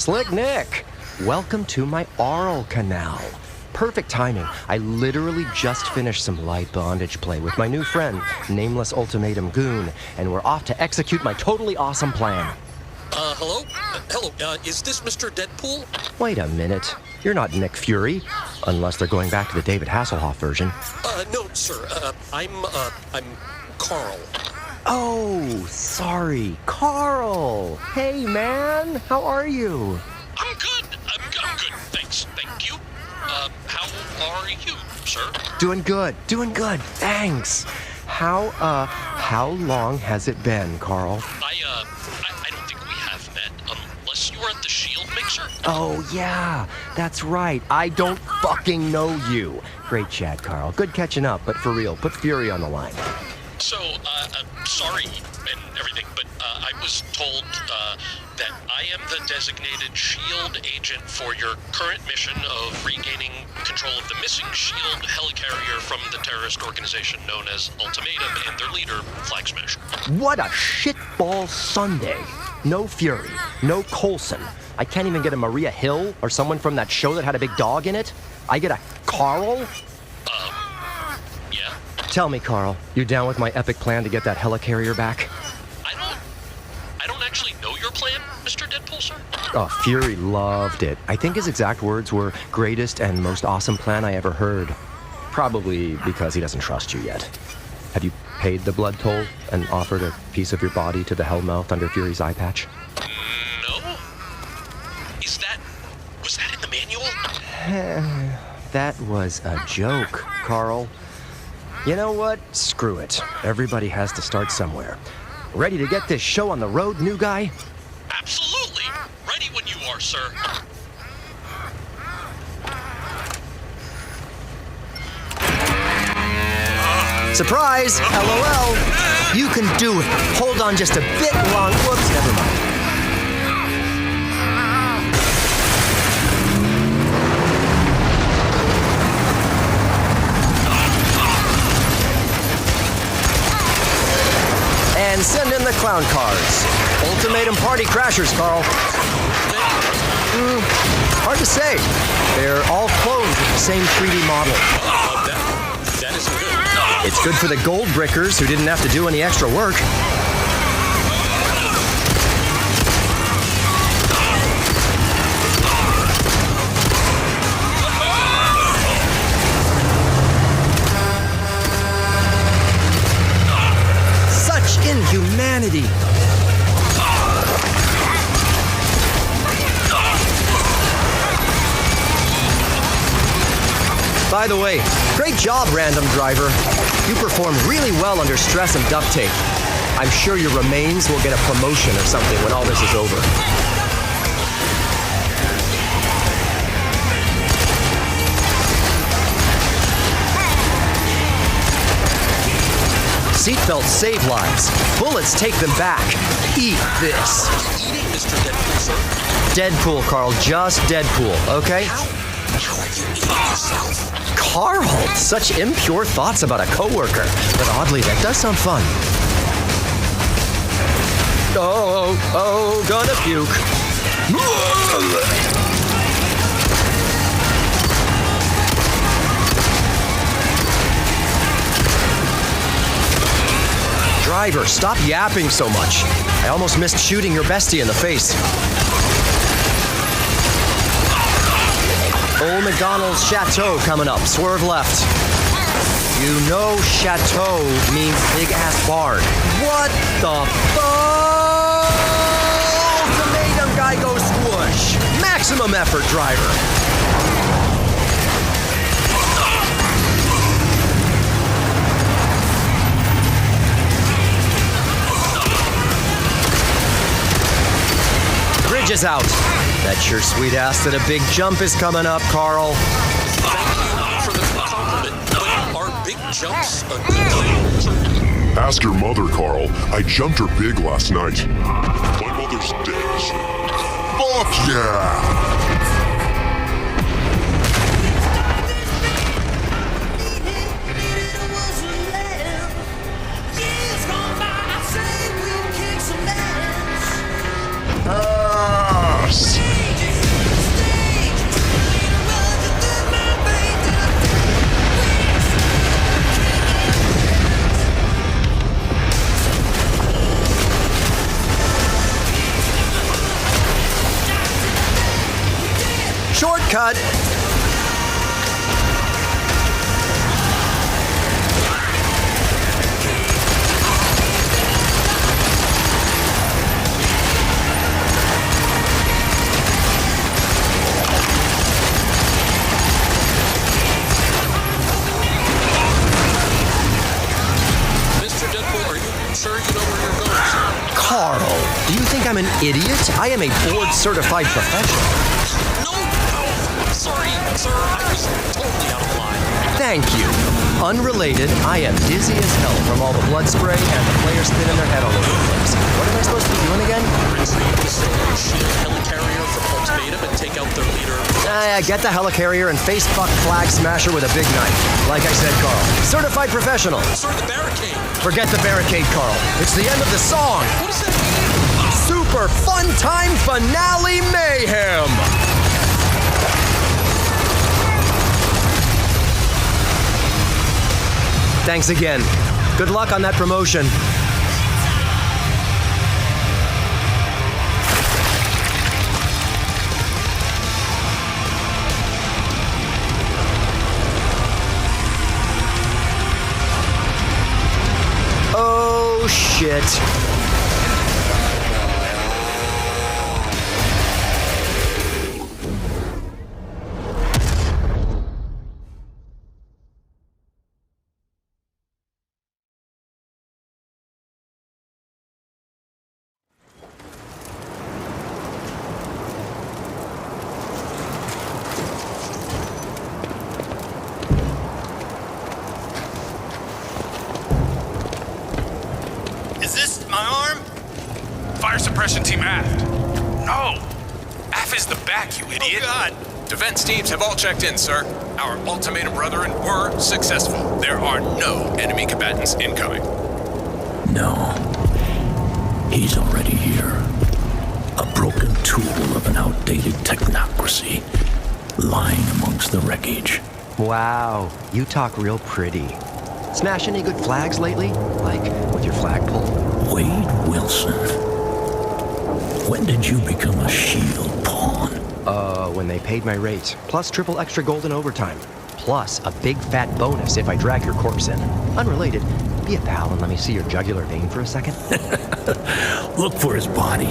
Slick Nick, welcome to my oral canal. Perfect timing. I literally just finished some light bondage play with my new friend, Nameless Ultimatum Goon, and we're off to execute my totally awesome plan. Hello? Hello, is this Mr. Deadpool? Wait a minute. You're not Nick Fury, unless they're going back to the David Hasselhoff version. No, sir. I'm Carl. Oh, sorry. Carl. Hey, man. How are you? I'm good. I'm good. Thanks. Thank you. How are you, sir? Doing good. Thanks. How long has it been, Carl? I don't think we have met, unless you were at the Shield Mixer. Oh, yeah. That's right. I don't fucking know you. Great chat, Carl. Good catching up, but for real, put Fury on the line. So, sorry and everything, but I was told that I am the designated SHIELD agent for your current mission of regaining control of the missing SHIELD helicarrier from the terrorist organization known as Ultimatum and their leader, Flag Smasher. What a shitball Sunday. No Fury, no Coulson. I can't even get a Maria Hill or someone from that show that had a big dog in it. I get a Carl? Yeah? Tell me, Carl, you down with my epic plan to get that helicarrier back? I don't actually know your plan, Mr. Deadpool, sir. Oh, Fury loved it. I think his exact words were, greatest and most awesome plan I ever heard. Probably because he doesn't trust you yet. Have you paid the blood toll and offered a piece of your body to the Hellmouth under Fury's eye patch? No? Was that in the manual? That was a joke, Carl. You know what? Screw it. Everybody has to start somewhere. Ready to get this show on the road, new guy? Absolutely. Ready when you are, sir. Surprise! LOL! You can do it. Hold on just a bit long. Whoops, never mind. And send in the clown cars. Ultimatum party crashers, Carl. Hard to say. They're all clones with the same 3D model. That isn't good. It's good for the gold brickers who didn't have to do any extra work. Such inhumanity. By the way, great job, random driver. You performed really well under stress and duct tape. I'm sure your remains will get a promotion or something when all this is over. Seatbelts save lives. Bullets take them back. Eat this. Eating, Mr. Deadpool, sir? Deadpool, Carl. Just Deadpool, okay? How are you eating yourself? Carl, such impure thoughts about a coworker. But oddly, that does sound fun. Oh, gonna puke. Driver, stop yapping so much. I almost missed shooting your bestie in the face. Old McDonald's Chateau coming up. Swerve left. You know Chateau means big-ass barn. What the fuck? Ultimatum guy goes swoosh. Maximum effort, driver. Bridge is out. Bet your sweet ass that a big jump is coming up, Carl. For the compliment, but are big jumps a good thing? Ask your mother, Carl. I jumped her big last night. My mother's dead. Fuck yeah! cut. Mr. Deadpool, are you sure you know where you're going, sir? Carl, do you think I'm an idiot? I am a board-certified professional. No! Sorry, sir. I was totally out of line. Thank you. Unrelated, I am dizzy as hell from all the blood spray and the players spinning their head all over the place. What am I supposed to be doing again? Retrieve the Sailor Shield helicarrier from Ultimatum and take out their leader. Get the helicarrier and face-fuck Flag Smasher with a big knife. Like I said, Carl. Certified professional. Sir, the barricade. Forget the barricade, Carl. It's the end of the song. What does that mean? Super Fun Time Finale Mayhem. Thanks again. Good luck on that promotion. Oh, shit. Is this my arm? Fire suppression team aft. No! Aft is the back, you idiot. Oh, God. Defense teams have all checked in, sir. Our ultimatum brethren were successful. There are no enemy combatants incoming. No. He's already here. A broken tool of an outdated technocracy, lying amongst the wreckage. Wow, you talk real pretty. Smash any good flags lately? Like with your flagpole? Wade Wilson. When did you become a shield pawn? When they paid my rate, plus triple extra gold in overtime, plus a big fat bonus if I drag your corpse in. Unrelated, be a pal and let me see your jugular vein for a second. Look for his body.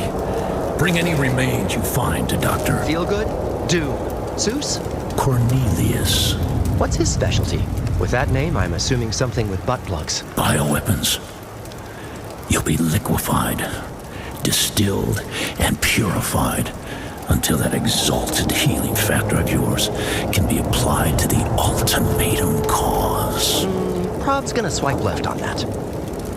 Bring any remains you find to Dr. Feel good? Do. Zeus? Cornelius. What's his specialty? With that name, I'm assuming something with butt plugs. Bioweapons. You'll be liquefied, distilled, and purified until that exalted healing factor of yours can be applied to the ultimatum cause. Prob's gonna swipe left on that.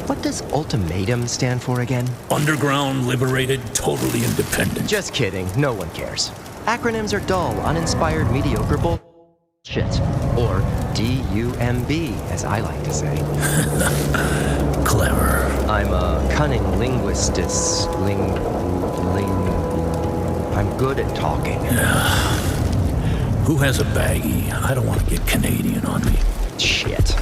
What does ultimatum stand for again? Underground, liberated, totally independent. Just kidding, no one cares. Acronyms are dull, uninspired, mediocre bullshit. Or D-U-M-B, as I like to say. Clever. I'm a cunning linguistis. I'm good at talking. Who has a baggie? I don't want to get Canadian on me. Shit.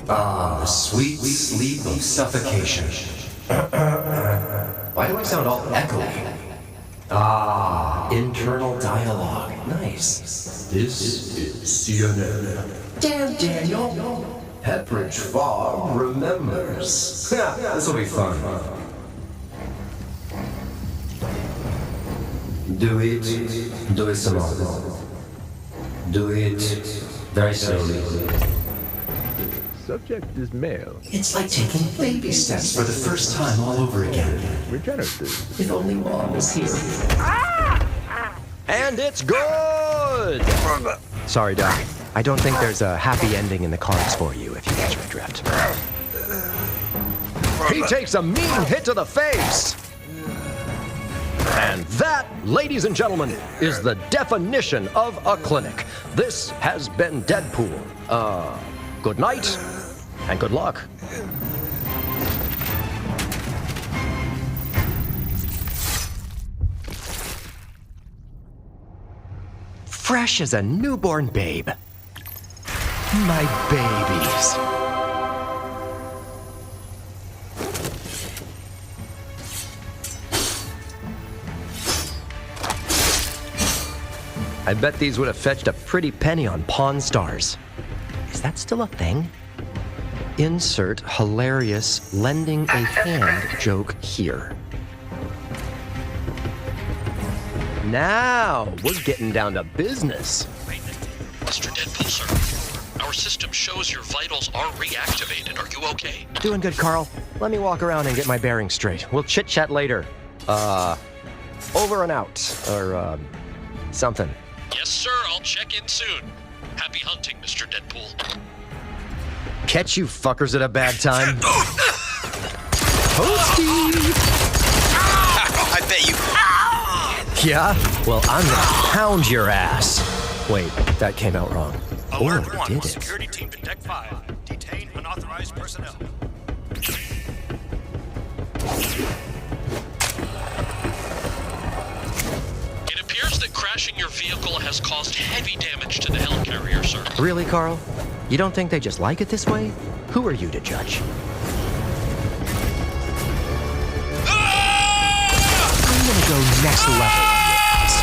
Ah, the sweet sleep of suffocation. Why do I sound all echoey? Ah, internal dialogue. Nice. This is CNN. Damn, Daniel. Pepperidge Farm remembers. This'll be fun. Do it some more. Do it very slowly. Subject is male. It's like taking baby steps for the first time all over again. Regenerative. If only Mom was here. And it's good! Sorry, Doc. I don't think there's a happy ending in the cards for you, if you catch my drift. He takes a mean hit to the face! And that, ladies and gentlemen, is the definition of a clinic. This has been Deadpool. Good night, and good luck. fresh as a newborn babe. My babies. I bet these would have fetched a pretty penny on Pawn Stars. Is that still a thing? Insert hilarious lending a hand joke here. Now, we're getting down to business. Mr. Deadpool, sir. Our system shows your vitals are reactivated. Are you okay? Doing good, Carl. Let me walk around and get my bearings straight. We'll chit-chat later. Over and out. Or, something. Yes, sir. I'll check in soon. Happy hunting, Mr. Deadpool. Catch you fuckers at a bad time. Toasty! I bet you. Yeah? Well, I'm gonna pound your ass. Wait, that came out wrong. Alert Or 1. did it? Security team to Deck 5. Detain unauthorized personnel. It appears that crashing your vehicle has caused heavy damage to the helicarrier, sir. Really, Carl? You don't think they just like it this way? Who are you to judge? I'm gonna go next level on your ass.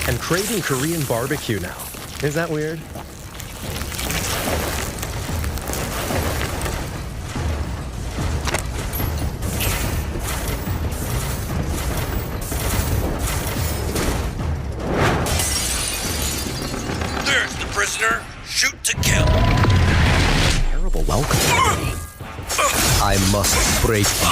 And craving Korean barbecue now. Is that weird? There's the prisoner. Shoot to kill. Terrible welcome. I must break you.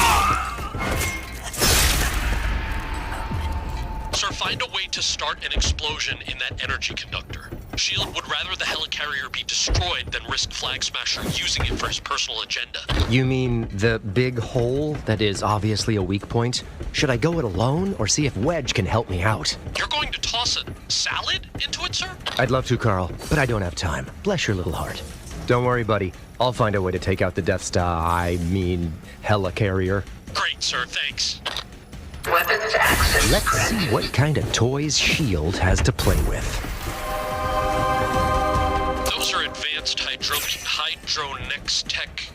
Sir, find a way to start an explosion in that energy conductor. S.H.I.E.L.D. would rather the helicarrier be destroyed than risk Flag Smasher using it for his personal agenda. You mean the big hole that is obviously a weak point? Should I go it alone or see if Wedge can help me out? You're going to toss a salad into it, sir? I'd love to, Carl, but I don't have time. Bless your little heart. Don't worry, buddy. I'll find a way to take out the Death Star, helicarrier. Great, sir, thanks. Weapons access. Let's see what kind of toys S.H.I.E.L.D. has to play with. Those are advanced hydronex tech.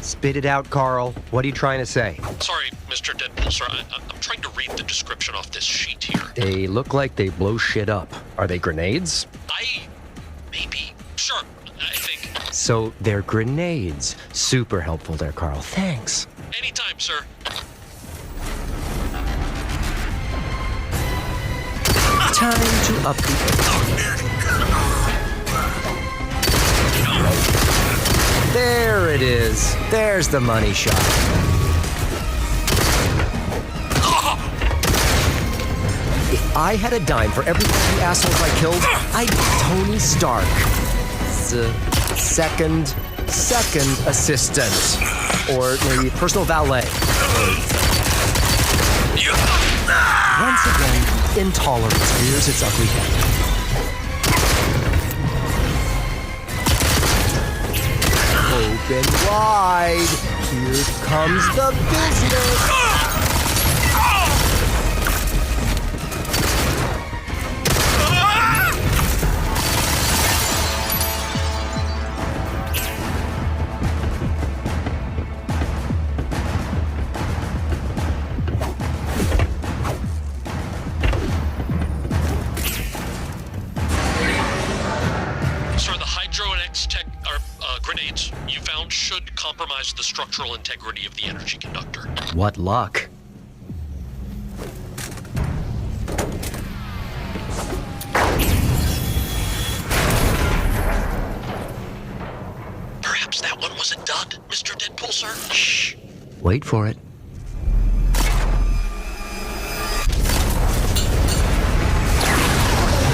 Spit it out, Carl. What are you trying to say? Sorry, Mr. Deadpool, sir. I'm trying to read the description off this sheet here. They look like they blow shit up. Are they grenades? Maybe. Sure, I think. So they're grenades. Super helpful there, Carl. Thanks. Anytime, sir. Time to up the... There it is. There's the money shot. If I had a dime for every one of the assholes I killed, I'd be Tony Stark. Second assistant. Or maybe personal valet. Once again, intolerance rears its ugly head. Open wide. Here comes the business. Grenades you found should compromise the structural integrity of the energy conductor. What luck. Perhaps that one was a dud, Mr. Deadpool, sir? Shh. Wait for it.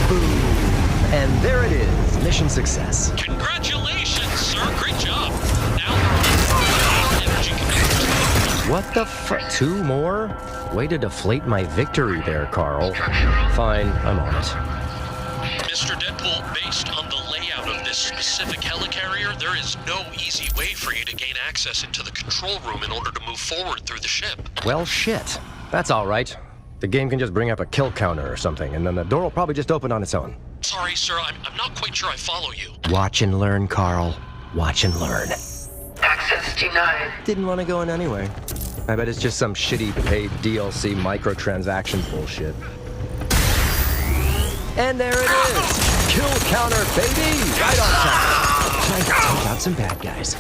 Boom. And there it is. Mission success. Congratulations, sir. Great job. Now there are energy conductors. What the fuck? 2 more? Way to deflate my victory there, Carl. Fine, I'm on it. Mr. Deadpool, based on the layout of this specific helicarrier, there is no easy way for you to gain access into the control room in order to move forward through the ship. Well, shit. That's all right. The game can just bring up a kill counter or something, and then the door will probably just open on its own. Sorry, sir, I'm not quite sure I follow you. Watch and learn, Carl. Watch and learn. Access denied. Didn't want to go in anyway. I bet it's just some shitty paid DLC microtransaction bullshit. And there it is! Kill counter, baby! Right on time. Trying to take out some bad guys.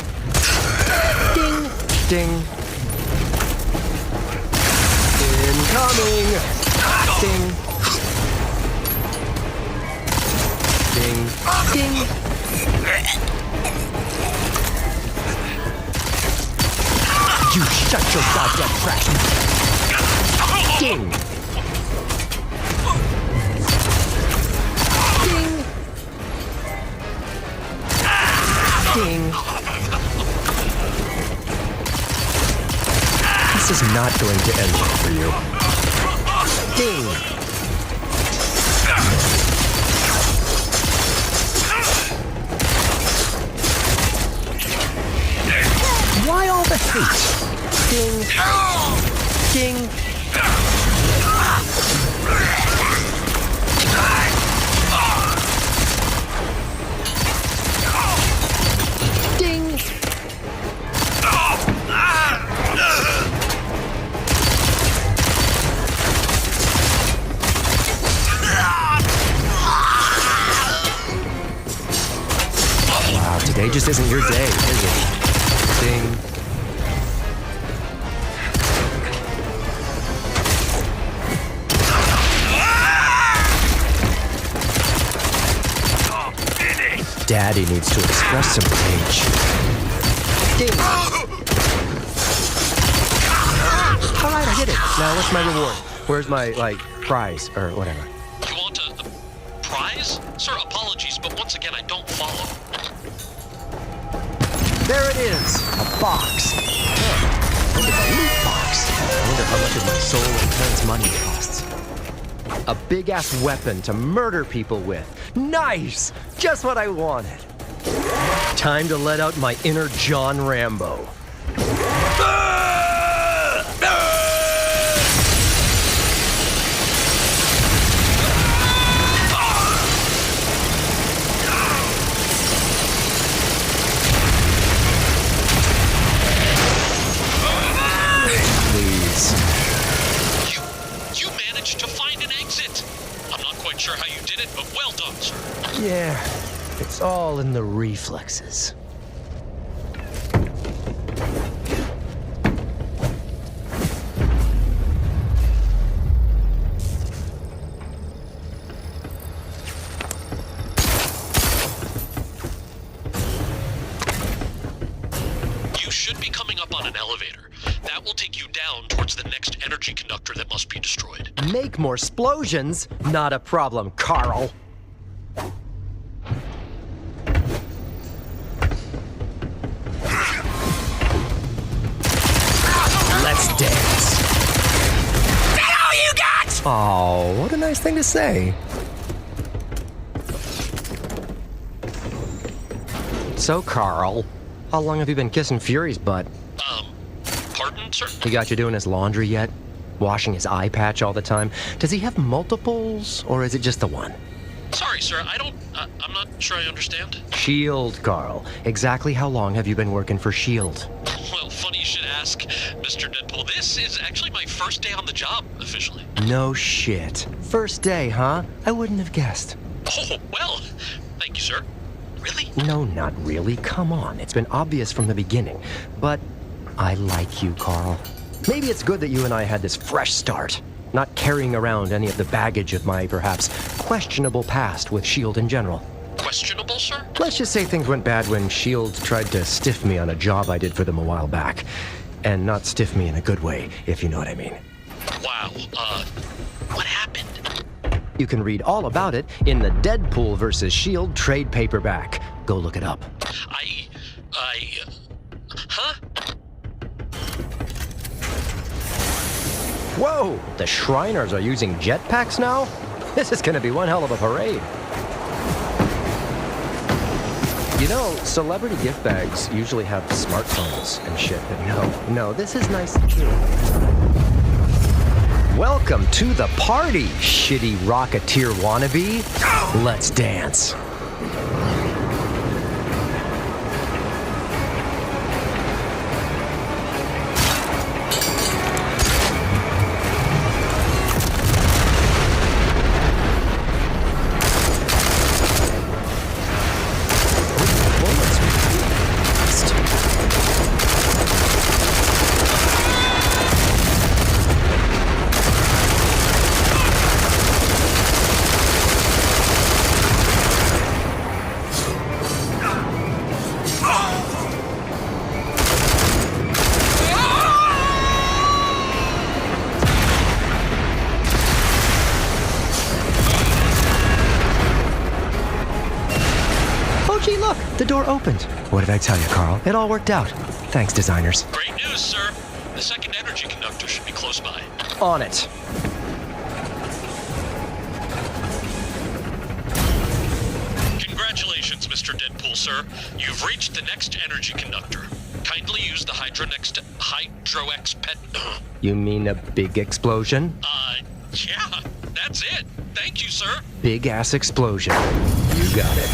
Ding! Ding! Incoming! Ding! Ding! Ding! You shut your goddamn trap! Ding! Ding! Ding! This is not going to end well for you. Ding! Why all the hate? Ding! Ding! Ding! Wow, today just isn't your day, is it? Ding. Daddy needs to express some rage. Ding. All right, I did it. Now, what's my reward? Where's my, prize or whatever? You want a prize? Sir, apologies, but once again, I don't follow. There it is, a box. Huh. Look at the loot box. I wonder how much of my soul and parents' money it costs. A big-ass weapon to murder people with. Nice! Just what I wanted. Time to let out my inner John Rambo. Please. You managed to find an exit. I'm not quite sure how you did it, but well done, sir. Yeah, it's all in the reflexes. You should be coming up on an elevator. That will take you down towards the next energy conductor that must be destroyed. Make more explosions? Not a problem, Carl. Let's dance. That's all you got! Oh, what a nice thing to say. So, Carl, how long have you been kissing Fury's butt? Pardon, sir? He got you doing his laundry yet? Washing his eye patch all the time? Does he have multiples, or is it just the one? Sorry, sir, I'm not sure I understand. S.H.I.E.L.D., Carl. Exactly how long have you been working for S.H.I.E.L.D.? Well, funny you should ask, Mr. Deadpool. This is actually my first day on the job, officially. No shit. First day, huh? I wouldn't have guessed. Oh, well, thank you, sir. Really? No, not really. Come on. It's been obvious from the beginning. But I like you, Carl. Maybe it's good that you and I had this fresh start, not carrying around any of the baggage of my, perhaps, questionable past with S.H.I.E.L.D. in general. Questionable, sir? Let's just say things went bad when S.H.I.E.L.D. tried to stiff me on a job I did for them a while back. And not stiff me in a good way, if you know what I mean. Wow, what happened? You can read all about it in the Deadpool vs. S.H.I.E.L.D. trade paperback. Go look it up. Huh? Whoa! The Shriners are using jetpacks now? This is gonna be one hell of a parade. You know, celebrity gift bags usually have smartphones and shit, but no, this is nice and cute. Welcome to the party, shitty Rocketeer wannabe. Let's dance. Gee, look, the door opened. What did I tell you, Carl? It all worked out. Thanks, designers. Great news, sir. The second energy conductor should be close by. On it. Congratulations, Mr. Deadpool, sir. You've reached the next energy conductor. Kindly use the Hydro-X pet... You mean a big explosion? Yeah, that's it. Thank you, sir. Big ass explosion. You got it.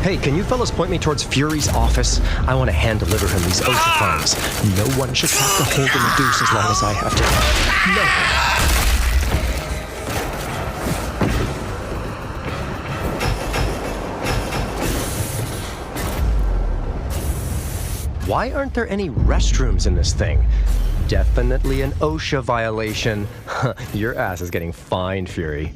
Hey, can you fellas point me towards Fury's office? I want to hand deliver him these OSHA funds. No one should have to hold in the deuce as long as I have to. No. Why aren't there any restrooms in this thing? Definitely an OSHA violation. Your ass is getting fined, Fury.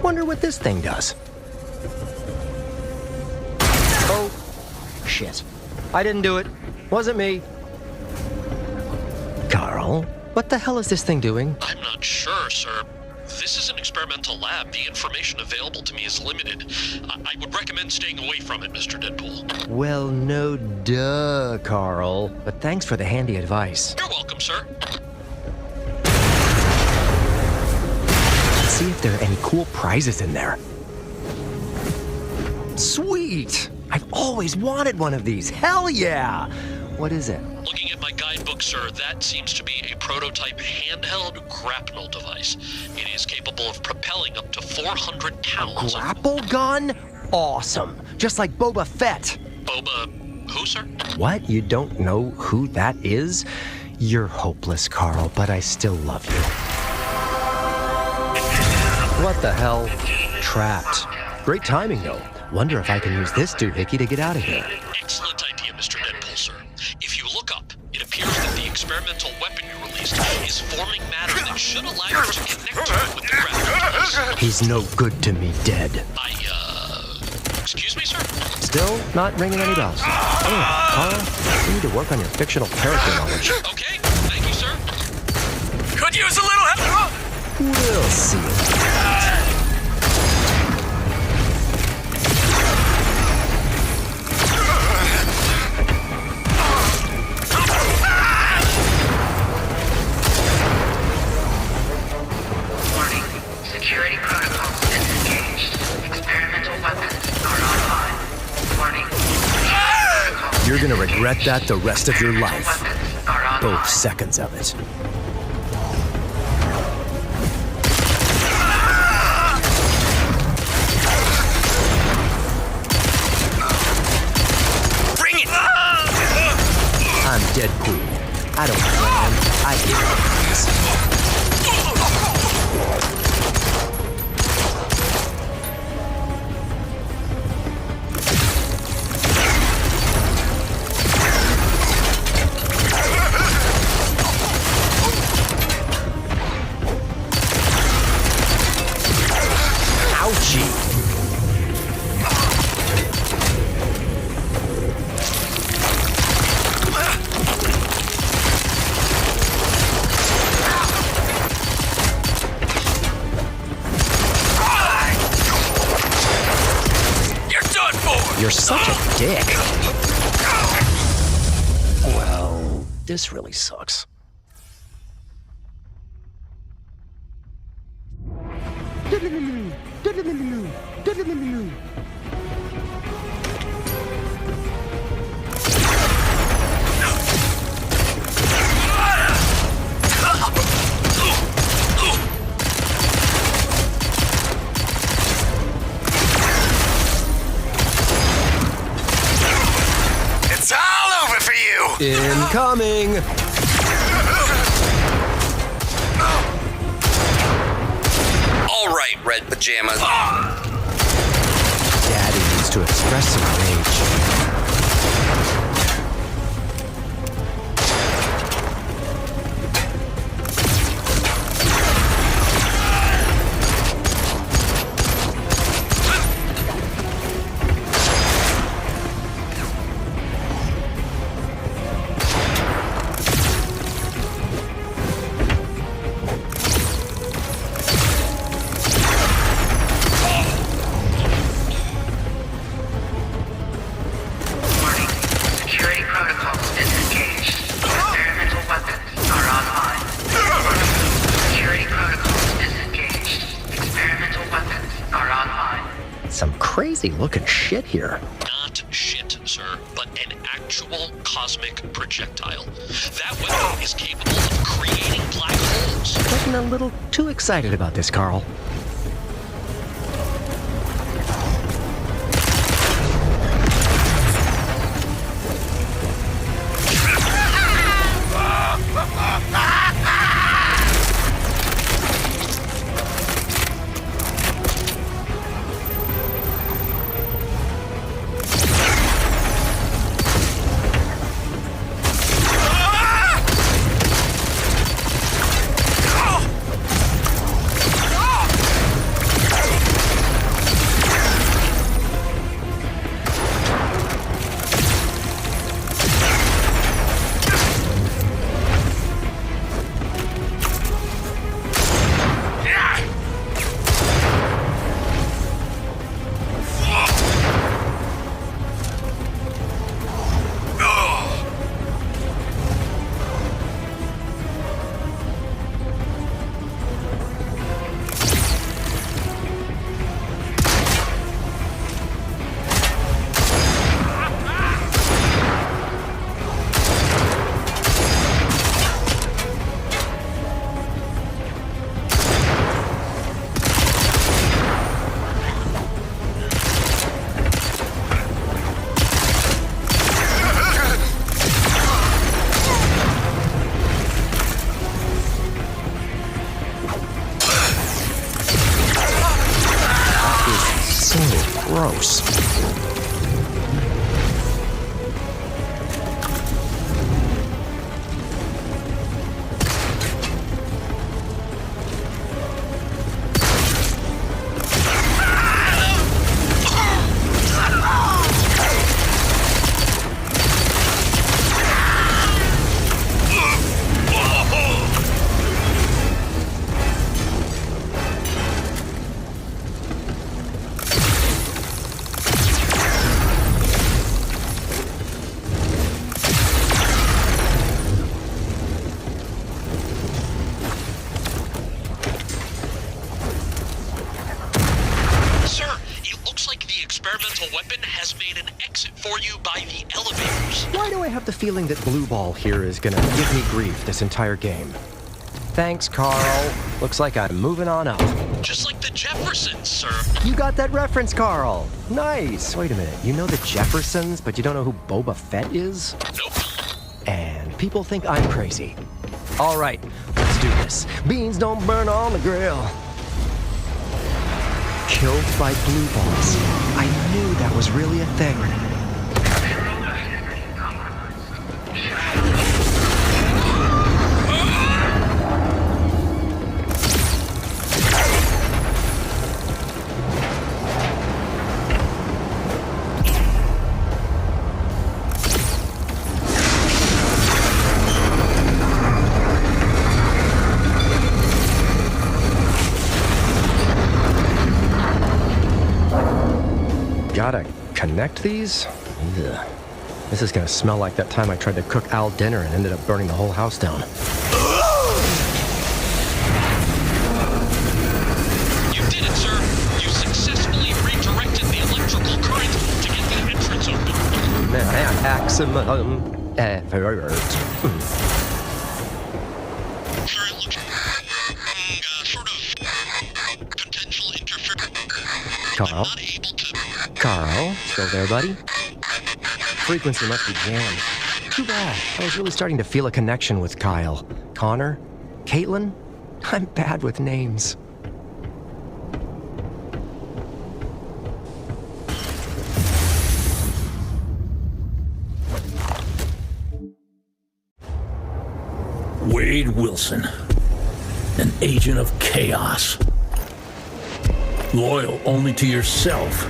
Wonder what this thing does. Oh, shit. I didn't do it. Wasn't me. Carl, what the hell is this thing doing? I'm not sure, sir. This is an experimental lab. The information available to me is limited. I would recommend staying away from it, Mr. Deadpool. Well, no duh, Carl. But thanks for the handy advice. You're welcome, sir. See if there are any cool prizes in there. Sweet! I've always wanted one of these. Hell yeah! What is it? Looking at my guidebook, sir, that seems to be a prototype handheld grapnel device. It is capable of propelling up to 400 pounds. Grapple gun? Awesome. Just like Boba Fett. Boba who, sir? What? You don't know who that is? You're hopeless, Carl, but I still love you. What the hell? Trapped. Great timing, though. Wonder if I can use this doohickey to get out of here. Excellent idea, Mr. Deadpool, sir. If you look up, it appears that the experimental weapon you released is forming matter that should allow you to connect to it with the graphic device. He's no good to me dead. Excuse me, sir? Still not ringing any bells. Oh, Carl, you need to work on your fictional character knowledge. Okay, thank you, sir. Could use a little help. We'll see. Warning. Security protocols disengaged. Experimental weapons are online. Warning. You're gonna regret that the rest of your life. Weapons are online. Both seconds of it. I'm Deadpool. I don't plan, I get plans. Ouchie. Dick. Well, this really sucks. It's all over for you! Incoming! All right, Red Pajamas. Daddy needs to express some rage. Warning. Security protocols disengaged. Experimental weapons are online. Security protocols disengaged. Experimental weapons are online. Some crazy looking shit here. Not shit, sir, but an actual cosmic projectile. That weapon is capable of creating black holes. Getting a little too excited about this, Carl. So gross. Sir, it looks like the experimental weapon has made an exit for you by the elevators. Why do I have the feeling that Blue Ball here is gonna give me grief this entire game? Thanks, Carl. Looks like I'm moving on up. Just like the Jeffersons, sir. You got that reference, Carl. Nice. Wait a minute. You know the Jeffersons, but you don't know who Boba Fett is? Nope. And people think I'm crazy. All right, let's do this. Beans don't burn on the grill. Killed by blue balls. I knew that was really a thing. Gotta connect these? Ugh. This is gonna smell like that time I tried to cook Al dinner and ended up burning the whole house down. You did it, sir. You successfully redirected the electrical current to get the entrance open. Maximum effort. Sure, it looks sort of potential interference. Carl? Not able to. Carl? Still there, buddy? Frequency must be jammed. Too bad. I was really starting to feel a connection with Kyle. Connor? Caitlin? I'm bad with names. Wade Wilson, an agent of chaos. Loyal only to yourself.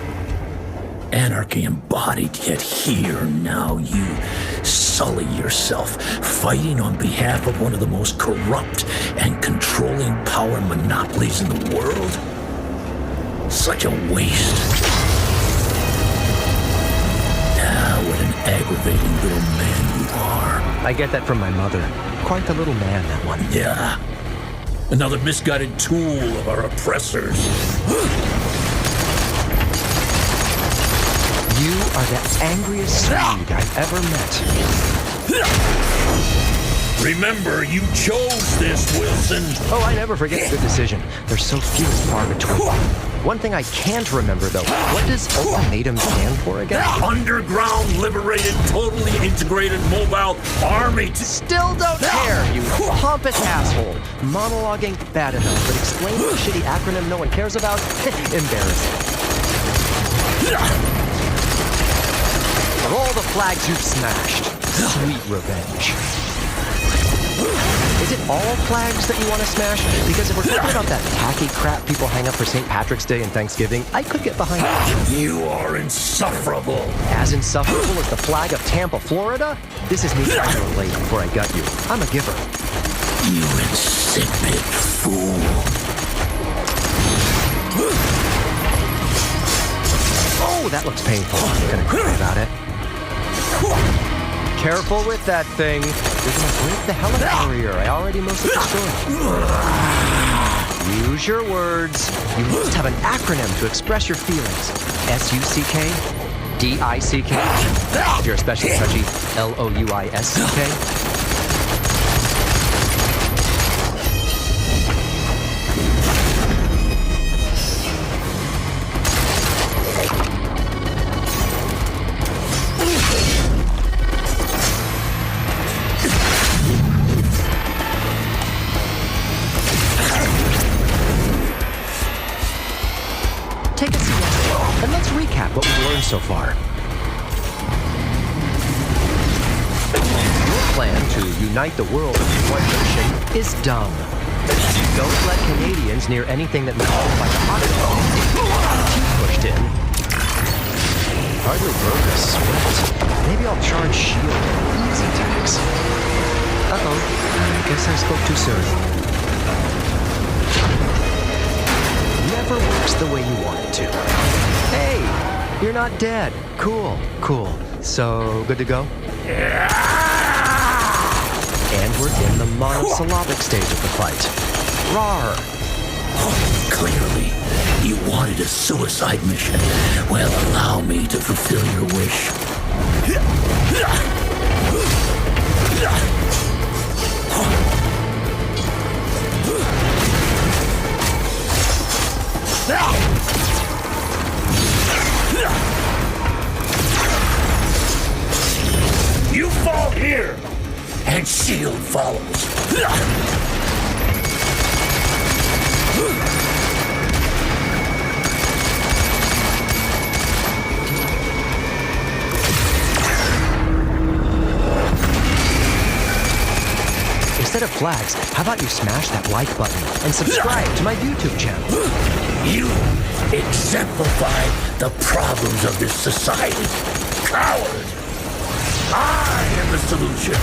Anarchy embodied, yet here now you sully yourself, fighting on behalf of one of the most corrupt and controlling power monopolies in the world. Such a waste. Ah, what an aggravating little man you are. I get that from my mother. Quite the little man, that one. Yeah. Another misguided tool of our oppressors. You are the angriest Swede I've ever met. Remember, you chose this, Wilson. Oh, I never forget a good decision. They're so few and far between. One thing I can't remember, though. What does ultimatum stand for again? Underground, liberated, totally integrated mobile army. Still don't care, you pompous asshole. Monologuing, bad enough, but explaining a shitty acronym no one cares about? Embarrassing. Of all the flags you've smashed, sweet revenge. Is it all flags that you want to smash? Because if we're talking about that tacky crap people hang up for St. Patrick's Day and Thanksgiving, I could get behind it. You are insufferable. As insufferable as the flag of Tampa, Florida? This is me trying to relate before I gut you. I'm a giver. You insipid fool. Oh, that looks painful. I'm gonna cry about it. Careful with that thing. You're gonna break the helicarrier I already mostly destroyed. Use your words. You must have an acronym to express your feelings. S-U-C-K? D-I-C-K? If you're especially touchy, L-O-U-I-S-C-K? Take a seat and let's recap what we've learned so far. Your plan to unite the world into one nation is dumb. Don't let Canadians near anything that might hold by the hot dog. You pushed in. Hardly broke a sweat. Maybe I'll charge shield easy tax. Uh-oh. I guess I spoke too soon. Never works the way you want it to. Hey, you're not dead. Cool. So, good to go? And we're in the monosyllabic stage of the fight. Rawr! Clearly, you wanted a suicide mission. Well, allow me to fulfill your wish. You fall here, and shield follows. Instead of flags, how about you smash that like button and subscribe to my YouTube channel? You exemplify the problems of this society. Coward! I am the solution.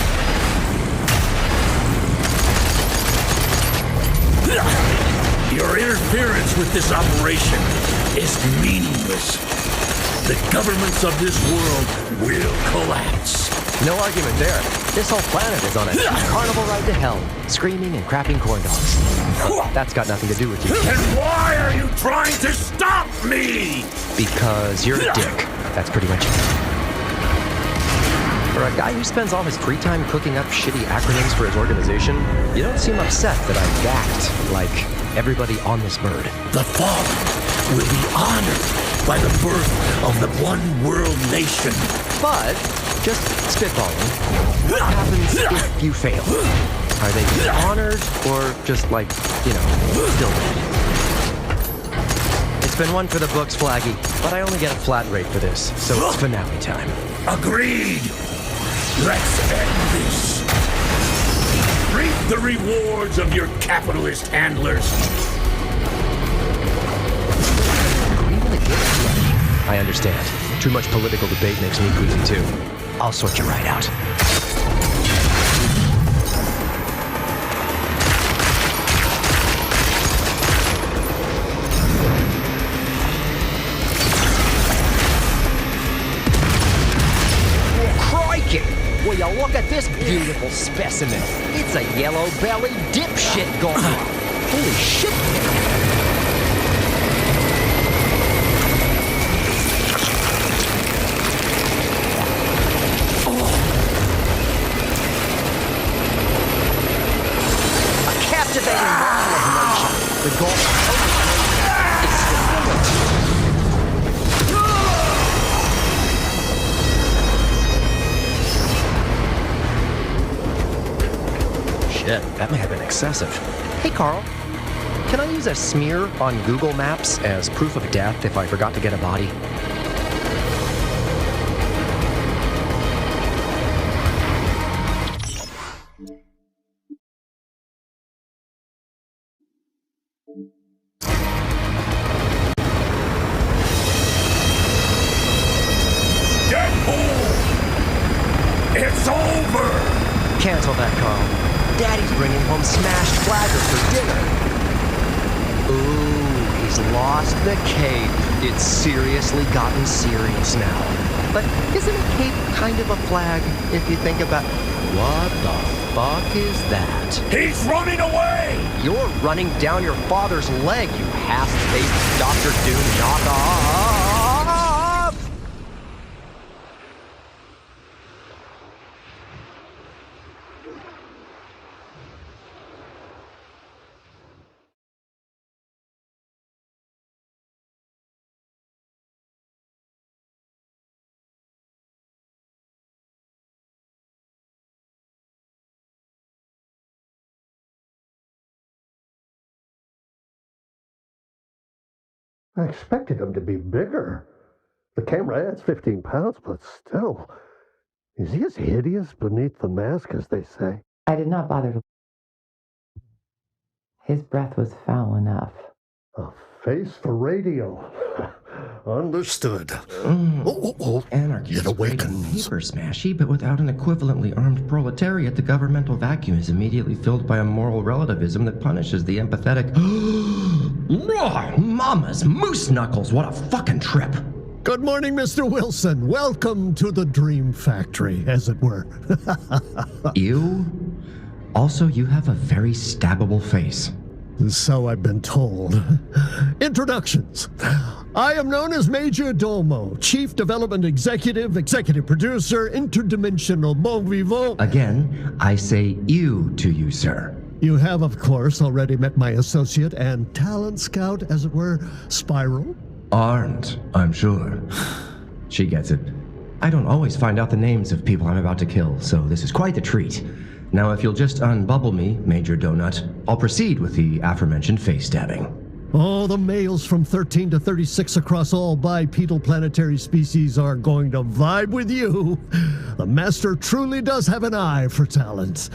Your interference with this operation is meaningless. the governments of this world will collapse. No argument there. This whole planet is on a carnival ride to hell, screaming and crapping corn dogs. That's got nothing to do with you. Then why are you trying to stop me? Because you're a dick. That's pretty much it. For a guy who spends all his free time cooking up shitty acronyms for his organization, you don't seem upset that I gacked like everybody on this bird. The fallen will be honored by the birth of the one world nation. But, just spitballing, what happens if you fail? Are they honored or just like, still dead? It's been one for the books, Flaggy, but I only get a flat rate for this, so it's finale time. Agreed. Let's end this. Reap the rewards of your capitalist handlers. I understand. Too much political debate makes me queasy too. I'll sort you right out. Crikey! Will you look at this beautiful specimen? It's a yellow-bellied dipshit going on. Holy shit! Captivating model of nature. The goal is stability. Shit, that may have been excessive. Hey, Carl. Can I use a smear on Google Maps as proof of death if I forgot to get a body? Deadpool! It's over! Cancel that, Carl. Daddy's bringing home smashed flaggers for dinner. Ooh, he's lost the cape. It's seriously gotten serious now. But isn't a cape kind of a flag, if you think about... What the fuck is that? He's running away! You're running down your father's leg, you half-baked Dr. Doom knockoff! I expected him to be bigger. The camera adds 15 pounds, but still. Is he as hideous beneath the mask as they say? I did not bother to... His breath was foul enough. A face for radio. Understood. Anarchy It is great and awakens. paper smashy, but without an equivalently armed proletariat, the governmental vacuum is immediately filled by a moral relativism that punishes the empathetic. Mama's moose knuckles! What a fucking trip! Good morning, Mr. Wilson. Welcome to the Dream Factory, as it were. You? Also, you have a very stabbable face. So I've been told. Introductions. I am known as Major Domo, Chief Development Executive, Executive Producer, Interdimensional Bon Vivant. Again, I say you to you, sir. You have, of course, already met my associate and talent scout, as it were, Spiral. Aren't, I'm sure. She gets it. I don't always find out the names of people I'm about to kill, so this is quite the treat. Now, if you'll just unbubble me, Major Donut, I'll proceed with the aforementioned face stabbing. Oh, the males from 13 to 36 across all bipedal planetary species are going to vibe with you. The Master truly does have an eye for talent.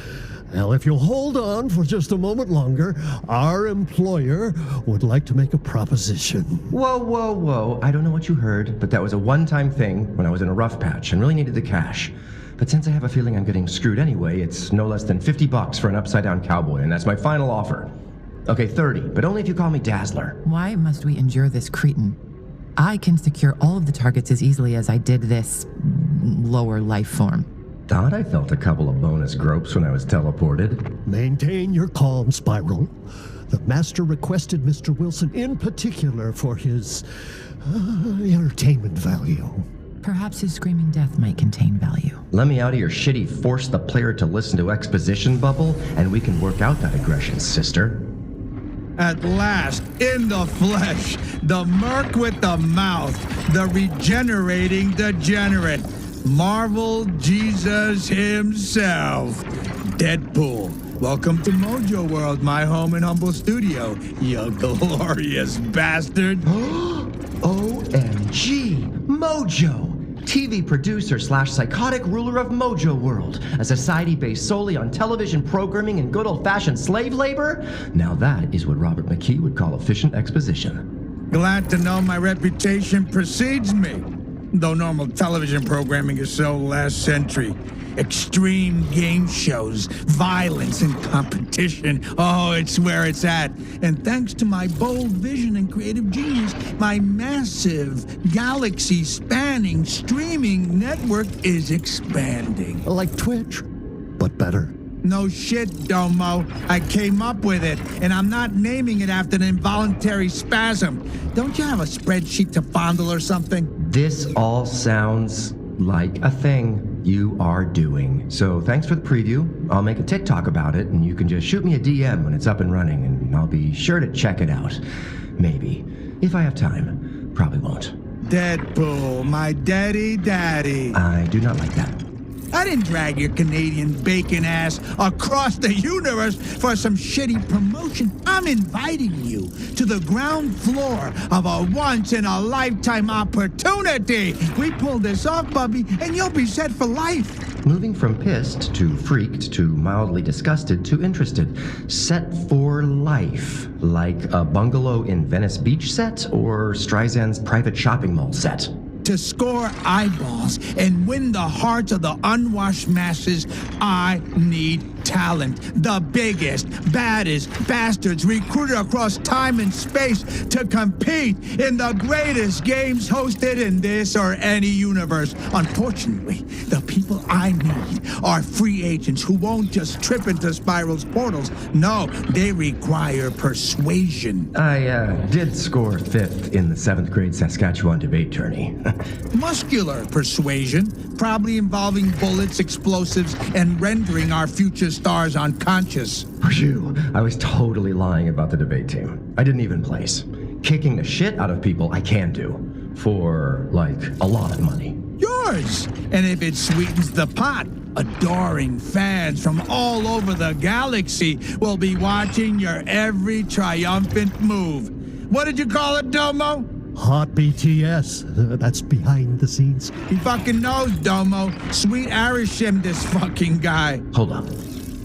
Now, if you'll hold on for just a moment longer, our employer would like to make a proposition. Whoa. I don't know what you heard, but that was a one-time thing when I was in a rough patch and really needed the cash. But since I have a feeling I'm getting screwed anyway, it's no less than $50 for an upside-down cowboy, and that's my final offer. Okay, 30, but only if you call me Dazzler. Why must we endure this cretin? I can secure all of the targets as easily as I did this lower life form. Thought I felt a couple of bonus gropes when I was teleported. Maintain your calm, Spiral. The Master requested Mr. Wilson in particular for his entertainment value. Perhaps his screaming death might contain value. Let me out of your shitty force the player to listen to exposition bubble, and we can work out that aggression, sister. At last, in the flesh, the merc with the mouth, the regenerating degenerate, Marvel Jesus himself, Deadpool. Welcome to Mojo World, my home and humble studio, you glorious bastard. OMG! Mojo! TV producer / psychotic ruler of Mojo World, a society based solely on television programming and good old-fashioned slave labor? Now that is what Robert McKee would call efficient exposition. Glad to know my reputation precedes me. Though normal television programming is so last century. Extreme game shows, violence and competition. Oh, it's where it's at. And thanks to my bold vision and creative genius, my massive, galaxy-spanning streaming network is expanding. Like Twitch, but better. No shit, Domo. I came up with it, and I'm not naming it after an involuntary spasm. Don't you have a spreadsheet to fondle or something? This all sounds like a thing you are doing. So thanks for the preview. I'll make a TikTok about it, and you can just shoot me a DM when it's up and running, and I'll be sure to check it out. Maybe. If I have time. Probably won't. Deadpool, my daddy. I do not like that. I didn't drag your Canadian bacon ass across the universe for some shitty promotion. I'm inviting you to the ground floor of a once-in-a-lifetime opportunity. We pull this off, Bubby, and you'll be set for life. Moving from pissed to freaked to mildly disgusted to interested. Set for life. Like a bungalow in Venice Beach set or Streisand's private shopping mall set. To score eyeballs and win the hearts of the unwashed masses, I need talent. The biggest, baddest bastards recruited across time and space to compete in the greatest games hosted in this or any universe. Unfortunately, the people I need are free agents who won't just trip into Spiral's portals. No, they require persuasion. I did score 5th in the 7th grade Saskatchewan debate tourney. Muscular persuasion, probably involving bullets, explosives, and rendering our future stars unconscious. Phew, I was totally lying about the debate team. I didn't even place. Kicking the shit out of people I can do. For, like, a lot of money. Yours! And if it sweetens the pot, adoring fans from all over the galaxy will be watching your every triumphant move. What did you call it, Domo? Hot BTS. That's behind the scenes. He fucking knows, Domo. Sweet Arishim, this fucking guy. Hold up.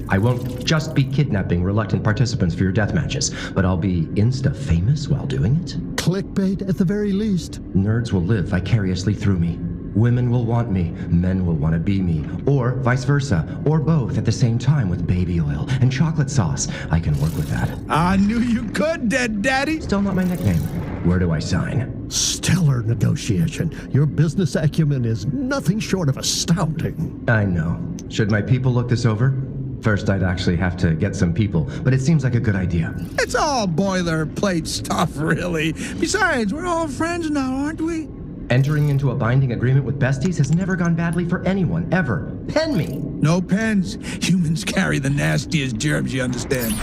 I won't just be kidnapping reluctant participants for your death matches, but I'll be insta-famous while doing it? Clickbait at the very least. Nerds will live vicariously through me. Women will want me, men will want to be me, or vice versa, or both at the same time with baby oil and chocolate sauce. I can work with that. I knew you could, Dead Daddy. Still not my nickname. Where do I sign? Stellar negotiation. Your business acumen is nothing short of astounding. I know. Should my people look this over? First, I'd actually have to get some people, but it seems like a good idea. It's all boilerplate stuff, really. Besides, we're all friends now, aren't we? Entering into a binding agreement with besties has never gone badly for anyone, ever. Pen me! No pens. Humans carry the nastiest germs, you understand?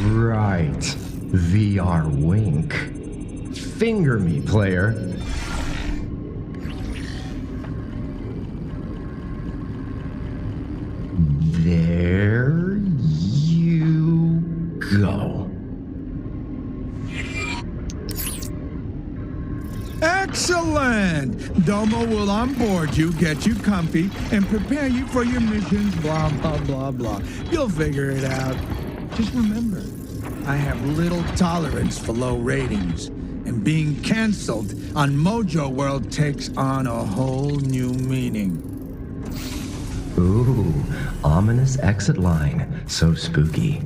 Right. VR wink. Finger me, player. There you go. Excellent! Domo will onboard you, get you comfy, and prepare you for your missions, blah, blah, blah, blah. You'll figure it out. Just remember, I have little tolerance for low ratings, and being canceled on Mojo World takes on a whole new meaning. Ooh, ominous exit line. So spooky.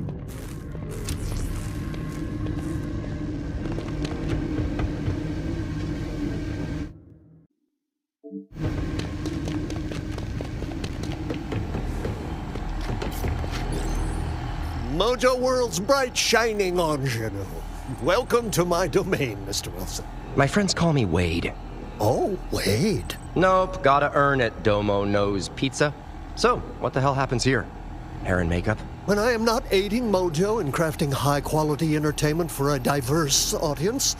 Mojo World's bright, shining ingenue. Welcome to my domain, Mr. Wilson. My friends call me Wade. Oh, Wade. Nope, gotta earn it, Domo Knows Pizza. So, what the hell happens here? Hair and makeup? When I am not aiding Mojo in crafting high-quality entertainment for a diverse audience,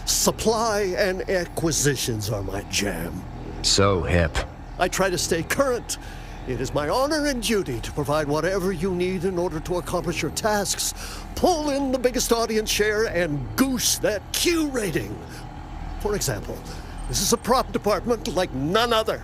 supply and acquisitions are my jam. So hip. I try to stay current. It is my honor and duty to provide whatever you need in order to accomplish your tasks, pull in the biggest audience share, and goose that Q rating. For example, this is a prop department like none other.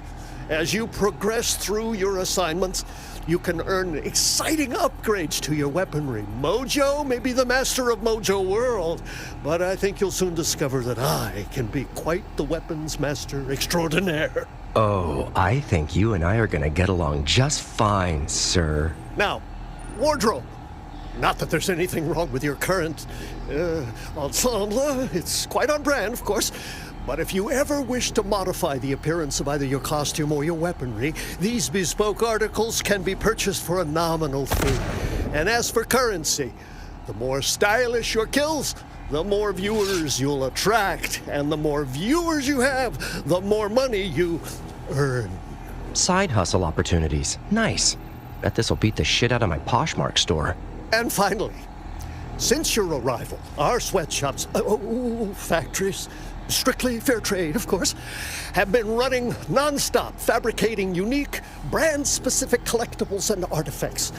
As you progress through your assignments, you can earn exciting upgrades to your weaponry. Mojo may be the master of Mojo World, but I think you'll soon discover that I can be quite the weapons master extraordinaire. Oh, I think you and I are gonna get along just fine, sir. Now, wardrobe. Not that there's anything wrong with your current ensemble. It's quite on brand, of course. But if you ever wish to modify the appearance of either your costume or your weaponry, these bespoke articles can be purchased for a nominal fee. And as for currency, the more stylish your kills, the more viewers you'll attract. And the more viewers you have, the more money you earn. Side hustle opportunities. Nice. Bet this'll beat the shit out of my Poshmark store. And finally, since your arrival, our sweatshops, factories, strictly fair trade, of course, have been running non-stop, fabricating unique, brand-specific collectibles and artifacts.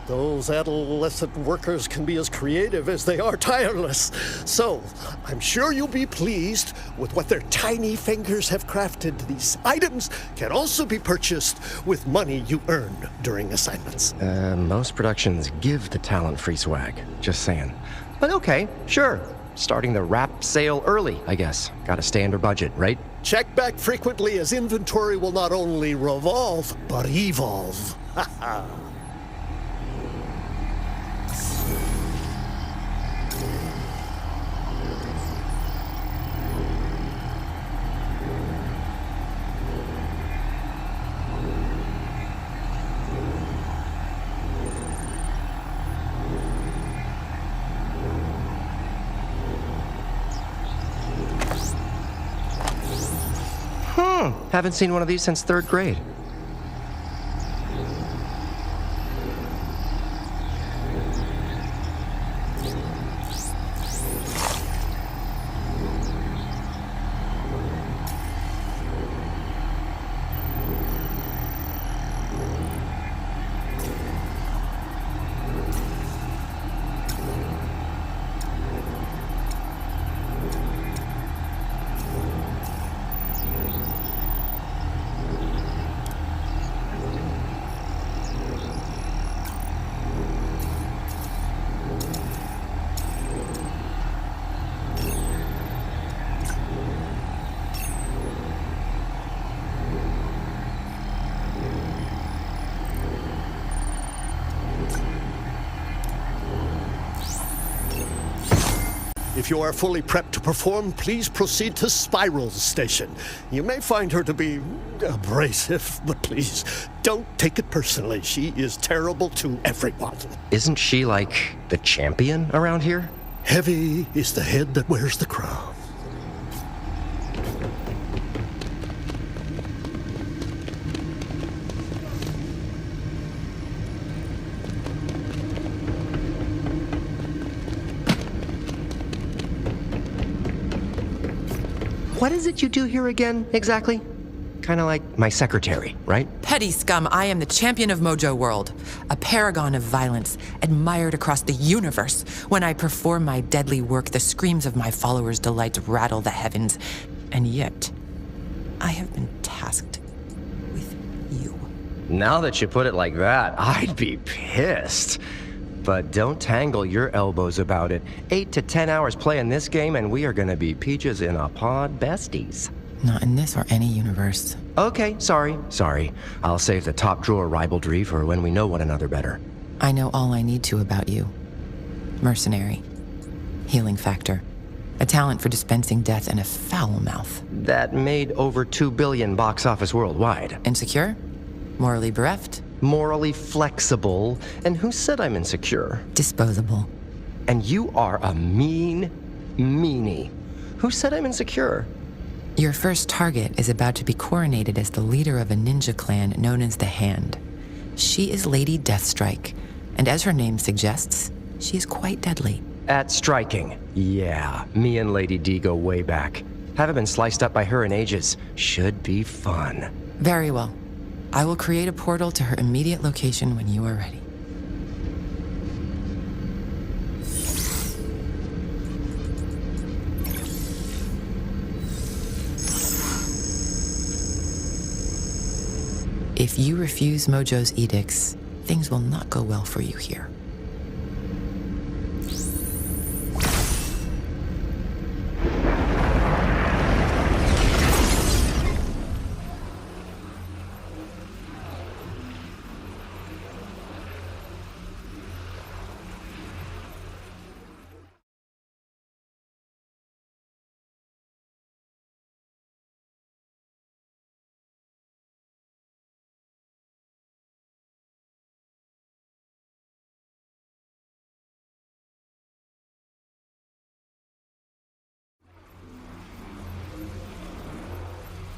Those adolescent workers can be as creative as they are tireless. So, I'm sure you'll be pleased with what their tiny fingers have crafted. These items can also be purchased with money you earn during assignments. Most productions give the talent free swag. Just saying. But okay, sure. Starting the wrap sale early, I guess. Gotta stay under budget, right? Check back frequently, as inventory will not only revolve, but evolve. Ha Haven't seen one of these since 3rd grade. If you are fully prepped to perform, please proceed to Spiral's station. You may find her to be abrasive, but please, don't take it personally. She is terrible to everyone. Isn't she like the champion around here? Heavy is the head that wears the crown. What is it you do here again, exactly? Kind of like my secretary, right? Petty scum, I am the champion of Mojo World, a paragon of violence, admired across the universe. When I perform my deadly work, the screams of my followers' delight rattle the heavens. And yet, I have been tasked with you. Now that you put it like that, I'd be pissed. But don't tangle your elbows about it. 8 to 10 hours playing this game, and we are gonna be peaches in a pod besties. Not in this or any universe. Okay, sorry. I'll save the top drawer ribaldry for when we know one another better. I know all I need to about you. Mercenary. Healing factor. A talent for dispensing death and a foul mouth. That made over $2 billion box office worldwide. Insecure? Morally bereft? morally flexible, and who said I'm insecure? Disposable. And you are a mean meanie. Who said I'm insecure? Your first target is about to be coronated as the leader of a ninja clan known as the Hand. She is Lady Deathstrike, and as her name suggests, she is quite deadly. At striking. Yeah, me and Lady D go way back. Haven't been sliced up by her in ages. Should be fun. Very well. I will create a portal to her immediate location when you are ready. If you refuse Mojo's edicts, things will not go well for you here.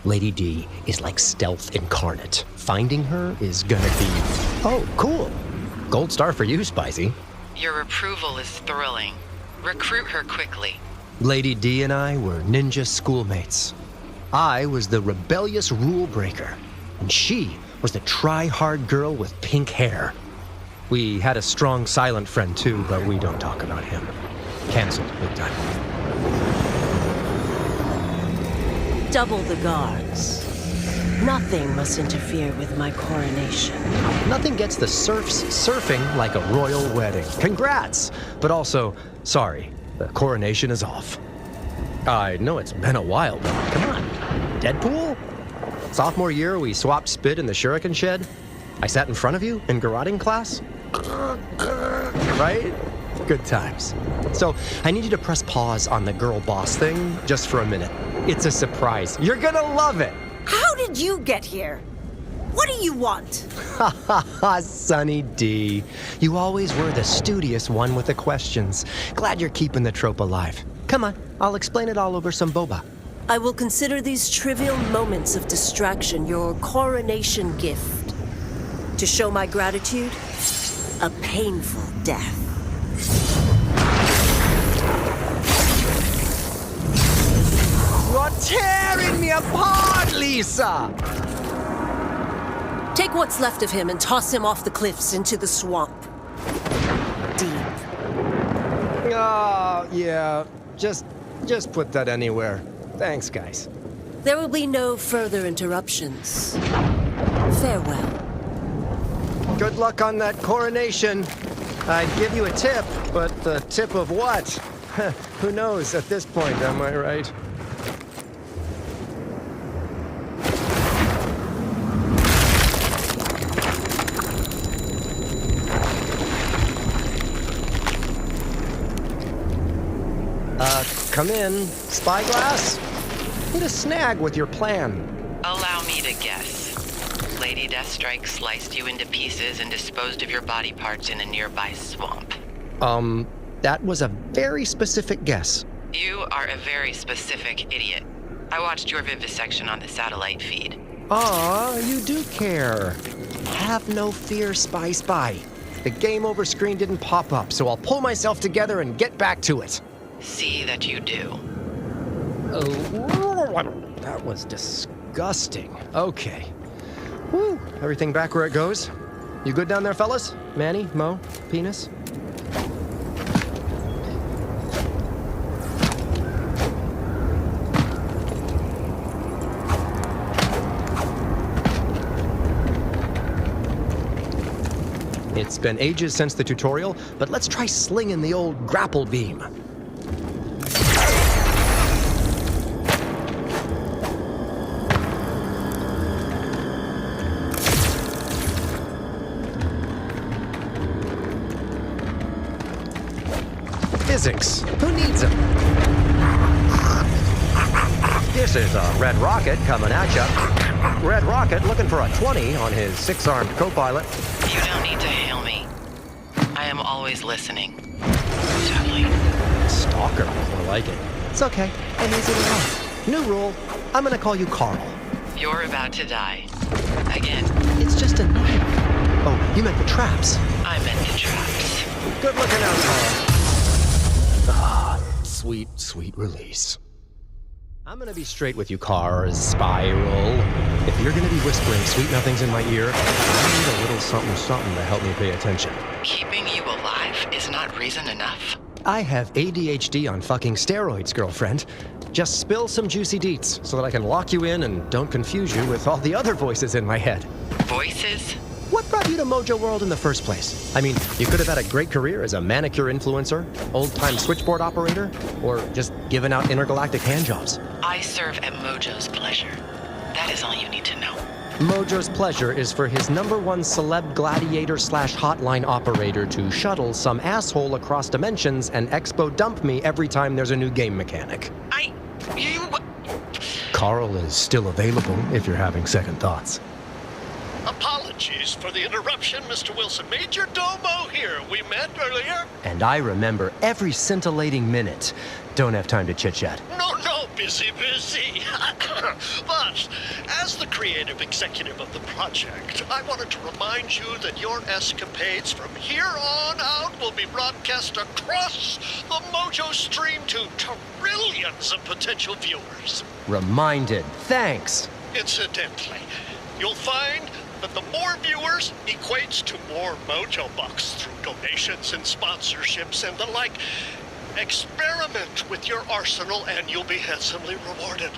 Lady D is like stealth incarnate. Finding her is gonna be... Oh, cool. Gold star for you, Spicy. Your approval is thrilling. Recruit her quickly. Lady D and I were ninja schoolmates. I was the rebellious rule breaker, and she was the try-hard girl with pink hair. We had a strong silent friend too, but we don't talk about him. Cancelled big time. Double the guards. Nothing must interfere with my coronation. Nothing gets the serfs surfing like a royal wedding. Congrats! But also, sorry, the coronation is off. I know it's been a while, but come on. Deadpool? Sophomore year, we swapped spit in the shuriken shed. I sat in front of you in garroting class. Right? Good times. So, I need you to press pause on the girl boss thing just for a minute. It's a surprise. You're gonna love it! How did you get here? What do you want? Ha ha ha, Sunny D. You always were the studious one with the questions. Glad you're keeping the trope alive. Come on, I'll explain it all over some boba. I will consider these trivial moments of distraction your coronation gift. To show my gratitude, a painful death. You're tearing me apart, Lisa! Take what's left of him and toss him off the cliffs into the swamp. Deep. Oh, yeah. Just put that anywhere. Thanks, guys. There will be no further interruptions. Farewell. Good luck on that coronation. I'd give you a tip, but the tip of what? Who knows at this point, am I right? Come in. Spyglass? Need a snag with your plan. Allow me to guess. Lady Deathstrike sliced you into pieces and disposed of your body parts in a nearby swamp. That was a very specific guess. You are a very specific idiot. I watched your vivisection on the satellite feed. Aw, you do care. Have no fear, Spy. The game over screen didn't pop up, so I'll pull myself together and get back to it. See that you do. Oh, that was disgusting. Okay. Woo, everything back where it goes. You good down there, fellas? Manny, Mo, Penis? It's been ages since the tutorial, but let's try slinging the old grapple beam. Physics. Who needs them? This is a red rocket coming at ya. Red Rocket looking for a 20 on his 6-armed co-pilot. You don't need to hail me. I am always listening. Sadly. Stalker, more like it. It's okay, I'm easy to love. New rule, I'm gonna call you Carl. You're about to die. Again. It's just a name. Oh, you meant the traps. I meant the traps. Good looking out, Carl. Ah, sweet, sweet release. I'm gonna be straight with you, Car, Spiral. If you're gonna be whispering sweet nothings in my ear, I need a little something to help me pay attention. Keeping you alive is not reason enough. I have ADHD on fucking steroids, girlfriend. Just spill some juicy deets so that I can lock you in and don't confuse you with all the other voices in my head. Voices? What brought you to Mojo World in the first place? I mean, you could have had a great career as a manicure influencer, old-time switchboard operator, or just giving out intergalactic handjobs. I serve at Mojo's pleasure. That is all you need to know. Mojo's pleasure is for his #1 celeb gladiator / hotline operator to shuttle some asshole across dimensions and expo dump me every time there's a new game mechanic. Carl is still available if you're having second thoughts. Apologies for the interruption, Mr. Wilson. Major Domo here. We met earlier. And I remember every scintillating minute. Don't have time to chit-chat. No, busy. But, as the creative executive of the project, I wanted to remind you that your escapades from here on out will be broadcast across the Mojo stream to trillions of potential viewers. Reminded. Thanks. Incidentally, you'll find that the more viewers equates to more Mojo bucks through donations and sponsorships and the like. Experiment with your arsenal and you'll be handsomely rewarded.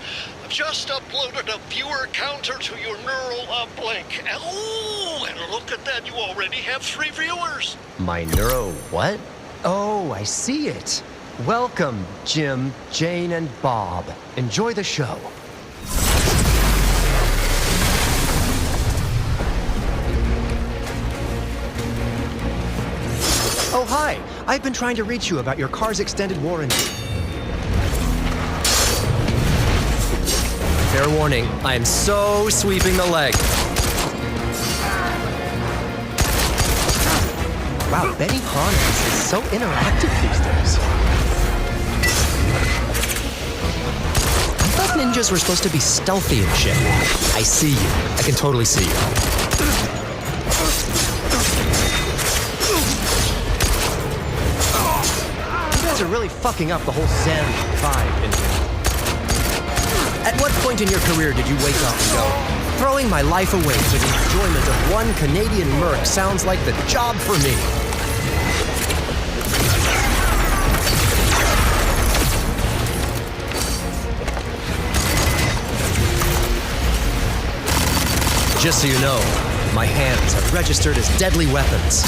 I've just uploaded a viewer counter to your neural uplink. Oh, and look at that, you already have 3 viewers. My neuro what? Oh, I see it. Welcome, Jim, Jane, and Bob. Enjoy the show. Oh, hi. I've been trying to reach you about your car's extended warranty. Fair warning, I am so sweeping the leg. Wow, Betty Hondas is so interactive these days. I thought ninjas were supposed to be stealthy and shit. I see you. I can totally see you. Are really fucking up the whole Zen vibe in here. At what point in your career did you wake up and go, throwing my life away for the enjoyment of one Canadian merc sounds like the job for me? Just so you know, my hands are registered as deadly weapons,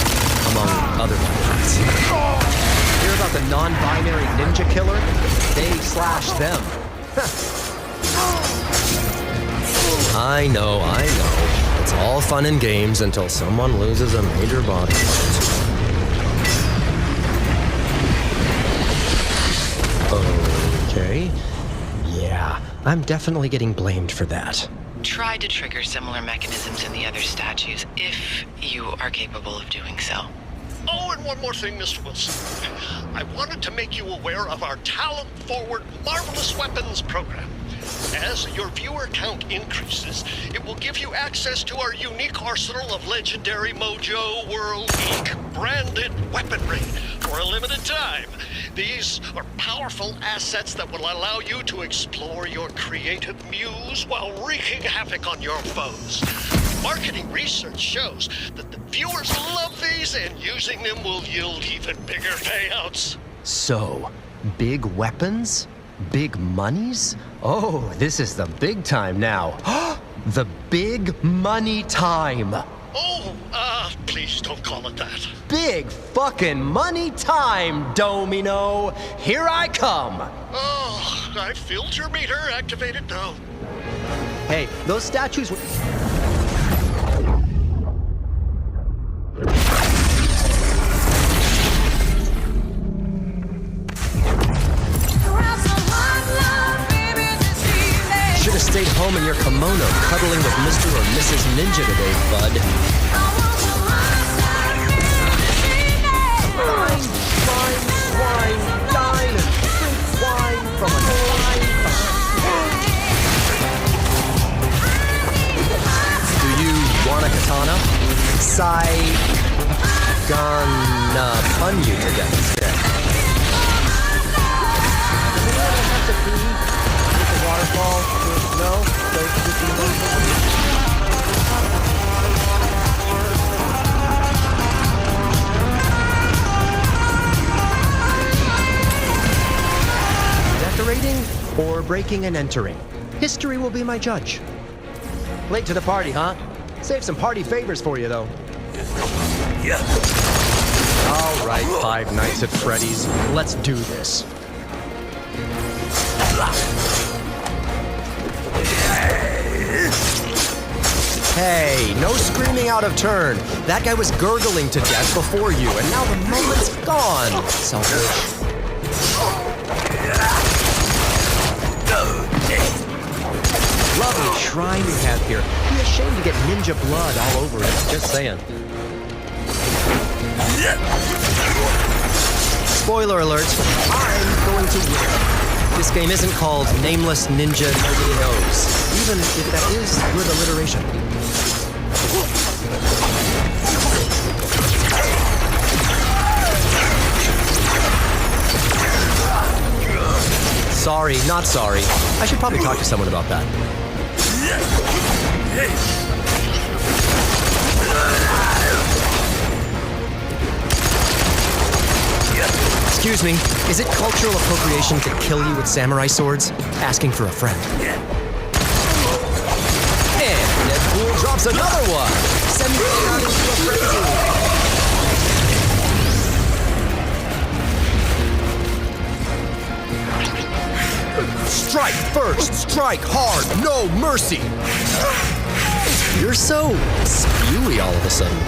among other weapons. Hear about the non-binary ninja killer? They/them. I know. It's all fun and games until someone loses a major body part. Okay. Yeah, I'm definitely getting blamed for that. Try to trigger similar mechanisms in the other statues, if you are capable of doing so. Oh, and one more thing, Mr. Wilson. I wanted to make you aware of our talent-forward Marvelous Weapons program. As your viewer count increases, it will give you access to our unique arsenal of legendary Mojo World Inc. branded weaponry for a limited time. These are powerful assets that will allow you to explore your creative muse while wreaking havoc on your foes. Marketing research shows that the viewers love these, and using them will yield even bigger payouts. So, big weapons? Big monies? Oh, this is the big time now. The big money time. Oh, please don't call it that. Big fucking money time, Domino. Here I come. Oh, I filled your meter. Activated now. Hey, those statues were... Should have stayed home in your commode kimono cuddling with Mr. or Mrs. Ninja today, bud. Wine, dine, and drink wine from a wine fountain. Do you want a katana? Gonna pun you to death instead. Does anyone have to pee with the waterfall? No? Decorating or breaking and entering? History will be my judge. Late to the party, huh? Save some party favors for you, though. Yeah. All right, Five Nights at Freddy's. Let's do this. Hey, no screaming out of turn. That guy was gurgling to death before you, and now the moment's gone. Selfish. Lovely shrine you have here. Be ashamed to get ninja blood all over it. Just saying. Spoiler alert, I'm going to win. This game isn't called Nameless Ninja Nobody Knows, even if that is good alliteration. Sorry, not sorry. I should probably talk to someone about that. Excuse me, is it cultural appropriation to kill you with samurai swords? Asking for a friend. And Deadpool drops another one! Send me out into a frenzy! Strike first! Strike hard! No mercy! You're so spewy all of a sudden.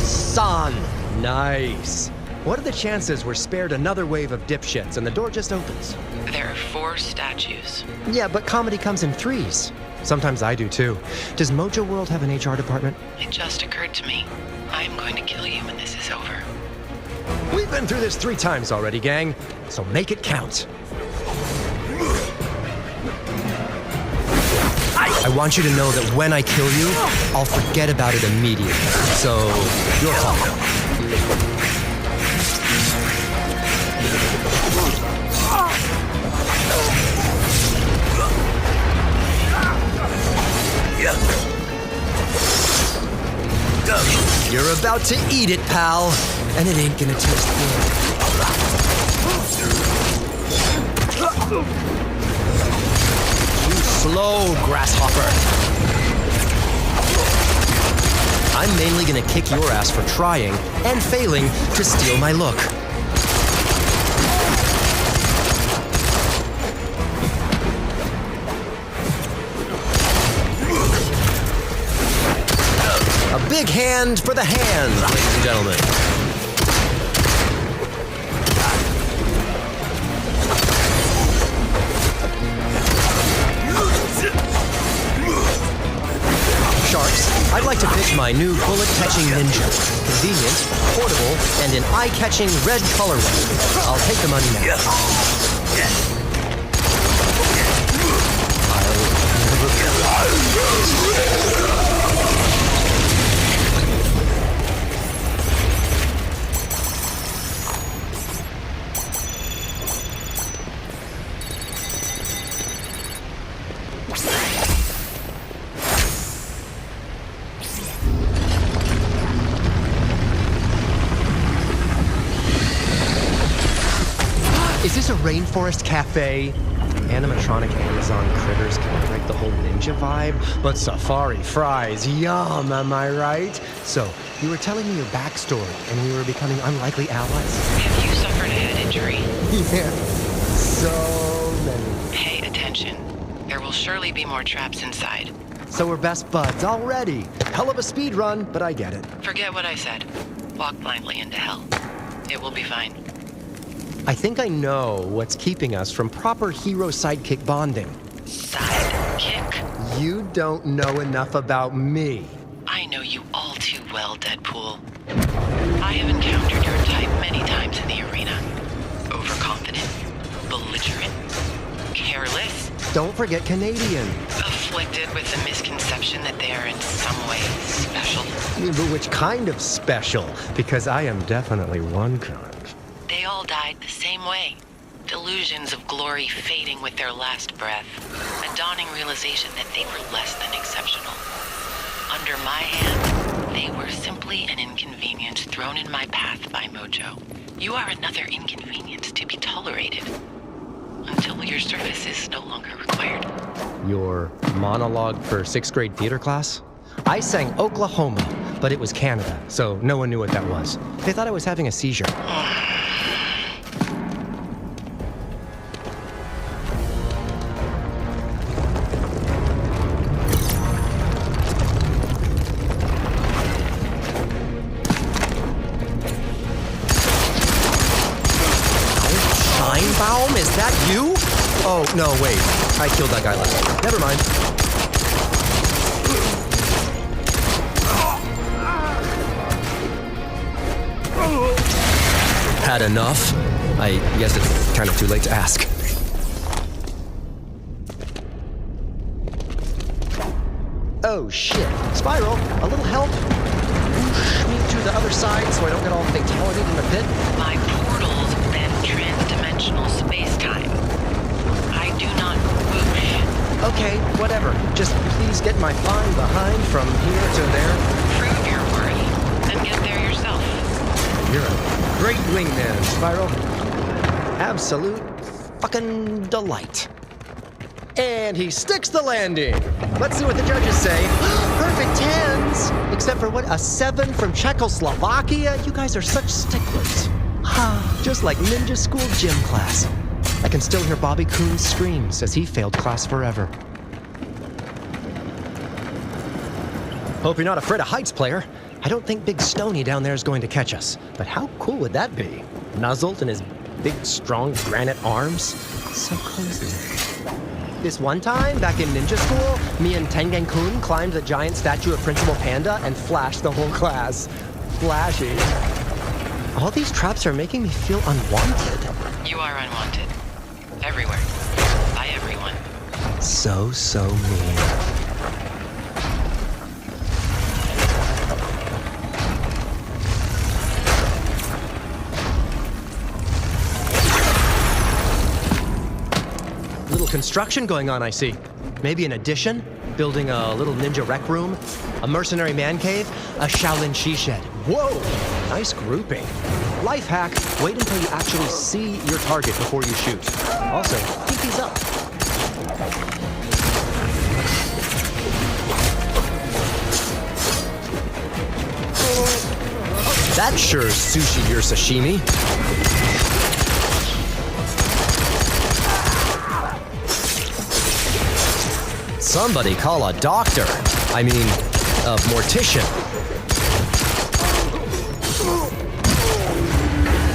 San. Nice. What are the chances we're spared another wave of dipshits and the door just opens? There are 4 statues. Yeah, but comedy comes in 3s. Sometimes I do too. Does Mojo World have an HR department? It just occurred to me. I'm going to kill you when this is over. We've been through this 3 times already, gang. So make it count. I want you to know that when I kill you, I'll forget about it immediately. So, your call. You're about to eat it, pal, and it ain't gonna taste good. Slow, grasshopper. I'm mainly gonna kick your ass for trying and failing to steal my look. A big hand for the hand, ladies and gentlemen. Sharks, I'd like to pitch my new bullet-catching ninja. Convenient, portable, and an eye-catching red colorway. I'll take the money now. Is this a rainforest cafe? Animatronic Amazon critters can break the whole ninja vibe, but safari fries, yum, am I right? So, you were telling me your backstory, and we were becoming unlikely allies? Have you suffered a head injury? Yeah, so many. Pay attention. There will surely be more traps inside. So we're best buds already. Hell of a speed run, but I get it. Forget what I said. Walk blindly into hell. It will be fine. I think I know what's keeping us from proper hero-sidekick bonding. Sidekick? You don't know enough about me. I know you all too well, Deadpool. I have encountered your type many times in the arena. Overconfident, belligerent, careless. Don't forget Canadian. Afflicted with the misconception that they are in some way special. Yeah, but which kind of special? Because I am definitely one kind. They all died the same way. Delusions of glory fading with their last breath. A dawning realization that they were less than exceptional. Under my hand, they were simply an inconvenience thrown in my path by Mojo. You are another inconvenience to be tolerated. Until your service is no longer required. Your monologue for 6th grade theater class? I sang Oklahoma, but it was Canada, so no one knew what that was. They thought I was having a seizure. Scheinbaum, is that you? Oh, no, wait. I killed that guy last time. Never mind. Had enough? I guess it's kind of too late to ask. Oh, shit. Spiral, a little help? Whoosh me to the other side so I don't get all fatality'd in the pit? My portals bend trans-dimensional space-time. I do not whoosh. Okay, whatever. Just please get my flying behind from here to there. Prove your worth, and get there yourself. You're a great wingman, Spiral. Absolute fucking delight. And he sticks the landing. Let's see what the judges say. Perfect 10s! Except for what, a 7 from Czechoslovakia? You guys are such sticklers. Just like ninja school gym class. I can still hear Bobby Coon's screams as he failed class forever. Hope you're not afraid of heights, player. I don't think Big Stony down there is going to catch us. But how cool would that be? Nuzzled in his big, strong granite arms. So cozy. This one time, back in ninja school, me and Tengen-kun climbed the giant statue of Principal Panda and flashed the whole class. Flashy. All these traps are making me feel unwanted. You are unwanted. Everywhere. By everyone. So mean. Little construction going on, I see. Maybe an addition? Building a little ninja rec room? A mercenary man cave? A Shaolin she shed? Whoa! Nice grouping. Life hack, wait until you actually see your target before you shoot. Also, keep these up. That sure is sushi your sashimi. Somebody call a doctor. I mean, a mortician.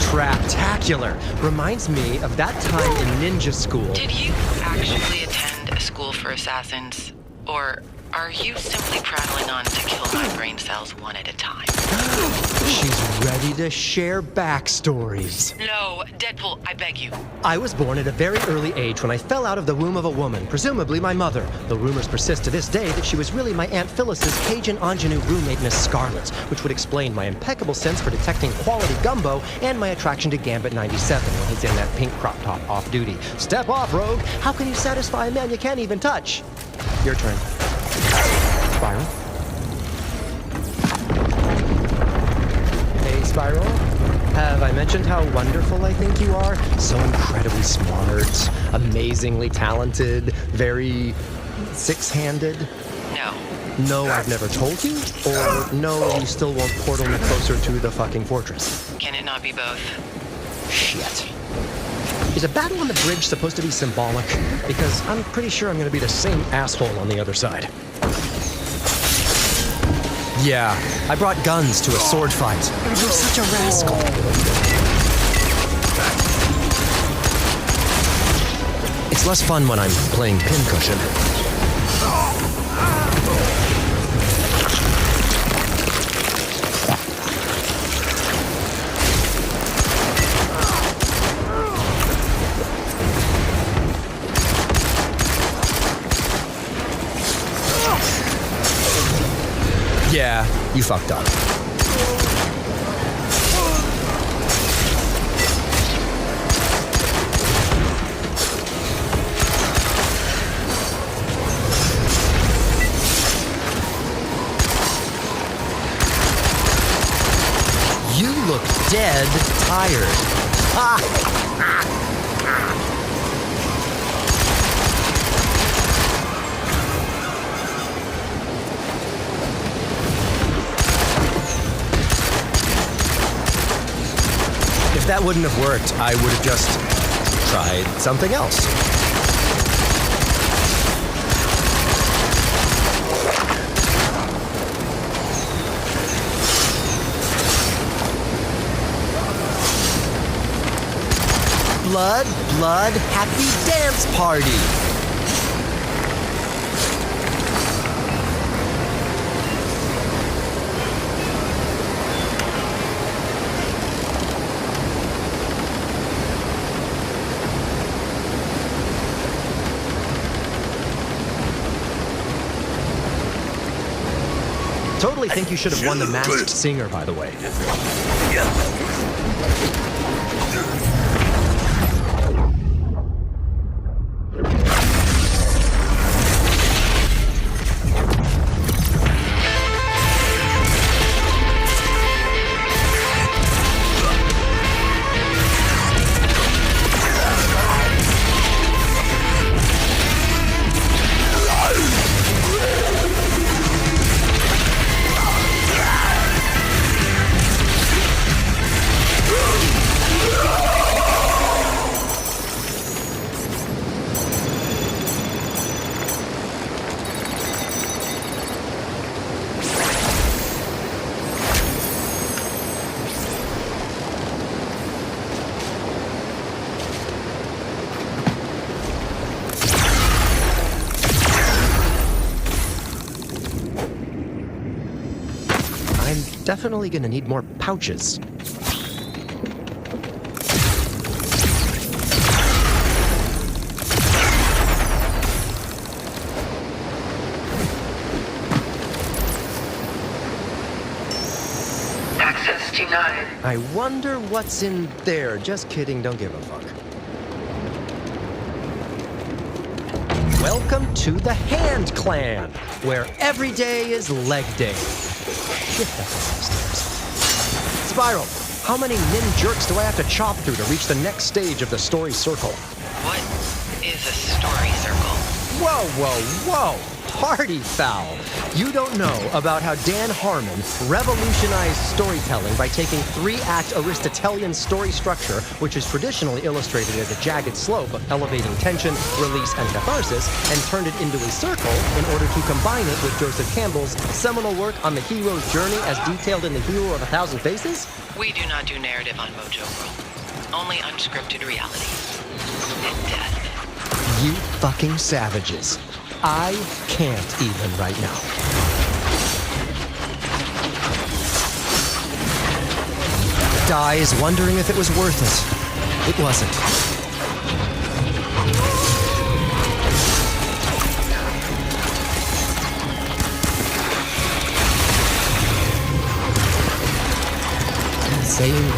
Traptacular. Reminds me of that time in ninja school. Did you actually attend a school for assassins? Or are you simply prattling on to kill my brain cells one at a time? She's ready to share backstories. No, Deadpool, I beg you. I was born at a very early age when I fell out of the womb of a woman, presumably my mother. The rumors persist to this day that she was really my Aunt Phyllis's Cajun ingenue roommate, Miss Scarlet, which would explain my impeccable sense for detecting quality gumbo and my attraction to Gambit 97 when he's in that pink crop top off duty. Step off, rogue! How can you satisfy a man you can't even touch? Your turn. Spiral? Hey, Spiral? Have I mentioned how wonderful I think you are? So incredibly smart, amazingly talented, very six-handed? No. No, I've never told you? Or no, you still won't portal me closer to the fucking fortress? Can it not be both? Shit. Is a battle on the bridge supposed to be symbolic? Because I'm pretty sure I'm gonna be the same asshole on the other side. Yeah, I brought guns to a sword fight. You're such a rascal. It's less fun when I'm playing pincushion. Yeah, you fucked up. You look dead tired. If that wouldn't have worked, I would have just tried something else. Blood, blood, happy dance party! Totally think you should have won the Masked Singer, by the way. Definitely gonna need more pouches. Access denied. I wonder what's in there. Just kidding, don't give a fuck. Welcome to the Hand Clan, where every day is leg day. Shit, that's upstairs. Spiral, how many nin jerks do I have to chop through to reach the next stage of the story circle? What is a story circle? Whoa, whoa, whoa! Party foul! You don't know about how Dan Harmon revolutionized storytelling by taking 3-act Aristotelian story structure, which is traditionally illustrated as a jagged slope of elevating tension, release, and catharsis, and turned it into a circle in order to combine it with Joseph Campbell's seminal work on the hero's journey as detailed in The Hero of a Thousand Faces? We do not do narrative on Mojo World. Only unscripted reality. And death. You fucking savages. I can't even right now. Dies wondering if it was worth it. It wasn't. Saying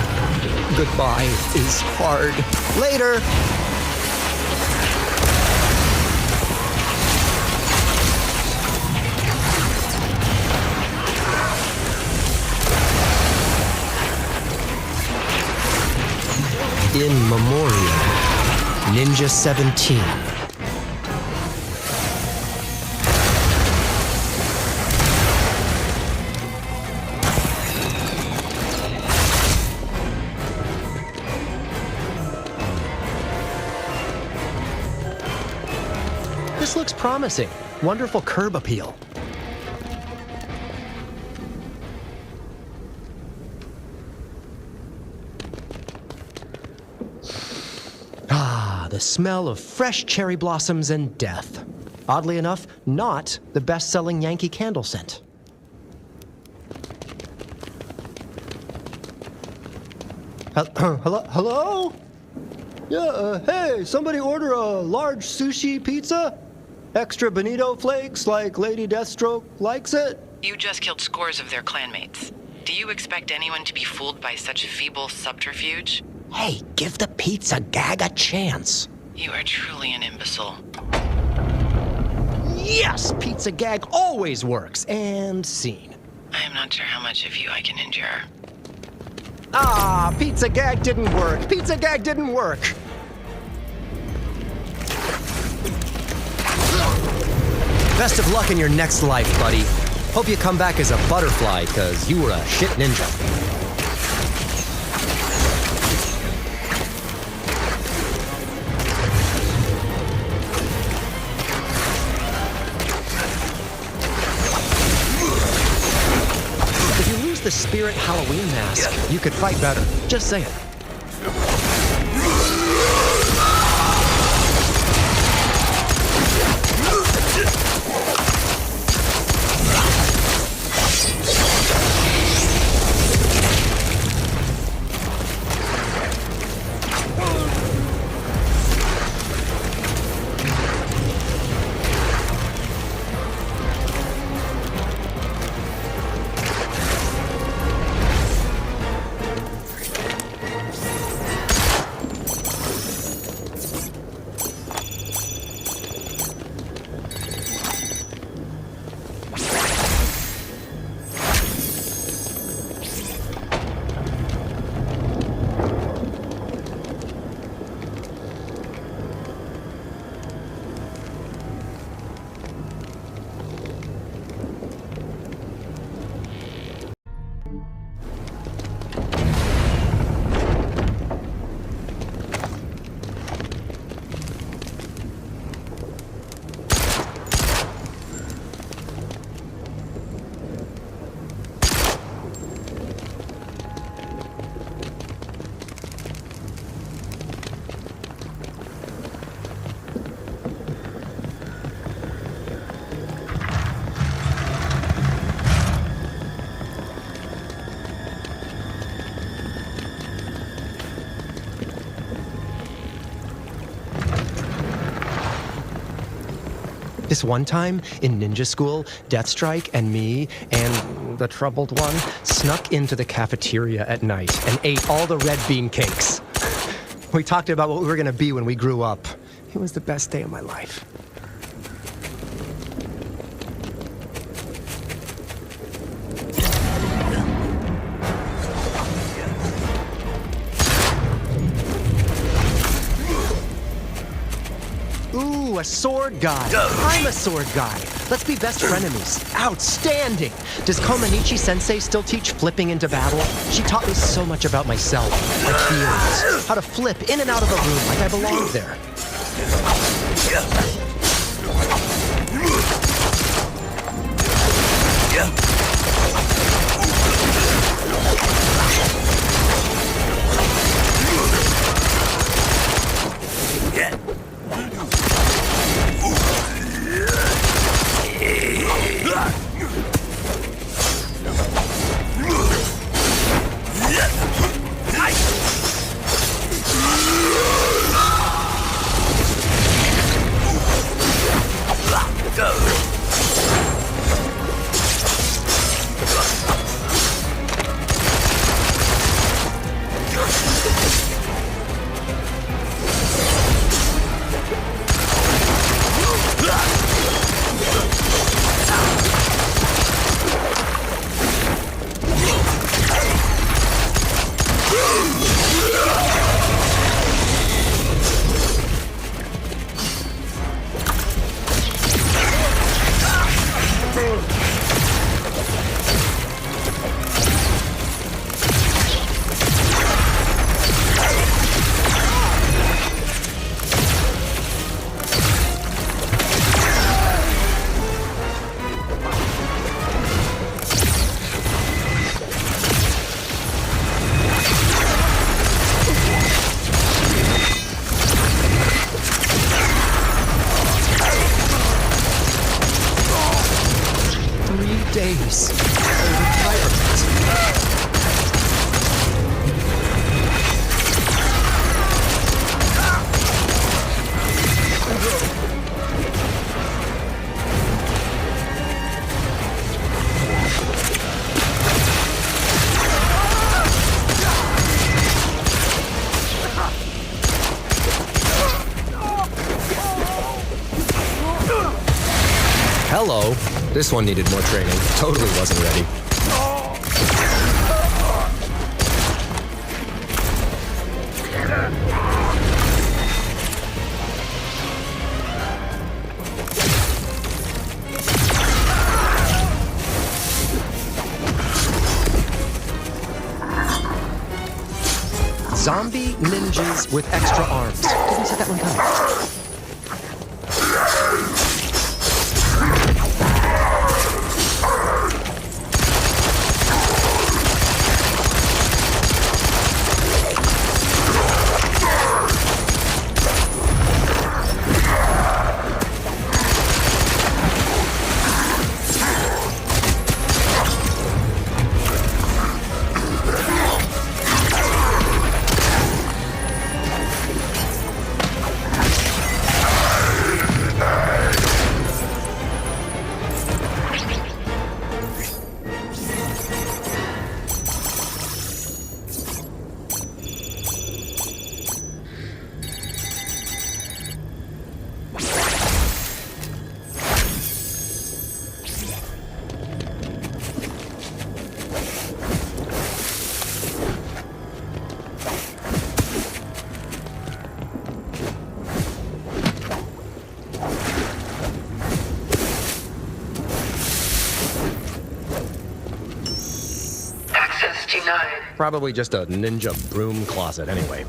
goodbye is hard. Later! In Memoriam, Ninja 17. This looks promising. Wonderful curb appeal. the smell of fresh cherry blossoms and death. Oddly enough, not the best-selling Yankee Candle scent. Hello? Yeah, hey, somebody order a large sushi pizza? Extra bonito flakes like Lady Deathstroke likes it? You just killed scores of their clanmates. Do you expect anyone to be fooled by such feeble subterfuge? Hey, give the pizza gag a chance. You are truly an imbecile. Yes, pizza gag always works. And scene. I am not sure how much of you I can endure. Ah, pizza gag didn't work. Pizza gag didn't work. Best of luck in your next life, buddy. Hope you come back as a butterfly, because you were a shit ninja. If you lose the spirit Halloween mask, you could fight better. Just saying. This one time, in ninja school, Deathstrike and me and the troubled one snuck into the cafeteria at night and ate all the red bean cakes. We talked about what we were going to be when we grew up. It was the best day of my life. Ooh, a sword guy. I'm a sword guy. Let's be best frenemies. Outstanding. Does Komanichi-sensei still teach flipping into battle? She taught me so much about myself, my feelings, how to flip in and out of a room like I belonged there. days. Retirement. Hello. This one needed more training. Totally wasn't ready. Zombie ninjas with extra arms. Didn't see that one coming. Probably just a ninja broom closet anyway.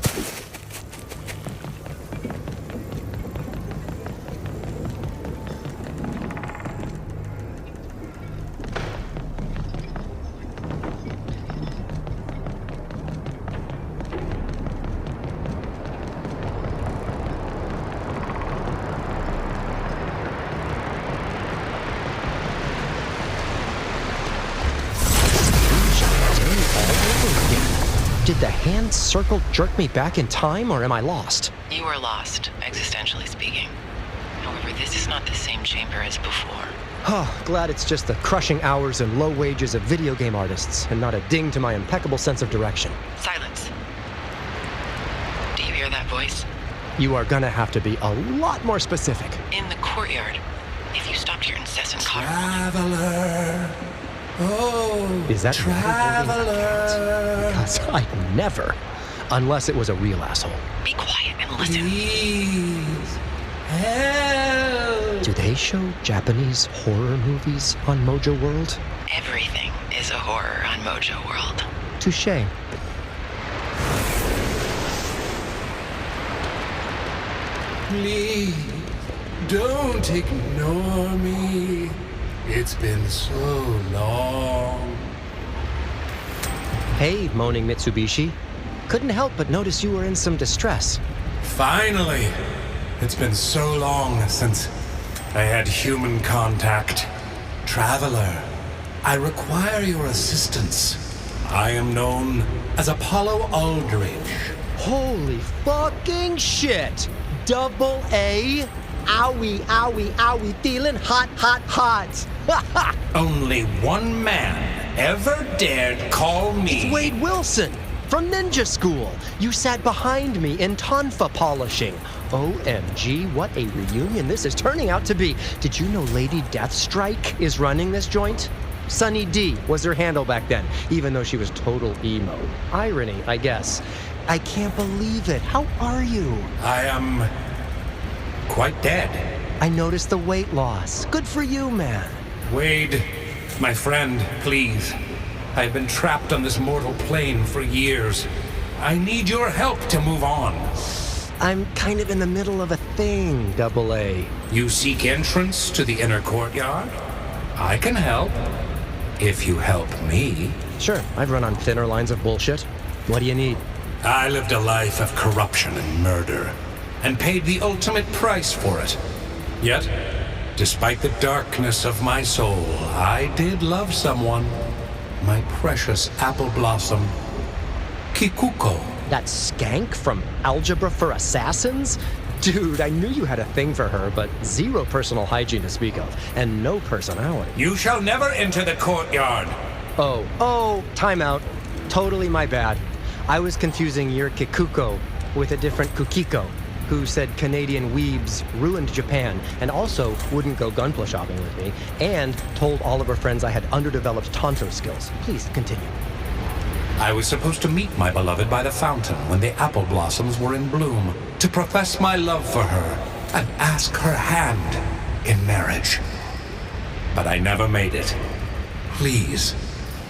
Did the hand circle jerk me back in time, or am I lost? You are lost, existentially speaking. However, this is not the same chamber as before. Oh, glad it's just the crushing hours and low wages of video game artists, and not a ding to my impeccable sense of direction. Silence. Do you hear that voice? You are gonna have to be a lot more specific. In the courtyard. If you stopped your incessant Traveler. Oh, is that Traveler? Because I'd never, unless it was a real asshole. Be quiet and listen. Please, help. Do they show Japanese horror movies on Mojo World? Everything is a horror on Mojo World. Touché. Please, don't ignore me. It's been so long. Hey, moaning Mitsubishi. Couldn't help but notice you were in some distress. Finally! It's been so long since I had human contact. Traveler, I require your assistance. I am known as Apollo Aldridge. Holy fucking shit! Double A? Owie, owie, owie, feeling hot, hot, hot. Only one man ever dared call me. It's Wade Wilson from Ninja School. You sat behind me in tonfa polishing. OMG, what a reunion this is turning out to be. Did you know Lady Deathstrike is running this joint? Sunny D was her handle back then, even though she was total emo. Irony, I guess. I can't believe it. How are you? I am quite dead. I noticed the weight loss. Good for you, man. Wade, my friend, please. I've been trapped on this mortal plane for years. I need your help to move on. I'm kind of in the middle of a thing, Double A. You seek entrance to the inner courtyard? I can help. If you help me. Sure, I've run on thinner lines of bullshit. What do you need? I lived a life of corruption and murder, and paid the ultimate price for it. Yet, Despite the darkness of my soul, I did love someone. My precious apple blossom, Kikuko. That skank from Algebra for Assassins? Dude, I knew you had a thing for her, but zero personal hygiene to speak of, and no personality. You shall never enter the courtyard. Oh, timeout. Totally my bad. I was confusing your Kikuko with a different Kukiko, who said Canadian weebs ruined Japan and also wouldn't go gunpla shopping with me, and told all of her friends I had underdeveloped tanto skills. Please continue. I was supposed to meet my beloved by the fountain when the apple blossoms were in bloom, to profess my love for her and ask her hand in marriage. But I never made it. Please,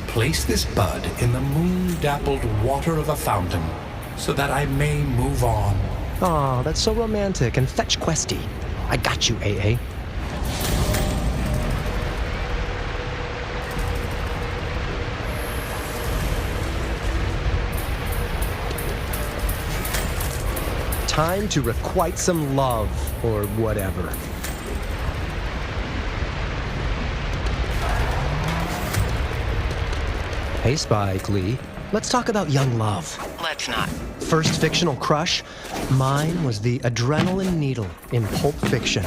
place this bud in the moon-dappled water of a fountain so that I may move on. Aw, that's so romantic and fetch questy. I got you, AA. Time to requite some love, or whatever. Hey, Spike Lee. Let's talk about young love. Let's not. First fictional crush? Mine was the adrenaline needle in Pulp Fiction.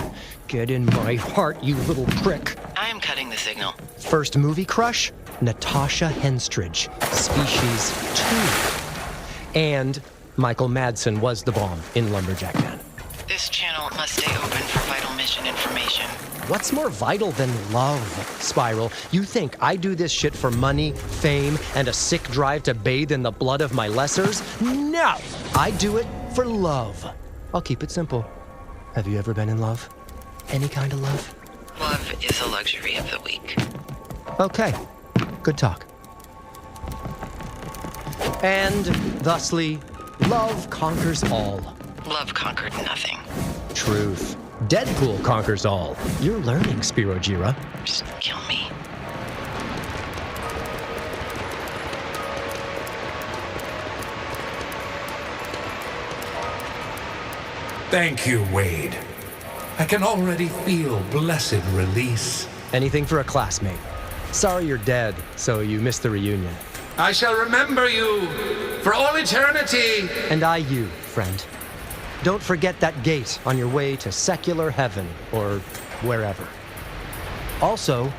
Get in my heart, you little prick. I am cutting the signal. First movie crush? Natasha Henstridge, Species 2. And Michael Madsen was the bomb in Lumberjack Man. This channel must stay open for vital mission information. What's more vital than love, Spiral? You think I do this shit for money, fame, and a sick drive to bathe in the blood of my lessers? No! I do it for love. I'll keep it simple. Have you ever been in love? Any kind of love? Love is a luxury of the weak. Okay. Good talk. And thusly, love conquers all. Love conquered nothing. Truth. Deadpool conquers all. You're learning, Spiro Jira. Just kill me. Thank you, Wade. I can already feel blessed release. Anything for a classmate. Sorry you're dead, so you missed the reunion. I shall remember you for all eternity. And I you, friend. Don't forget that gate on your way to secular heaven, or wherever. Also,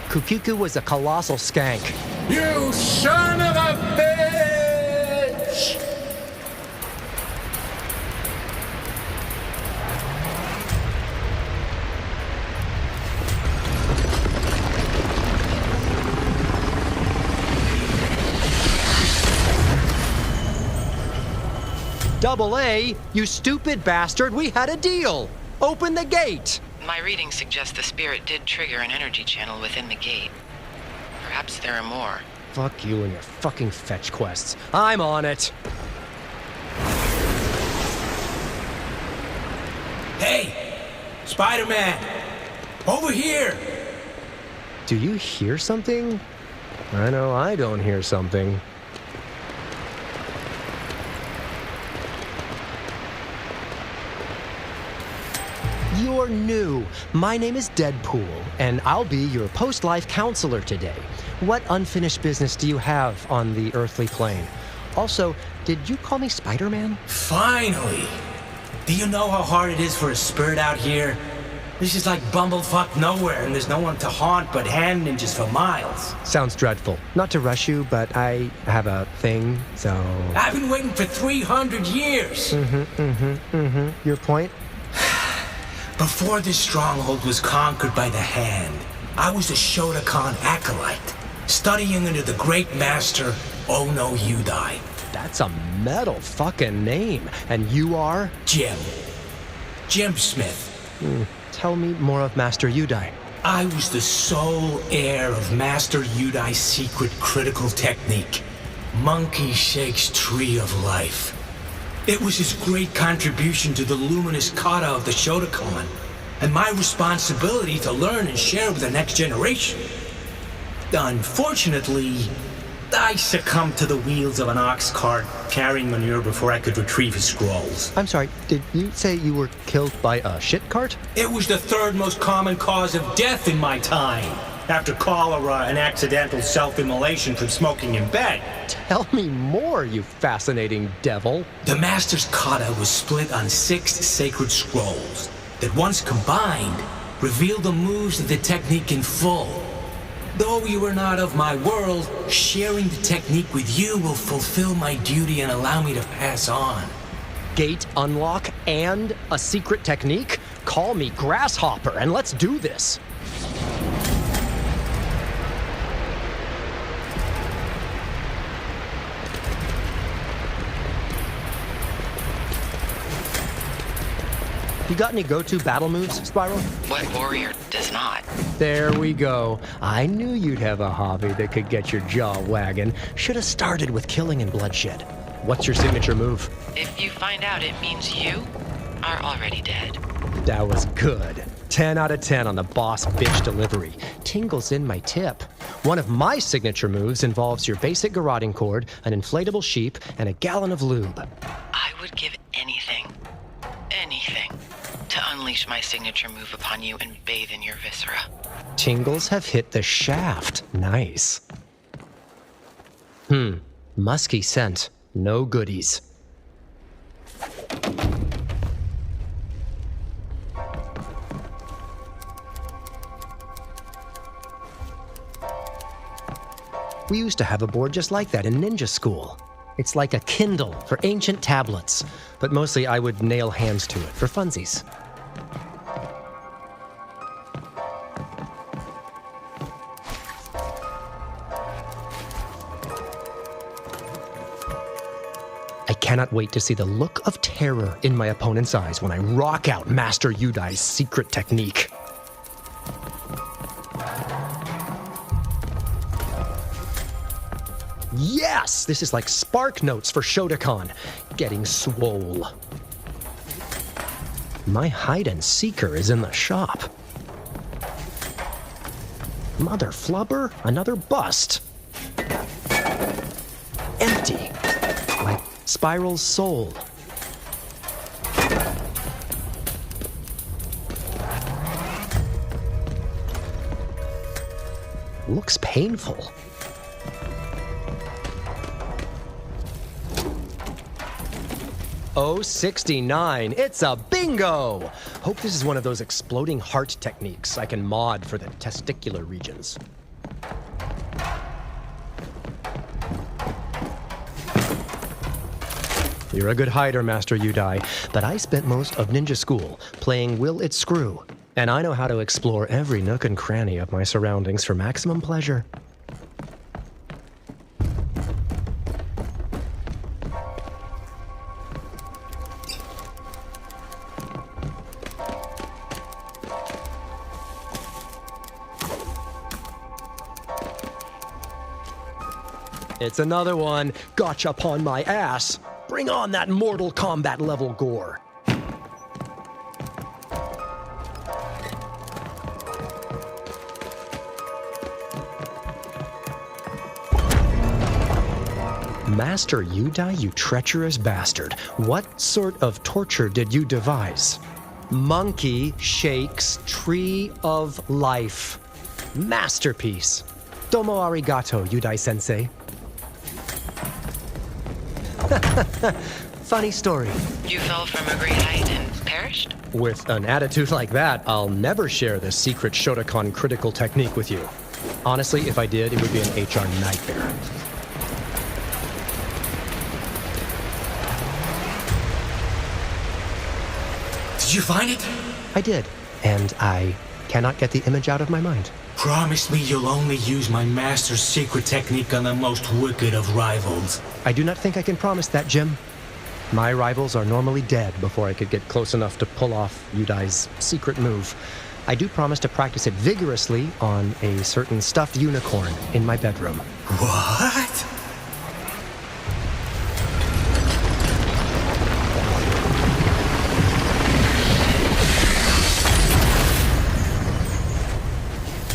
Kukiku was a colossal skank. You son of a bitch! Double A, you stupid bastard, we had a deal! Open the gate! My readings suggest the spirit did trigger an energy channel within the gate. Perhaps there are more. Fuck you and your fucking fetch quests. I'm on it! Hey! Spider-Man! Over here! Do you hear something? I know I don't hear something. You're new. My name is Deadpool, and I'll be your post-life counselor today. What unfinished business do you have on the earthly plane? Also, did you call me Spider-Man? Finally! Do you know how hard it is for a spirit out here? This is like bumblefuck nowhere, and there's no one to haunt but hand ninjas for miles. Sounds dreadful. Not to rush you, but I have a thing, so... I've been waiting for 300 years! Your point? Before this stronghold was conquered by the Hand, I was a Shotokan acolyte, studying under the great master Ono Yudai. That's a metal fucking name. And you are? Jim Smith. Tell me more of Master Yudai. I was the sole heir of Master Yudai's secret critical technique, Monkey Shake's Tree of Life. It was his great contribution to the luminous kata of the Shotokan, and my responsibility to learn and share with the next generation. Unfortunately, I succumbed to the wheels of an ox cart carrying manure before I could retrieve his scrolls. I'm sorry, did you say you were killed by a shit cart? It was the third most common cause of death in my time, after cholera and accidental self-immolation from smoking in bed. Tell me more, you fascinating devil. The Master's kata was split on 6 sacred scrolls that, once combined, reveal the moves of the technique in full. Though you are not of my world, sharing the technique with you will fulfill my duty and allow me to pass on. Gate unlock and a secret technique? Call me Grasshopper and let's do this. You got any go-to battle moves, Spiral? What warrior does not? There we go. I knew you'd have a hobby that could get your jaw wagging. Should have started with killing and bloodshed. What's your signature move? If you find out, it means you are already dead. That was good. 10 out of 10 on the boss bitch delivery. Tingles in my tip. One of my signature moves involves your basic garroting cord, an inflatable sheep, and a gallon of lube. I would give anything to unleash my signature move upon you and bathe in your viscera. Tingles have hit the shaft. Nice. Musky scent. No goodies. We used to have a board just like that in ninja school. It's like a Kindle for ancient tablets, but mostly I would nail hands to it for funsies. I cannot wait to see the look of terror in my opponent's eyes when I rock out Master Yudai's secret technique. Yes! This is like Spark Notes for Shotokan. Getting swole. My hide-and-seeker is in the shop. Mother flubber, another bust. Empty. Like Spiral's soul. Looks painful. Oh, 69. It's a bingo! Hope this is one of those exploding heart techniques I can mod for the testicular regions. You're a good hider, Master Yudai, but I spent most of ninja school playing Will It Screw, and I know how to explore every nook and cranny of my surroundings for maximum pleasure. It's another one. Gotcha upon my ass. Bring on that Mortal Kombat level gore. Master Yudai, you treacherous bastard. What sort of torture did you devise? Monkey Shakes Tree of Life. Masterpiece. Domo arigato, Yudai-sensei. Funny story. You fell from a great height and perished? With an attitude like that, I'll never share the secret Shotokan critical technique with you. Honestly, if I did, it would be an HR nightmare. Did you find it? I did, and I cannot get the image out of my mind. Promise me you'll only use my master's secret technique on the most wicked of rivals. I do not think I can promise that, Jim. My rivals are normally dead before I could get close enough to pull off Yudai's secret move. I do promise to practice it vigorously on a certain stuffed unicorn in my bedroom. What?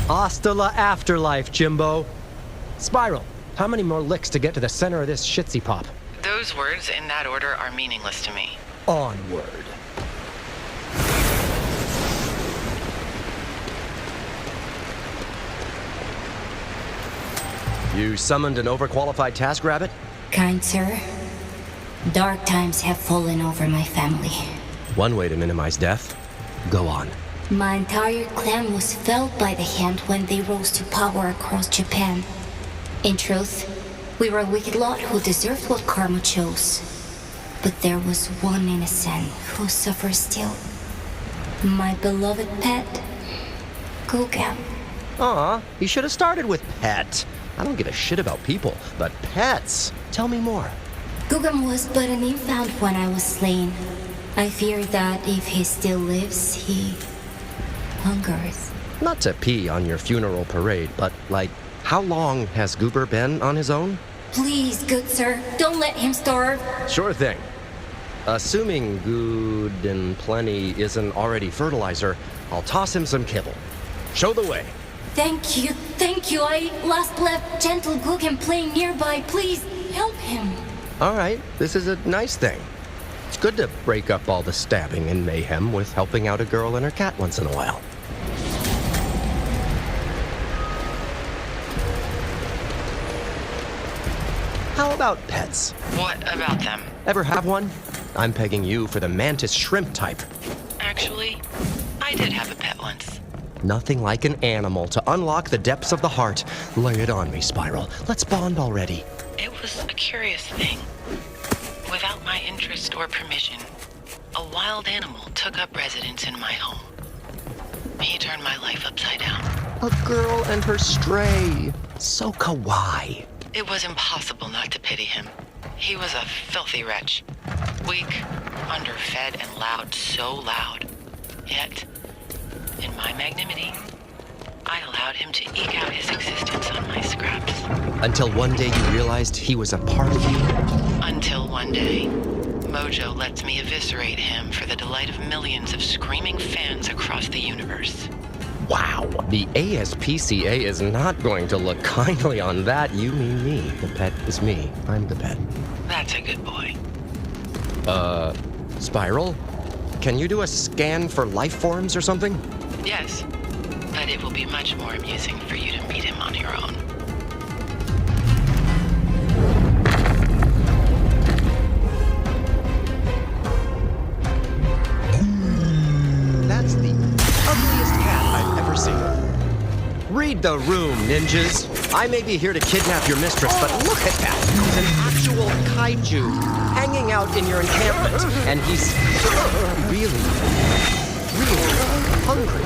Hasta la afterlife, Jimbo. Spiral, How many more licks to get to the center of this shitsy pop? Those words in that order are meaningless to me. Onward. You summoned an overqualified TaskRabbit? Kind sir, dark times have fallen over my family. One way to minimize death. Go on. My entire clan was felled by the hand when they rose to power across Japan. In truth, we were a wicked lot who deserved what karma chose. But there was one innocent who suffers still. My beloved pet, Gugam. Aw, you should have started with pet. I don't give a shit about people, but pets. Tell me more. Gugam was but an infant when I was slain. I fear that if he still lives, he hungers. Not to pee on your funeral parade, but like, how long has Goober been on his own? Please, good sir, don't let him starve. Sure thing. Assuming good and plenty isn't already fertilizer, I'll toss him some kibble. Show the way. Thank you. I last left Gentle Gugam playing nearby. Please, help him. All right, this is a nice thing. It's good to break up all the stabbing and mayhem with helping out a girl and her cat once in a while. How about pets? What about them? Ever have one? I'm pegging you for the mantis shrimp type. Actually, I did have a pet once. Nothing like an animal to unlock the depths of the heart. Lay it on me, Spiral. Let's bond already. It was a curious thing. Without my interest or permission, a wild animal took up residence in my home. He turned my life upside down. A girl and her stray. So kawaii. It was impossible not to pity him. He was a filthy wretch. Weak, underfed, and loud, so loud. Yet, in my magnanimity, I allowed him to eke out his existence on my scraps. Until one day you realized he was a part of you? Until one day, Mojo lets me eviscerate him for the delight of millions of screaming fans across the universe. Wow, the ASPCA is not going to look kindly on that. You mean me. The pet is me. I'm the pet. That's a good boy. Spiral? Can you do a scan for life forms or something? Yes, but it will be much more amusing for you to meet him on your own. That's the ugliest cat I've ever seen. Read the room, ninjas. I may be here to kidnap your mistress, but look at that. He's an actual kaiju hanging out in your encampment, and he's really hungry.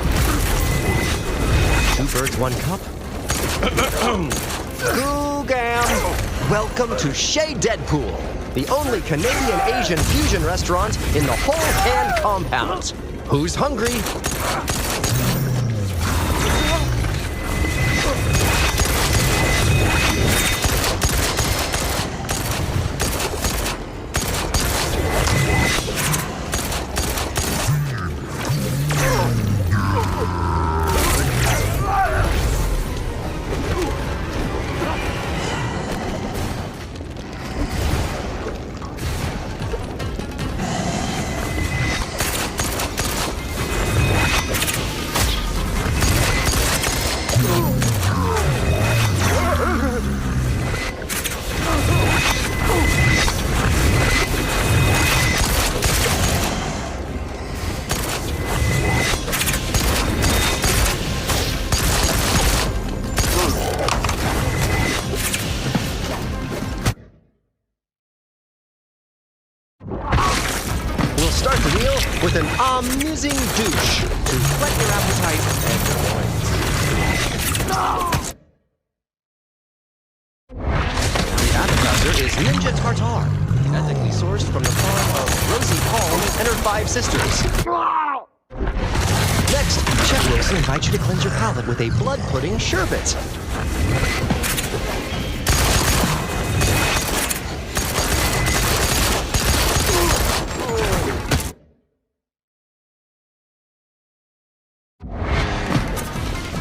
2 birds, 1 cup? Gugam! Welcome to Chez Deadpool, the only Canadian Asian fusion restaurant in the whole Hand compound. Who's hungry? Start the wheel with an amusing douche to whet your appetite and your loins. The appetizer is Ninja Tartar, ethically sourced from the farm of Rosie Palm and her 5 sisters. Next, Chef Wilson invites you to cleanse your palate with a blood pudding sherbet.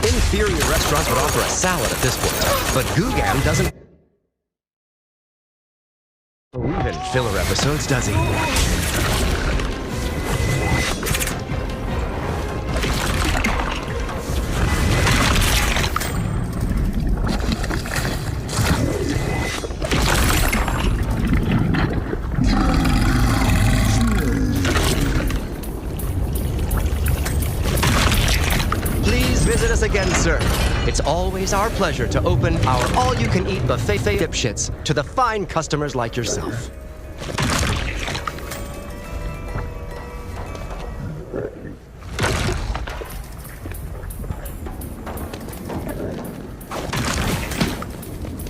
Inferior restaurants would offer a salad at this point, but Gugam doesn't. Even filler episodes, does he? Please visit us again, sir. It's always our pleasure to open our all-you-can-eat buffet dipshits to the fine customers like yourself.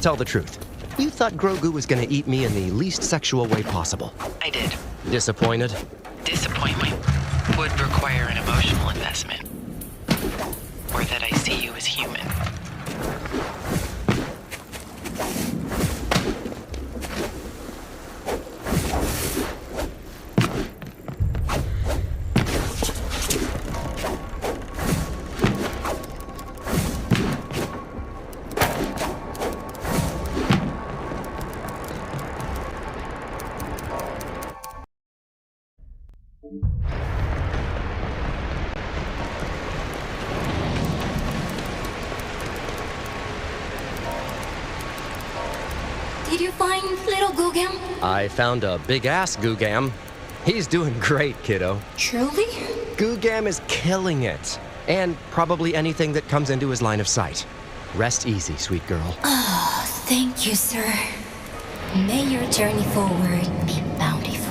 Tell the truth. You thought Grogu was gonna eat me in the least sexual way possible. I did. Disappointed? Disappointment would require an emotional investment. Or that I see you as human. Did you find little Gugam? I found a big-ass Gugam. He's doing great, kiddo. Truly? Gugam is killing it. And probably anything that comes into his line of sight. Rest easy, sweet girl. Oh, thank you, sir. May your journey forward be bountiful.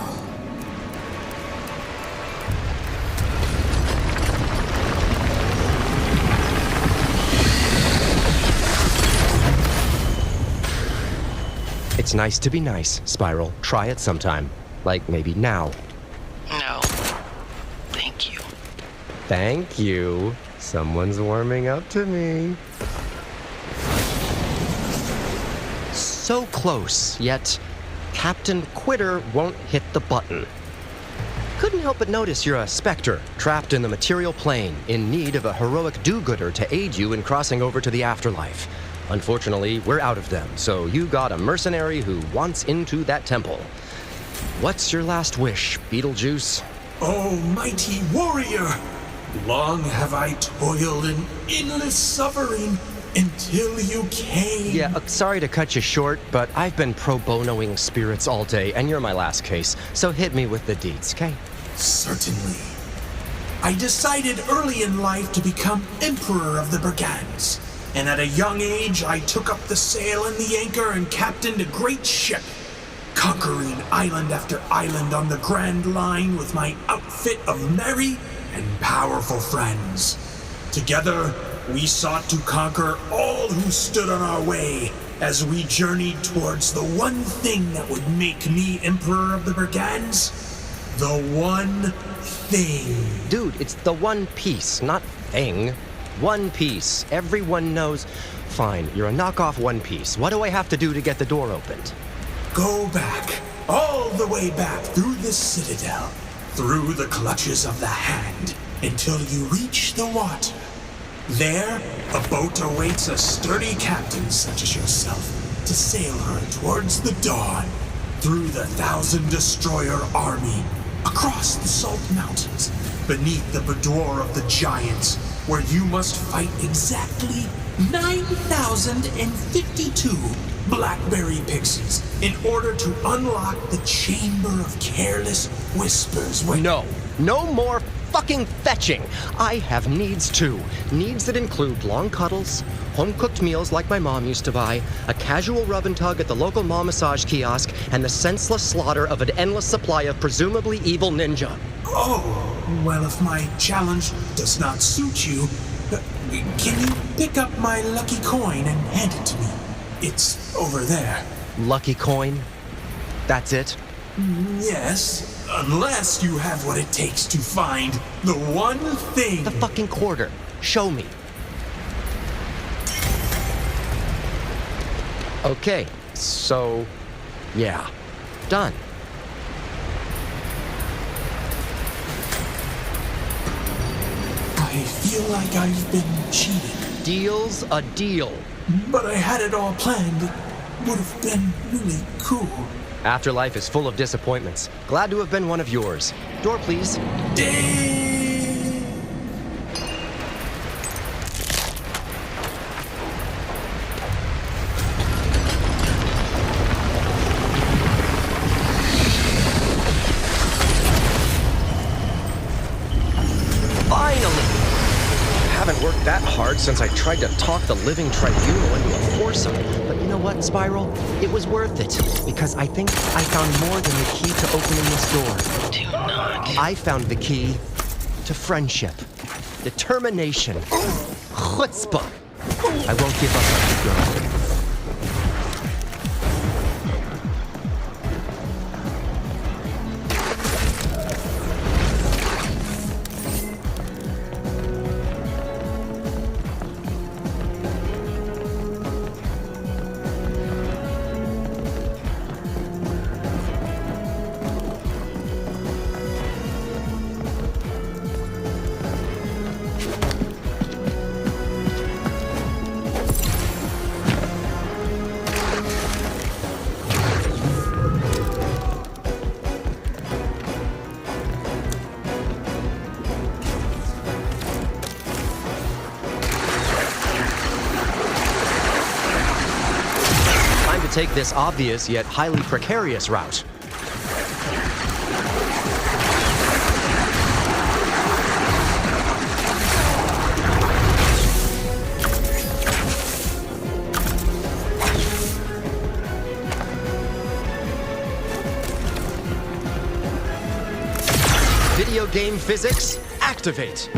It's nice to be nice, Spiral. Try it sometime. Like maybe now. No. Thank you. Thank you. Someone's warming up to me. So close, yet Captain Quitter won't hit the button. Couldn't help but notice you're a Spectre, trapped in the material plane, in need of a heroic do-gooder to aid you in crossing over to the afterlife. Unfortunately, we're out of them, so you got a mercenary who wants into that temple. What's your last wish, Beetlejuice? Oh, mighty warrior! Long have I toiled in endless suffering until you came. Yeah, sorry to cut you short, but I've been pro bonoing spirits all day, and you're my last case, so hit me with the deeds, okay? Certainly. I decided early in life to become Emperor of the Brigands. And at a young age, I took up the sail and the anchor and captained a great ship, conquering island after island on the Grand Line with my outfit of merry and powerful friends. Together, we sought to conquer all who stood on our way as we journeyed towards the one thing that would make me Emperor of the Brigands. The one thing. Dude, it's the One Piece, not thing. One Piece. Everyone knows. Fine, you're a knockoff One Piece. What do I have to do to get the door opened? Go back, all the way back through the citadel, through the clutches of the hand, until you reach the water. There, a boat awaits a sturdy captain such as yourself to sail her towards the dawn, through the 1,000-destroyer army, across the Salt Mountains, beneath the boudoir of the giants, where you must fight exactly 9,052 blackberry pixies in order to unlock the Chamber of Careless Whispers. No more fucking fetching. I have needs too. Needs that include long cuddles, home-cooked meals like my mom used to buy, a casual rub and tug at the local mall massage kiosk, and the senseless slaughter of an endless supply of presumably evil ninja. Oh, well, if my challenge does not suit you, can you pick up my lucky coin and hand it to me? It's over there. Lucky coin? That's it? Yes, unless you have what it takes to find the one thing. The fucking quarter. Show me. Okay, so, yeah, done. I feel like I've been cheated. Deal's a deal. But I had it all planned. It would have been really cool. Afterlife is full of disappointments. Glad to have been one of yours. Door, please. Worked that hard since I tried to talk the living tribunal into a foursome. But you know what, Spiral? It was worth it, because I think I found more than the key to opening this door. Do not. I found the key to friendship, determination, chutzpah. I won't give up on you, girl. Take this obvious yet highly precarious route. Video game physics, activate.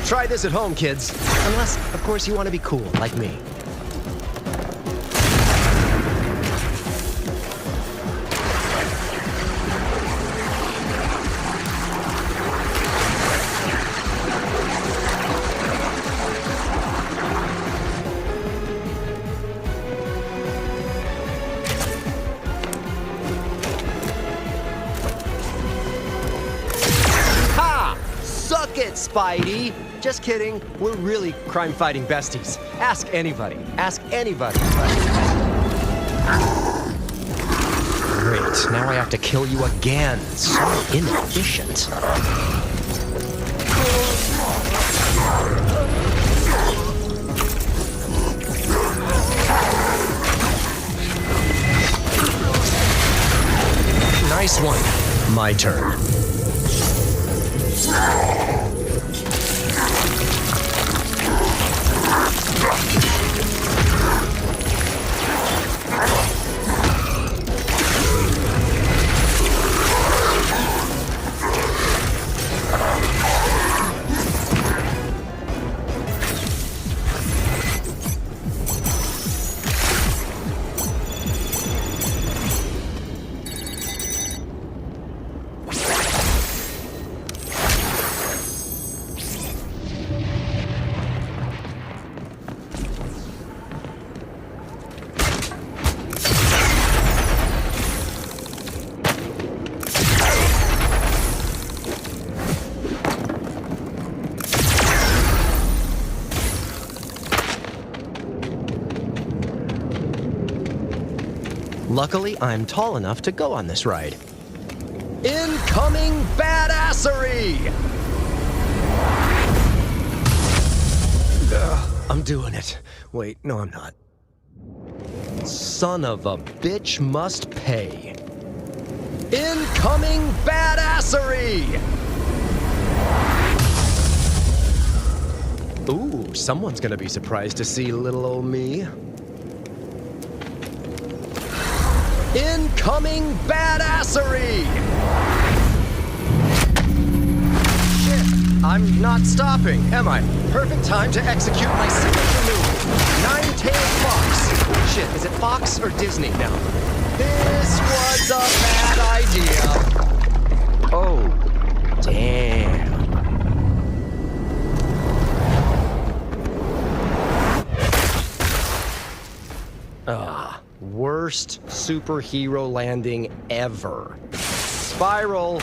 Try this at home, kids. Unless, of course, you want to be cool, like me. Ha! Suck it, Spidey! Just kidding. We're really crime-fighting besties. Ask anybody. Ask anybody. Great. Now I have to kill you again. So inefficient. Nice one. My turn. Luckily, I'm tall enough to go on this ride. Incoming badassery! I'm doing it. Wait, no, I'm not. Son of a bitch must pay. Incoming badassery! Ooh, someone's gonna be surprised to see little old me. Incoming incoming badassery! Shit, I'm not stopping, am I? Perfect time to execute my signature move, Nine-Tailed Fox. Shit, is it Fox or Disney now? This was a bad idea. Oh, damn. Worst superhero landing ever. Spiral,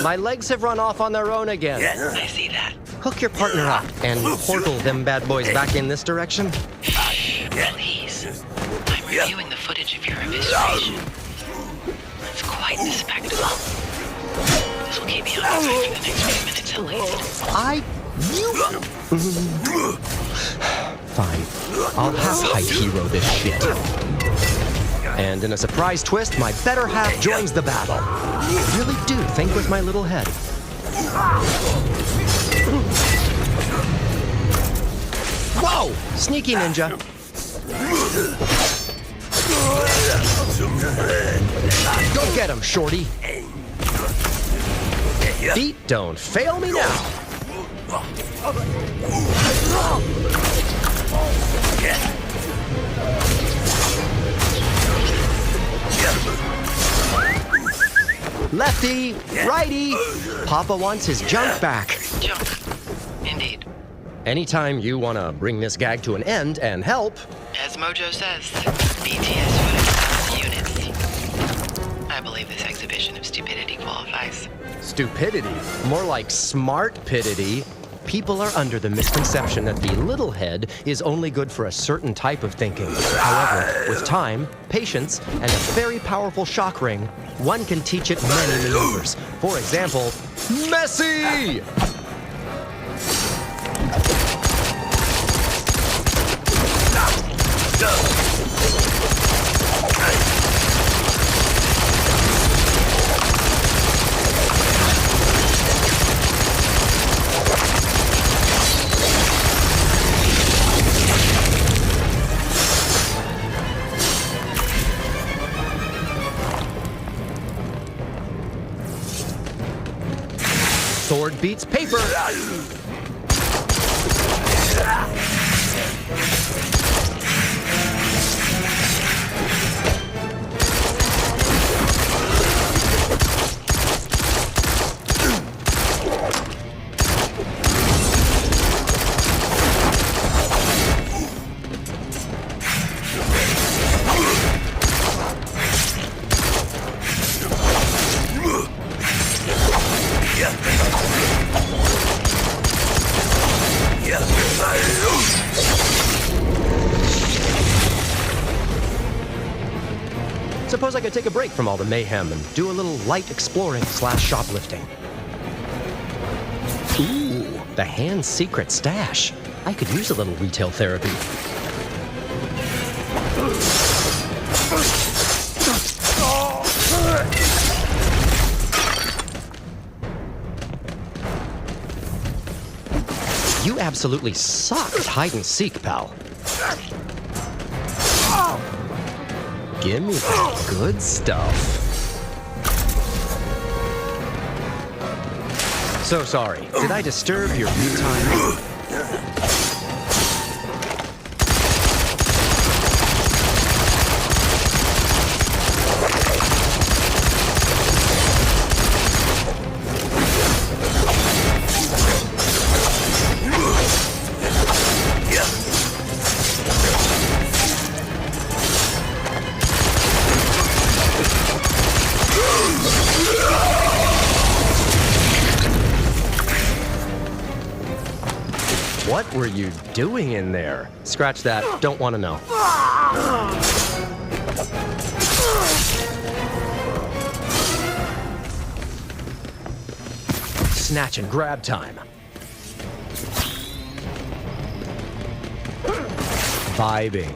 my legs have run off on their own again. I see that. Hook your partner up and portal them bad boys back in this direction. Shh, please. I'm reviewing the footage of your evisceration. It's quite the spectacle. This will keep me occupied for the next few minutes at least. Fine. I'll half-height hero this shit. And in a surprise twist, my better half joins the battle. I really do think with my little head. Whoa! Sneaky ninja. Go get him, shorty. Feet don't fail me now. Lefty, righty. Papa wants his junk back. Junk. Indeed. Anytime you want to bring this gag to an end and help. As Mojo says, BTS units. I believe this exhibition of stupidity qualifies. Stupidity? More like smart-pitity. People are under the misconception that the little head is only good for a certain type of thinking. However, with time, patience, and a very powerful shock ring, one can teach it many maneuvers. For example, Messi! Sword beats paper. Suppose I could take a break from all the mayhem and do a little light exploring / shoplifting. Ooh, the hand's secret stash. I could use a little retail therapy. You absolutely suck at hide and seek, pal. Give me the good stuff. So sorry. Did I disturb your me time? What were you doing in there? Scratch that. Don't want to know. Snatch and grab time. Vibing.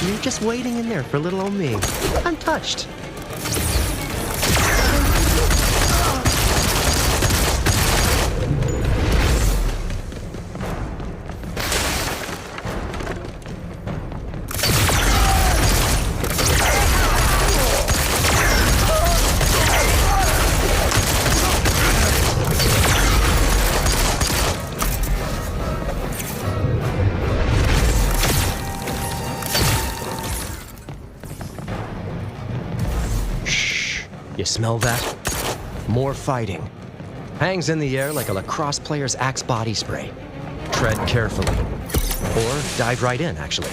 You're just waiting in there for little old me. I'm touched. You smell that? More fighting. Hangs in the air like a lacrosse player's Axe body spray. Tread carefully. Or dive right in, actually.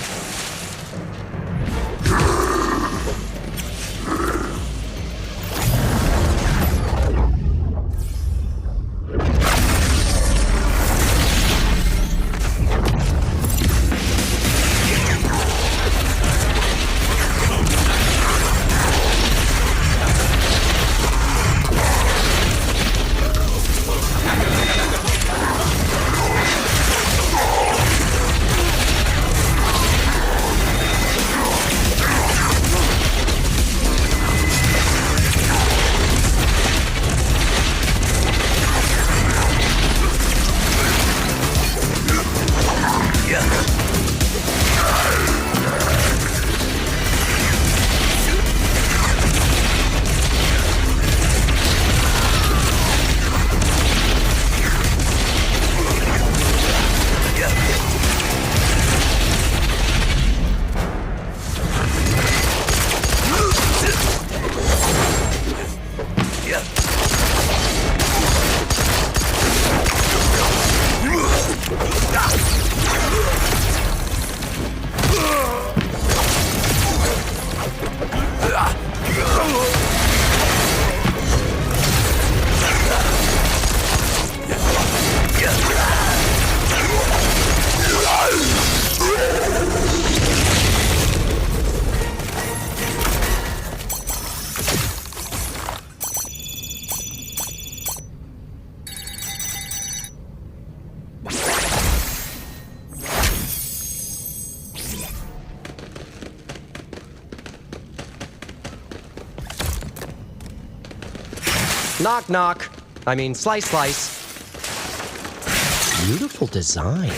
Knock, knock. I mean, slice, slice. Beautiful design.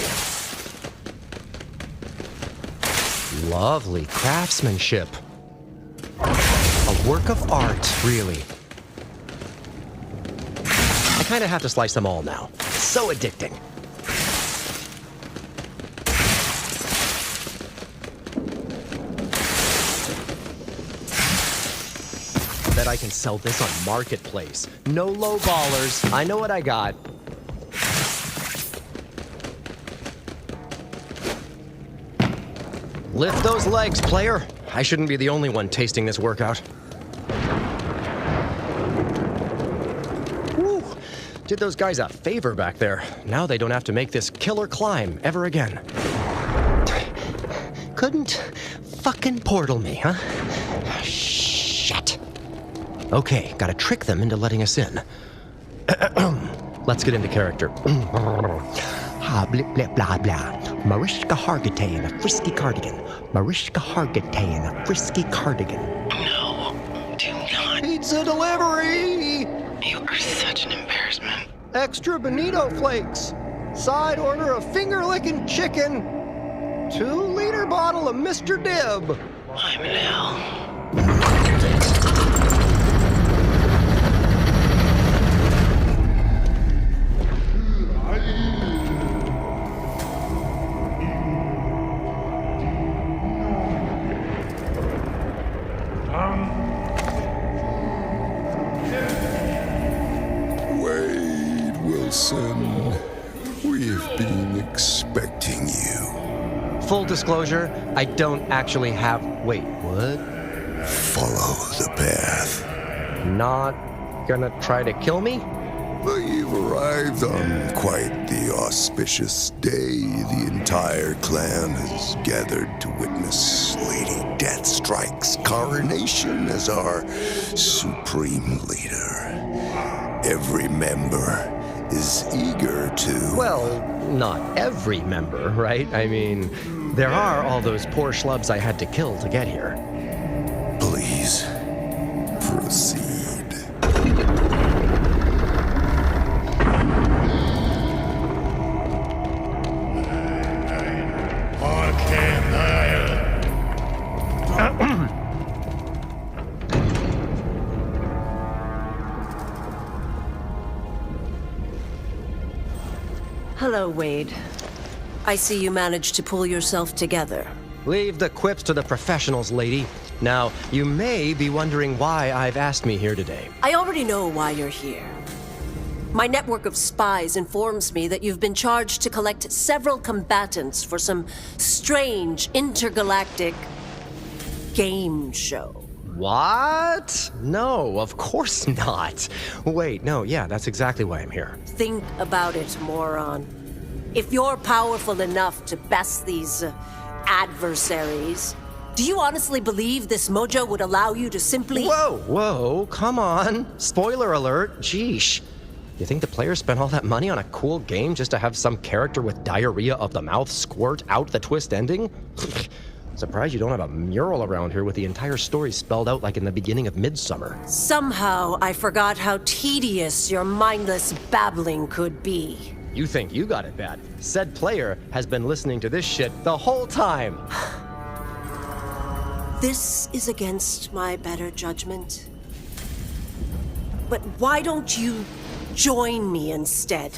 Lovely craftsmanship. A work of art, really. I kind of have to slice them all now. So addicting. Bet I can sell this on Marketplace. No low ballers. I know what I got. Lift those legs, player. I shouldn't be the only one tasting this workout. Woo! Did those guys a favor back there. Now they don't have to make this killer climb ever again. Couldn't fucking portal me, huh? Shit. Okay, gotta trick them into letting us in. Let's get into character. Blah, blah, blah, blah. Mariska Hargitay in a frisky cardigan. Mariska Hargitay in a frisky cardigan. No, do not. Pizza delivery! You are such an embarrassment. Extra bonito flakes. Side order of finger-licking chicken. 2-liter bottle of Mr. Dib. I'm in hell. We've been expecting you. Full disclosure, I don't actually have... Wait, what? Follow the path. Not gonna try to kill me? Well, you've arrived on quite the auspicious day. The entire clan has gathered to witness Lady Deathstrike's coronation as our supreme leader. Every member is eager to... Well, not every member, right? I mean, There are all those poor schlubs I had to kill to get here. Please, proceed. Hello, Wade. I see you managed to pull yourself together. Leave the quips to the professionals, lady. Now, you may be wondering why I've asked me here today. I already know why you're here. My network of spies informs me that you've been charged to collect several combatants for some strange intergalactic game show. What? No, of course not. Wait, no, yeah, that's exactly why I'm here. Think about it, moron. If you're powerful enough to best these adversaries, do you honestly believe this mojo would allow you to simply— Whoa, come on. Spoiler alert, sheesh. You think the players spent all that money on a cool game just to have some character with diarrhea of the mouth squirt out the twist ending? Surprised you don't have a mural around here with the entire story spelled out like in the beginning of Midsummer. Somehow I forgot how tedious your mindless babbling could be. You think you got it bad. Said player has been listening to this shit the whole time. This is against my better judgment. But why don't you join me instead?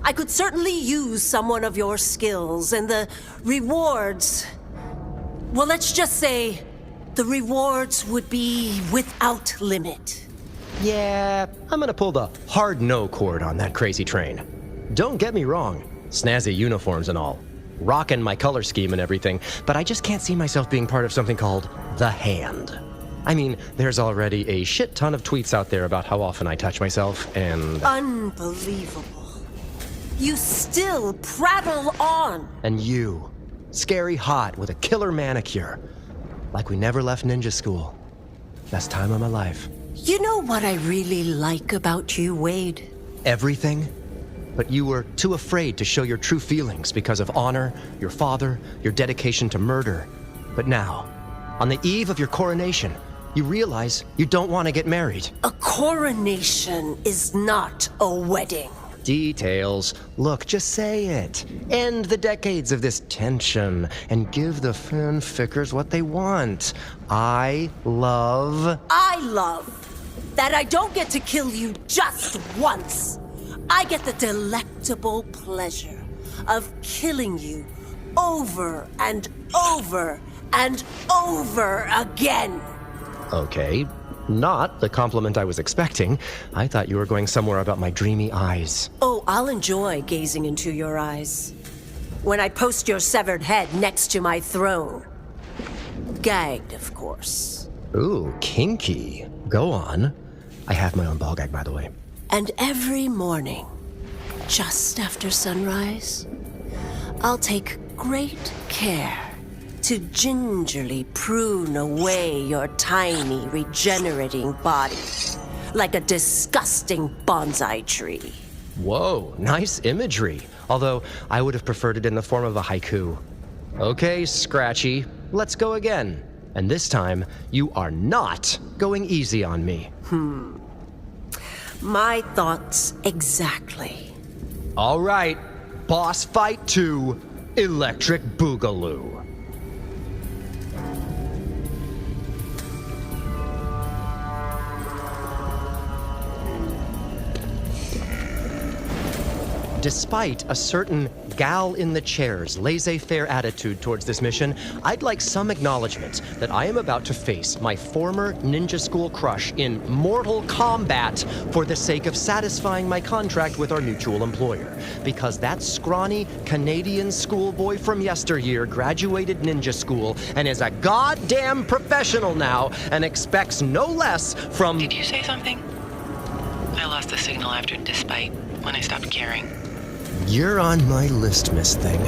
I could certainly use someone of your skills, and the rewards— well, let's just say the rewards would be without limit. Yeah, I'm gonna pull the hard no cord on that crazy train. Don't get me wrong, snazzy uniforms and all, rocking my color scheme and everything, but I just can't see myself being part of something called the Hand. I mean, there's already a shit ton of tweets out there about how often I touch myself, and— Unbelievable. You still prattle on. And you, scary hot with a killer manicure, like we never left ninja school. Best time of my life. You know what I really like about you, Wade? Everything? But you were too afraid to show your true feelings because of honor, your father, your dedication to murder. But now, on the eve of your coronation, you realize you don't want to get married. A coronation is not a wedding. Details. Look, just say it. End the decades of this tension and give the fanfickers what they want. I love that I don't get to kill you just once. I get the delectable pleasure of killing you over and over and over again. Okay, not the compliment I was expecting. I thought you were going somewhere about my dreamy eyes. Oh, I'll enjoy gazing into your eyes when I post your severed head next to my throne. Gagged, of course. Ooh, kinky. Go on. I have my own ball gag, by the way. And every morning, just after sunrise, I'll take great care to gingerly prune away your tiny, regenerating body like a disgusting bonsai tree. Whoa, nice imagery. Although, I would have preferred it in the form of a haiku. Okay, Scratchy, let's go again. And this time, you are not going easy on me. My thoughts exactly. All right, Boss Fight 2, Electric Boogaloo. Despite a certain gal in the chair's laissez-faire attitude towards this mission, I'd like some acknowledgement that I am about to face my former ninja school crush in mortal combat for the sake of satisfying my contract with our mutual employer. Because that scrawny Canadian schoolboy from yesteryear graduated ninja school and is a goddamn professional now and expects no less from— Did you say something? I lost the signal after despite when I stopped caring. You're on my list, Miss Thing.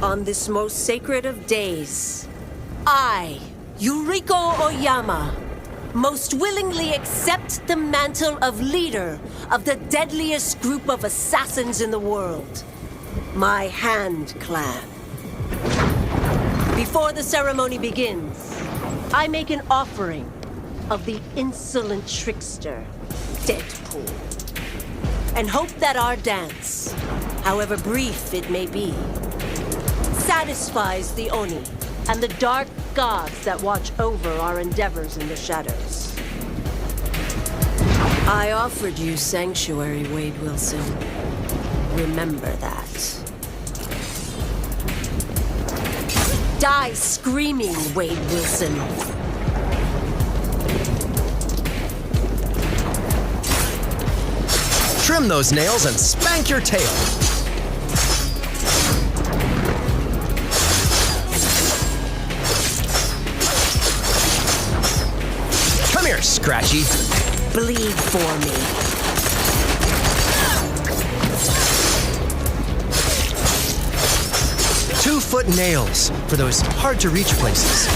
On this most sacred of days, I, Yuriko Oyama, most willingly accept the mantle of leader of the deadliest group of assassins in the world, my Hand Clan. Before the ceremony begins, I make an offering of the insolent trickster, Deadpool, and hope that our dance, however brief it may be, satisfies the Oni and the dark gods that watch over our endeavors in the shadows. I offered you sanctuary, Wade Wilson. Remember that. Die screaming, Wade Wilson. Trim those nails and spank your tail. Come here, Scratchy. Bleed for me. 2-foot nails for those hard-to-reach places.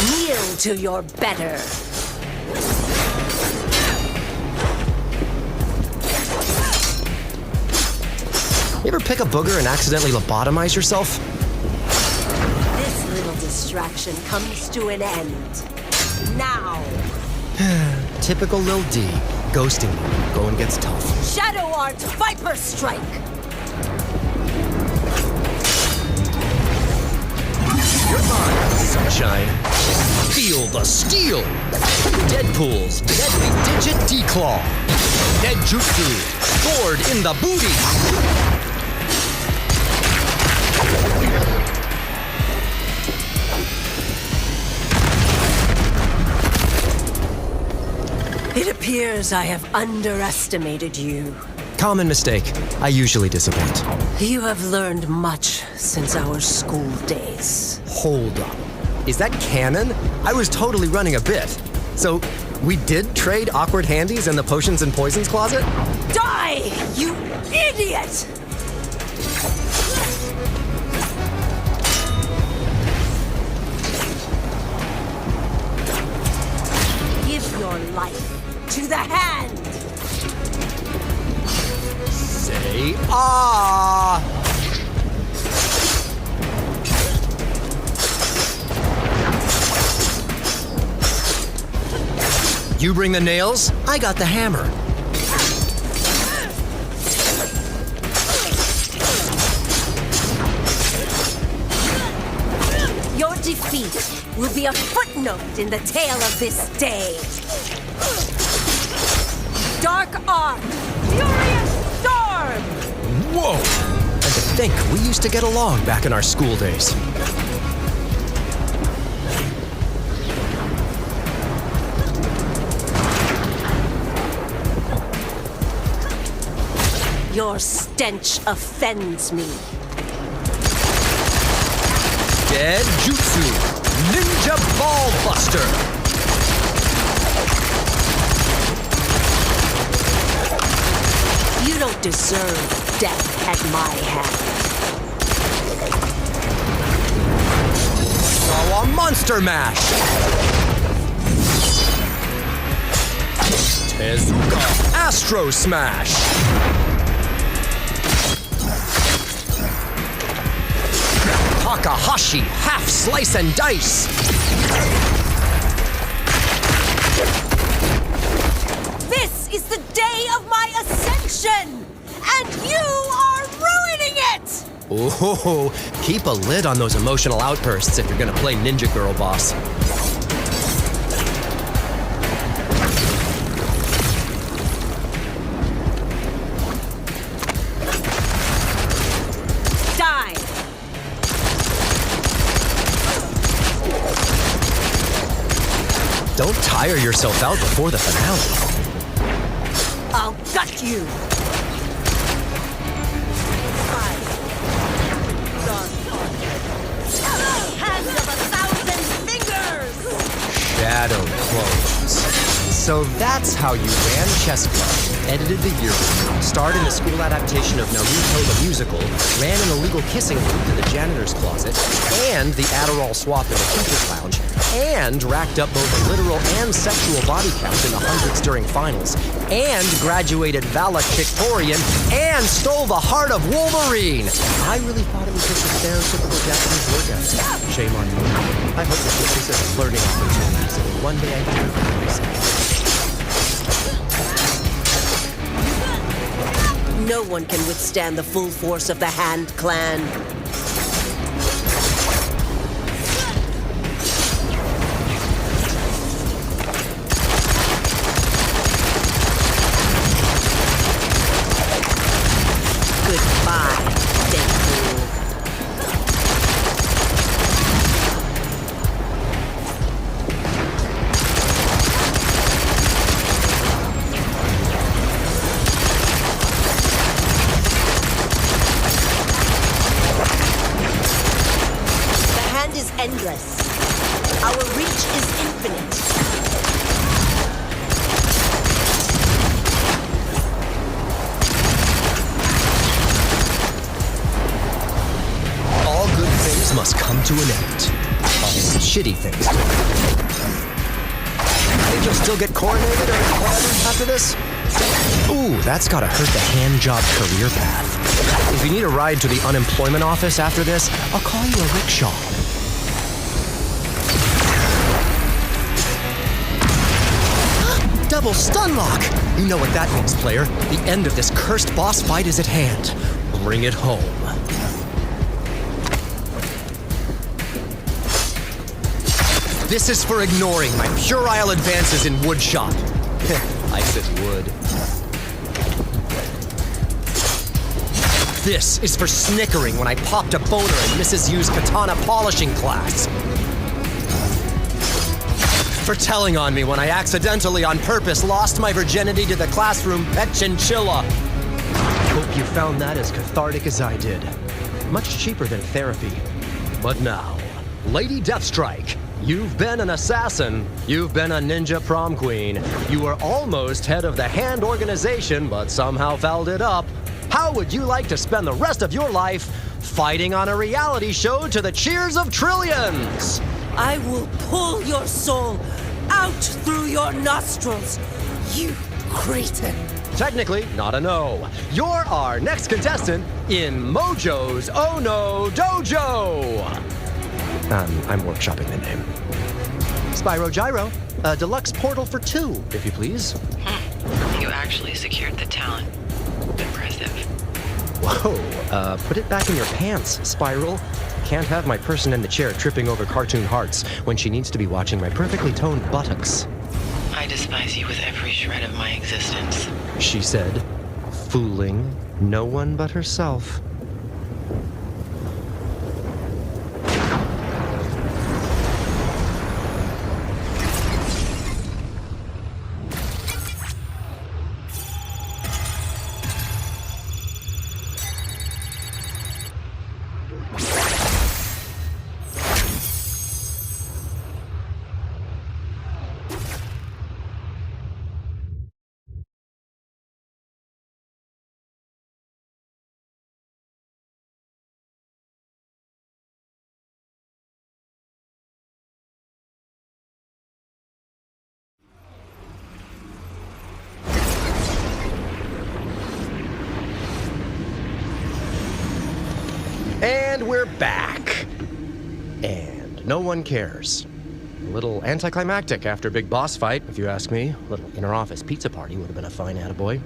Kneel till you're better. You ever pick a booger and accidentally lobotomize yourself? This little distraction comes to an end. Now. Typical Lil D. Ghosting you. Going gets tough. Shadow Art Viper Strike. You're mine, sunshine. Feel the steel. Deadpool's deadly digit declaw. Deadjutsu. Sword in the booty. It appears I have underestimated you. Common mistake. I usually disappoint. You have learned much since our school days. Hold up. Is that canon? I was totally running a bit. So, we did trade awkward handies in the potions and poisons closet? Die, you idiot! Give your life to the Hand! Say ah! You bring the nails, I got the hammer. Your defeat will be a footnote in the tale of this day. Dark Arm, Furious Storm! Whoa! And to think we used to get along back in our school days. Your stench offends me. Deadjutsu, Ninja Ball Buster. You don't deserve death at my hand. Oh, a Monster Mash. Tezuka, Astro Smash. Takahashi, half slice and dice. This is the day of my ascension, and you are ruining it! Oh, keep a lid on those emotional outbursts if you're gonna play Ninja Girl Boss. Don't tire yourself out before the finale. I'll gut you! Hands of 1,000 fingers! Shadow clones. So that's how you ran Chess Club, edited the yearbook, starred in the school adaptation of Naruto the musical, ran an illegal kissing group to the janitor's closet, and the Adderall swap in the teacher's lounge, and racked up both a literal and sexual body count in the hundreds during finals, and graduated valedictorian, and stole the heart of Wolverine. I really thought it was just a stereotypical Japanese workout. Shame on me. I hope that this is a learning opportunity so that one day I can repeat myself. No one can withstand the full force of the Hand Clan. Goodbye, Deadpool. Is endless. Our reach is infinite. All good things must come to an end. All shitty things do. Think you'll still get coronated or whatever after this? Ooh, that's gotta hurt the hand job career path. If you need a ride to the unemployment office after this, I'll call you a rickshaw. Double stun lock! You know what that means, player. The end of this cursed boss fight is at hand. Bring it home. This is for ignoring my puerile advances in woodshop. I said wood. This is for snickering when I popped a boner in Mrs. Yu's katana polishing class. For telling on me when I accidentally on purpose lost my virginity to the classroom pet chinchilla. Hope you found that as cathartic as I did. Much cheaper than therapy. But now, Lady Deathstrike, you've been an assassin. You've been a ninja prom queen. You were almost head of the Hand organization, but somehow fouled it up. How would you like to spend the rest of your life fighting on a reality show to the cheers of trillions? I will pull your soul out through your nostrils, you cretin. Technically, not a no. You're our next contestant in Mojo's Oh No Dojo. I'm workshopping the name. Spyro Gyro, a deluxe portal for 2, if you please. You actually secured the talent. Impressive. Whoa, put it back in your pants, Spiral. Can't have my person in the chair tripping over cartoon hearts when she needs to be watching my perfectly toned buttocks. I despise you with every shred of my existence. She said, fooling no one but herself. And we're back. And no one cares. A little anticlimactic after big boss fight, if you ask me. A little inter-office pizza party would have been a fine attaboy.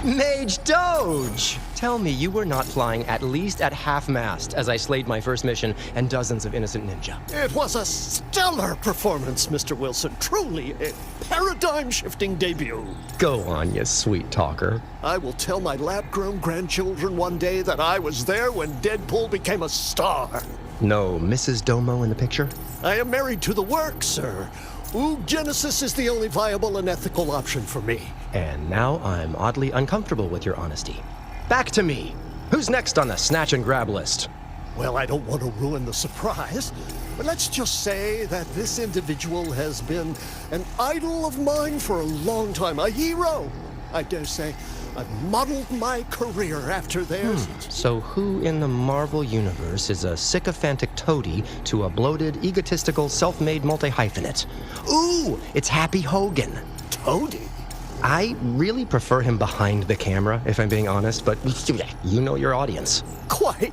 Mage Doge! Tell me you were not flying at least at half-mast as I slayed my first mission and dozens of innocent ninja. It was a stellar performance, Mr. Wilson. Truly a paradigm-shifting debut. Go on, you sweet talker. I will tell my lab-grown grandchildren one day that I was there when Deadpool became a star. No Mrs. Domo in the picture? I am married to the work, sir. Oogenesis is the only viable and ethical option for me. And now I'm oddly uncomfortable with your honesty. Back to me. Who's next on the snatch and grab list? Well, I don't want to ruin the surprise, but let's just say that this individual has been an idol of mine for a long time, a hero. I dare say I've modeled my career after theirs. So who in the Marvel Universe is a sycophantic toady to a bloated, egotistical, self-made multi-hyphenate? Ooh, it's Happy Hogan. Toady? I really prefer him behind the camera, if I'm being honest, but you know your audience. Quite.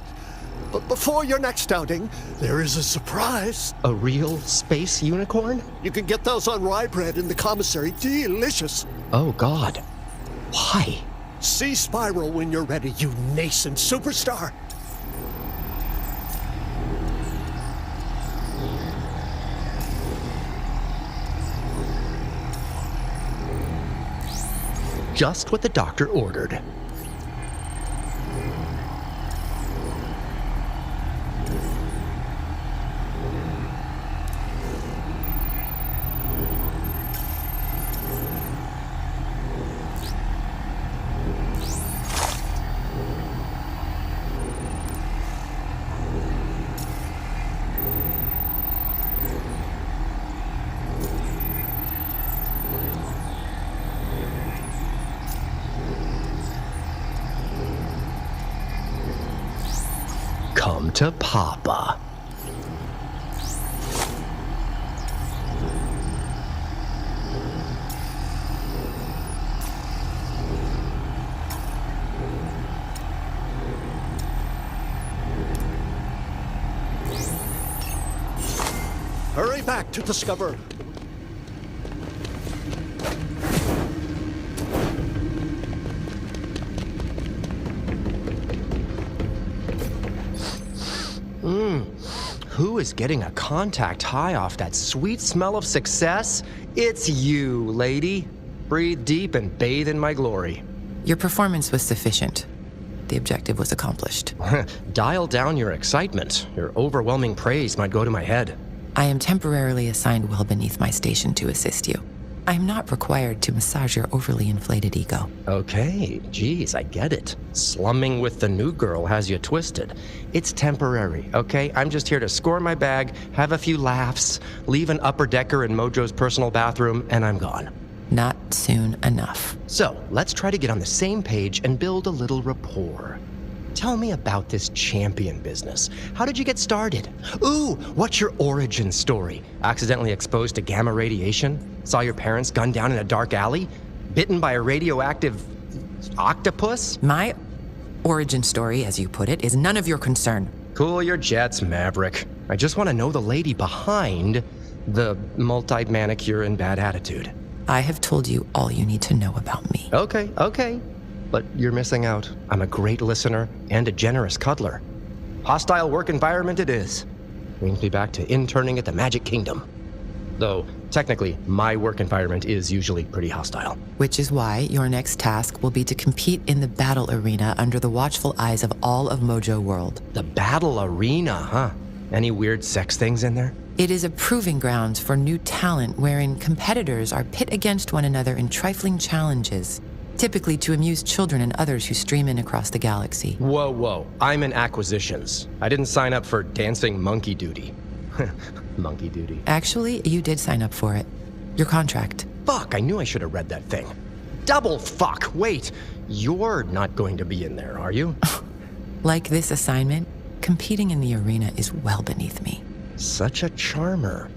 But before your next outing, there is a surprise. A real space unicorn? You can get those on rye bread in the commissary. Delicious. Oh, God. Why? See Spiral when you're ready, you nascent superstar. Just what the doctor ordered. Come to Papa. Hurry back to discover. Who is getting a contact high off that sweet smell of success? It's you, lady. Breathe deep and bathe in my glory. Your performance was sufficient. The objective was accomplished. Dial down your excitement. Your overwhelming praise might go to my head. I am temporarily assigned well beneath my station to assist you. I am not required to massage your overly inflated ego. Okay, geez, I get it. Slumming with the new girl has you twisted. It's temporary, okay? I'm just here to score my bag, have a few laughs, leave an upper decker in Mojo's personal bathroom, and I'm gone. Not soon enough. So, let's try to get on the same page and build a little rapport. Tell me about this champion business. How did you get started? Ooh, what's your origin story? Accidentally exposed to gamma radiation? Saw your parents gunned down in a dark alley? Bitten by a radioactive octopus? My origin story, as you put it, is none of your concern. Cool your jets, Maverick. I just want to know the lady behind the multi-manicure and bad attitude. I have told you all you need to know about me. Okay. But you're missing out. I'm a great listener and a generous cuddler. Hostile work environment it is. Brings me back to interning at the Magic Kingdom. Though, technically, my work environment is usually pretty hostile. Which is why your next task will be to compete in the battle arena under the watchful eyes of all of Mojo World. The battle arena, huh? Any weird sex things in there? It is a proving grounds for new talent wherein competitors are pit against one another in trifling challenges, typically to amuse children and others who stream in across the galaxy. Whoa. I'm in acquisitions. I didn't sign up for dancing monkey duty. Monkey duty. Actually, you did sign up for it. Your contract. Fuck, I knew I should have read that thing. Double fuck! Wait, you're not going to be in there, are you? Like this assignment, competing in the arena is well beneath me. Such a charmer.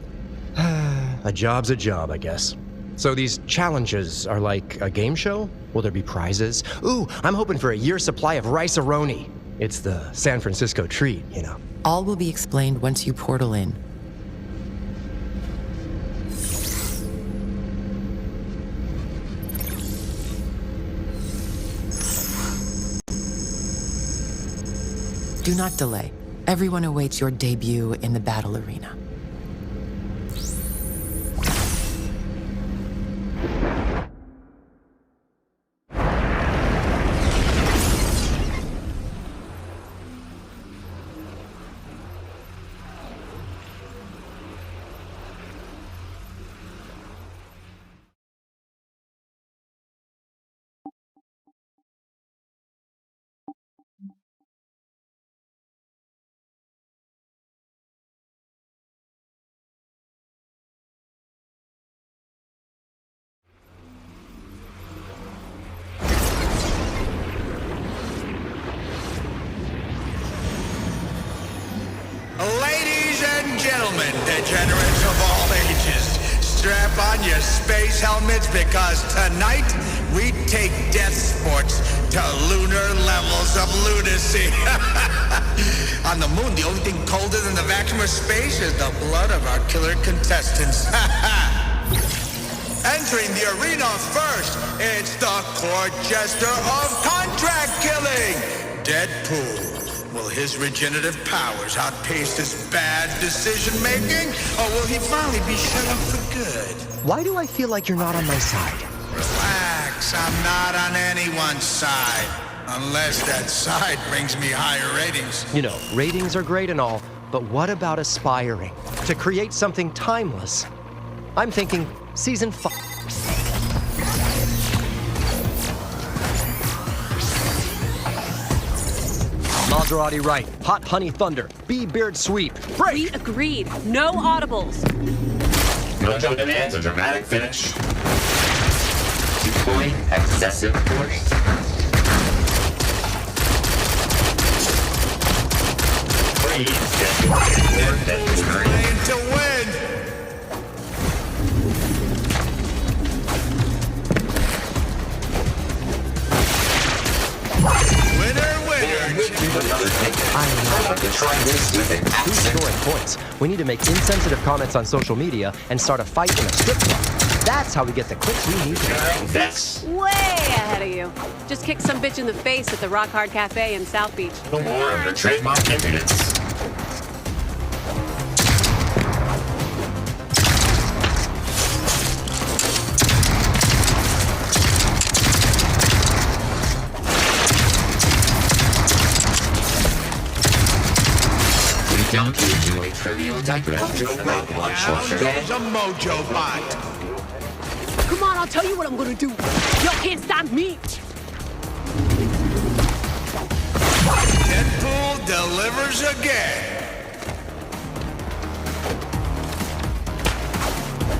A job's a job, I guess. So these challenges are like a game show? Will there be prizes? Ooh, I'm hoping for a year's supply of rice-a-roni. It's the San Francisco treat, you know. All will be explained once you portal in. Do not delay. Everyone awaits your debut in the battle arena. degenerates of all ages, strap on your space helmets because tonight we take death sports to lunar levels of lunacy. On the moon, the only thing colder than the vacuum of space is the blood of our killer contestants. Entering the arena first, it's the court jester of contract killing, Deadpool. Will his regenerative powers outpace this bad decision-making, or will he finally be shut up for good? Why do I feel like you're not on my side? Relax, I'm not on anyone's side. Unless that side brings me higher ratings. You know, ratings are great and all, but what about aspiring to create something timeless? I'm thinking season 5. Maserati right, Hot Honey Thunder, B-Beard Sweep, break! We agreed. No audibles. Mojo demands a dramatic finish. Deploying excessive force. Playing to win! Who's scoring points? We need to make insensitive comments on social media and start a fight in a strip club. That's how we get the clicks we need to make. Way ahead of you. Just kicked some bitch in the face at the Rock Hard Cafe in South Beach. No more of your trademark impudence. Don't enjoy trivial digressions about lunch or There's a mojo bot. Come on, I'll tell you what I'm gonna do. Y'all can't stop me. Deadpool delivers again.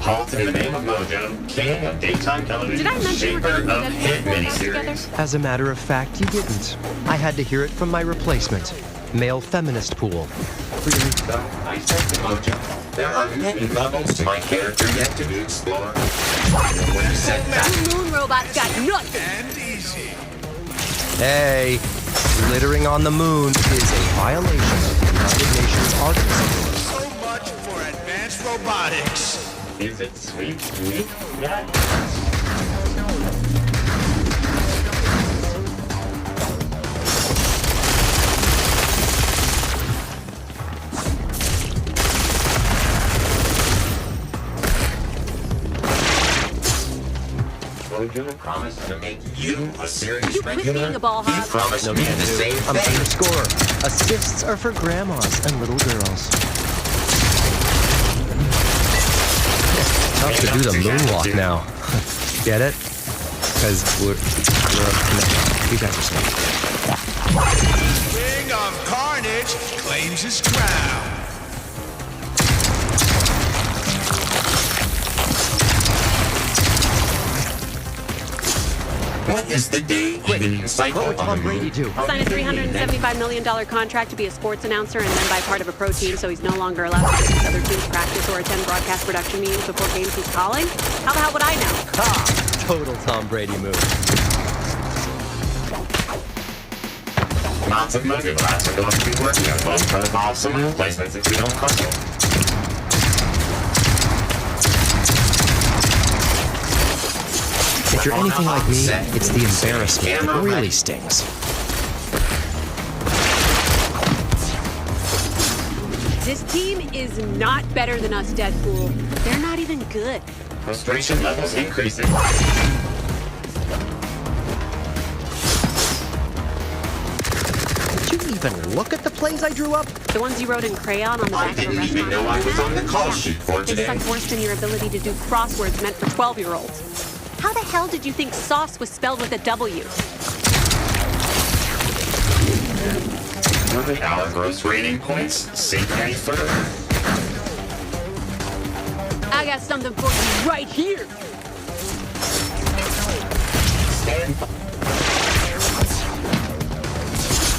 Halt in the name of Mojo, king of daytime television, Did I mention shaper we're of doing hit Deadpool miniseries. As a matter of fact, you didn't. I had to hear it from my replacement, male feminist pool. Really? So, I said to Mojo, there are many levels to my character yet to be explored. When you said that, You moon robots got nothing. And easy. Hey, littering on the moon is a violation of the United Nations Articles. So much for advanced robotics. is it sweet? Sweet? Yeah. Mojo promised to make you a series You quit regular. being a ball hog. He promised me the same I'm thing. underscore. Assists are for grandmas and little girls. Tough to do the moonwalk now. Get it? Because we're no, you guys are smart. King of Carnage claims his crown. What is the day evening cycle What would Tom Brady do? Sign a $375 million contract to be a sports announcer and then buy part of a pro team so he's no longer allowed to visit other teams' practice or attend broadcast production meetings before games he's calling? How the hell would I know? Ha! Total Tom Brady move. Lots of movie labs are going to be working on both protocols, some replacements if we don't hustle. If you're anything like me, it's the embarrassment that really stings. This team is not better than us, Deadpool. They're not even good. Frustration levels increasing. Did you even look at the plays I drew up? The ones you wrote in crayon on the I back of a didn't even restaurant. know I was on the call sheet for They today. suck worse than your ability to do crosswords meant for 12-year-olds. How the hell did you think sauce was spelled with a W? Moving our gross rating points, sink any further. I got something for you right here. Stand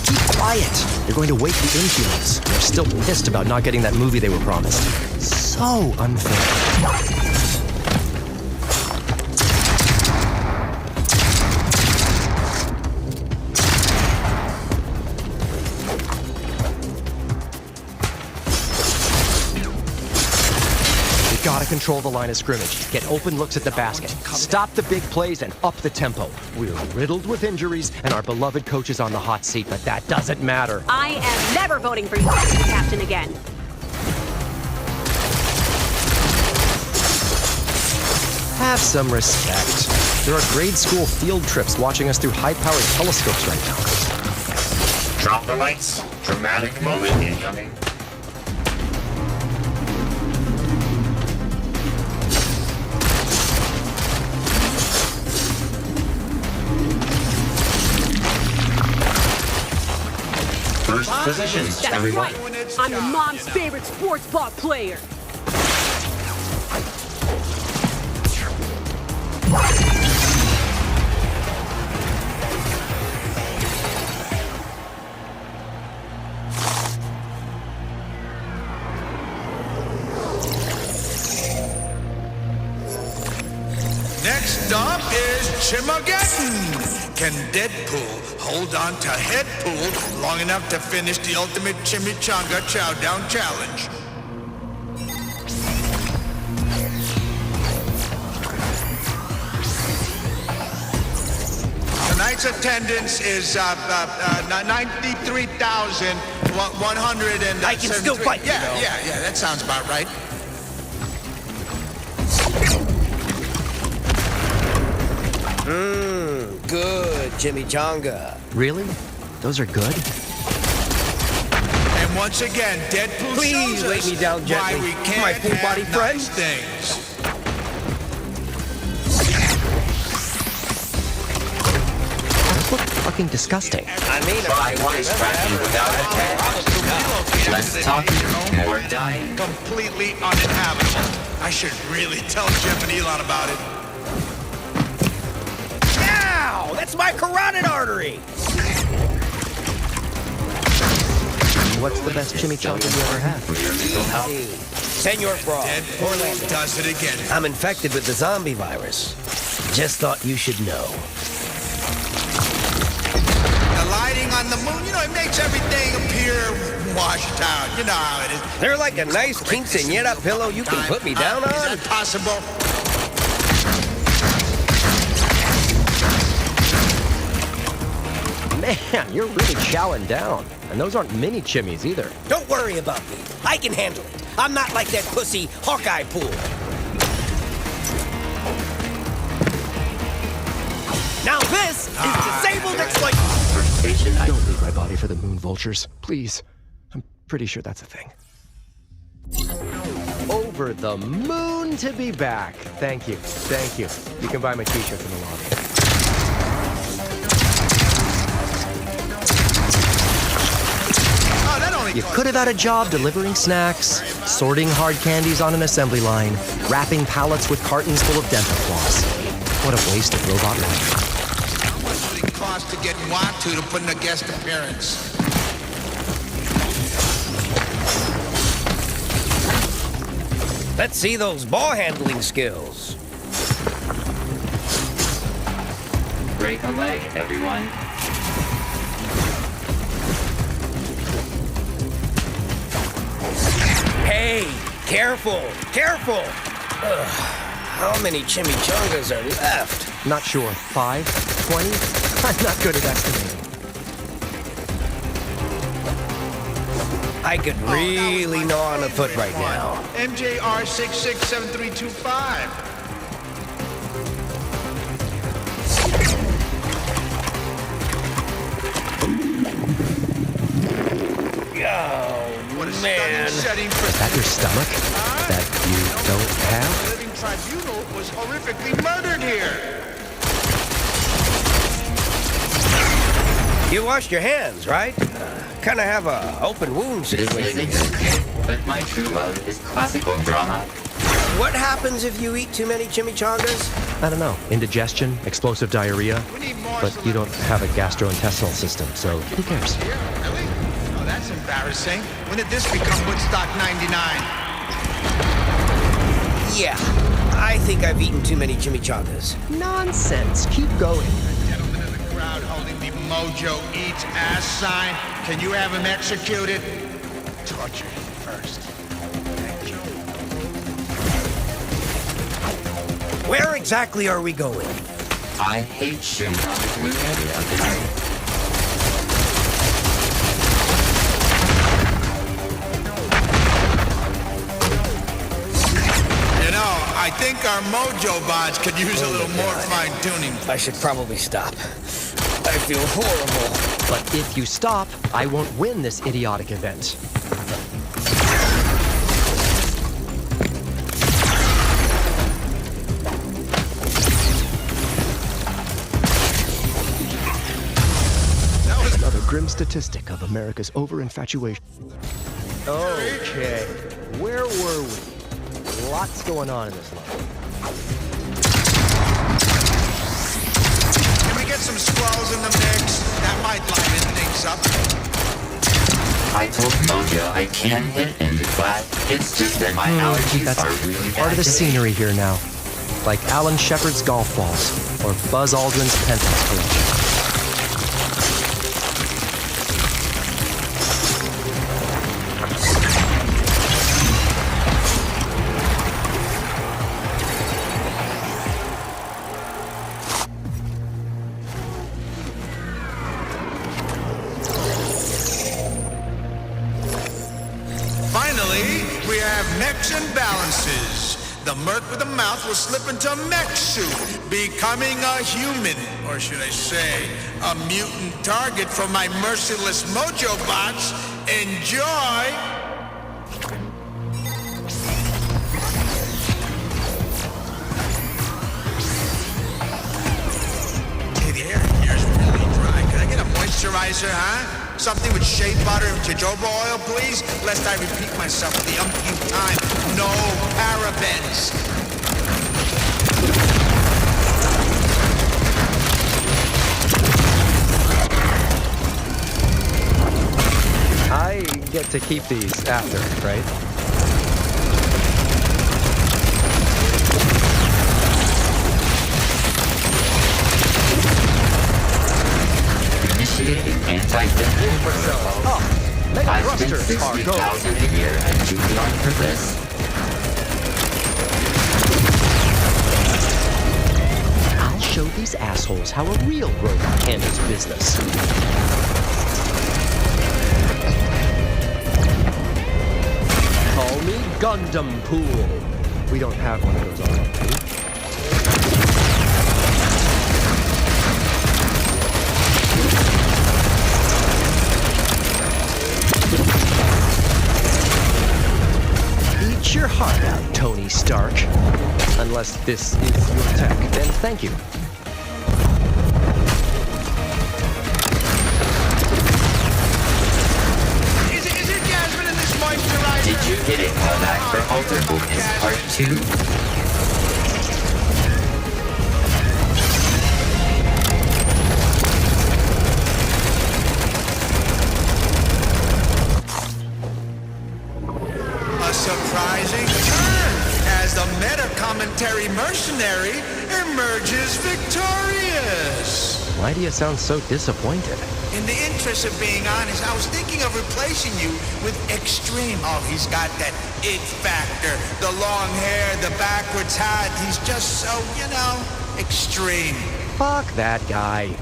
Keep quiet. You're going to wake the Inhumans. They're still pissed about not getting that movie they were promised. so unfair. Gotta control the line of scrimmage. Get open looks at the basket. Stop the big plays and up the tempo. We're riddled with injuries, and our beloved coach is on the hot seat, but that doesn't matter. I am never voting for you to be the captain again. Have some respect. There are grade school field trips watching us through high-powered telescopes right now. Drop the lights. Dramatic moment incoming. First position, That's everyone. right. I'm your mom's favorite sports ball player. Next up is Chimageddon. Can Deadpool hold on to Headpool long enough to finish the ultimate chimichanga chowdown challenge? Tonight's attendance is 93,100 and... I can still fight, you know. Yeah, that sounds about right. Good chimichanga. Really? Those are good? And once again, Deadpool Please shows lay us me down gently, why we can't my full-body have friend. nice things. Those look fucking disgusting. I mean, Buy one scrappy without a head. Less talking, more dying. Completely uninhabitable. I should really tell Jeff and Elon about it. Ow! That's my carotid artery! What's the best chimichanga you ever had? Senor Frog. Deadpool does it again. I'm infected with the zombie virus. Just thought you should know. The lighting on the moon, it makes everything appear washed out. You know how it is. They're like a nice quinceañera pillow you can put me down on. Is that possible? Man, you're really chowing down. And those aren't mini chimmies either. Don't worry about me. I can handle it. I'm not like that pussy Hawkeye Pool. Now this is disabled exploitation. Don't leave my body for the moon vultures, please. I'm pretty sure that's a thing. Over the moon to be back. Thank you. Thank you. You can buy my t-shirts in the lobby. You could have had a job delivering snacks, sorting hard candies on an assembly line, wrapping pallets with cartons full of dental floss. What a waste of robot life. How much would it cost to get Watu to put in a guest appearance? Let's see those ball handling skills. Break a leg, everyone. Hey, careful, careful. Ugh, how many chimichangas are left? Not sure. 5? 20? I'm not good at estimating. I could really gnaw on a foot right now. MJR 667325. Oh, What a man. stunning setting for Is that your stomach? That you don't the have? living tribunal was horrifically murdered here. You washed your hands, right? Kind of have a open wound This situation. isn't good, but my true love is classical drama. What happens if you eat too many chimichangas? I don't know. Indigestion, explosive diarrhea. But you don't have a gastrointestinal system, so who cares? Here, really? Oh, that's embarrassing. When did this become Woodstock 99? Yeah, I think I've eaten too many chimichangas. Nonsense. Keep going. Gentleman in the crowd holding the Mojo Eats ass sign. Can you have him executed? Torture him first. Thank you. Where exactly are we going? I hate Shim. I think our Mojo bots could use a little more fine-tuning. I should probably stop. I feel horrible. But if you stop, I won't win this idiotic event. That was another grim statistic of America's over-infatuation. Okay, where were we? Lots going on in this level. Can we get some squalls in the mix? That might liven things up. I told Mojo I can hit into flat. It's just that my allergies That's are really bad. part of the today. scenery here now. Like Alan Shepard's golf balls, or Buzz Aldrin's penthouse collection. Finally, we have mechs and balances. The merc with a mouth will slip into a mech suit, becoming a human, or should I say, a mutant target for my merciless Mojo bots. Enjoy! Hey, the air here's really dry. Can I get a moisturizer, huh? Something with shea butter and jojoba oil, please? Lest I repeat myself for the umpteenth time. No parabens. I get to keep these after, right? Initiating anti-Deadpool protocol. I've spent 60,000 a year at Julian for this. I'll show these assholes how a real robot handles business. Call me Gundam Pool. We don't have one of those on, do we? Eat your heart out, Tony Stark. Unless this is your tech, then thank you. Is there jasmine in this moisturizer? Did you get a callback for Alter Focus Part 2? A surprising turn as the meta-commentary mercenary emerges victorious. Why do you sound so disappointed? In the interest of being honest, I was thinking of replacing you with Extreme. Oh, he's got that it factor. The long hair, the backwards hat. He's just so, extreme. Fuck that guy.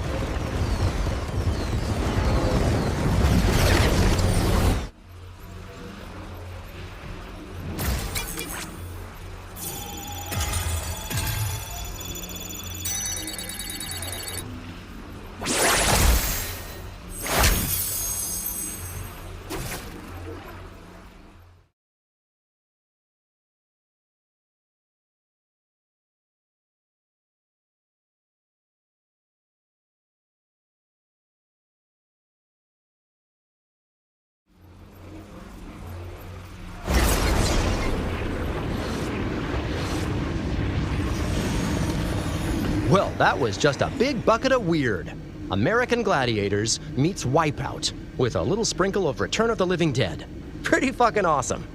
Well, that was just a big bucket of weird. American Gladiators meets Wipeout, with a little sprinkle of Return of the Living Dead. Pretty fucking awesome.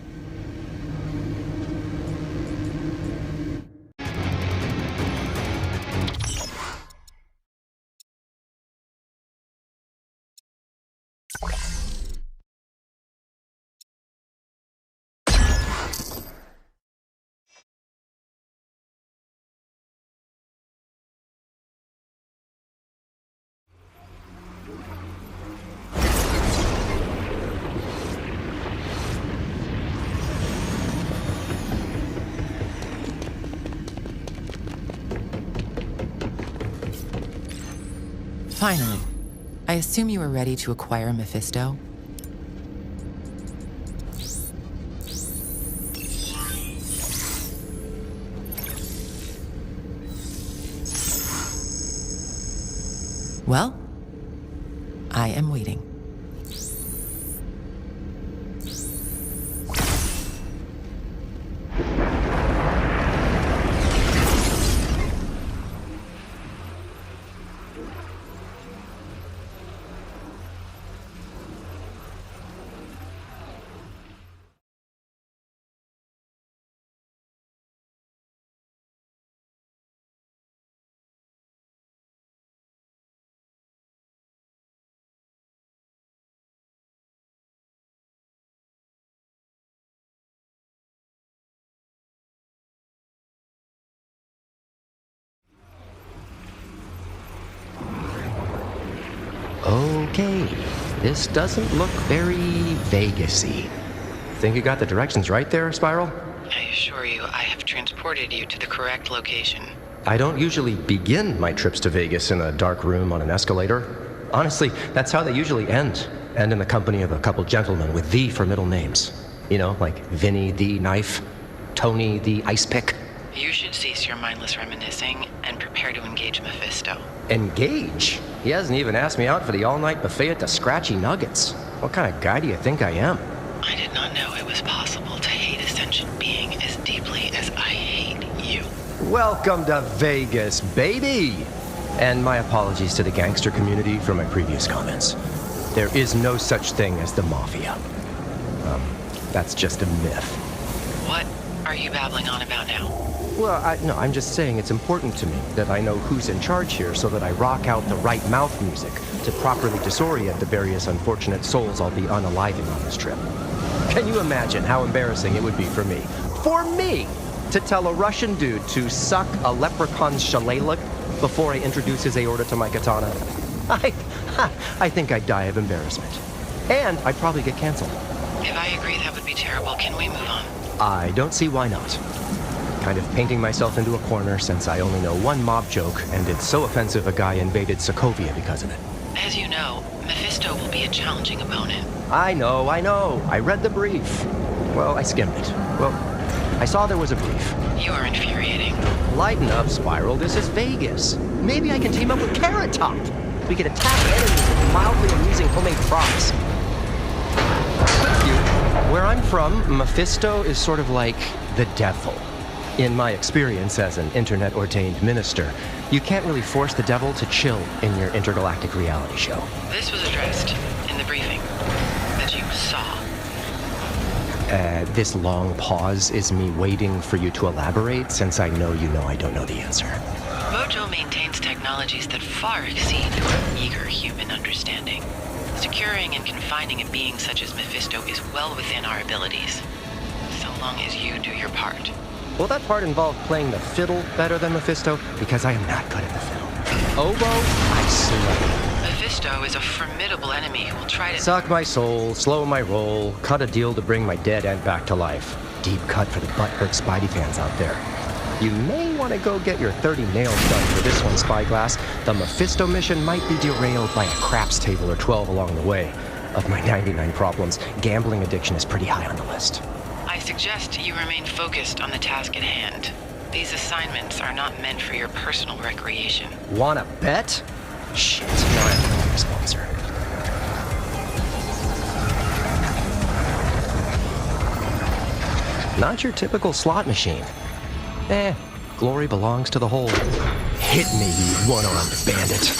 Finally. I assume you are ready to acquire Mephisto? Well, I am waiting. Okay, this doesn't look very Vegas-y. Think you got the directions right there, Spiral? I assure you, I have transported you to the correct location. I don't usually begin my trips to Vegas in a dark room on an escalator. Honestly, that's how they usually end. And in the company of a couple gentlemen with "the" for middle names. You know, like Vinny the Knife, Tony the Ice Pick. You should cease your mindless reminiscing and prepare to engage Mephisto. Engage? He hasn't even asked me out for the all-night buffet at the Scratchy Nuggets. What kind of guy do you think I am? I did not know it was possible to hate a sentient being as deeply as I hate you. Welcome to Vegas, baby! And my apologies to the gangster community for my previous comments. There is no such thing as the Mafia. That's just a myth. What are you babbling on about now? Well, I'm just saying it's important to me that I know who's in charge here so that I rock out the right mouth music to properly disorient the various unfortunate souls I'll be unaliving on this trip. Can you imagine how embarrassing it would be for me? For me! To tell a Russian dude to suck a leprechaun's shillelagh before I introduce his aorta to my katana? I think I'd die of embarrassment. And I'd probably get canceled. If I agree that would be terrible, can we move on? I don't see why not. Kind of painting myself into a corner since I only know one mob joke, and it's so offensive a guy invaded Sokovia because of it. As you know, Mephisto will be a challenging opponent. I know. I read the brief. Well, I skimmed it. Well, I saw there was a brief. You are infuriating. Lighten up, Spiral. This is Vegas. Maybe I can team up with Carrot Top. We could attack enemies with mildly amusing homemade props. Quick view. Where I'm from, Mephisto is sort of like the devil. In my experience as an internet-ordained minister, you can't really force the devil to chill in your intergalactic reality show. This was addressed in the briefing that you saw. This long pause is me waiting for you to elaborate, since I know I don't know the answer. Mojo maintains technologies that far exceed your meager human understanding. Securing and confining a being such as Mephisto is well within our abilities, so long as you do your part. Will that part involve playing the fiddle better than Mephisto? Because I am not good at the fiddle. Oboe, I slay. Mephisto is a formidable enemy who will try to... Suck my soul, slow my roll, cut a deal to bring my dead end back to life. Deep cut for the butthurt Spidey fans out there. You may want to go get your 30 nails done for this one, Spyglass. The Mephisto mission might be derailed by a craps table or 12 along the way. Of my 99 problems, gambling addiction is pretty high on the list. I suggest you remain focused on the task at hand. These assignments are not meant for your personal recreation. Wanna bet? Shit, now I have to find a sponsor. Not your typical slot machine. Glory belongs to the whole. Hit me, you one-armed bandit.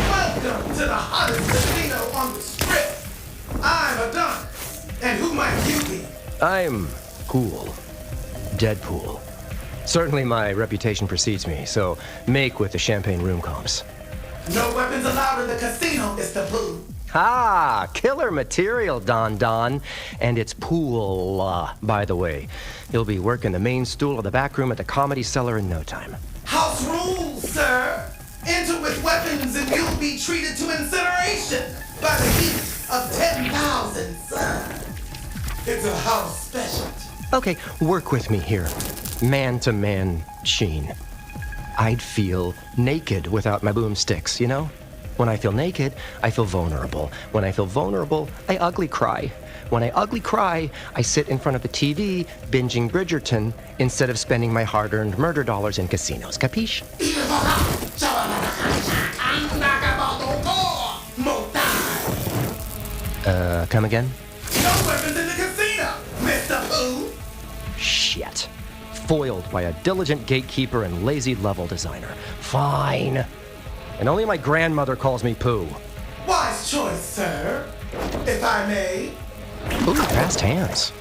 Welcome to the hottest casino on the strip. I'm Adonis, and who might you be? I'm cool. Deadpool. Certainly my reputation precedes me, so make with the champagne room comps. No weapons allowed in the casino, it's the pool. Ah, killer material, Don. And it's pool, by the way. You'll be working the main stool of the back room at the Comedy Cellar in no time. House rules, sir. Enter with weapons and you'll be treated to incineration by the heat of 10,000 suns. It's a house specialty. Okay, work with me here. Man-to-man Sheen. I'd feel naked without my boomsticks, you know? When I feel naked, I feel vulnerable. When I feel vulnerable, I ugly cry. When I ugly cry, I sit in front of the TV, binging Bridgerton, instead of spending my hard-earned murder dollars in casinos. Capiche? Come again? No weapons in the casino, Mr. Pooh! Shit. Foiled by a diligent gatekeeper and lazy level designer. Fine. And only my grandmother calls me Pooh. Wise choice, sir. If I may. Ooh, fast hands.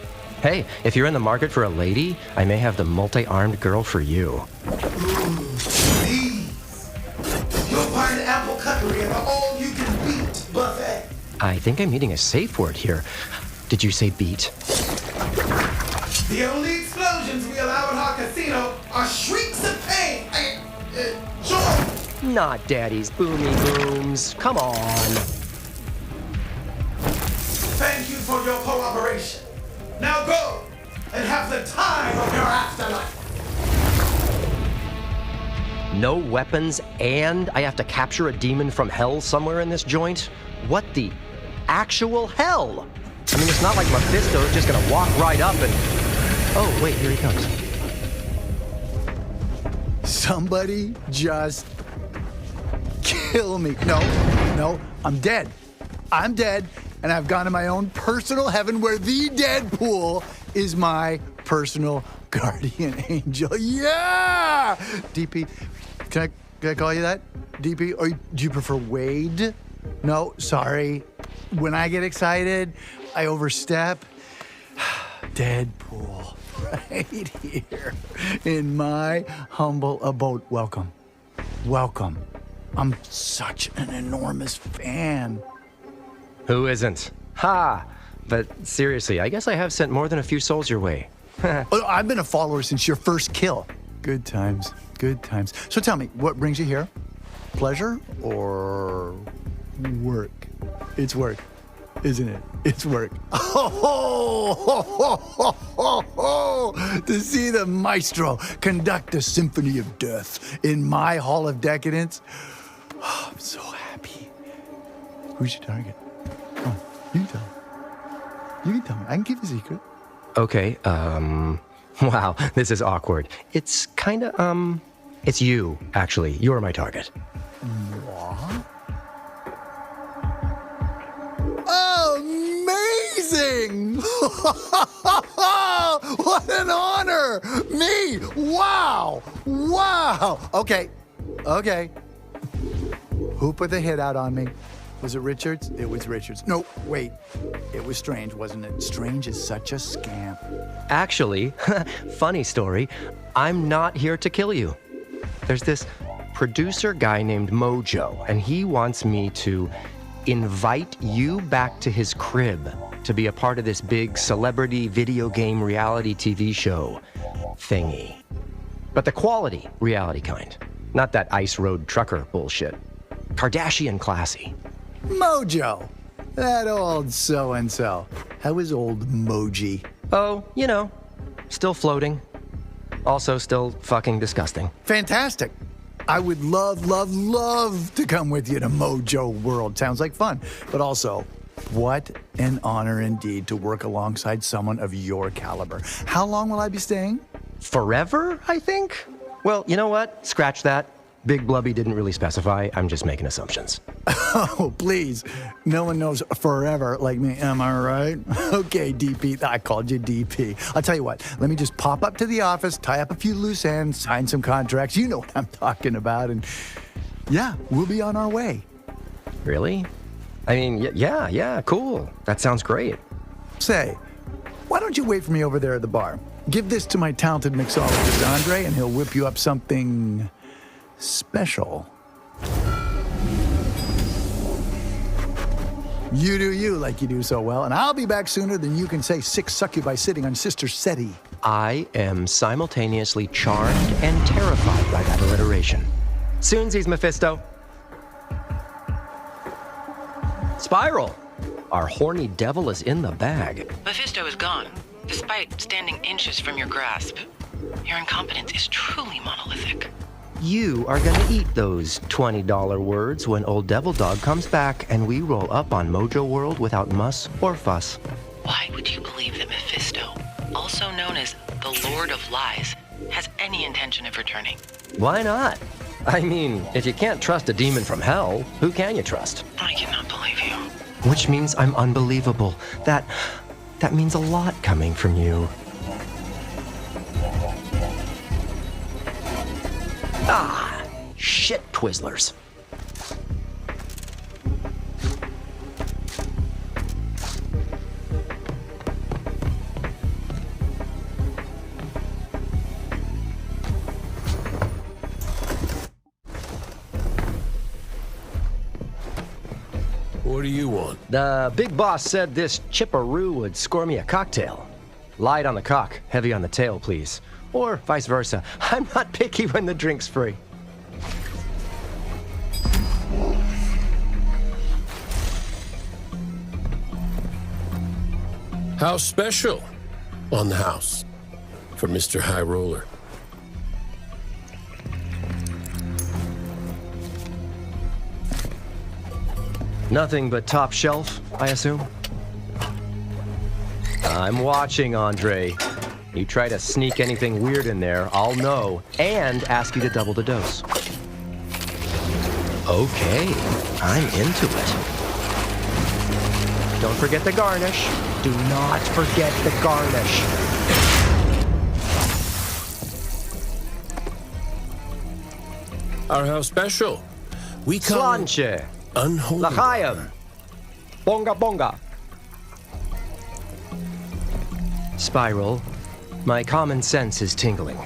Hey, if you're in the market for a lady, I may have the multi-armed girl for you. Ooh, please. You'll find ample cutlery in the all-you-can-beat buffet. I think I'm eating a safe word here. Did you say beat? The only explosions we allow in our casino are shrieks of pain. Joy. Not Daddy's boomy booms. Come on. Thank you for your cooperation. Now go and have the time of your afterlife. No weapons, and I have to capture a demon from hell somewhere in this joint? What the actual hell? I mean, it's not like Mephisto's just gonna walk right up and... Oh, wait, here he comes. Somebody just kill me. No, I'm dead. I'm dead, and I've gone to my own personal heaven where the Deadpool is my personal guardian angel. Yeah! DP, can I call you that? DP, or do you prefer Wade? No, sorry. When I get excited, I overstep. Deadpool, right here in my humble abode. Welcome. Welcome. I'm such an enormous fan. Who isn't? Ha! But seriously, I guess I have sent more than a few souls your way. Oh, I've been a follower since your first kill. Good times, good times. So tell me, what brings you here? Pleasure or work? It's work, isn't it? It's work. To see the maestro conduct a symphony of death in my hall of decadence. Oh, I'm so happy. Who's your target? Come on, you can tell me. You can tell me. I can keep a secret. Okay, wow, this is awkward. It's kinda, it's you, actually. You're my target. What? Amazing! What an honor! Me! Wow! Wow! Okay. Who put the hit out on me? Was it Richards? It was Richards. No, wait. It was Strange, wasn't it? Strange is such a scamp. Actually, funny story, I'm not here to kill you. There's this producer guy named Mojo, and he wants me to invite you back to his crib to be a part of this big celebrity video game reality TV show thingy. But the quality reality kind, not that Ice Road trucker bullshit. Kardashian classy. Mojo! That old so-and-so. How is old Moji? Oh, you know, still floating. Also still fucking disgusting. Fantastic. I would love to come with you to Mojo World. Sounds like fun. But also, what an honor indeed to work alongside someone of your caliber. How long will I be staying? Forever, I think? Well, you know what? Scratch that. Big Blubby didn't really specify. I'm just making assumptions. Oh, please. No one knows forever like me. Am I right? Okay, DP. I called you DP. I'll tell you what. Let me just pop up to the office, tie up a few loose ends, sign some contracts. You know what I'm talking about. And yeah, we'll be on our way. Really? I mean, yeah, cool. That sounds great. Say, why don't you wait for me over there at the bar? Give this to my talented mixologist, Andre, and he'll whip you up something special. You do you like you do so well, and I'll be back sooner than you can say 6 succubi sitting on Sister SETI. I am simultaneously charmed and terrified by that alliteration. Soonsies, Mephisto. Spiral, our horny devil is in the bag. Mephisto is gone, despite standing inches from your grasp. Your incompetence is truly monolithic. You are gonna eat those $20 words when old Devil Dog comes back and we roll up on Mojo World without muss or fuss. Why would you believe that Mephisto, also known as the Lord of Lies, has any intention of returning? Why not? I mean, if you can't trust a demon from hell, who can you trust? I cannot believe you. Which means I'm unbelievable. That means a lot coming from you. Ah, shit, Twizzlers. What do you want? The big boss said this chipperoo would score me a cocktail. Light on the cock, heavy on the tail, please. Or vice versa. I'm not picky when the drink's free. How special on the house for Mr. High Roller? Nothing but top shelf, I assume? I'm watching, Andre. You try to sneak anything weird in there, I'll know, and ask you to double the dose. Okay, I'm into it. Don't forget the garnish. Do not forget the garnish. Our house special. We call Slanche. Unholy. L'chaim. Bonga bonga. Spiral, my common sense is tingling.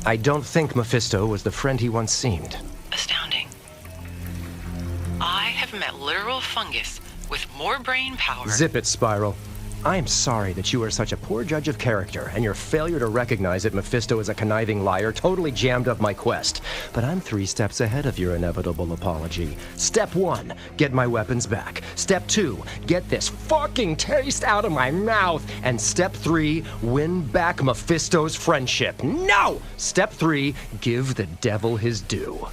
I don't think Mephisto was the friend he once seemed. Astounding. I have met literal fungus with more brain power. Zip it, Spiral. I am sorry that you are such a poor judge of character, and your failure to recognize that Mephisto is a conniving liar totally jammed up my quest. But I'm 3 steps ahead of your inevitable apology. Step 1, get my weapons back. Step 2, get this fucking taste out of my mouth. And step 3, win back Mephisto's friendship. No! Step 3, give the devil his due.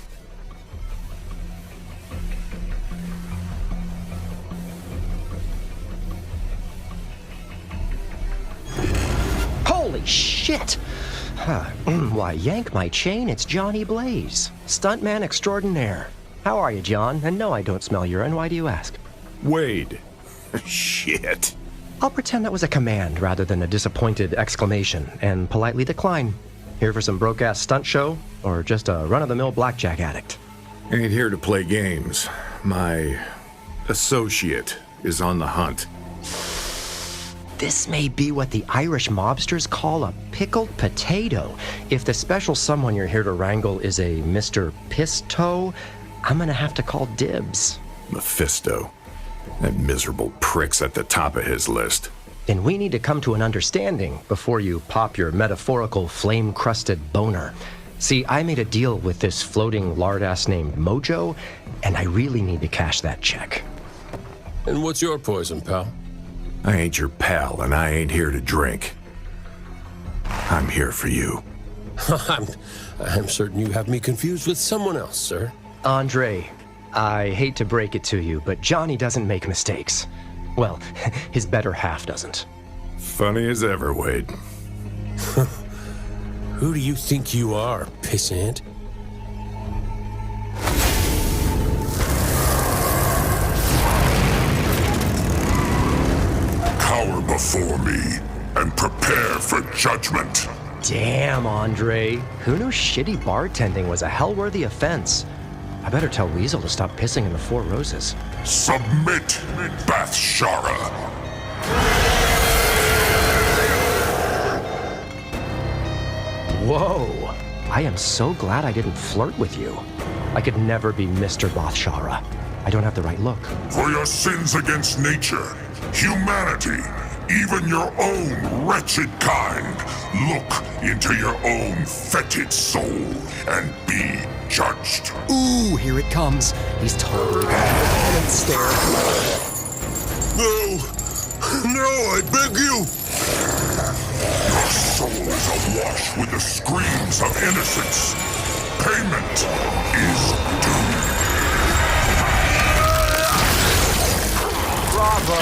Holy shit! Why, yank my chain, it's Johnny Blaze, stuntman extraordinaire. How are you, John? And no, I don't smell urine. Why do you ask? Wade. Shit. I'll pretend that was a command rather than a disappointed exclamation, and politely decline. Here for some broke-ass stunt show, or just a run-of-the-mill blackjack addict? Ain't here to play games. My associate is on the hunt. This may be what the Irish mobsters call a pickled potato. If the special someone you're here to wrangle is a Mr. Pisto, I'm gonna have to call dibs. Mephisto. That miserable prick's at the top of his list. Then we need to come to an understanding before you pop your metaphorical flame-crusted boner. See, I made a deal with this floating lard-ass named Mojo, and I really need to cash that check. And what's your poison, pal? I ain't your pal, and I ain't here to drink. I'm here for you. I'm certain you have me confused with someone else, sir. Andre, I hate to break it to you, but Johnny doesn't make mistakes. Well, his better half doesn't. Funny as ever, Wade. Who do you think you are, pissant? Cower before me and prepare for judgment. Damn, Andre. Who knew shitty bartending was a hell-worthy offense? I better tell Weasel to stop pissing in the Four Roses. Submit, Bathshara. Whoa. I am so glad I didn't flirt with you. I could never be Mr. Bathshara. I don't have the right look. For your sins against nature, humanity, even your own wretched kind, look into your own fetid soul and be judged. Ooh, here it comes. He's totally got a penance stare. No, I beg you. Your soul is awash with the screams of innocence. Payment is due. Bravo!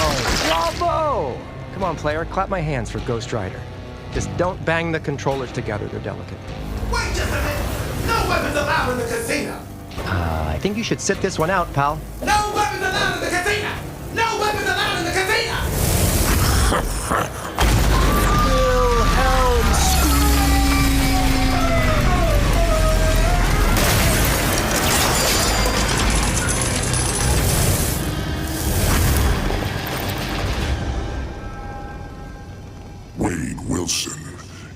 Bravo! Come on, player, clap my hands for Ghost Rider. Just don't bang the controllers together, they're delicate. Wait just a minute! No weapons allowed in the casino! I think you should sit this one out, pal. No weapons allowed in the casino! No weapons allowed in the casino! Wilhelm Wade Wilson,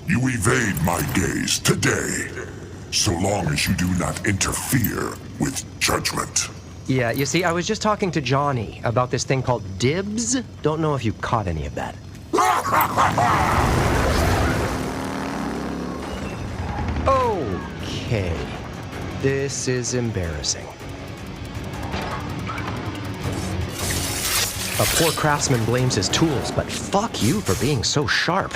you evade my gaze today, so long as you do not interfere with judgment. Yeah, you see, I was just talking to Johnny about this thing called dibs. Don't know if you caught any of that. Okay. This is embarrassing. A poor craftsman blames his tools, but fuck you for being so sharp.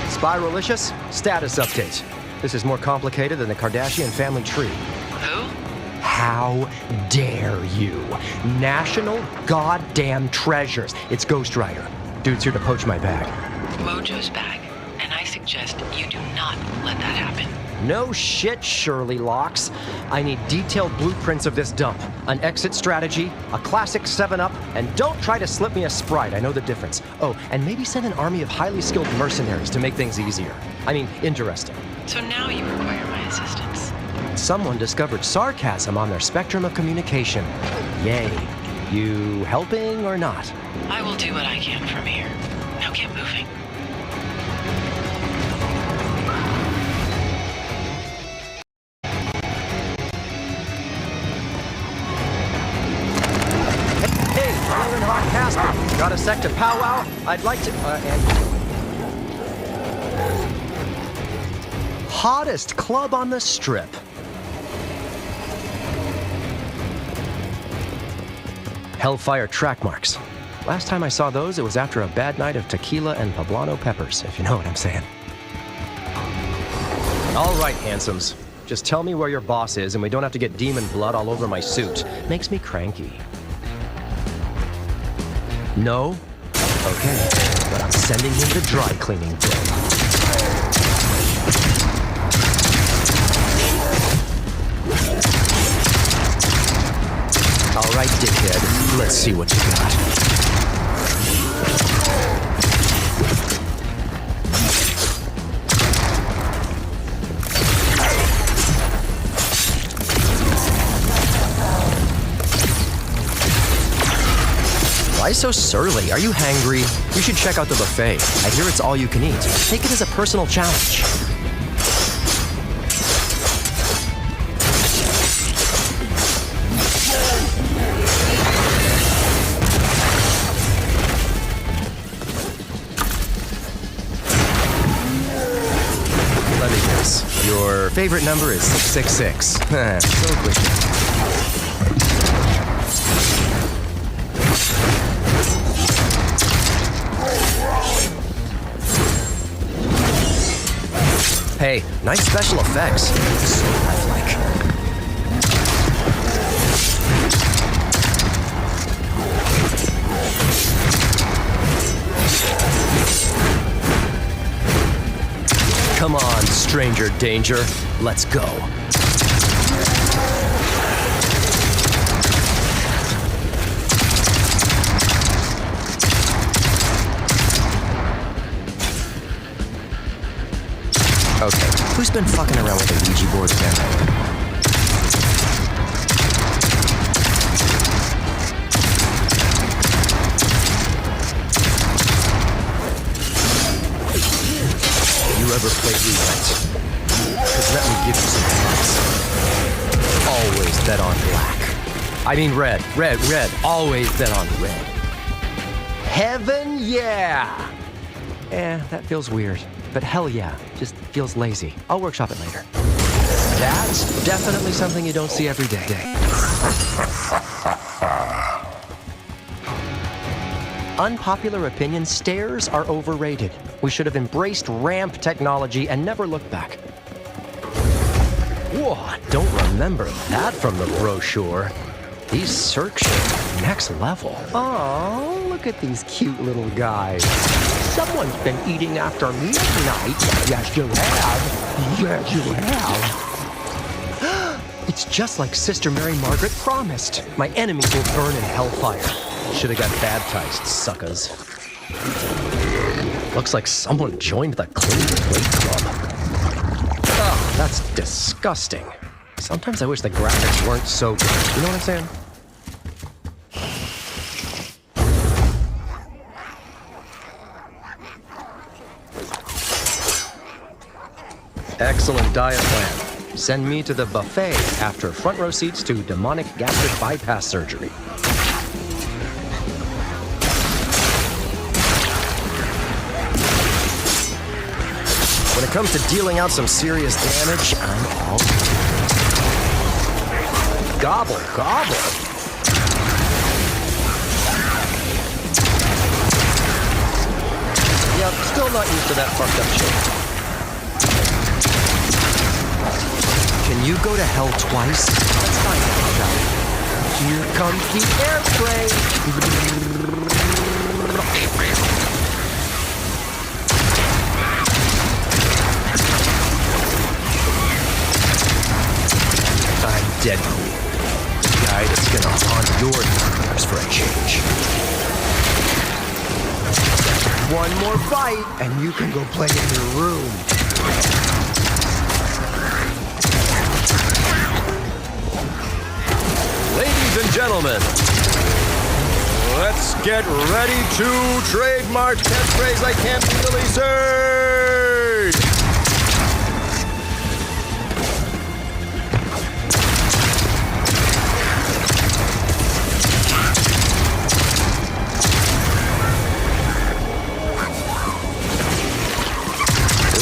Spiralicious, status update. This is more complicated than the Kardashian family tree. Who? How dare you? National goddamn treasures. It's Ghost Rider. Dude's here to poach my bag. Mojo's bag. And I suggest you do not let that happen. No shit, Shirley Locks. I need detailed blueprints of this dump, an exit strategy, a classic 7-Up, and don't try to slip me a Sprite, I know the difference. Oh, and maybe send an army of highly skilled mercenaries to make things easier. I mean, interesting. So now you require my assistance. Someone discovered sarcasm on their spectrum of communication. Yay. You helping or not? I will do what I can from here. Now get moving. Got a sec to powwow? I'd like to... Hottest club on the strip. Hellfire track marks. Last time I saw those, it was after a bad night of tequila and poblano peppers, if you know what I'm saying. All right, handsomes. Just tell me where your boss is and we don't have to get demon blood all over my suit. Makes me cranky. No? Okay, but I'm sending him the dry cleaning bill. All right, dickhead, let's see what you got. Why so surly? Are you hangry? You should check out the buffet. I hear it's all you can eat. Take it as a personal challenge. Let me guess. Your favorite number is 666. So quick. Hey, nice special effects. So lifelike. Come on, stranger danger. Let's go. Okay, who's been fucking around with the Ouija board again? You ever play roulette? Because let me give you some advice. Always bet on black. I mean red. Always bet on red. Heaven, yeah! That feels weird. But hell yeah, just feels lazy. I'll workshop it later. That's definitely something you don't see every day. Unpopular opinion, stairs are overrated. We should have embraced ramp technology and never looked back. Whoa, don't remember that from the brochure. These searches, next level. Oh, look at these cute little guys. Someone's been eating after midnight. Yes, you have. Yes, you have. It's just like Sister Mary Margaret promised. My enemies will burn in hellfire. Should have got baptized, suckers. Looks like someone joined the Clean Plate Club. Oh, that's disgusting. Sometimes I wish the graphics weren't so good. You know what I'm saying? Excellent diet plan. Send me to the buffet after front row seats to demonic gastric bypass surgery. When it comes to dealing out some serious damage, I'm all gobble, gobble. Yep, still not used to that fucked up shit. Can you go to hell twice? Let's find out, shall we? Here comes the airplane! I'm Deadpool, the guy that's gonna haunt your nightmares for a change. One more fight, and you can go play in your room. Ladies and gentlemen, let's get ready to trademark catchphrase I can't legally say!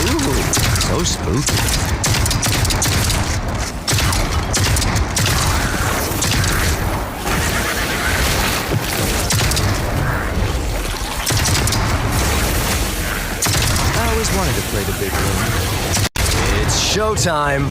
Ooh, so spooky. Wanted to play the big room. It's showtime!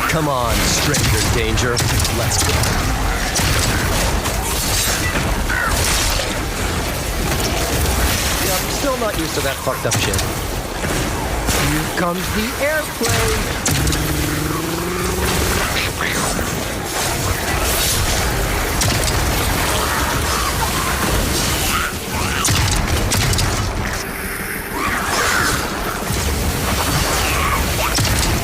Come on, stranger danger. Let's go. Yep, still not used to that fucked up shit. Here comes the airplane.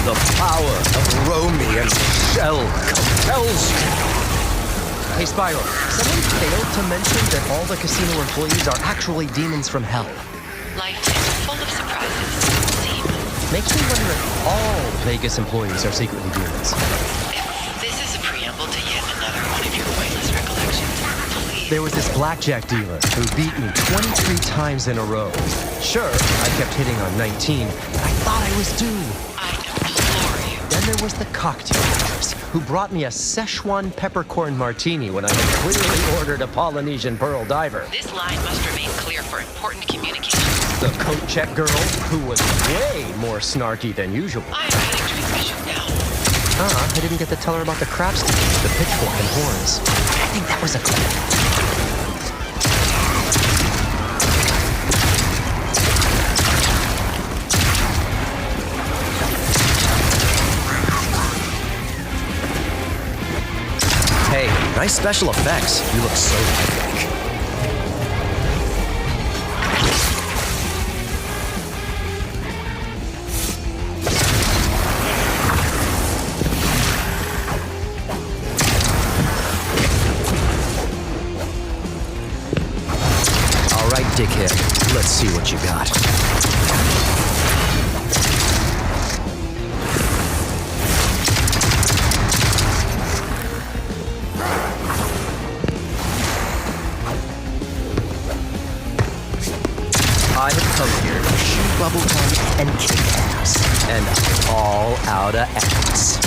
The power of Romy and Shell compels you. Hey, Spyro, someone failed to mention that all the casino employees are actually demons from hell. Life is full of surprises. See? Makes me wonder if all Vegas employees are secretly demons. If this is a preamble to yet another one of your pointless recollections, please There was this blackjack dealer who beat me 23 times in a row. Sure, I kept hitting on 19, but I thought I was due. Then there was the cocktail waitress who brought me a Szechuan peppercorn martini when I had clearly ordered a Polynesian pearl diver. This line must remain clear for important communication. The coat check girl, who was way more snarky than usual. I am getting transmission now. I didn't get to tell her about the crap stick, the pitchfork and horns. I think that was a clue. Hey, nice special effects. You look so epic. All right, dickhead. Let's see what you got. I have come here to shoot bubblegum and kick ass. And I'm all out of ass.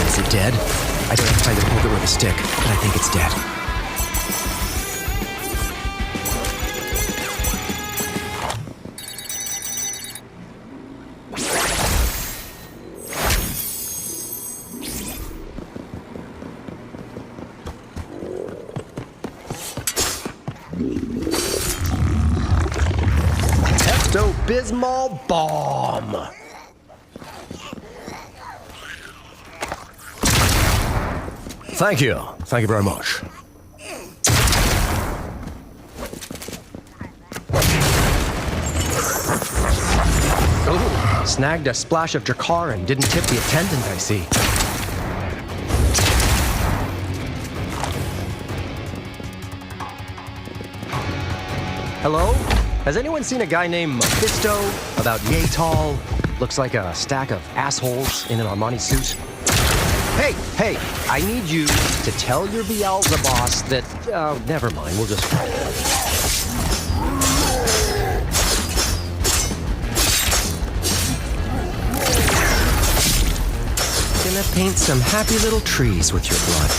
Is it dead? I don't have time to poke it with a stick, but I think it's dead. Pepto-Bismol bomb. Thank you. Thank you very much. Ooh, snagged a splash of Drakkar and didn't tip the attendant, I see. Hello? Has anyone seen a guy named Mephisto? About yay tall? Looks like a stack of assholes in an Armani suit? Hey, I need you to tell your Beelzeboss that, never mind, we'll just... Gonna paint some happy little trees with your blood.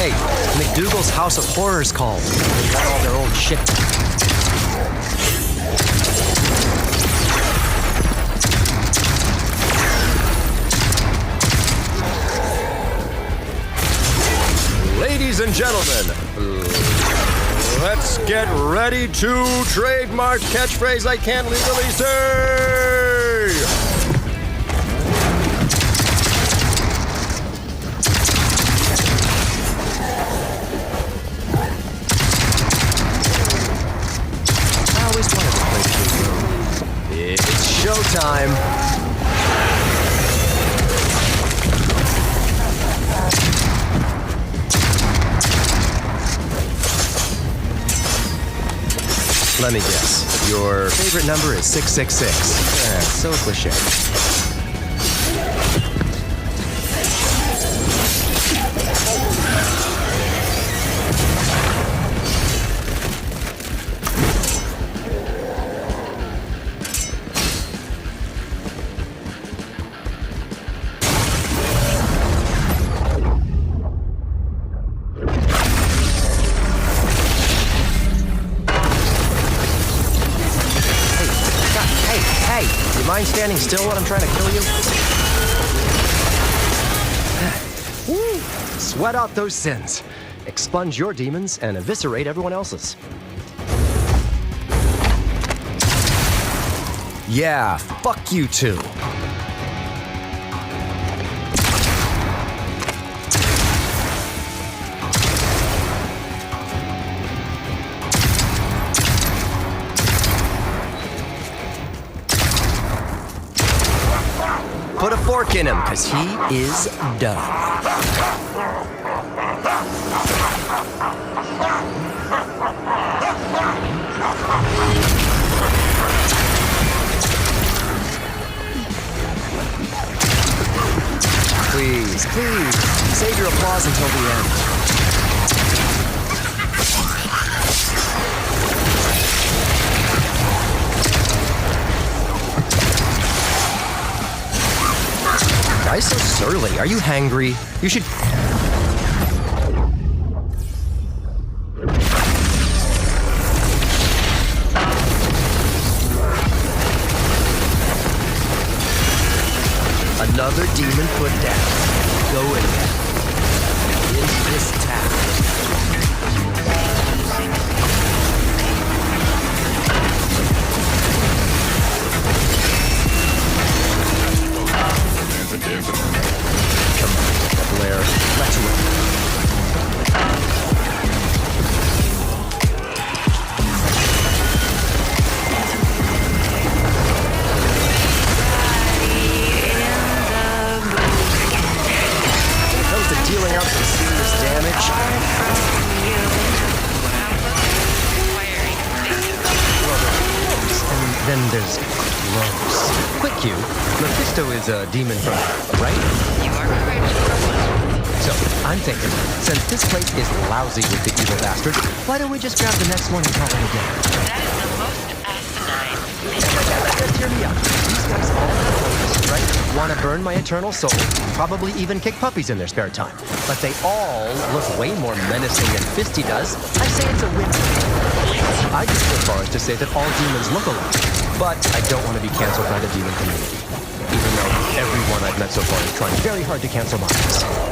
Hey, McDougal's House of Horrors called. They got all their old shit. Ladies and gentlemen, let's get ready to trademark catchphrase I can't legally say. It's showtime. Let me guess. Your favorite number is 666. So cliche. Mind standing still when I'm trying to kill you? Woo! Sweat out those sins. Expunge your demons and eviscerate everyone else's. Yeah, fuck you too. Put a fork torque in him, because he is done. Please, please, save your applause until the end. Why so surly? Are you hangry? You should... Another demon put down. Go in there. In this town. Come on, Blair. Let's win. Dealing out some serious damage. And then there's close. Quick cue. Mephisto is a demon from, right? You are correct. So, I'm thinking, since this place is lousy with the evil bastard, why don't we just grab the next one and call it a day? That is the most asinine thing. Just hear me out. These guys all have hopes, right? Want to burn my eternal soul, probably even kick puppies in their spare time. But they all look way more menacing than Fisty does. I say it's a win. I'd go so far as to say that all demons look alike. But I don't want to be canceled by the demon community. Even though everyone I've met so far is trying very hard to cancel mine.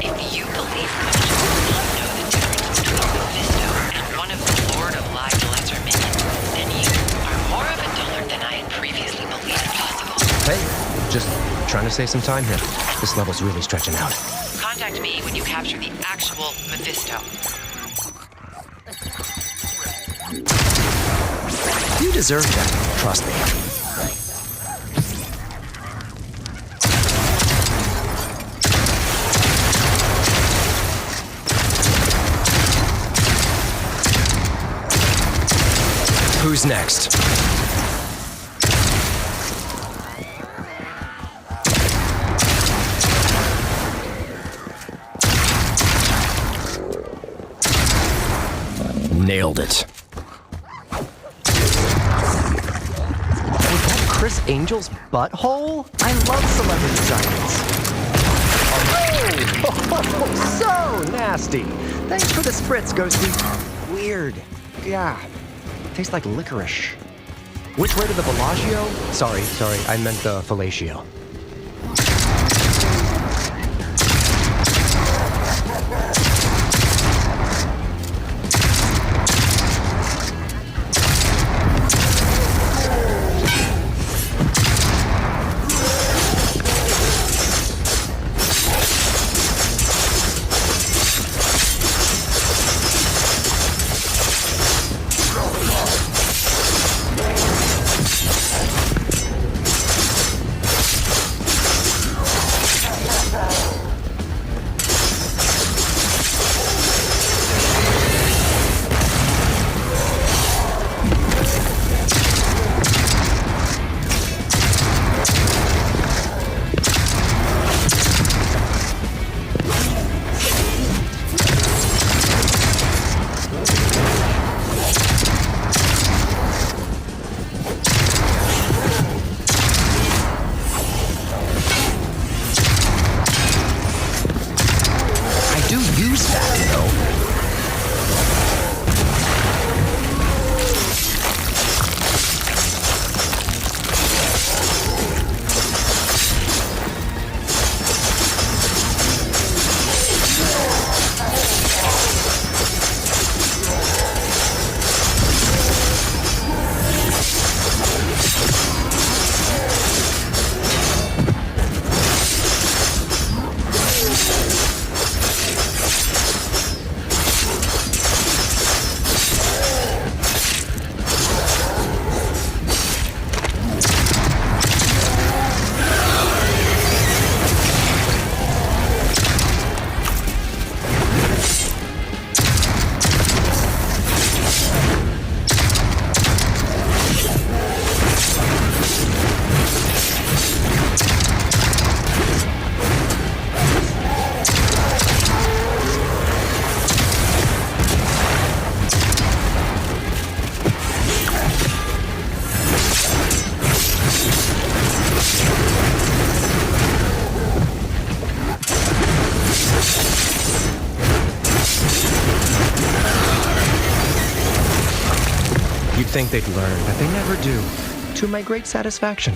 If you believe much, you will know the difference between Mephisto and one of the Lord of Live's lesser minions, then you are more of a dullard than I had previously believed possible. Hey, just trying to save some time here. This level's really stretching out. Contact me when you capture the actual Mephisto. You deserve that, trust me. Who's next? Nailed it. Was that Chris Angel's butthole? I love celebrity science. Oh, so nasty. Thanks for the spritz, Ghosty. Weird. Yeah. Tastes like licorice. Which way to the Bellagio? Sorry, I meant the fellatio. You'd think they'd learn, but they never do. To my great satisfaction.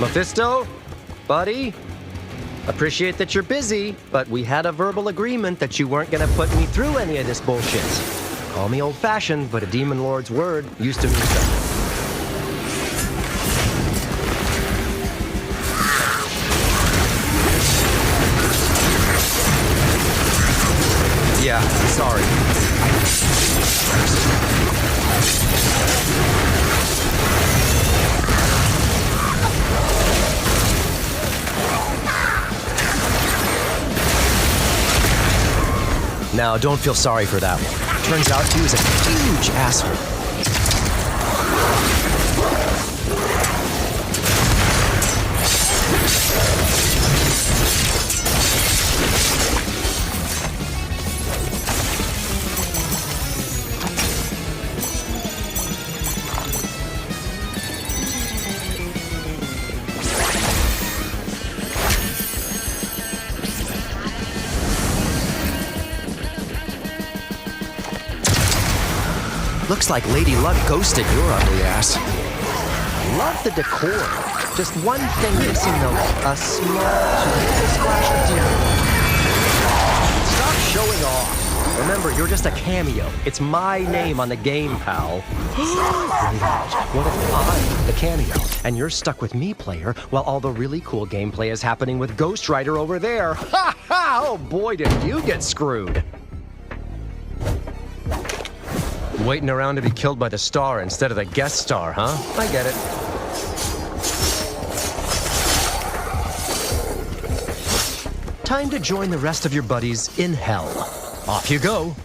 Mephisto? Buddy? Appreciate that you're busy, but we had a verbal agreement that you weren't gonna put me through any of this bullshit. Call me old-fashioned, but a demon lord's word used to mean something. Yeah, sorry. Now, don't feel sorry for that one. Turns out he was a huge asshole. Looks like Lady Luck ghosted your ugly ass. Love the decor. Just one thing missing though. A small splash of demon. Stop showing off. Remember, you're just a cameo. It's my name on the game, pal. What if I'm the cameo, and you're stuck with me, player, while all the really cool gameplay is happening with Ghost Rider over there? Ha ha! Oh boy, did you get screwed. Waiting around to be killed by the star instead of the guest star, huh? I get it. Time to join the rest of your buddies in hell. Off you go.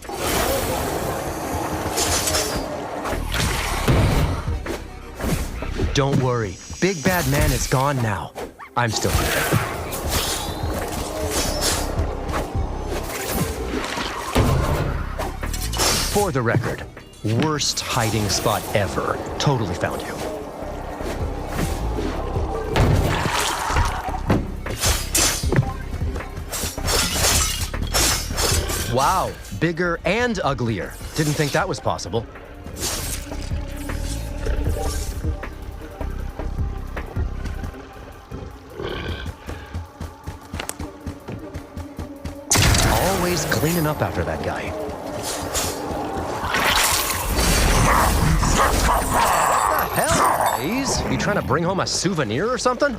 Don't worry. Big Bad Man is gone now. I'm still here. For the record, worst hiding spot ever. Totally found you. Wow, bigger and uglier. Didn't think that was possible. Always cleaning up after that guy. What the hell, Blaze? You trying to bring home a souvenir or something?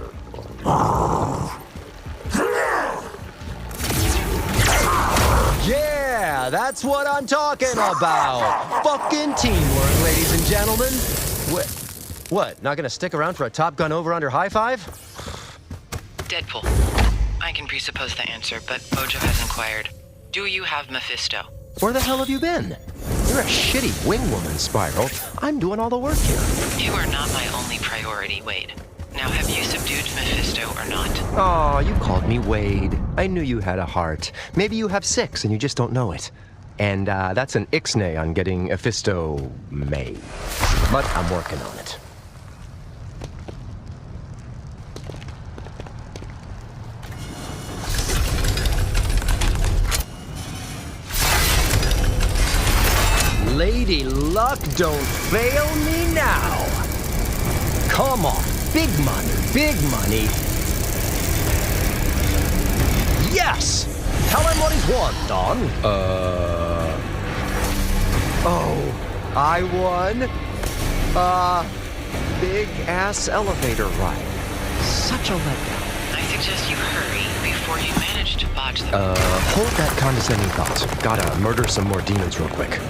Yeah, that's what I'm talking about. Fucking teamwork, ladies and gentlemen. What? Not gonna stick around for a Top Gun over-under high five? Deadpool. I can presuppose the answer, but Mojo has inquired. Do you have Mephisto? Where the hell have you been? You're a shitty wing woman, Spiral. I'm doing all the work here. You are not my only priority, Wade. Now, have you subdued Mephisto or not? Aw, you called me Wade. I knew you had a heart. Maybe you have 6 and you just don't know it. And that's an ixnay on getting Mephisto made. But I'm working on it. Lady Luck, don't fail me now. Come on, big money, big money. Yes! Tell him what he's won, Don. Oh, I won. Big ass elevator ride. Such a letdown. I suggest you hurry before you manage to botch the... Hold that condescending thought. Gotta murder some more demons real quick.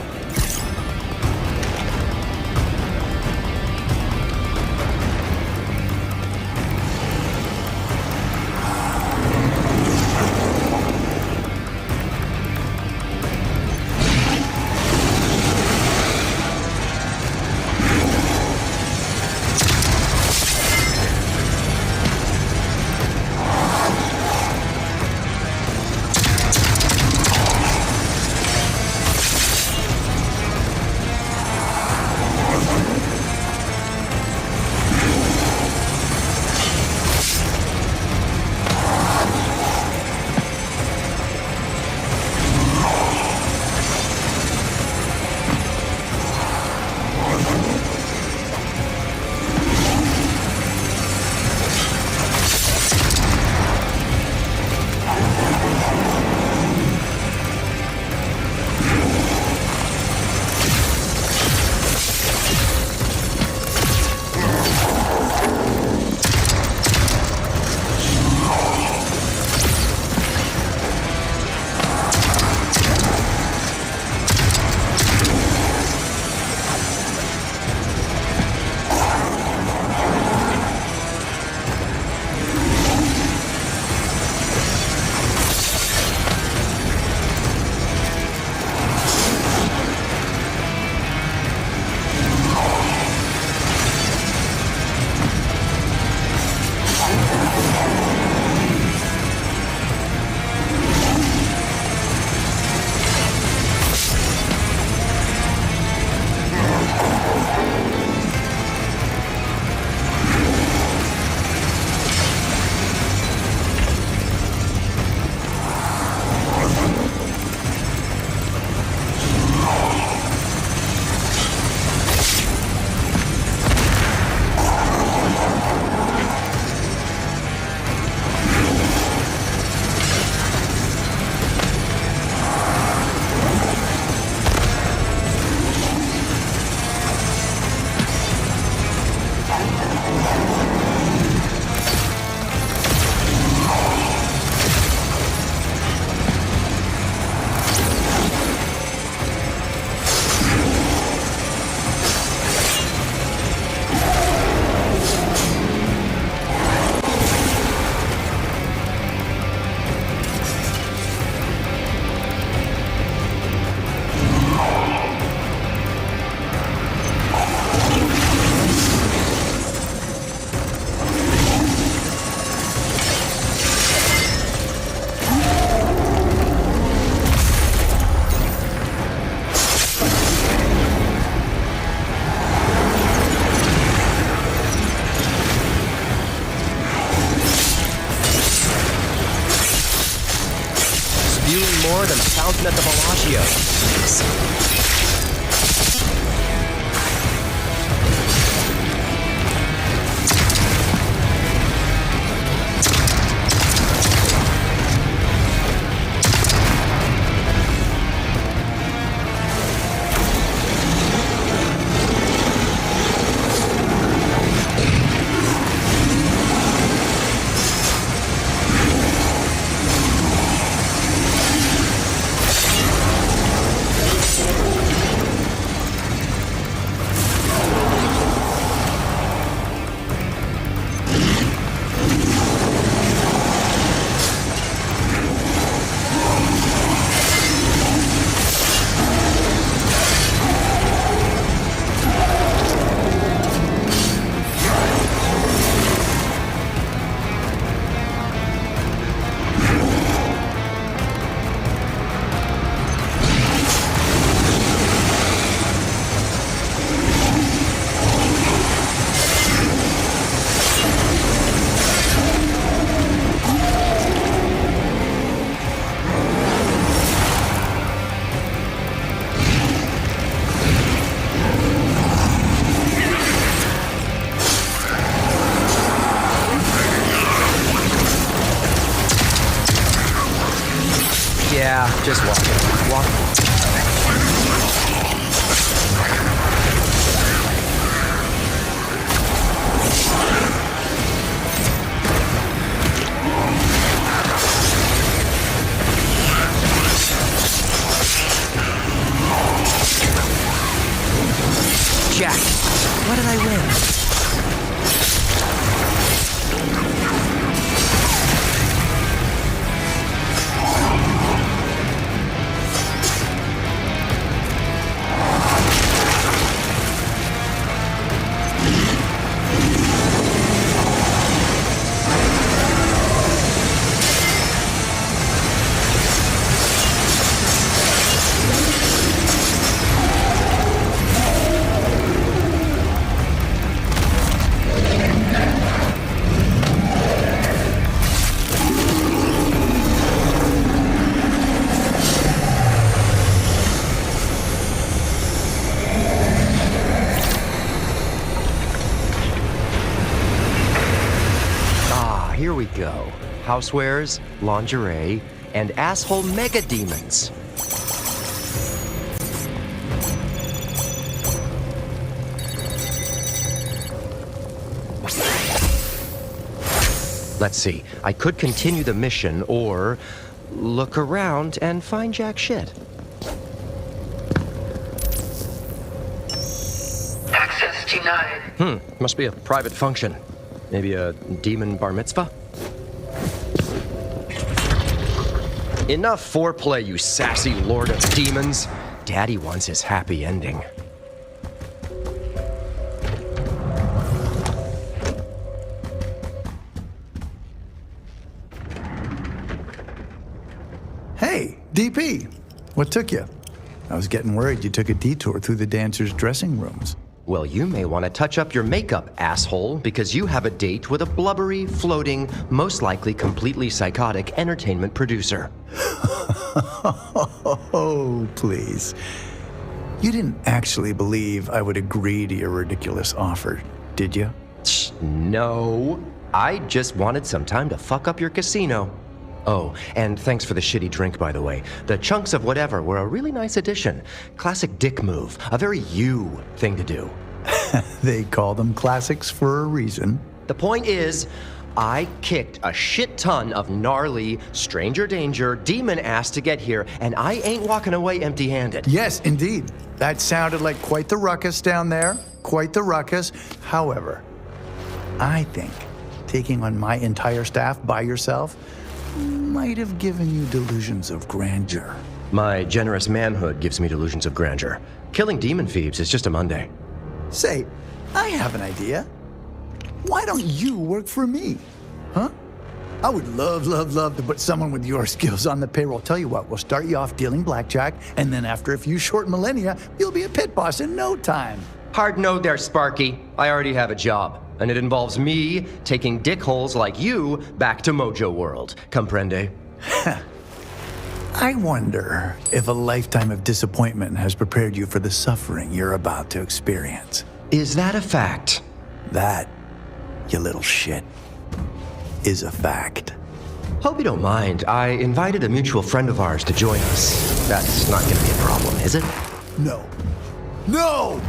wasn't at the Bellagio. Jeez. Yeah, just walk it. Walk. Jack, what did I win? Here we go. Housewares, lingerie, and asshole mega demons. Let's see. I could continue the mission or look around and find jack shit. Access denied. Must be a private function. Maybe a demon bar mitzvah? Enough foreplay, you sassy lord of demons. Daddy wants his happy ending. Hey, DP, what took you? I was getting worried you took a detour through the dancers' dressing rooms. Well, you may want to touch up your makeup, asshole, because you have a date with a blubbery, floating, most likely completely psychotic entertainment producer. Oh, please. You didn't actually believe I would agree to your ridiculous offer, did you? No. I just wanted some time to fuck up your casino. Oh, and thanks for the shitty drink, by the way. The chunks of whatever were a really nice addition. Classic dick move. A very you thing to do. They call them classics for a reason. The point is, I kicked a shit ton of gnarly, stranger danger, demon ass to get here, and I ain't walking away empty-handed. Yes, indeed. That sounded like quite the ruckus down there. Quite the ruckus. However, I think taking on my entire staff by yourself might have given you delusions of grandeur. My generous manhood gives me delusions of grandeur. Killing demon thieves is just a Monday. Say, I have an idea. Why don't you work for me? Huh? I would love to put someone with your skills on the payroll. Tell you what, we'll start you off dealing blackjack, and then after a few short millennia, you'll be a pit boss in no time. Hard no there, Sparky. I already have a job, and it involves me taking dickholes like you back to Mojo World. Comprende? I wonder if a lifetime of disappointment has prepared you for the suffering you're about to experience. Is that a fact? That, you little shit, is a fact. Hope you don't mind. I invited a mutual friend of ours to join us. That's not gonna be a problem, is it? No. No!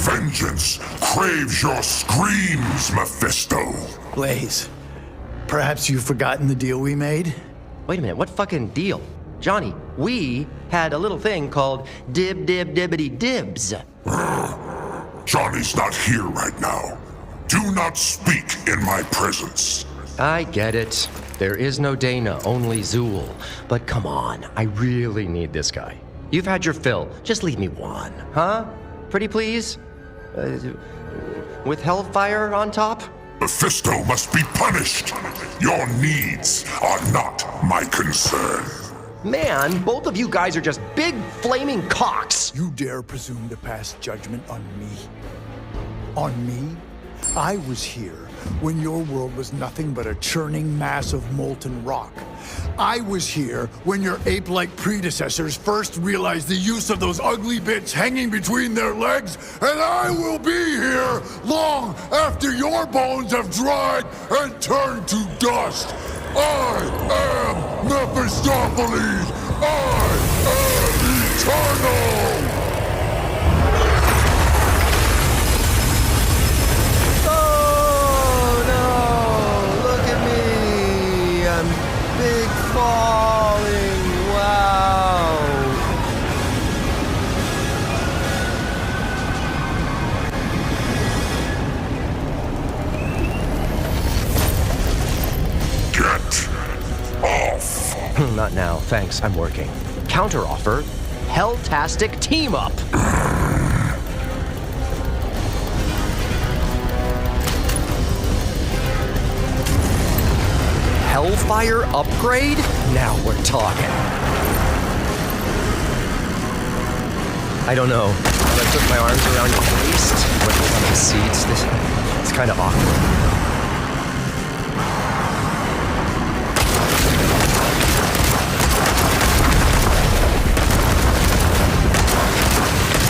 Vengeance craves your screams, Mephisto. Blaze, perhaps you've forgotten the deal we made? Wait a minute, what fucking deal? Johnny, we had a little thing called dib-dib-dibbity dibs. Johnny's not here right now. Do not speak in my presence. I get it. There is no Dana, only Zool. But come on, I really need this guy. You've had your fill. Just leave me one, huh? Pretty please? With hellfire on top? Mephisto must be punished. Your needs are not my concern. Man, both of you guys are just big flaming cocks. You dare presume to pass judgment on me? On me? I was here when your world was nothing but a churning mass of molten rock. I was here when your ape-like predecessors first realized the use of those ugly bits hanging between their legs, and I will be here long after your bones have dried and turned to dust. I am Mephistopheles! I am eternal! Big falling, wow. Get off. Not now, thanks, I'm working. Counteroffer, Helltastic Team Up. Hellfire upgrade? Now we're talking. I don't know. Should I put my arms around your waist? Put you on the seats? It's kind of awkward.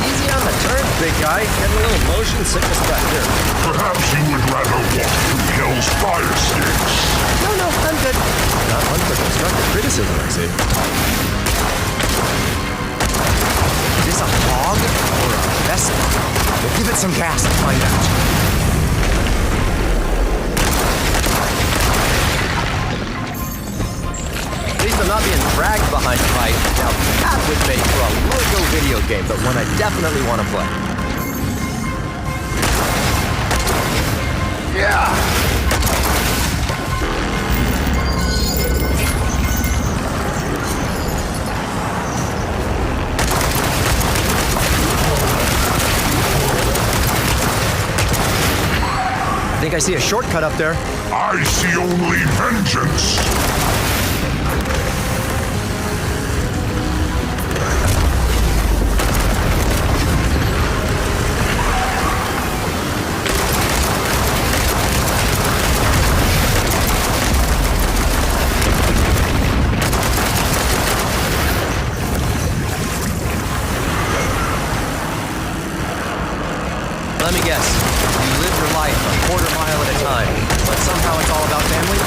Easy on the turn, big guy. Getting a little motion sickness back here. Perhaps you would rather walk through hell's fire sticks. No, I'm good. Not one for constructive criticism, I see. Is this a hog or a vessel? We'll give it some gas and find out. At least I'm not being dragged behind a pipe. Now, that would make for a logo video game, but one I definitely want to play. Yeah! I think I see a shortcut up there. I see only vengeance. Let me guess. You live your life a quarter mile at a time, but somehow it's all about family?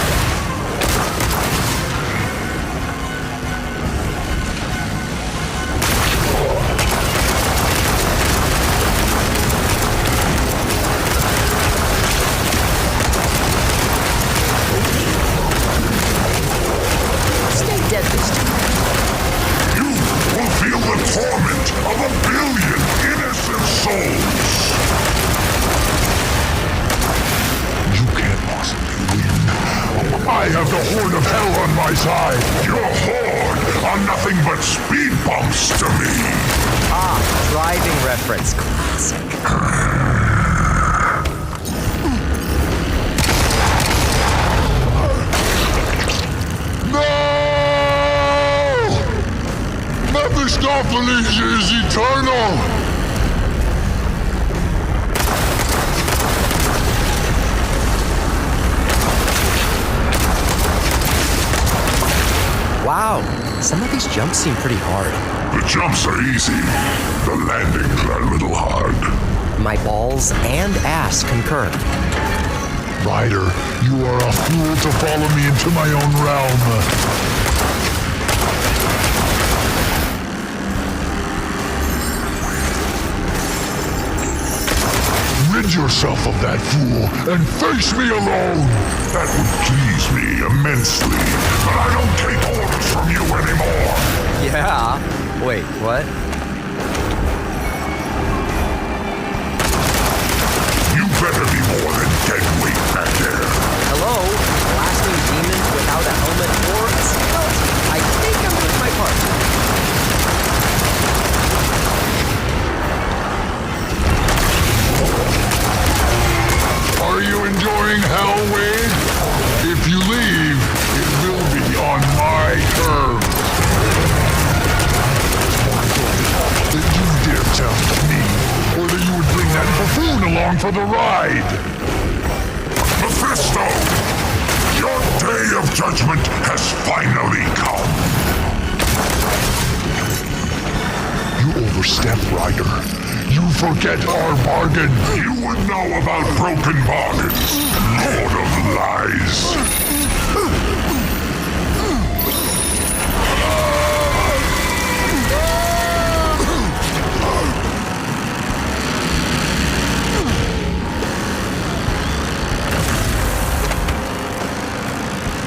Stay dead this time. You will feel the torment of 1 billion innocent souls. You can't possibly win. I have the Horde of Hell on my side. Your Horde are nothing but speed bumps to me. Ah, driving reference. Classic. Mephistopheles is eternal! Wow, Some of these jumps seem pretty hard. The jumps are easy. The landings are a little hard. My balls and ass concur. Ryder, you are a fool to follow me into my own realm. Rid yourself of that fool and face me alone. That would please me immensely, but I don't take orders from you anymore. Yeah? Wait, what? You better be more than dead weight back there. Hello? Blasting demons without a helmet or a skeleton. I think I'm doing my part. Are you enjoying hell, Wade? If you leave, it will be on my terms. That you dare tell me, or that you would bring that buffoon along for the ride. Mephisto, your day of judgment has finally come. You overstep, Ryder. You forget our bargain. You would know about broken bargains, Lord of Lies.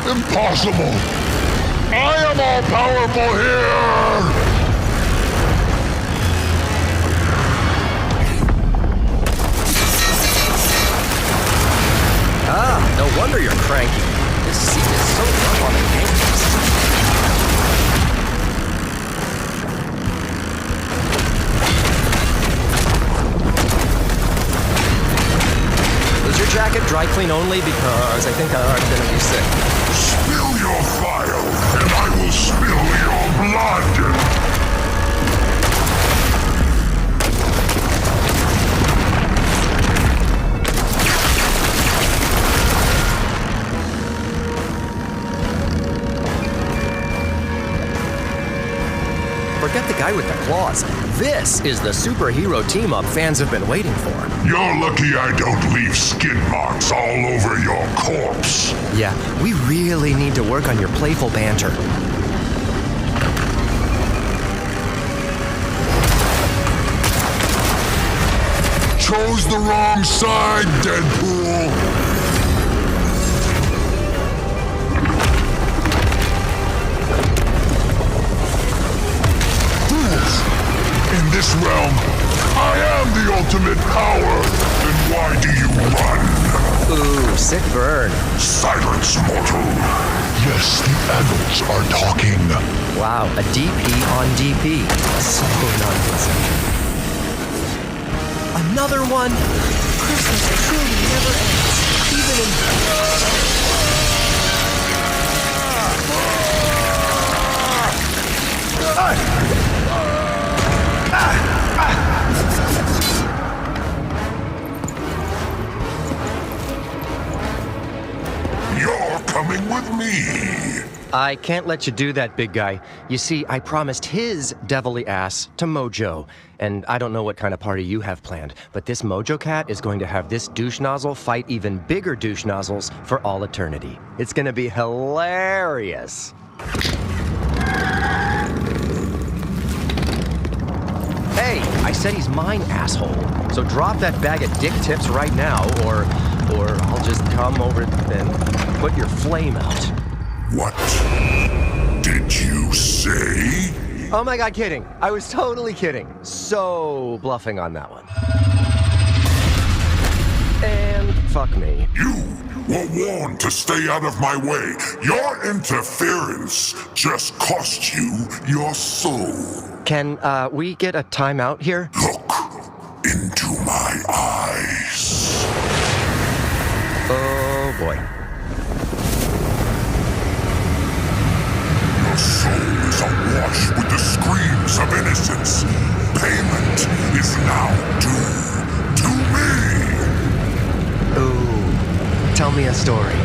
Impossible! I am all powerful here! Ah, no wonder you're cranky. This seat is so rough on the games. Is your jacket dry clean only? Because I think I'm gonna be sick. Spill your file, and I will spill your blood! Forget the guy with the claws. This is the superhero team-up fans have been waiting for. You're lucky I don't leave skid marks all over your corpse. Yeah, we really need to work on your playful banter. Chose the wrong side, Deadpool. In this realm, I am the ultimate power. Then why do you run? Ooh, sick burn. Silence, mortal. Yes, the adults are talking. Wow, a DP on DP. So non-consensual. Another one? Christmas truly never ends. Even in... You're coming with me. I can't let you do that, big guy. You see, I promised his devilly ass to Mojo. And I don't know what kind of party you have planned, but this Mojo cat is going to have this douche nozzle fight even bigger douche nozzles for all eternity. It's gonna be hilarious. Hey, I said he's mine, asshole. So drop that bag of dick tips right now, or I'll just come over and put your flame out. What did you say? Oh my god, kidding. I was totally kidding. So bluffing on that one. And fuck me. You were warned to stay out of my way. Your interference just cost you your soul. Can we get a timeout here? Look into my eyes. Oh boy. Your soul is awash with the screams of innocence. Payment is now due to me. Ooh, tell me a story.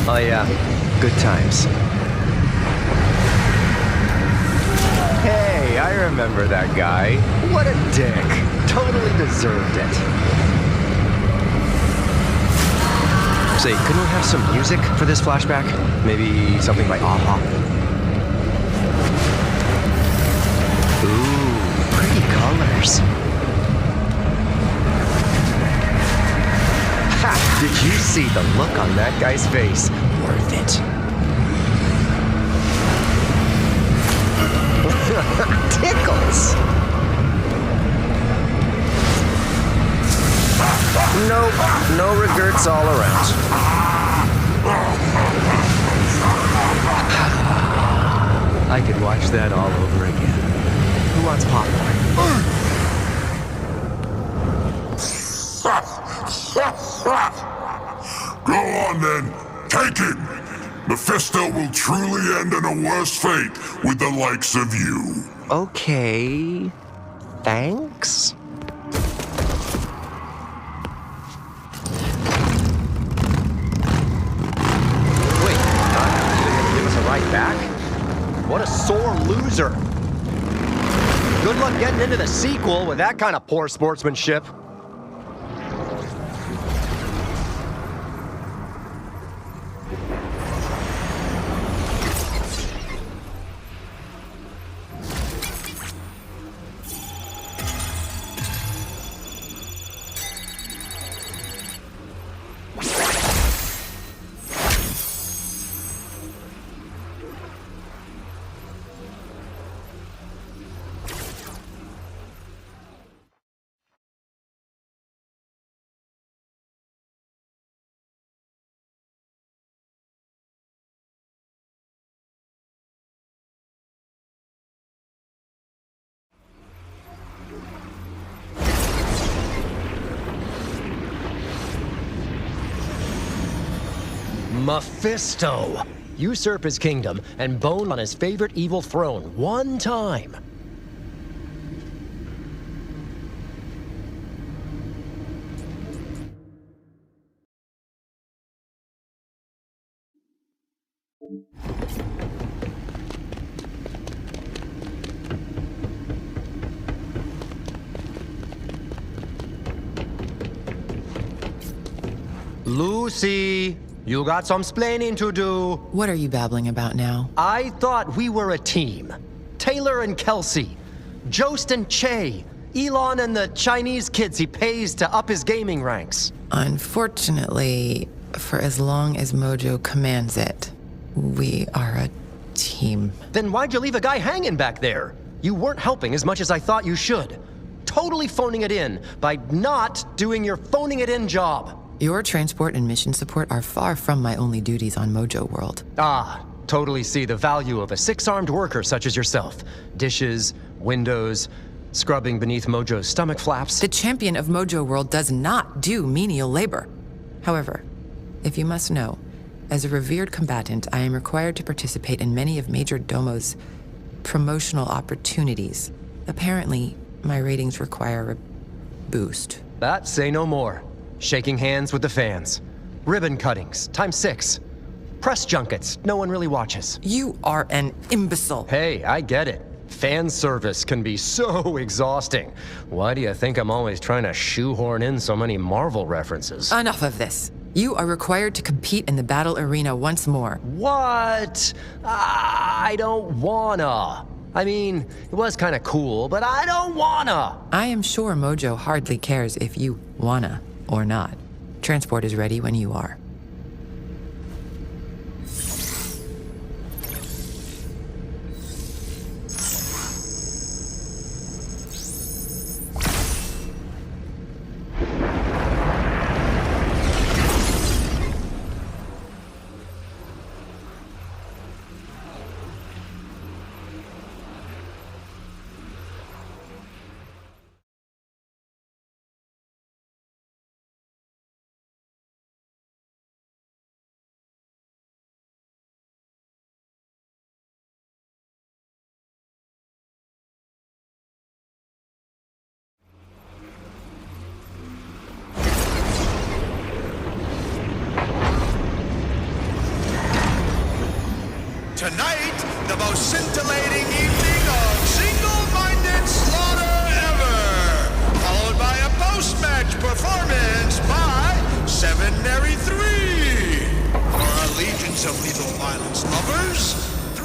Oh yeah, Good times. Hey, I remember that guy. What a dick. Totally deserved it. Say, couldn't we have some music for this flashback? Maybe something by Aha? Ooh, pretty colors. Ha! Did you see the look on that guy's face? Worth it. Tickles! Nope, no regrets all around. I could watch that all over again. Who wants popcorn? Go on then, take it! Mephisto will truly end in a worse fate with the likes of you. Okay. Thanks? Wait, you didn't give us a ride back? What a sore loser. Good luck getting into the sequel with that kind of poor sportsmanship. Mephisto! Usurp his kingdom and bone on his favorite evil throne one time. Lucy! You got some splaining to do. What are you babbling about now? I thought we were a team. Taylor and Kelsey. Jost and Che. Elon and the Chinese kids he pays to up his gaming ranks. Unfortunately, for as long as Mojo commands it, we are a team. Then why'd you leave a guy hanging back there? You weren't helping as much as I thought you should. Totally phoning it in by not doing your phoning it in job. Your transport and mission support are far from my only duties on Mojo World. Ah, totally see the value of a six-armed worker such as yourself. Dishes, windows, scrubbing beneath Mojo's stomach flaps. The champion of Mojo World does not do menial labor. However, if you must know, as a revered combatant, I am required to participate in many of Major Domo's promotional opportunities. Apparently, my ratings require a boost. That say no more. Shaking hands with the fans. Ribbon cuttings, ×6. Press junkets, no one really watches. You are an imbecile. Hey, I get it. Fan service can be so exhausting. Why do you think I'm always trying to shoehorn in so many Marvel references? Enough of this. You are required to compete in the battle arena once more. What? I don't wanna. I mean, it was kind of cool, but I don't wanna. I am sure Mojo hardly cares if you wanna or not. Transport is ready when you are.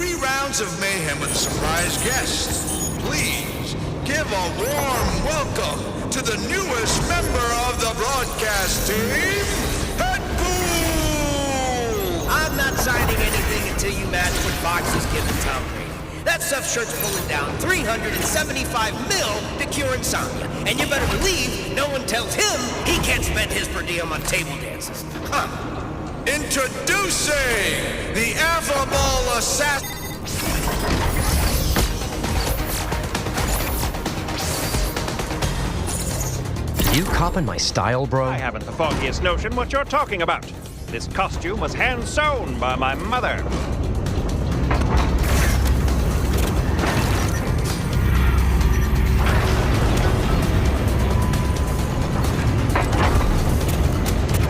3 rounds of mayhem with a surprise guest. Please give a warm welcome to the newest member of the broadcast team, Deadpool! I'm not signing anything until you match what Fox is giving Tom Brady. That stuff shirt's pulling down $375 million to cure insomnia. And you better believe no one tells him he can't spend his per diem on table dances. Huh. Introducing the affable assassin. You copping my style, bro? I haven't the foggiest notion what you're talking about. This costume was hand-sewn by my mother.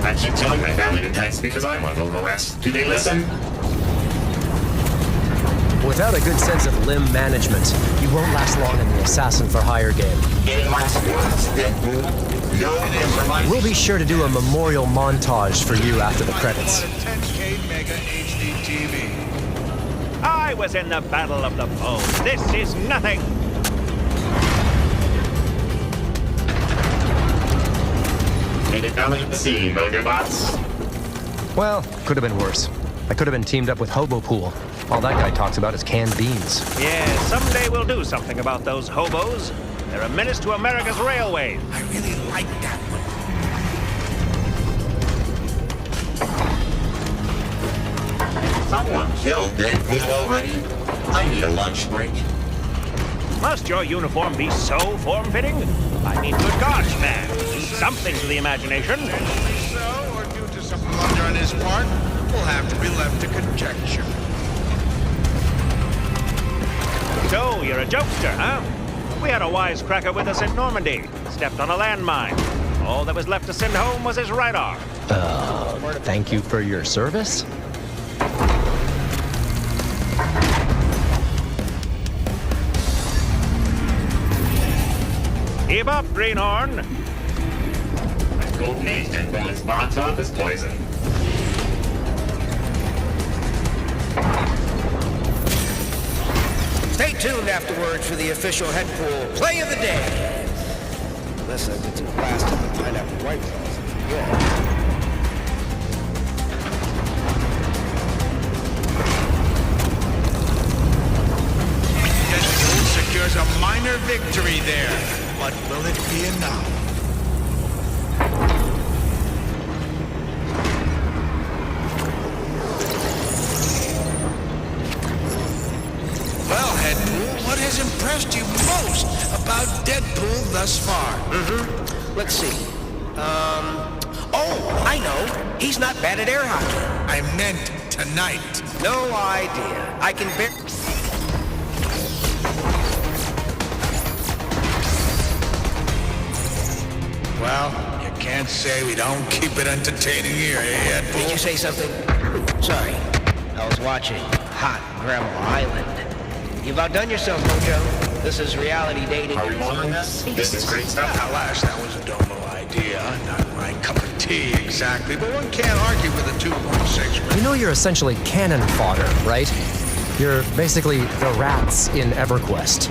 I keep telling my family to text because I'm under arrest. Do they listen? Without a good sense of limb management, you won't last long in the Assassin for Hire game. In last words, Deadpool, no improvisation. We'll be sure to do a memorial montage for you after the credits. 10K Mega HD TV. I was in the Battle of the Bulge. This is nothing. Made it down to the sea, Mojobots. Well, could have been worse. I could have been teamed up with Hobo Pool. All that guy talks about is canned beans. Yeah, someday we'll do something about those hobos. They're a menace to America's railways. I really like that one. Someone killed Deadpool already? I need a lunch break. Must your uniform be so form-fitting? I mean, good gosh, man. Something to the imagination. Intentionally so, or due to some blunder on his part, will have to be left to conjecture. So, you're a jokester, huh? We had a wisecracker with us in Normandy. Stepped on a landmine. All that was left to send home was his right arm. Thank you for your service? Keep up, Greenhorn. My golden age Deadpool's box office poison. Stay tuned afterwards for the official Deadpool play of the day. Unless I get too blasted with pineapple white sauce. Yeah. Deadpool secures a minor victory there, but will it be enough? Well, Deadpool, what has impressed you most about Deadpool thus far? Let's see. Oh, I know. He's not bad at air hockey. I meant tonight. No idea. I can bear... Well, you can't say we don't keep it entertaining here, eh, Deadpool? Did you say something? Sorry. I was watching Hot Grandma Island. You've outdone yourself, Mojo. This is reality dating. Are we following this? This is great stuff. Alas, that was a domo idea. Not my cup of tea exactly, but one can't argue with a 2.6. You know you're essentially cannon fodder, right? You're basically the rats in EverQuest.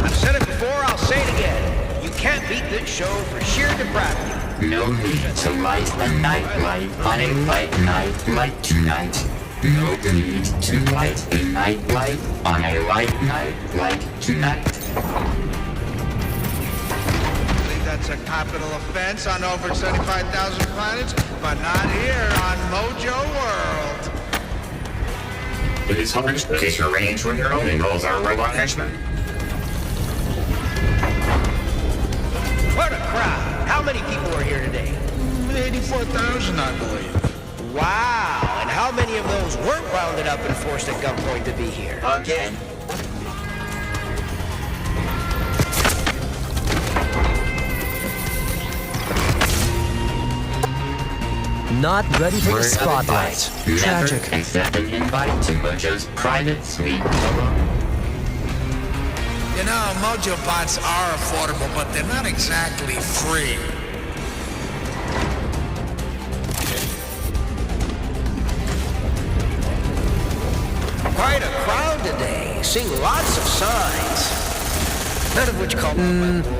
I've said it before, I'll say it again. You can't beat this show for sheer depravity. No need to light a nightlight on a light night like tonight. No need to light a nightlight on a light night like tonight. I believe that's a capital offense on over 75,000 planets, but not here on Mojo World. It is hard to case your range when your own involves our robot henchmen. What a crowd. How many people are here today? 84,000, I believe. Wow. And how many of those weren't rounded up and forced at gunpoint to be here? Again. Not ready for the Word of spotlight. advice. Never Tragic. accept an invite to Mojo's private suite alone. You know, Mojo bots are affordable, but they're not exactly free. Quite a crowd today. Seeing lots of signs. None of which call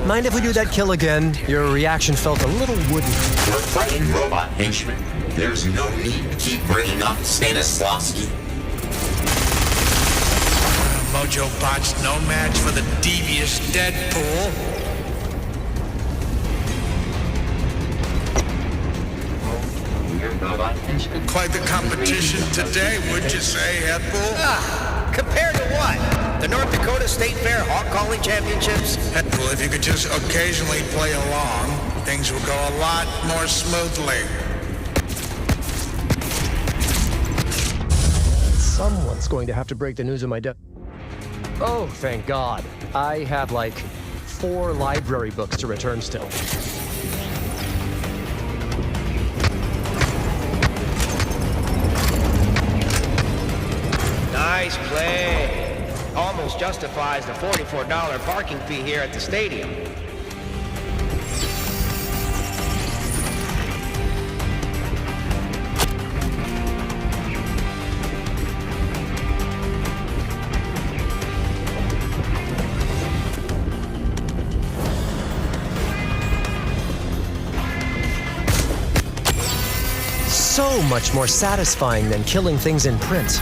Mind if we do that kill again? Your reaction felt a little wooden. We're fighting robot henchmen. There's no need to keep bringing up Stanislavski. Mojo bot's no match for the devious Deadpool. Quite the competition today, would you say, Deadpool? Compared to what? The North Dakota State Fair Hawk Calling Championships? Deadpool, if you could just occasionally play along, things would go a lot more smoothly. Someone's going to have to break the news of my death. Oh, thank God. I have like 4 library books to return still. Nice play. Almost justifies the $44 parking fee here at the stadium. So much more satisfying than killing things in print.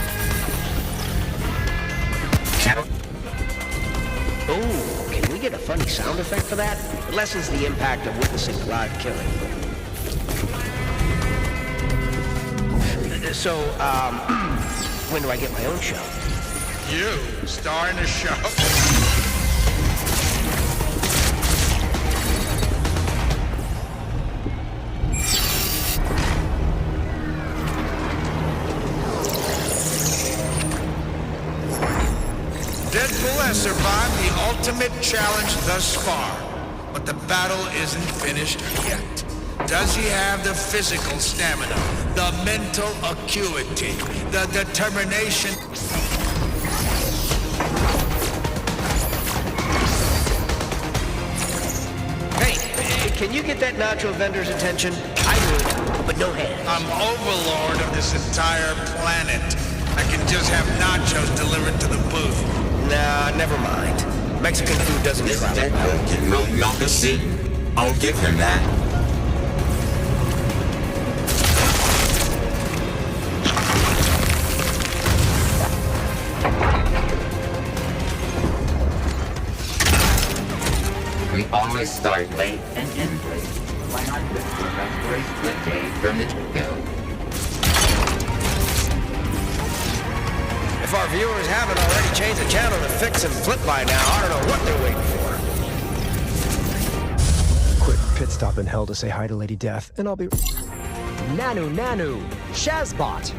Oh, can we get a funny sound effect for that? It lessens the impact of witnessing live killing. So, when do I get my own show? You star in a show? Deadpool has survived the ultimate challenge thus far, but the battle isn't finished yet. Does he have the physical stamina, the mental acuity, the determination? Hey, can you get that nacho vendor's attention? I would, but no hands. I'm overlord of this entire planet. I can just have nachos delivered to the booth. Nah, never mind. Mexican food doesn't travel. Deadpool can really milk a scene. I'll give him that. We always start late and end late. Why not look for a great good day from the get-go? If our viewers haven't already changed the channel to fix and flip by now, I don't know what they're waiting for. Quick pit stop in hell to say hi to Lady Death, and I'll be... Nanu, Shazbot.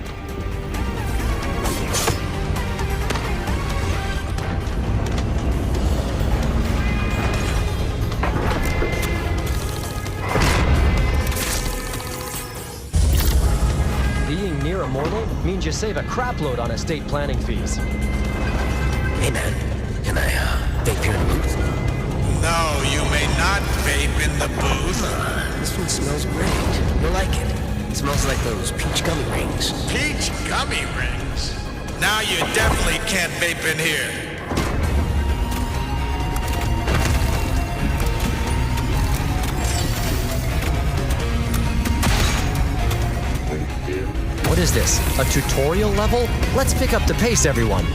Being near immortal means you save a crapload on estate planning fees. Hey man, can I vape here in the booth? No, you may not vape in the booth. This one smells great. You'll like it. It smells like those peach gummy rings. Peach gummy rings? Now you definitely can't vape in here. What is this? A tutorial level? Let's pick up the pace, everyone.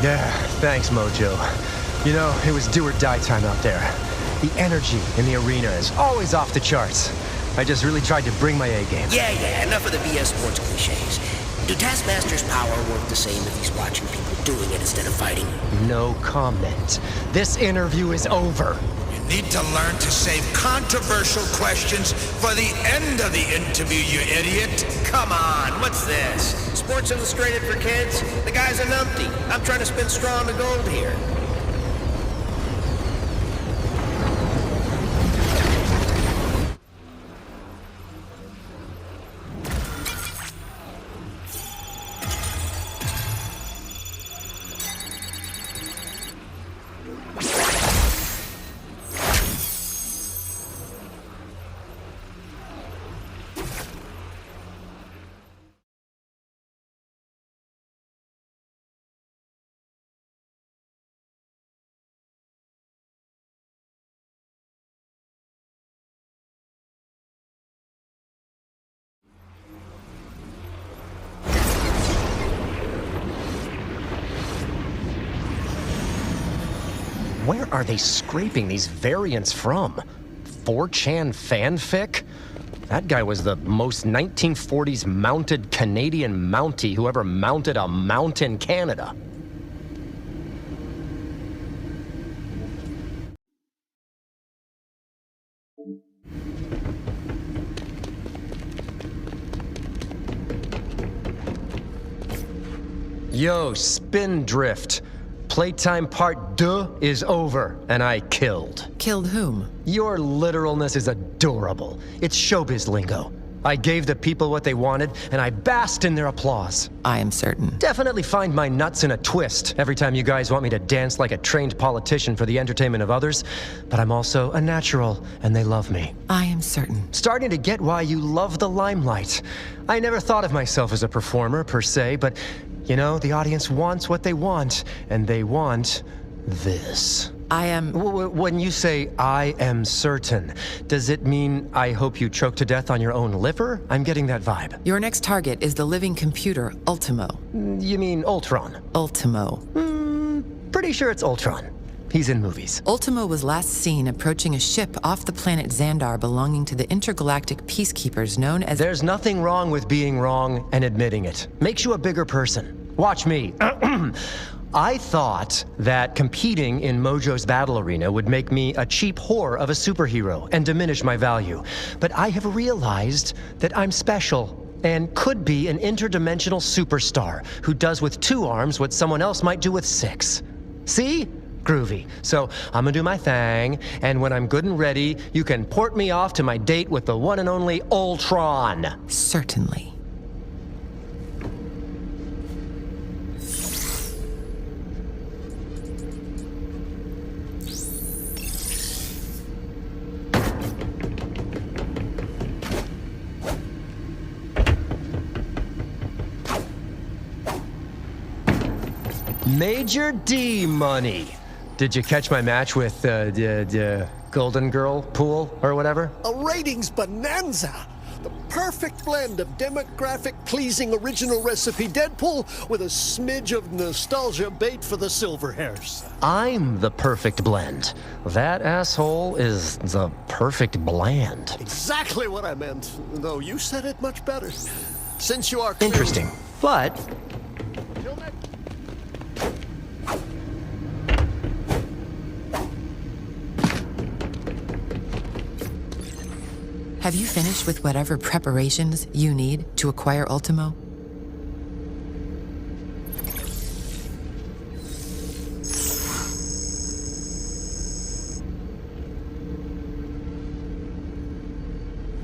Yeah, thanks, Mojo. You know, it was do or die time out there. The energy in the arena is always off the charts. I just really tried to bring my A game. Yeah, enough of the BS sports cliches. Do Taskmaster's power work the same if he's watching people doing it instead of fighting? No comment. This interview is over. You need to learn to save controversial questions for the end of the interview, you idiot. Come on, what's this? Sports Illustrated for kids? The guy's a numpty. I'm trying to spin straw in the gold here. Where are they scraping these variants from? 4chan fanfic? That guy was the most 1940s mounted Canadian Mountie who ever mounted a mount in Canada. Yo, Spindrift. Playtime part 2 is over, and I killed. Killed whom? Your literalness is adorable. It's showbiz lingo. I gave the people what they wanted, and I basked in their applause. I am certain. Definitely find my nuts in a twist every time you guys want me to dance like a trained politician for the entertainment of others, but I'm also a natural, and they love me. I am certain. Starting to get why you love the limelight. I never thought of myself as a performer, per se, but, you know, the audience wants what they want, and they want this. I am... When you say, I am certain, does it mean I hope you choke to death on your own liver? I'm getting that vibe. Your next target is the living computer, Ultimo. You mean Ultron? Ultimo. Pretty sure it's Ultron. He's in movies. Ultimo was last seen approaching a ship off the planet Xandar belonging to the intergalactic peacekeepers known as... There's nothing wrong with being wrong and admitting it. Makes you a bigger person. Watch me. I thought that competing in Mojo's battle arena would make me a cheap whore of a superhero and diminish my value. But I have realized that I'm special and could be an interdimensional superstar who does with 2 arms what someone else might do with 6. See? Groovy. So I'm gonna do my thing, and when I'm good and ready, you can port me off to my date with the one and only Ultron. Certainly. Major D money. Did you catch my match with the Golden Girl pool or whatever? A ratings bonanza! The perfect blend of demographic-pleasing original recipe Deadpool with a smidge of nostalgia bait for the silver hairs. I'm the perfect blend. That asshole is the perfect bland. Exactly what I meant, though you said it much better. Since you are interesting, but have you finished with whatever preparations you need to acquire Ultimo?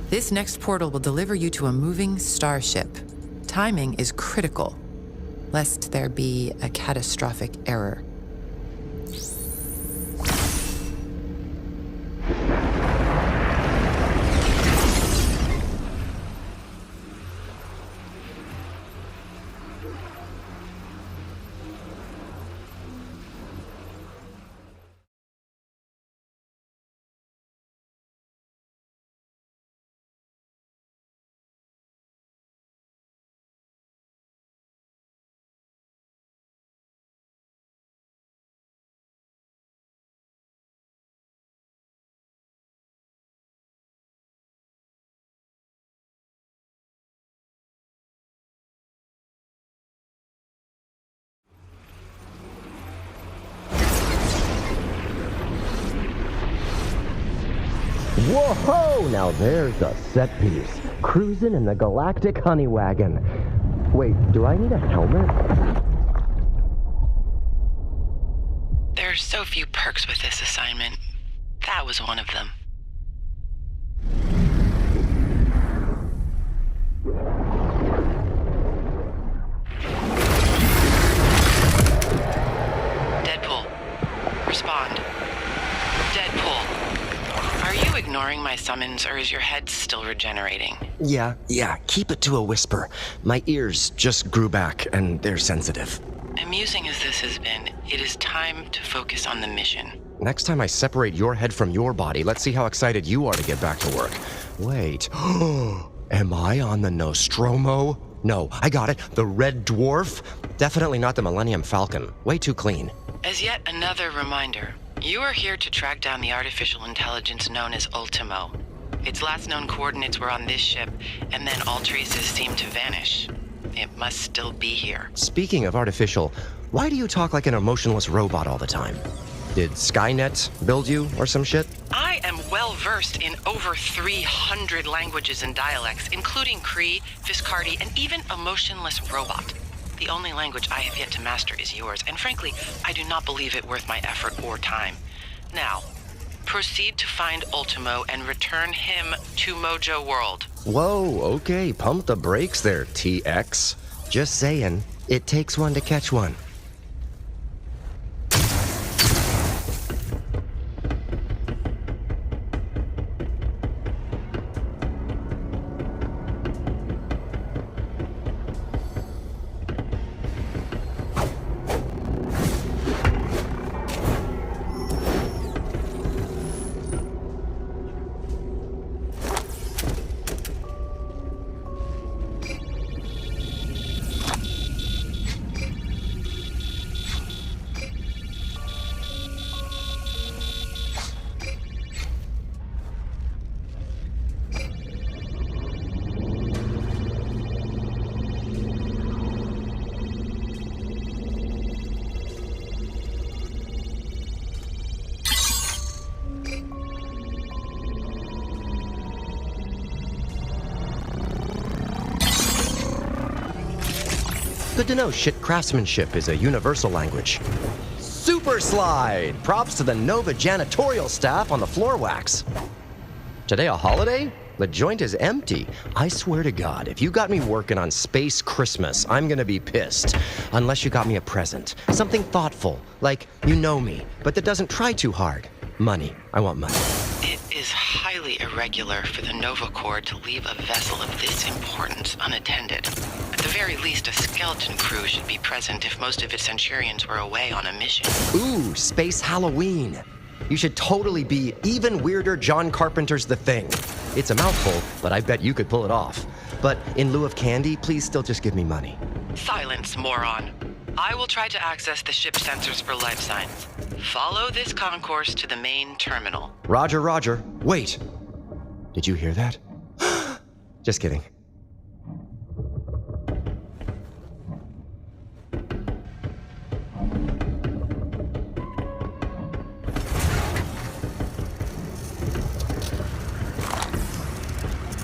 This next portal will deliver you to a moving starship. Timing is critical, lest there be a catastrophic error. Whoa! Now there's a set piece. Cruising in the Galactic Honey Wagon. Wait, do I need a helmet? There are so few perks with this assignment. That was one of them. Deadpool. Respond. Deadpool. Are you ignoring my summons, or is your head still regenerating? Yeah, keep it to a whisper. My ears just grew back, and they're sensitive. Amusing as this has been, it is time to focus on the mission. Next time I separate your head from your body, let's see how excited you are to get back to work. Wait. Am I on the Nostromo? No, I got it. The Red Dwarf? Definitely not the Millennium Falcon. Way too clean. As yet another reminder, you are here to track down the artificial intelligence known as Ultimo. Its last known coordinates were on this ship, and then all traces seemed to vanish. It must still be here. Speaking of artificial, why do you talk like an emotionless robot all the time? Did Skynet build you or some shit? I am well versed in over 300 languages and dialects, including Cree, Fiscardi, and even emotionless robot. The only language I have yet to master is yours, and frankly, I do not believe it worth my effort or time. Now, proceed to find Ultimo and return him to Mojo World. Whoa, okay, pump the brakes there, TX. Just saying, it takes one to catch one. Good to know shit craftsmanship is a universal language. Super slide! Props to the Nova janitorial staff on the floor wax. Today a holiday? The joint is empty. I swear to God, if you got me working on Space Christmas, I'm gonna be pissed. Unless you got me a present. Something thoughtful, like you know me, but that doesn't try too hard. Money. I want money. It is highly irregular for the Nova Corps to leave a vessel of this importance unattended. At the very least, a skeleton crew should be present if most of its Centurions were away on a mission. Ooh, Space Halloween. You should totally be even weirder John Carpenter's The Thing. It's a mouthful, but I bet you could pull it off. But in lieu of candy, please still just give me money. Silence, moron. I will try to access the ship's sensors for life signs. Follow this concourse to the main terminal. Roger, roger. Wait. Did you hear that? Just kidding.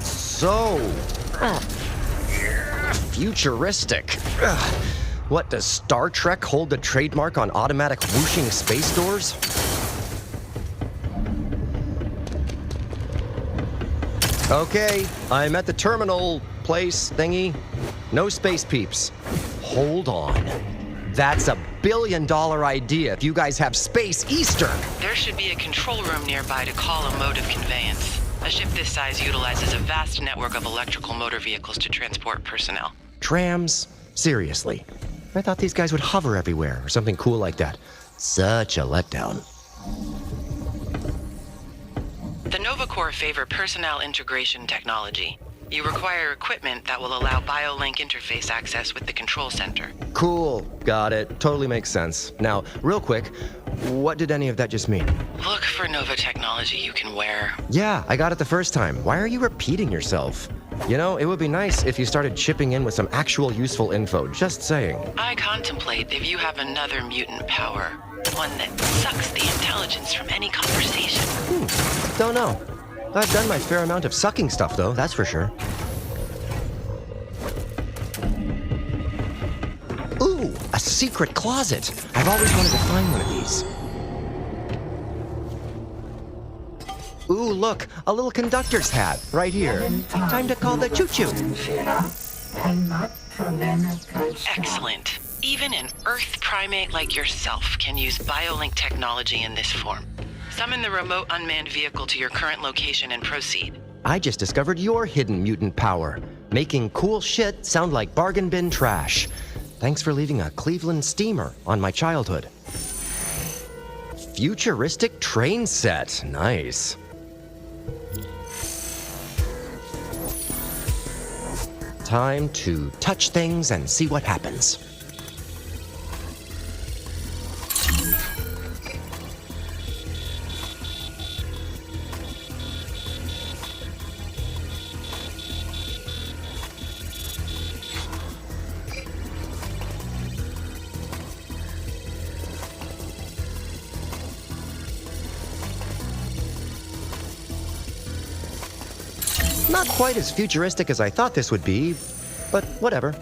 So futuristic. What, does Star Trek hold the trademark on automatic whooshing space doors? Okay, I'm at the terminal place thingy. No space peeps. Hold on. That's $1 billion idea if you guys have Space Easter. There should be a control room nearby to call a mode of conveyance. A ship this size utilizes a vast network of electrical motor vehicles to transport personnel. Trams? Seriously. I thought these guys would hover everywhere or something cool like that. Such a letdown. The Nova Corps favor personnel integration technology. You require equipment that will allow BioLink interface access with the control center. Cool. Got it. Totally makes sense. Now, real quick, what did any of that just mean? Look for Nova technology you can wear. Yeah, I got it the first time. Why are you repeating yourself? You know, it would be nice if you started chipping in with some actual useful info. Just saying. I contemplate if you have another mutant power. One that sucks the intelligence from any conversation. Don't know. I've done my fair amount of sucking stuff, though, that's for sure. Ooh, a secret closet. I've always wanted to find one of these. Ooh, look, a little conductor's hat right here. Time to call the choo-choo. Excellent. Even an Earth primate like yourself can use biolink technology in this form. Summon the remote unmanned vehicle to your current location and proceed. I just discovered your hidden mutant power, making cool shit sound like bargain bin trash. Thanks for leaving a Cleveland steamer on my childhood. Futuristic train set. Nice. Time to touch things and see what happens. Not quite as futuristic as I thought this would be, but whatever.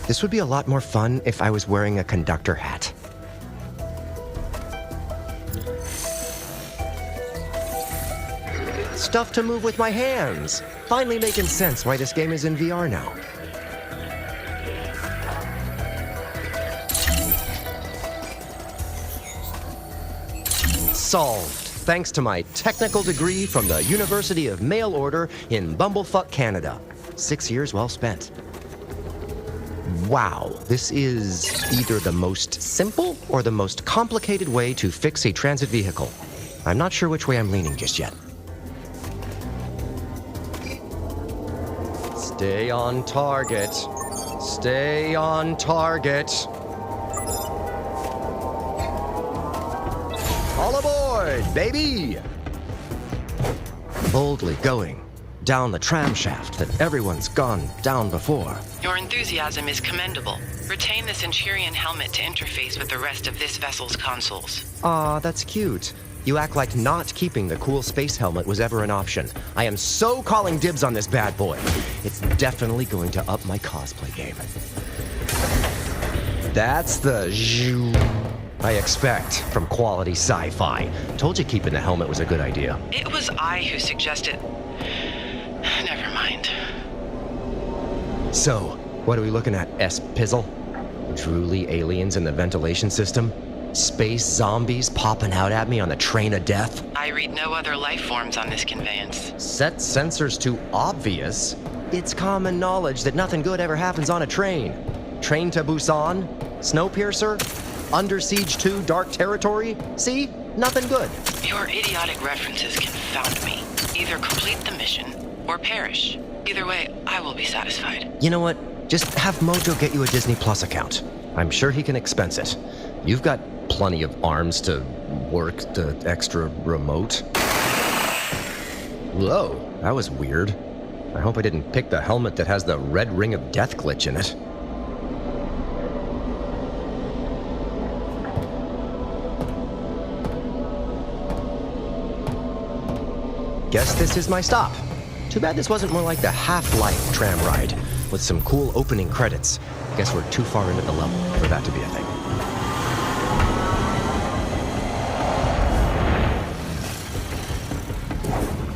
This would be a lot more fun if I was wearing a conductor hat. Stuff to move with my hands. Finally making sense why this game is in VR now. Solved. Thanks to my technical degree from the University of Mail Order in Bumblefuck, Canada. 6 years well spent. Wow, this is either the most simple or the most complicated way to fix a transit vehicle. I'm not sure which way I'm leaning just yet. Stay on target. Stay on target. All aboard, baby! Boldly going down the tram shaft that everyone's gone down before. Your enthusiasm is commendable. Retain the Centurion helmet to interface with the rest of this vessel's consoles. Aw, that's cute. You act like not keeping the cool space helmet was ever an option. I am so calling dibs on this bad boy. It's definitely going to up my cosplay game. That's the zhoo I expect from quality sci-fi. Told you keeping the helmet was a good idea. It was I who suggested... Never mind. So, what are we looking at, S-Pizzle? Drooly aliens in the ventilation system? Space zombies popping out at me on the train of death? I read no other life forms on this conveyance. Set sensors to obvious? It's common knowledge that nothing good ever happens on a train. Train to Busan? Snowpiercer? Under Siege 2 Dark Territory? See? Nothing good. Your idiotic references confound me. Either complete the mission or perish. Either way, I will be satisfied. You know what? Just have Mojo get you a Disney Plus account. I'm sure he can expense it. You've got plenty of arms to work the extra remote. Whoa, that was weird. I hope I didn't pick the helmet that has the red ring of death glitch in it. Guess this is my stop. Too bad this wasn't more like the Half-Life tram ride, with some cool opening credits. Guess we're too far into the level for that to be a thing.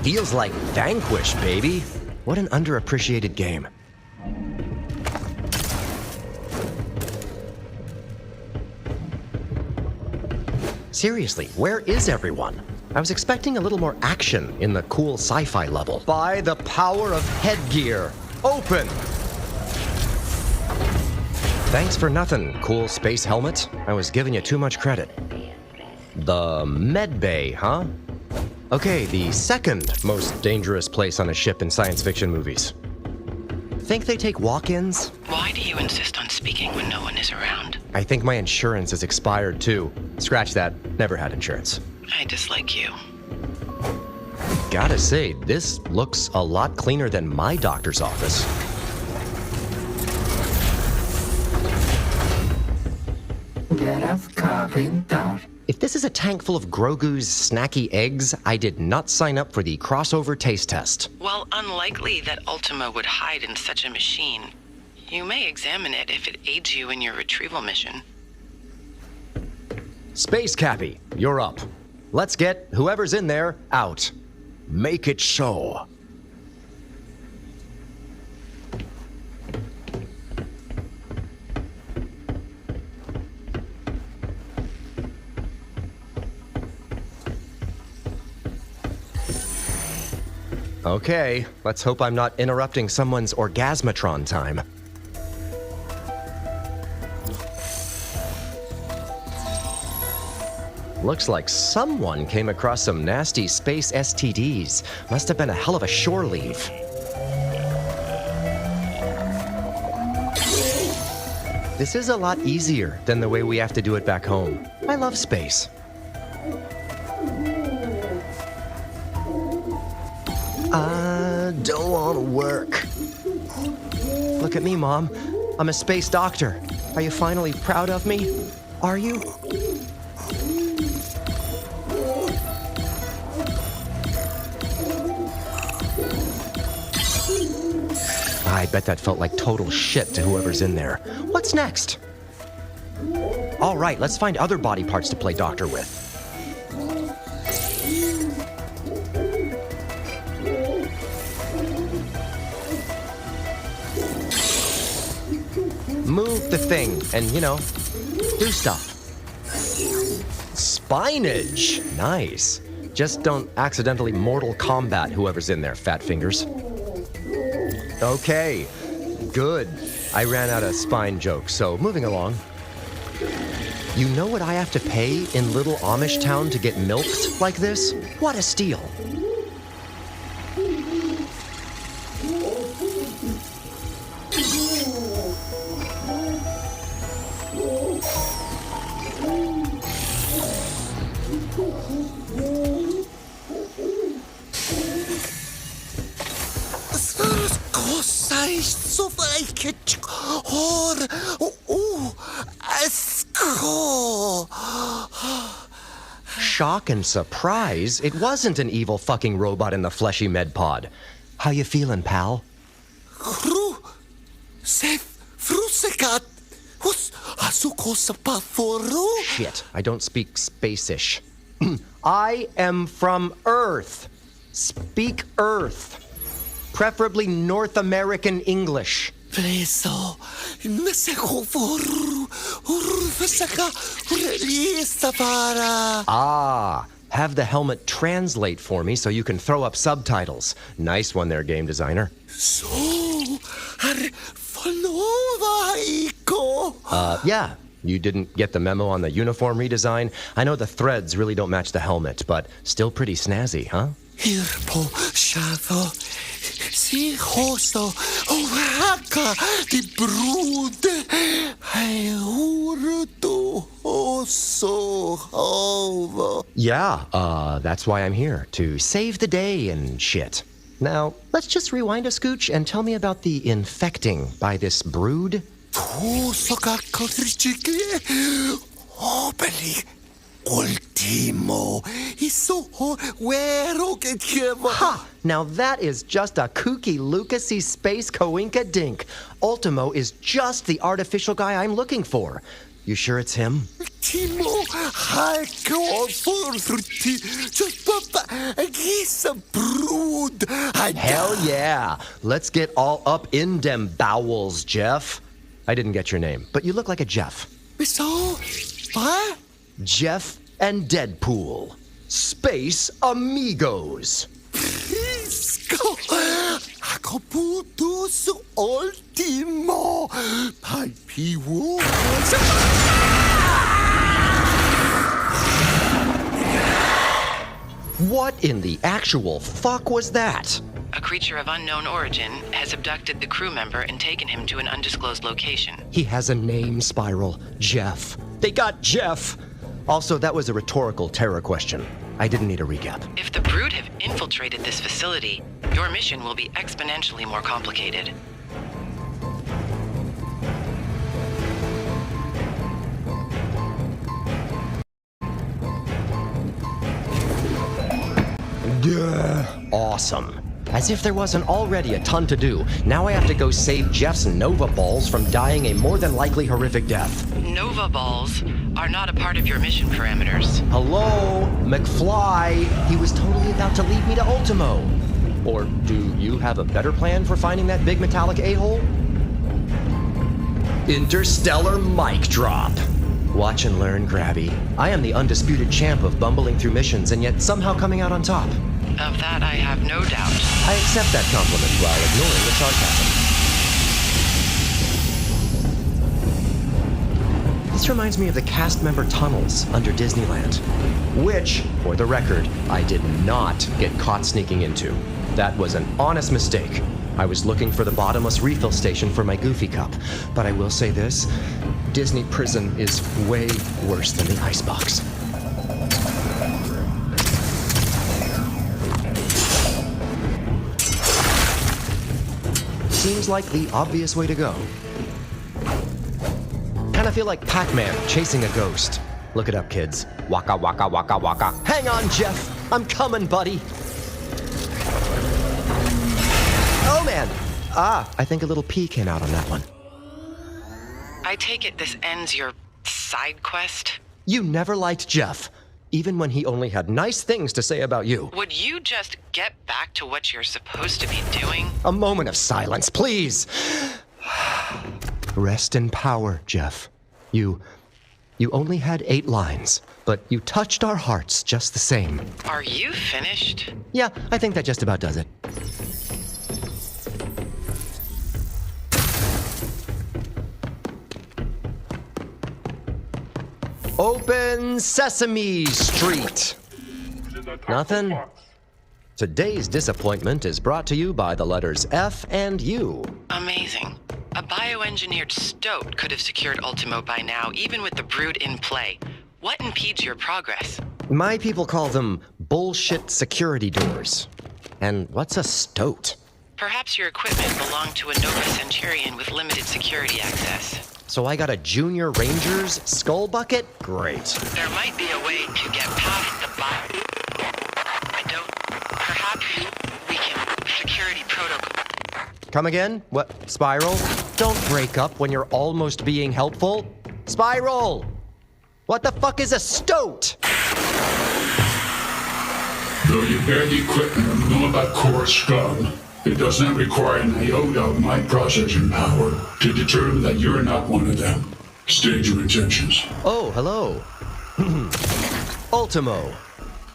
Feels like Vanquish, baby. What an underappreciated game. Seriously, where is everyone? I was expecting a little more action in the cool sci-fi level. By the power of headgear, open! Thanks for nothing, cool space helmet. I was giving you too much credit. The med bay, huh? Okay, the second most dangerous place on a ship in science fiction movies. Think they take walk-ins? Why do you insist on speaking when no one is around? I think my insurance is expired too. Scratch that, never had insurance. I dislike you. Gotta say, this looks a lot cleaner than my doctor's office. Get have coming down. If this is a tank full of Grogu's snacky eggs, I did not sign up for the crossover taste test. While unlikely that Ultima would hide in such a machine, you may examine it if it aids you in your retrieval mission. Space Cappy, you're up. Let's get whoever's in there out. Make it so. Okay, let's hope I'm not interrupting someone's orgasmatron time. Looks like someone came across some nasty space STDs. Must have been a hell of a shore leave. This is a lot easier than the way we have to do it back home. I love space. I don't want to work. Look at me, Mom. I'm a space doctor. Are you finally proud of me? Are you? I bet that felt like total shit to whoever's in there. What's next? All right, let's find other body parts to play doctor with. Move the thing and, do stuff. Spinach. Nice. Just don't accidentally Mortal Kombat whoever's in there, fat fingers. Okay, good. I ran out of spine jokes, so moving along. You know what I have to pay in Little Amish Town to get milked like this? What a steal. Shock and surprise, it wasn't an evil fucking robot in the fleshy med pod. How you feeling, pal? Shit, I don't speak spacish. I am from Earth. Speak Earth. Preferably North American English. Ah, have the helmet translate for me so you can throw up subtitles. Nice one there, game designer. Yeah, you didn't get the memo on the uniform redesign? I know the threads really don't match the helmet, but still pretty snazzy, huh? Yeah, that's why I'm here, to save the day and shit. Now, let's just rewind a scooch and tell me about the infecting by this brood. Ultimo. Ha! Now that is just a kooky Lucasy space coinka dink. Ultimo is just the artificial guy I'm looking for. You sure it's him? Hell yeah. Let's get all up in them bowels, Jeff. I didn't get your name, but you look like a Jeff. What? Jeff and Deadpool. Space Amigos. Ultimo. What in the actual fuck was that? A creature of unknown origin has abducted the crew member and taken him to an undisclosed location. He has a name, Spiral. Jeff. They got Jeff. Also, that was a rhetorical terror question. I didn't need a recap. If the Brood have infiltrated this facility, your mission will be exponentially more complicated. Awesome. As if there wasn't already a ton to do, now I have to go save Jeff's Nova Balls from dying a more than likely horrific death. Nova balls are not a part of your mission parameters. Hello, McFly. He was totally about to lead me to Ultimo. Or do you have a better plan for finding that big metallic a-hole? Interstellar mic drop. Watch and learn, Grabby. I am the undisputed champ of bumbling through missions and yet somehow coming out on top. Of that, I have no doubt. I accept that compliment while ignoring the sarcasm. This reminds me of the cast member tunnels under Disneyland, which, for the record, I did not get caught sneaking into. That was an honest mistake. I was looking for the bottomless refill station for my Goofy cup, but I will say this, Disney Prison is way worse than the icebox. Seems like the obvious way to go. Kinda feel like Pac-Man chasing a ghost. Look it up, kids. Waka waka waka waka. Hang on, Jeff. I'm coming, buddy. Oh, man. I think a little pee came out on that one. I take it this ends your side quest? You never liked Jeff, even when he only had nice things to say about you. Would you just get back to what you're supposed to be doing? A moment of silence, please. Rest in power, Jeff. You only had 8 lines, but you touched our hearts just the same. Are you finished? Yeah, I think that just about does it. Open Sesame Street. Nothing? Today's disappointment is brought to you by the letters F and U. Amazing. A bioengineered stoat could have secured Ultimo by now, even with the brood in play. What impedes your progress? My people call them bullshit security doors. And what's a stoat? Perhaps your equipment belonged to a Nova Centurion with limited security access. So I got a Junior Ranger's skull bucket? Great. There might be a way to get past the bio. I don't. Perhaps we can security protocol. Come again? What? Spiral? Don't break up when you're almost being helpful. Spiral! What the fuck is a stoat? Though you bear the equipment of Nova Core scum, it does not require an iota of my processing power to determine that you're not one of them. State your intentions. Oh, hello. Ultimo.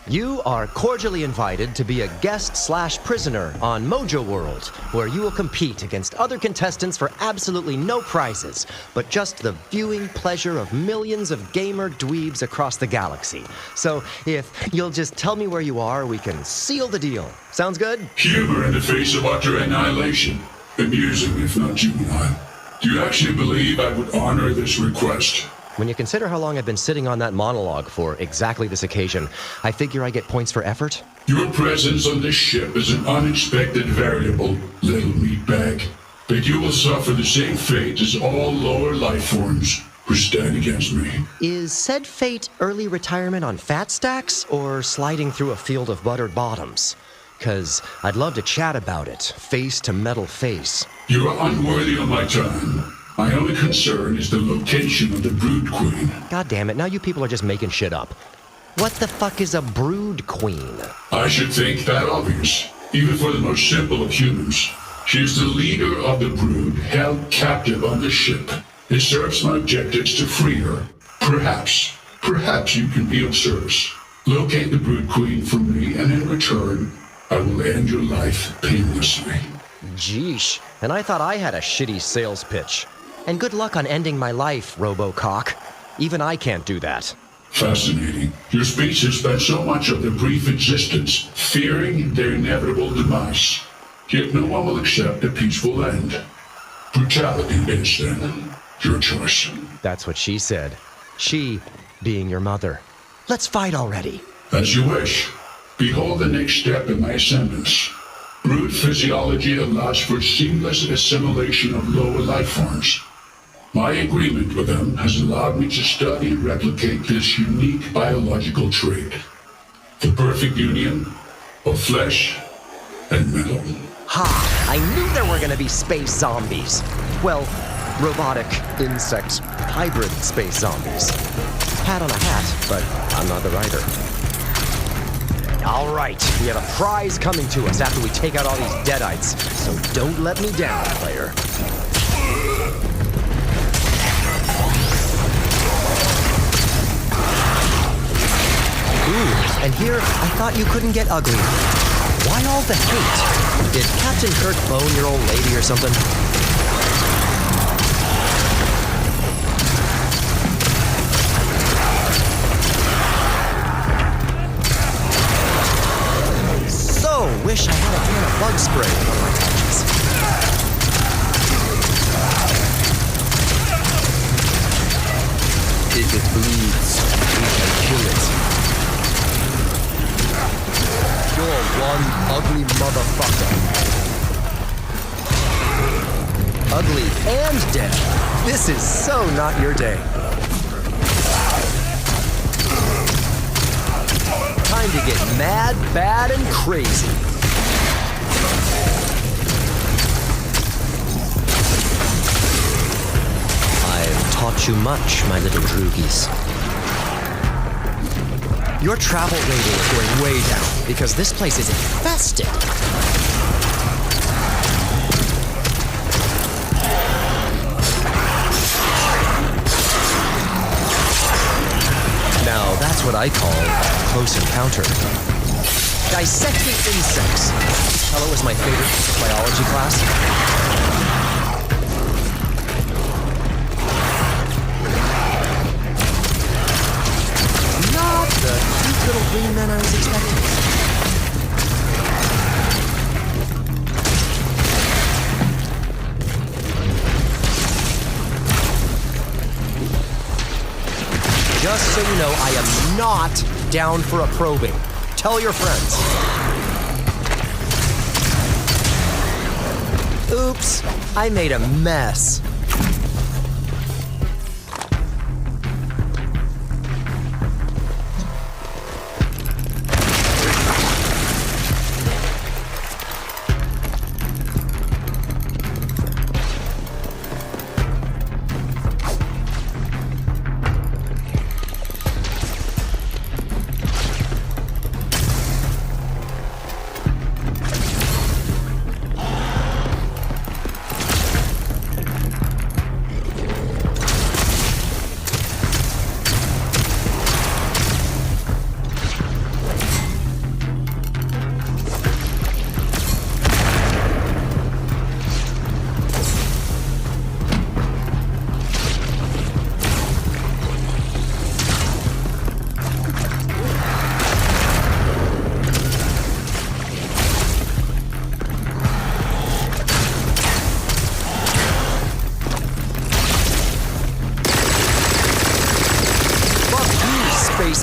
You are cordially invited to be a guest/prisoner on Mojo World, where you will compete against other contestants for absolutely no prizes, but just the viewing pleasure of millions of gamer dweebs across the galaxy. So if you'll just tell me where you are, we can seal the deal. Sounds good? Humor in the face of utter annihilation. Amusing, if not juvenile. Do you actually believe I would honor this request? When you consider how long I've been sitting on that monologue for exactly this occasion, I figure I get points for effort. Your presence on this ship is an unexpected variable, little meatbag. But you will suffer the same fate as all lower life forms who stand against me. Is said fate early retirement on fat stacks or sliding through a field of buttered bottoms? 'Cause I'd love to chat about it, face to metal face. You are unworthy of my time. My only concern is the location of the Brood Queen. God damn it, now you people are just making shit up. What the fuck is a Brood Queen? I should think that obvious, even for the most simple of humans. She is the leader of the Brood, held captive on the ship. It serves my objectives to free her. Perhaps you can be of service. Locate the Brood Queen for me, and in return, I will end your life painlessly. Jeesh, and I thought I had a shitty sales pitch. And good luck on ending my life, Robocock. Even I can't do that. Fascinating. Your species spent so much of their brief existence fearing their inevitable demise. Yet no one will accept a peaceful end. Brutality is, then, your choice. That's what she said. She being your mother. Let's fight already. As you wish. Behold the next step in my ascendance. Brood physiology allows for seamless assimilation of lower life forms. My agreement with them has allowed me to study and replicate this unique biological trait. The perfect union, of flesh and metal. Ha! I knew there were gonna be space zombies. Well, robotic, insect, hybrid space zombies. Hat on a hat, but I'm not the writer. All right, we have a prize coming to us after we take out all these deadites, so don't let me down, player. Ooh, and here, I thought you couldn't get ugly. Why all the hate? Did Captain Kirk bone your old lady or something? So, wish I had a can of bug spray on my touches. If it bleeds, we can kill it. You're one ugly motherfucker. Ugly and dead. This is so not your day. Time to get mad, bad, and crazy. I've taught you much, my little droogies. Your travel rating is going way down because this place is infested. Now, that's what I call a close encounter. Dissecting insects. Hell, it was my favorite biology class. The cute little green men I was expecting. Just so you know, I am not down for a probing. Tell your friends. Oops, I made a mess.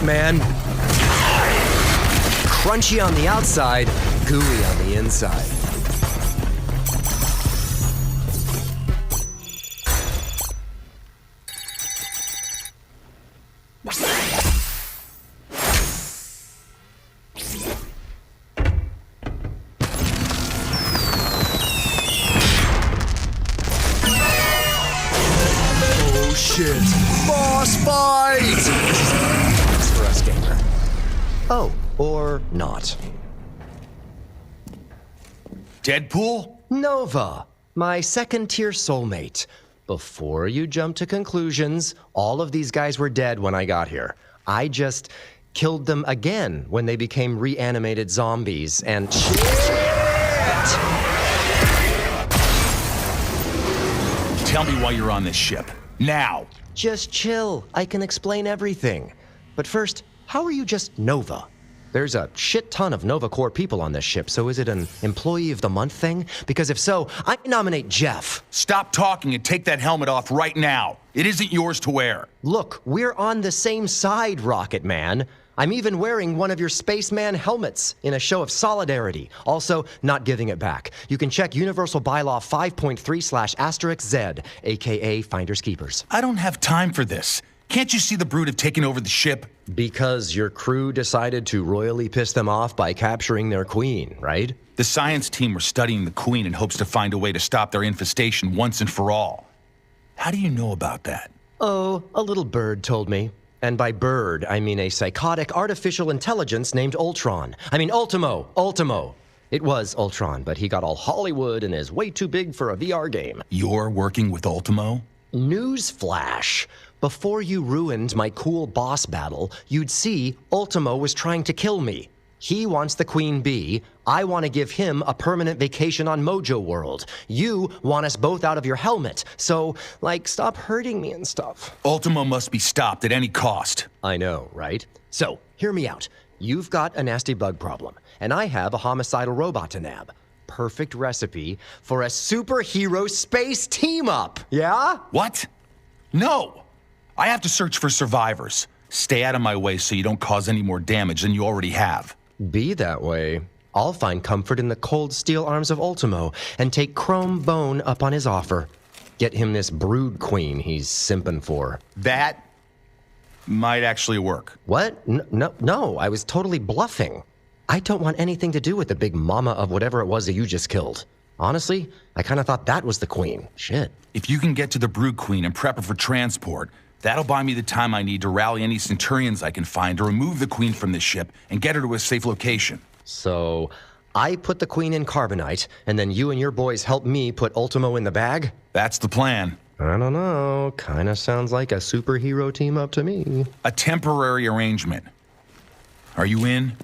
Man. Crunchy on the outside, gooey on the inside. Oh shit. Boss fight! For us, gamer. Oh, or not. Deadpool? Nova, my second-tier soulmate. Before you jump to conclusions, all of these guys were dead when I got here. I just killed them again when they became reanimated zombies, and shit! Tell me why you're on this ship. Now! Just chill. I can explain everything. But first, how are you just Nova? There's a shit ton of Nova Corps people on this ship, so is it an Employee of the Month thing? Because if so, I nominate Jeff. Stop talking and take that helmet off right now. It isn't yours to wear. Look, we're on the same side, Rocket Man. I'm even wearing one of your spaceman helmets in a show of solidarity. Also, not giving it back. You can check Universal Bylaw 5.3/*Z, aka Finders Keepers. I don't have time for this. Can't you see the Brood have taken over the ship? Because your crew decided to royally piss them off by capturing their queen, right? The science team were studying the Queen in hopes to find a way to stop their infestation once and for all. How do you know about that? Oh, a little bird told me. And by bird, I mean a psychotic artificial intelligence named Ultron. I mean Ultimo. Ultimo. It was Ultron, but he got all Hollywood and is way too big for a VR game. You're working with Ultimo? Newsflash. Before you ruined my cool boss battle, you'd see Ultimo was trying to kill me. He wants the Queen Bee. I want to give him a permanent vacation on Mojo World. You want us both out of your helmet. So, stop hurting me and stuff. Ultimo must be stopped at any cost. I know, right? So, hear me out. You've got a nasty bug problem, and I have a homicidal robot to nab. Perfect recipe for a superhero space team-up, yeah? What? No! I have to search for survivors. Stay out of my way so you don't cause any more damage than you already have. Be that way. I'll find comfort in the cold steel arms of Ultimo and take Chrome Bone up on his offer. Get him this brood queen he's simping for. That might actually work. What? No, I was totally bluffing. I don't want anything to do with the big mama of whatever it was that you just killed. Honestly, I kind of thought that was the queen. Shit. If you can get to the brood queen and prep her for transport, that'll buy me the time I need to rally any Centurions I can find to remove the queen from this ship and get her to a safe location. So, I put the queen in carbonite, and then you and your boys help me put Ultimo in the bag? That's the plan. I don't know. Kinda sounds like a superhero team up to me. A temporary arrangement. Are you in?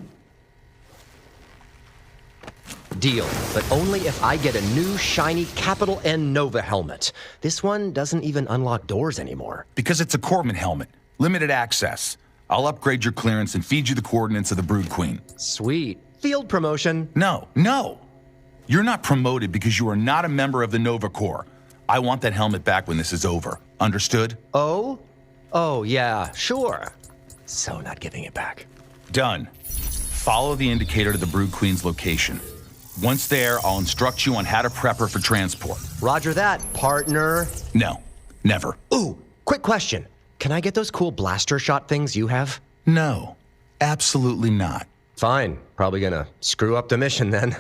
Deal, but only if I get a new shiny capital N Nova helmet. This one doesn't even unlock doors anymore. Because it's a Corpsman helmet. Limited access. I'll upgrade your clearance and feed you the coordinates of the Brood Queen. Sweet. Field promotion. No. You're not promoted because you are not a member of the Nova Corps. I want that helmet back when this is over. Understood? Oh? Oh, yeah, sure. So not giving it back. Done. Follow the indicator to the Brood Queen's location. Once there, I'll instruct you on how to prep her for transport. Roger that, partner. No, never. Ooh, quick question. Can I get those cool blaster shot things you have? No, absolutely not. Fine. Probably gonna screw up the mission then.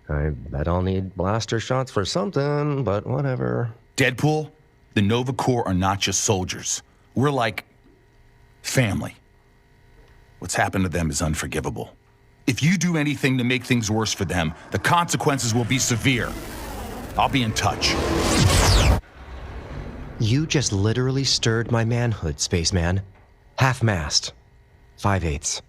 I bet I'll need blaster shots for something, but whatever. Deadpool, the Nova Corps are not just soldiers. We're like family. What's happened to them is unforgivable. If you do anything to make things worse for them, the consequences will be severe. I'll be in touch. You just literally stirred my manhood, spaceman. Half-mast. 5/8.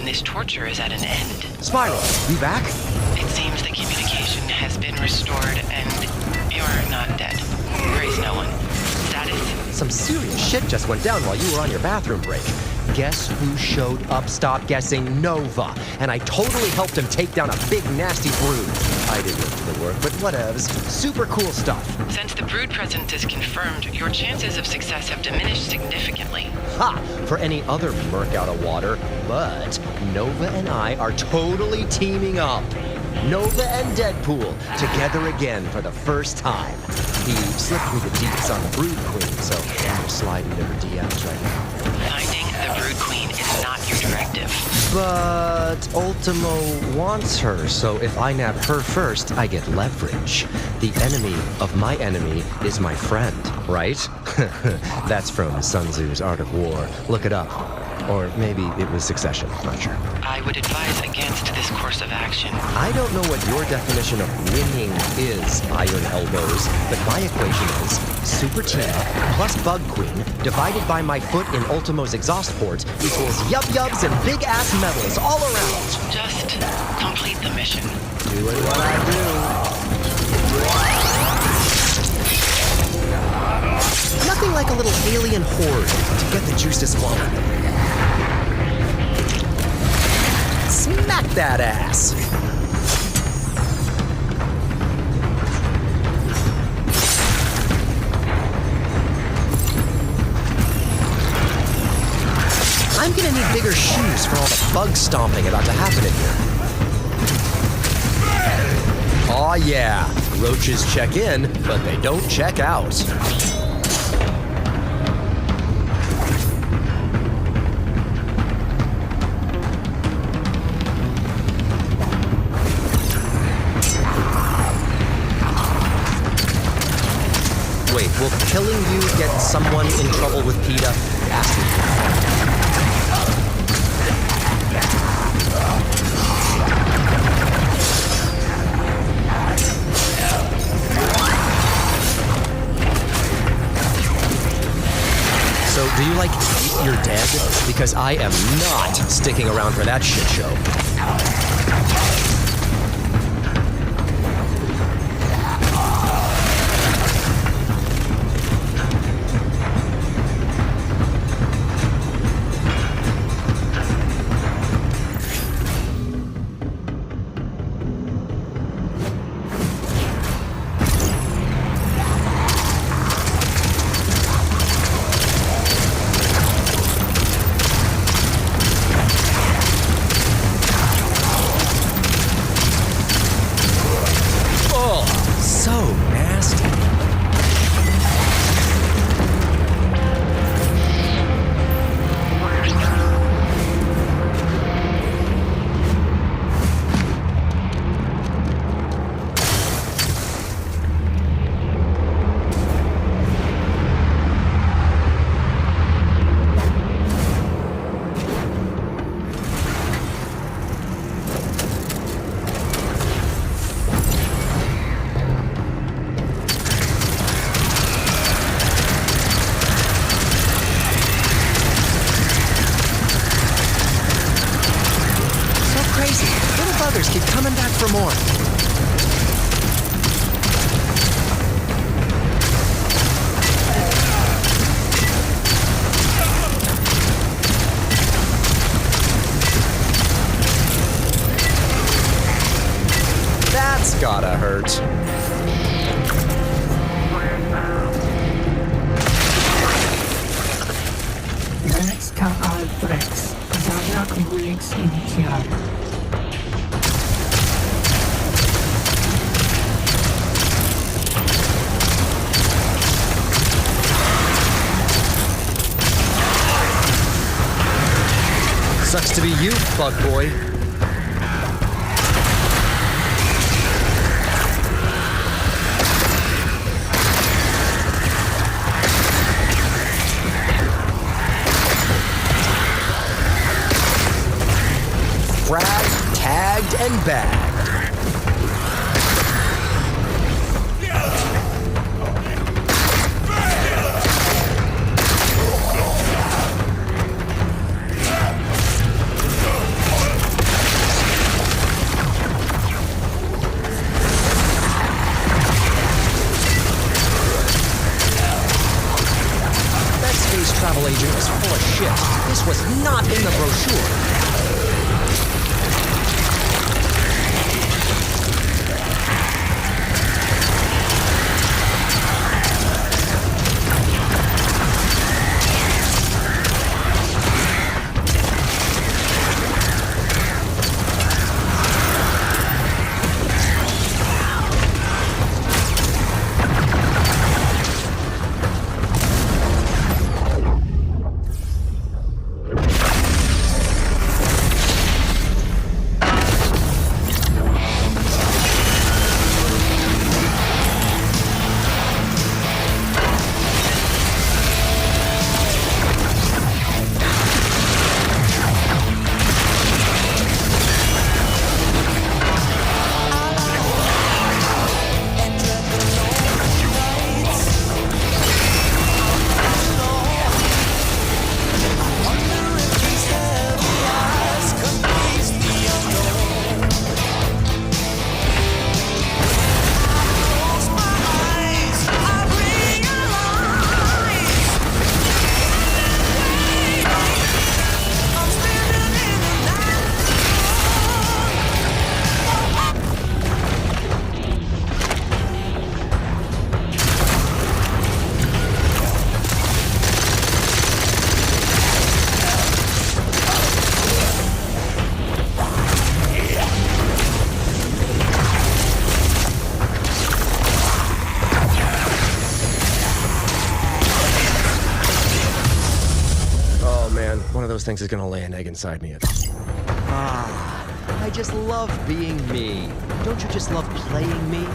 This torture is at an end. Spiral, you back? It seems the communication has been restored and you're not dead. Praise no one. Status? Some serious shit just went down while you were on your bathroom break. Guess who showed up? Stop guessing, Nova. And I totally helped him take down a big nasty brood. I did most of the work, but whatevs. Super cool stuff. Since the brood presence is confirmed, your chances of success have diminished significantly. Ha! For any other merc out of water. But Nova and I are totally teaming up. Nova and Deadpool together again for the first time. He slipped me the deets on the Brood Queen, so I'm just sliding into her DMs right now. Finding the Brood Queen is not your directive. But Ultimo wants her, so if I nab her first, I get leverage. The enemy of my enemy is my friend, right? That's from Sun Tzu's Art of War. Look it up. Or maybe it was Succession, not sure. I would advise against this course of action. I don't know what your definition of winning is, Iron Elbows, but my equation is Super Team plus Bug Queen divided by my foot in Ultimo's exhaust port equals yub-yubs and big-ass medals all around. Just complete the mission. Doing what I do. Nothing like a little alien horde to get the juices flowing. Smack that ass! need bigger shoes for all the bug stomping about to happen in here. Aw, yeah. Roaches check in, but they don't check out. Wait, will killing you get someone in trouble with PETA? Ask me. So, do you like eat your dead? Because I am not sticking around for that shit show. Keep coming back for more. That's gotta hurt. Sucks to be you, bug boy. Fragged, tagged, and bagged. Travel agent was full of shit. This was not in the brochure. those things is gonna lay an egg inside me. I just love being me. Don't you just love playing me?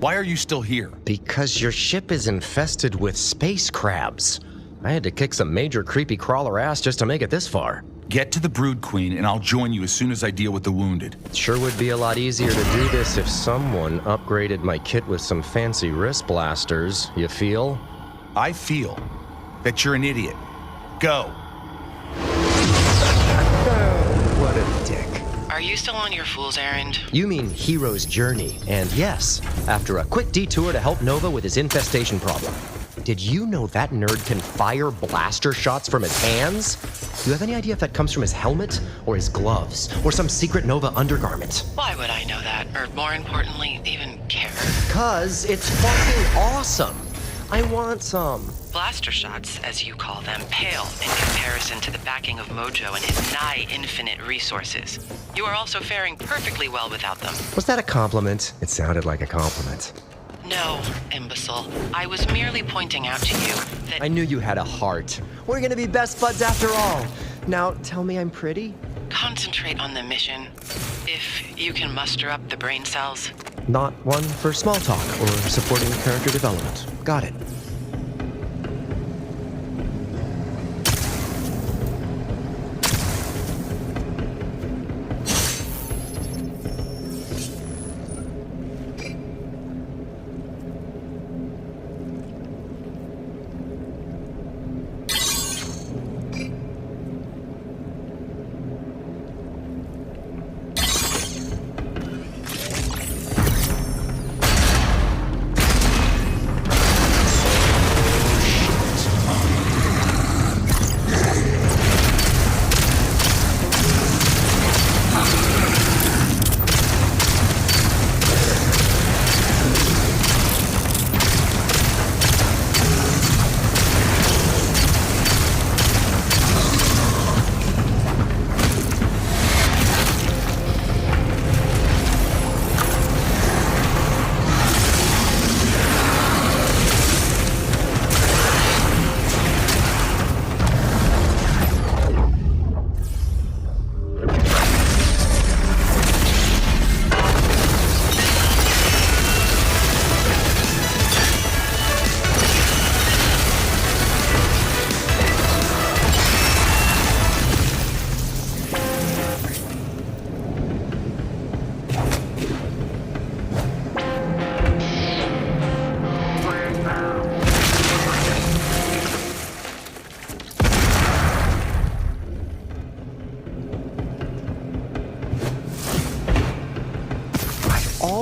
Why are you still here? Because your ship is infested with space crabs. I had to kick some major creepy crawler ass just to make it this far. Get to the Brood Queen, and I'll join you as soon as I deal with the wounded. Sure would be a lot easier to do this if someone upgraded my kit with some fancy wrist blasters, you feel? I feel that you're an idiot. Go. What a dick. Are you still on your fool's errand? You mean hero's journey, and yes, after a quick detour to help Nova with his infestation problem. Did you know that nerd can fire blaster shots from his hands? Do you have any idea if that comes from his helmet, or his gloves, or some secret Nova undergarment? Why would I know that? Or more importantly, even care? 'Cause it's fucking awesome. I want some. Blaster shots, as you call them, pale in comparison to the backing of Mojo and his nigh infinite resources. You are also faring perfectly well without them. Was that a compliment? It sounded like a compliment. No, imbecile. I was merely pointing out to you that... I knew you had a heart. We're gonna be best buds after all. Now, tell me I'm pretty? Concentrate on the mission. If you can muster up the brain cells. Not one for small talk or supporting character development. Got it.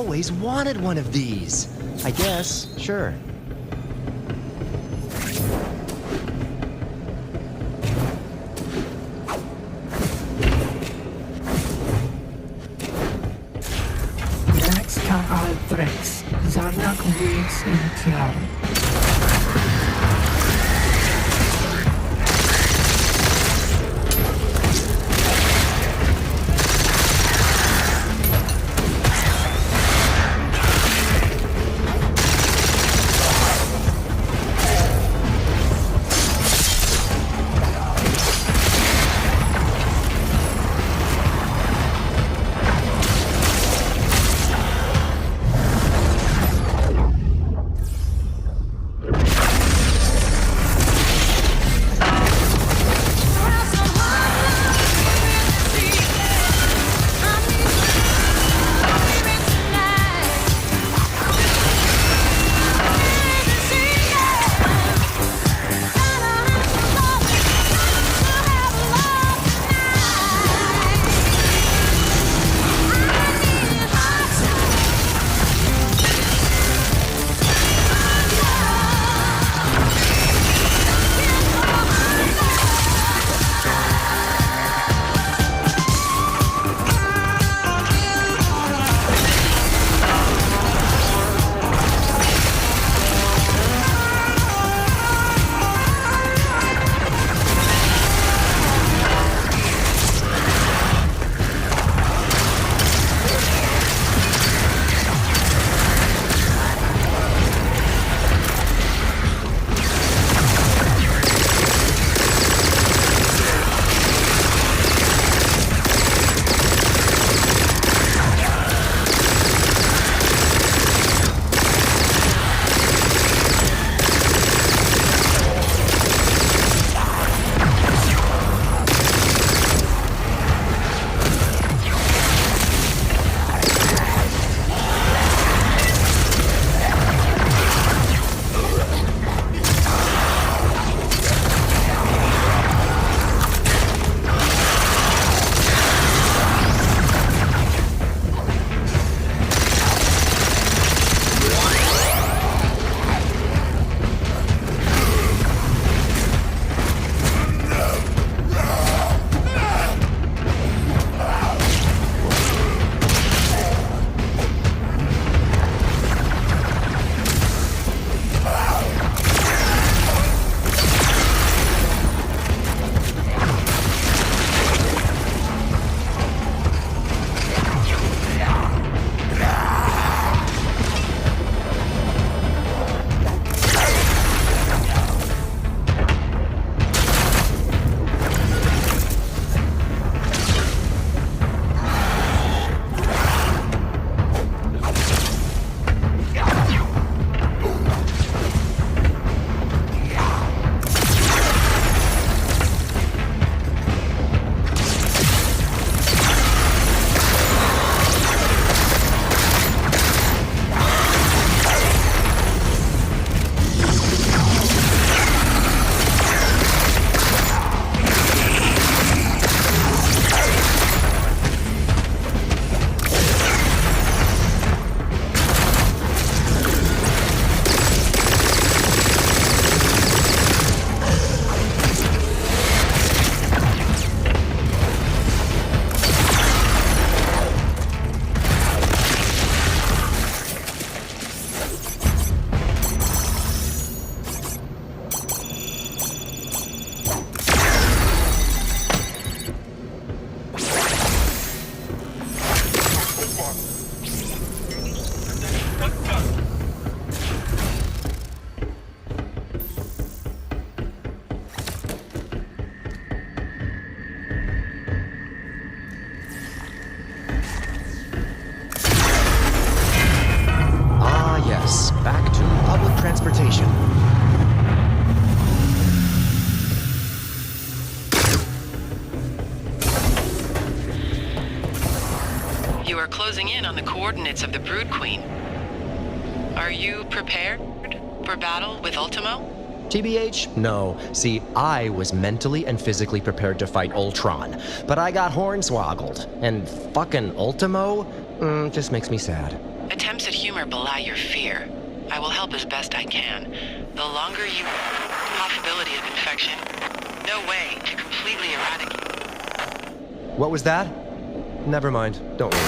always wanted one of these. I guess, sure. Rex Kahal Trex, Zarnak Weeks in Tiara. transportation. You are closing in on the coordinates of the Brood Queen. Are you prepared for battle with Ultimo? TBH? No. See, I was mentally and physically prepared to fight Ultron, but I got hornswoggled. And fucking Ultimo? Just makes me sad. A attempts at humor belie your fear. I will help as best I can. The longer you... Possibility of infection. No way to completely eradicate. What was that? Never mind. Don't worry.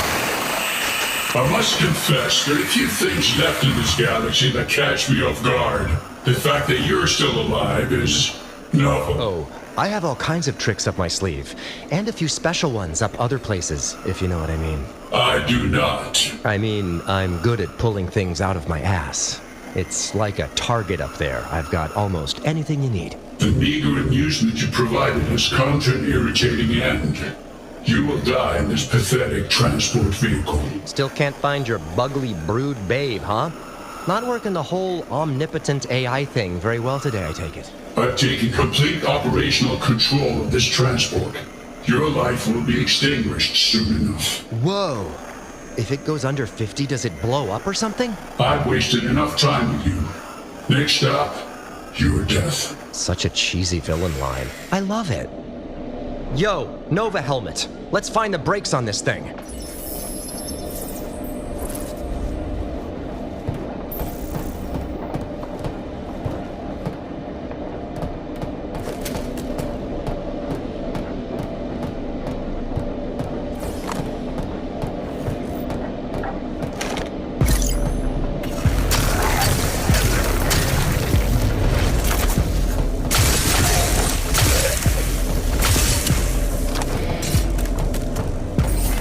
I must confess, there are a few things left in this galaxy that catch me off guard. The fact that you're still alive is... novel. Oh, I have all kinds of tricks up my sleeve. And a few special ones up other places, if you know what I mean. I do not. I mean, I'm good at pulling things out of my ass. It's like a target up there. I've got almost anything you need. The meager amusement you provided has come to an irritating end. You will die in this pathetic transport vehicle. Still can't find your bugly brood babe, huh? Not working the whole omnipotent AI thing very well today, I take it. I've taken complete operational control of this transport. Your life will be extinguished soon enough. Whoa! If it goes under 50, does it blow up or something? I've wasted enough time with you. Next stop, your death. Such a cheesy villain line. I love it. Yo, Nova helmet. Let's find the brakes on this thing.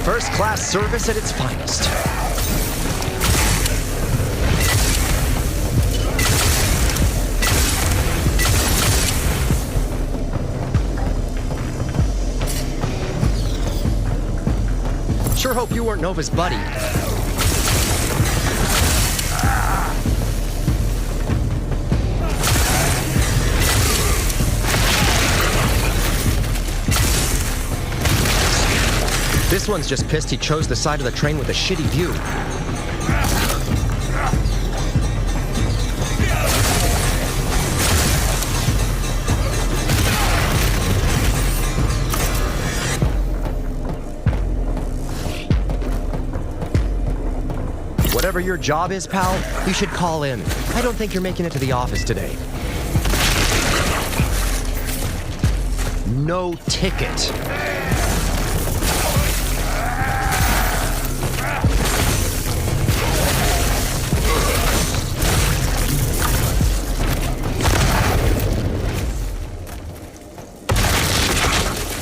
First-class service at its finest. Sure hope you weren't Nova's buddy. This one's just pissed he chose the side of the train with a shitty view. Whatever your job is, pal, you should call in. I don't think you're making it to the office today. No ticket.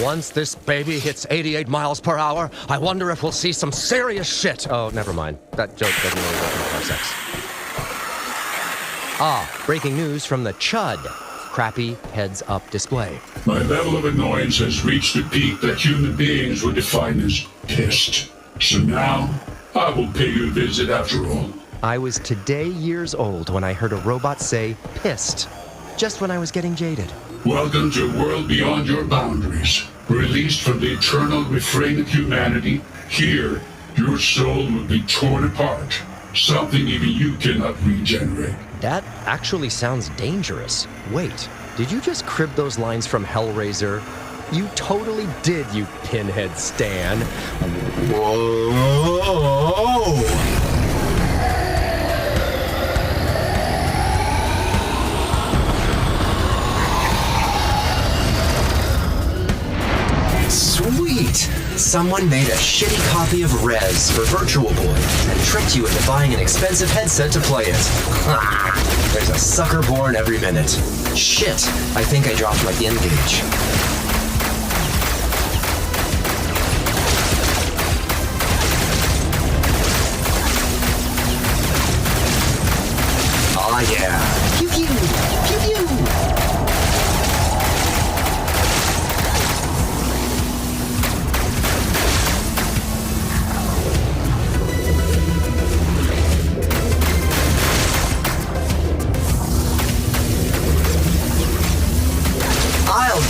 Once this baby hits 88 miles per hour, I wonder if we'll see some serious shit. Oh, never mind. That joke doesn't really work in parsecs. Ah, breaking news from the Chud. Crappy heads-up display. My level of annoyance has reached a peak that human beings would define as pissed. So now, I will pay you a visit after all. I was today years old when I heard a robot say, pissed. Just when I was getting jaded. Welcome to a world beyond your boundaries. Released from the eternal refrain of humanity, here, your soul will be torn apart. Something even you cannot regenerate. That actually sounds dangerous. Wait, did you just crib those lines from Hellraiser? You totally did, you pinhead stan. Whoa! Sweet! Someone made a shitty copy of Rez for Virtual Boy and tricked you into buying an expensive headset to play it. There's a sucker born every minute. Shit, I think I dropped my in-gauge. Aw yeah. Pew pew! Pew pew!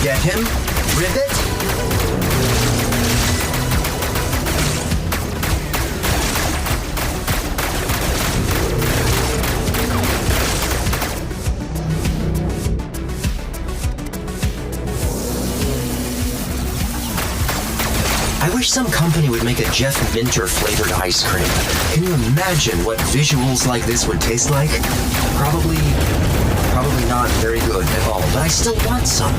Get him? Rivet? I wish some company would make a Jeff Minter flavored ice cream. Can you imagine what visuals like this would taste like? Probably not very good at all, but I still want some.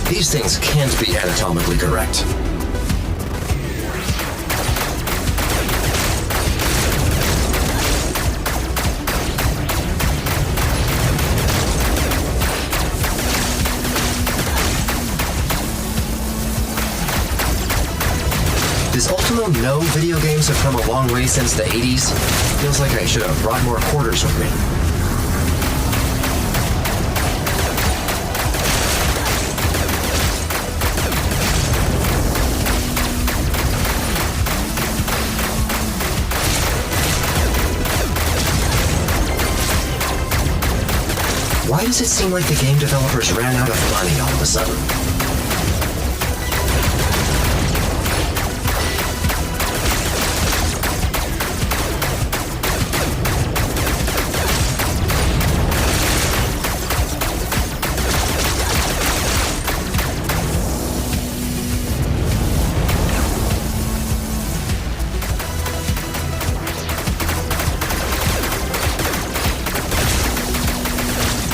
These things can't be anatomically correct. Does Ultimo know video games have come a long way since the 80s? Feels like I should have brought more quarters with me. Why does it seem like the game developers ran out of money all of a sudden?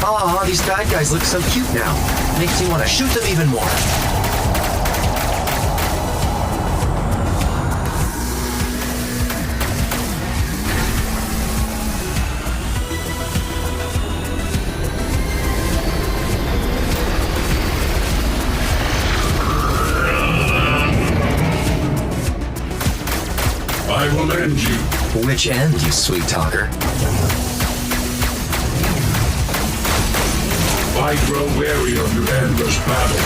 Aw, these bad guys look so cute now. Makes me want to shoot them even more. I will end you. Which end, you sweet talker? I grow weary of your endless battle.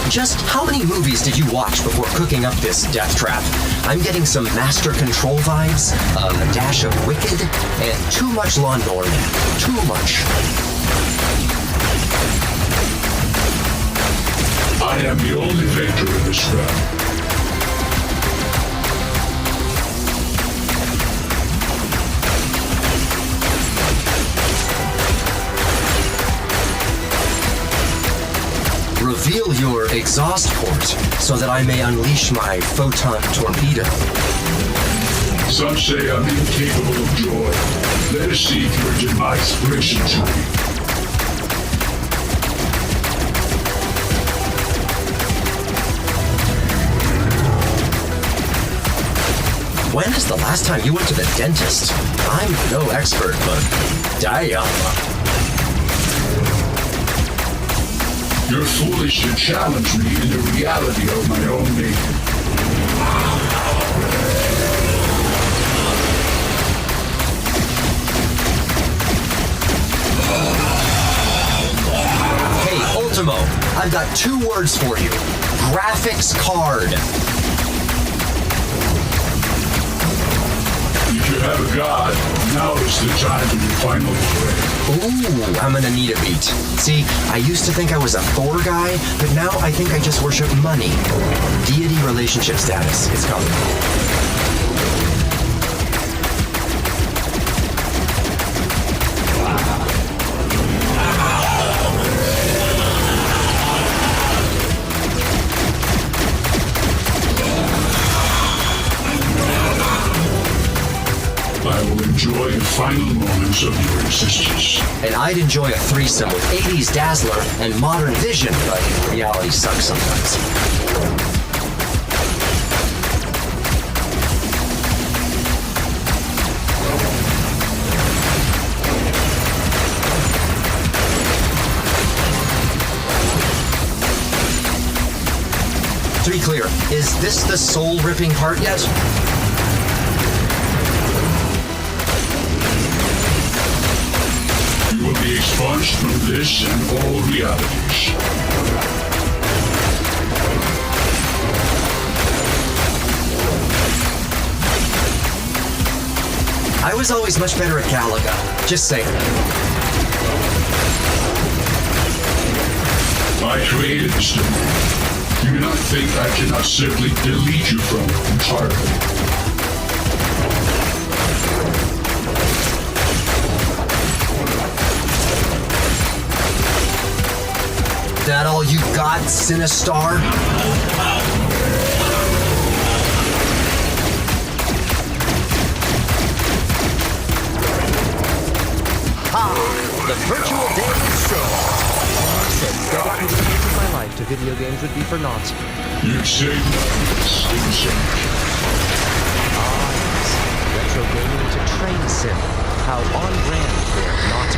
Just how many movies did you watch before cooking up this death trap? I'm getting some Master Control vibes, a dash of Wicked, and too much Lawn and Order. Too much. I am the only victor in this round. Reveal your exhaust port so that I may unleash my photon torpedo. Some say I'm incapable of joy. Let us see if you're my inspiration to me. When is the last time you went to the dentist? I'm no expert, but damn. You're foolish to challenge me in the reality of my own making. Hey, Ultimo, I've got 2 words for you. Graphics card. If you have a god, now is the time for your final play. Ooh, I'm gonna need a beat. See, I used to think I was a Thor guy, but now I think I just worship money. Deity relationship status. It's coming. Enjoy the final moments of your existence. And I'd enjoy a threesome with 80s Dazzler and modern Vision, but reality sucks sometimes. To be clear, is this the soul-ripping part yet? You will be expunged from this and all realities. I was always much better at Galaga. Just saying. invaded this domain, do not think I cannot simply delete you from it entirely. That all you got, Sinistar? The virtual day is solved. Said dedicating years of my life to video games would be for naught. You've saved lives, Retro gaming to train sim. How on brand for not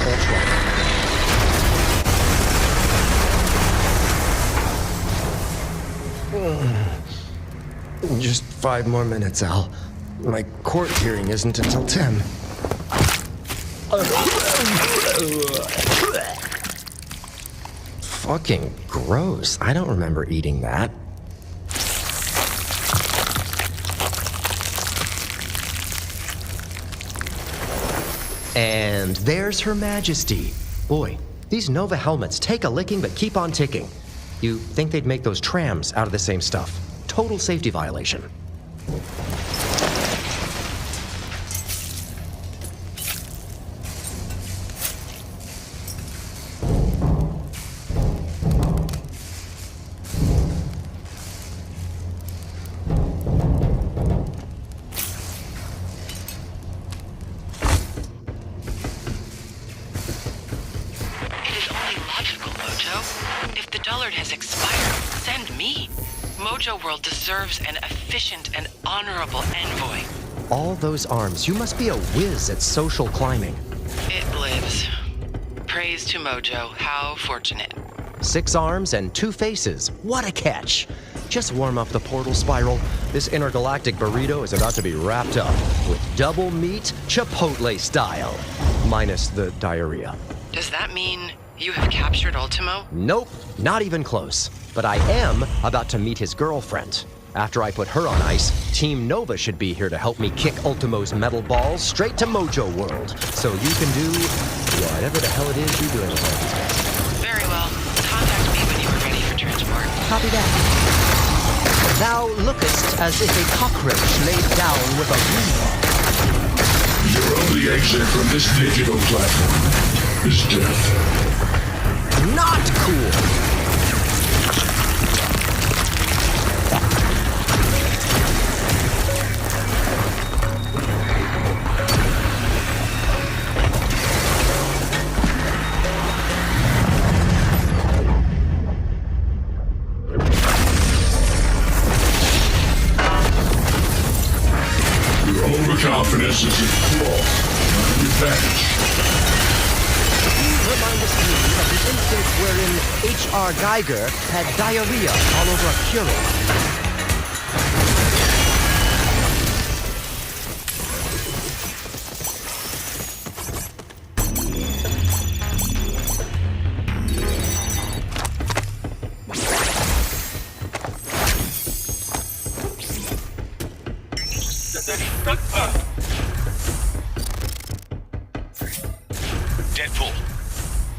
ultra. Just 5 more minutes, Al. My court hearing isn't until 10. Fucking gross. I don't remember eating that. And there's Her Majesty. Boy, these Nova helmets take a licking but keep on ticking. You think they'd make those trams out of the same stuff? Total safety violation. Deserves an efficient and honorable envoy. All those arms. You must be a whiz at social climbing. It lives. Praise to Mojo. How fortunate. 6 arms and 2 faces. What a catch. Just warm up the portal spiral. This intergalactic burrito is about to be wrapped up with double meat, Chipotle style. Minus the diarrhea. Does that mean you have captured Ultimo? Nope, not even close. But I am about to meet his girlfriend. After I put her on ice, Team Nova should be here to help me kick Ultimo's metal balls straight to Mojo World. So you can do whatever the hell it is you're doing with all these guys. Very well. Contact me when you are ready for transport. Copy that. Thou lookest as if a cockroach laid down with a reaver. Your only exit from this digital platform is death. Not cool! Confidence is a flaw, not an advantage. You remind us of the instance wherein H.R. Geiger had diarrhea all over a Keurig.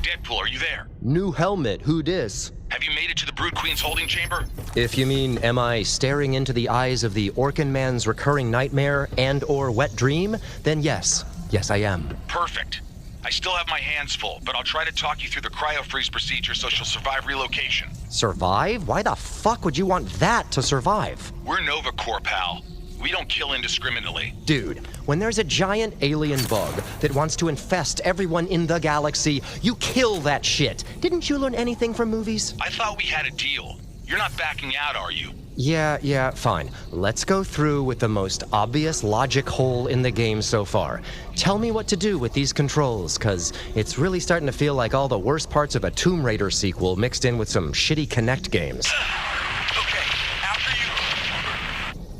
Deadpool, are you there? New helmet, who dis? Have you made it to the Brood Queen's holding chamber? If you mean, am I staring into the eyes of the Orkin Man's recurring nightmare and/or wet dream? Then yes. Yes, I am. Perfect. I still have my hands full, but I'll try to talk you through the cryo-freeze procedure so she'll survive relocation. Survive? Why the fuck would you want that to survive? We're Nova Corps, pal. We don't kill indiscriminately. Dude, when there's a giant alien bug that wants to infest everyone in the galaxy, you kill that shit. Didn't you learn anything from movies? I thought we had a deal. You're not backing out, are you? Yeah, fine. Let's go through with the most obvious logic hole in the game so far. Tell me what to do with these controls, cause it's really starting to feel like all the worst parts of a Tomb Raider sequel mixed in with some shitty Kinect games.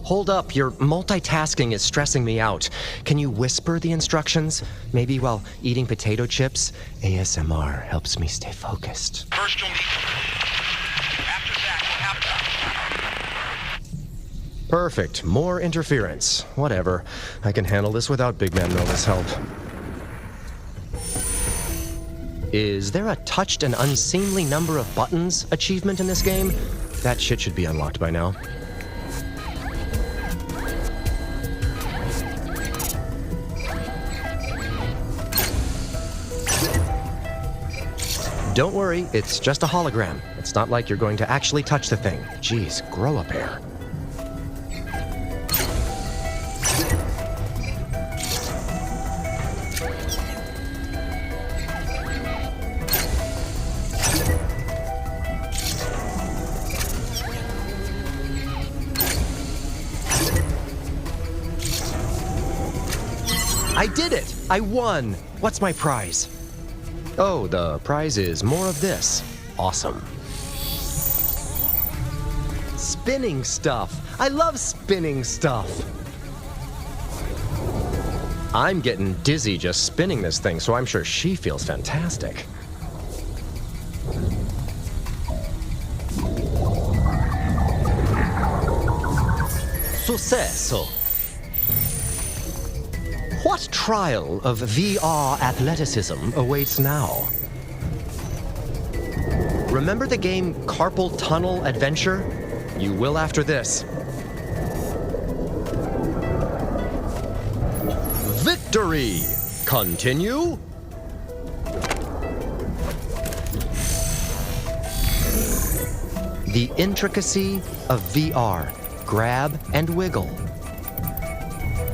Hold up, your multitasking is stressing me out. Can you whisper the instructions? Maybe while eating potato chips? ASMR helps me stay focused. First you'll need... After that, we'll have... Perfect. More interference. Whatever. I can handle this without Big Man Nova's help. Is there a touched an unseemly number of buttons achievement in this game? That shit should be unlocked by now. Don't worry, it's just a hologram. It's not like you're going to actually touch the thing. Jeez, grow a pair. I did it! I won! What's my prize? Oh, the prize is more of this. Awesome. Spinning stuff. I love spinning stuff. I'm getting dizzy just spinning this thing, so I'm sure she feels fantastic. Sucesso. What trial of VR athleticism awaits now? Remember the game Carpal Tunnel Adventure? You will after this. Victory! Continue? The intricacy of VR. Grab and wiggle.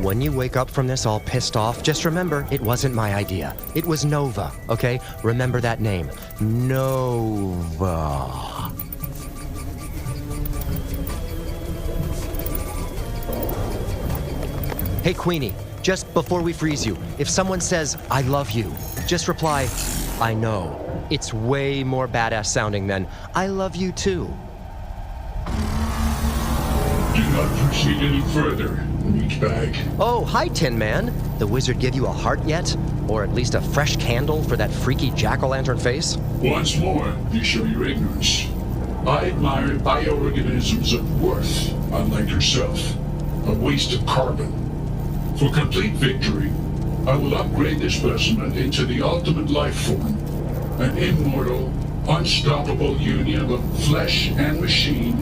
When you wake up from this all pissed off, just remember, it wasn't my idea. It was Nova, okay? Remember that name. Nova. Hey, Queenie, just before we freeze you, if someone says, I love you, just reply, I know. It's way more badass sounding than, I love you too. Do not proceed any further. Meatbag. Oh, hi, Tin Man. The wizard give you a heart yet? Or at least a fresh candle for that freaky jack-o'-lantern face? Once more, you show your ignorance. I admire bioorganisms of worth, unlike yourself. A waste of carbon. For complete victory, I will upgrade this specimen into the ultimate life form. An immortal, unstoppable union of flesh and machine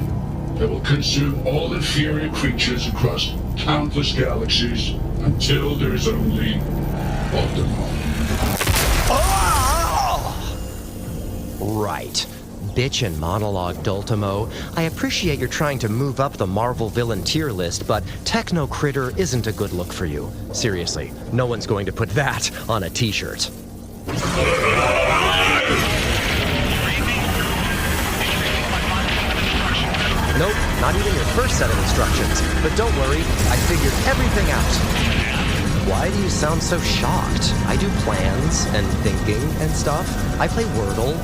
that will consume all inferior creatures across countless galaxies until there's only Ultimo. Oh! Right. Bitch and monologue, Dultimo. I appreciate you're trying to move up the Marvel villain tier list, but Techno Critter isn't a good look for you. Seriously, no one's going to put that on a t-shirt. Nope, not even your first set of instructions. But don't worry, I figured everything out. Why do you sound so shocked? I do plans and thinking and stuff. I play Wordle.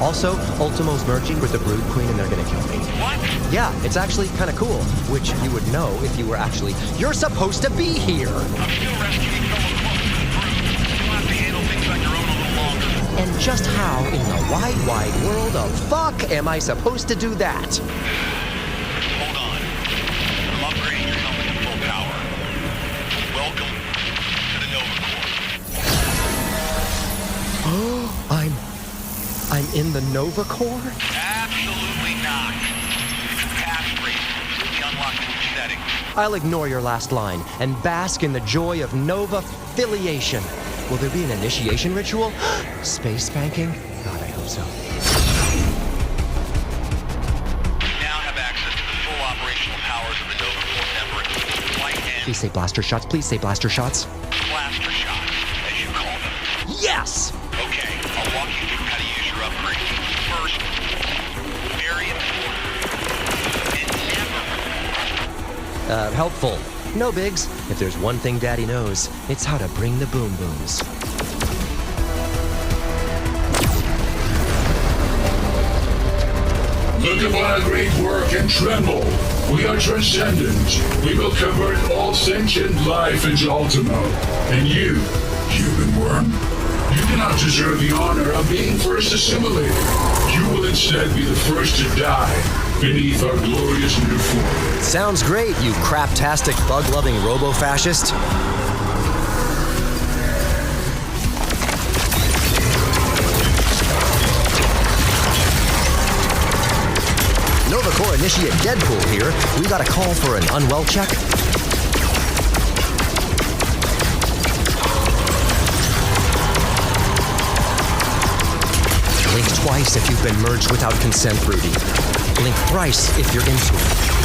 Also, Ultimo's merging with the Brood Queen and they're gonna kill me. What? Yeah, it's actually kind of cool, which you would know if you were actually... You're supposed to be here! I'm still rescuing fellow clones from the Brood. You'll have to handle things on your own a little longer. And just how in the wide, wide world of fuck am I supposed to do that? Hold on. I'm upgrading your helmet to full power. Welcome to the Nova Corps. Oh, I'm in the Nova Corps? Absolutely not. It's a pass rate. Completely unlocked in each setting. I'll ignore your last line and bask in the joy of Nova filiation. Will there be an initiation ritual? Space spanking? God, I hope so. Now have access to the full operational powers of the Nova Corps member. Flight and Please say blaster shots. Please say blaster shots. blaster shots, as you call them. Yes! Okay, I'll walk you through how to use your upgrade. First, very important, and never. Helpful. No bigs. If there's one thing Daddy knows, it's how to bring the boom booms. Look upon our great work and tremble. We are transcendent. We will convert all sentient life into Ultimo. And you, human worm, you do not deserve the honor of being first assimilated. You will instead be the first to die beneath our glorious new form. Sounds great, you craptastic, bug-loving robo-fascist. Initiate Deadpool here. We got a call for an unwell check. Blink twice if you've been merged without consent, Rudy. Blink thrice if you're into it.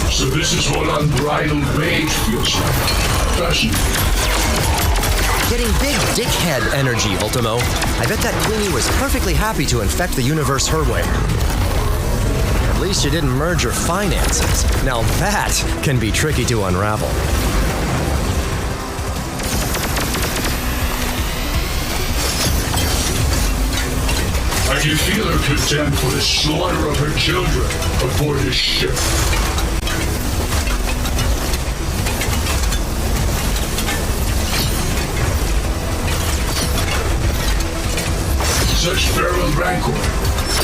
So this is what unbridled rage feels like, doesn't it? Getting big dickhead energy, Ultimo. I bet that Queenie was perfectly happy to infect the universe her way. At least you didn't merge your finances. Now that can be tricky to unravel. I can feel her contempt for the slaughter of her children aboard this ship. Such feral rancor,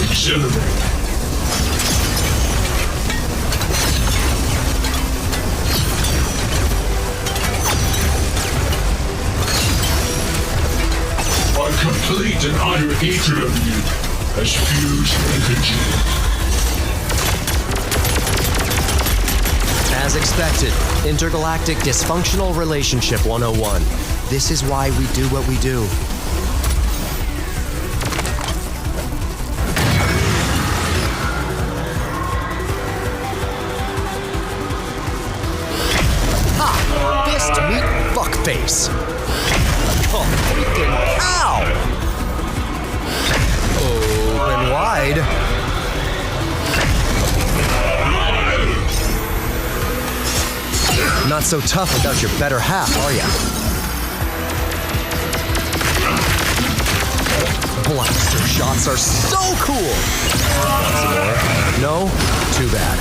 exhilarating. Our complete and utter hatred of you has fused and congealed. As expected, intergalactic dysfunctional relationship 101. This is why we do what we do. Fist meet fuckface. Oh, freaking ow! Open wide. Not so tough without your better half, are ya? Blaster shots are so cool! Some more? No? Too bad.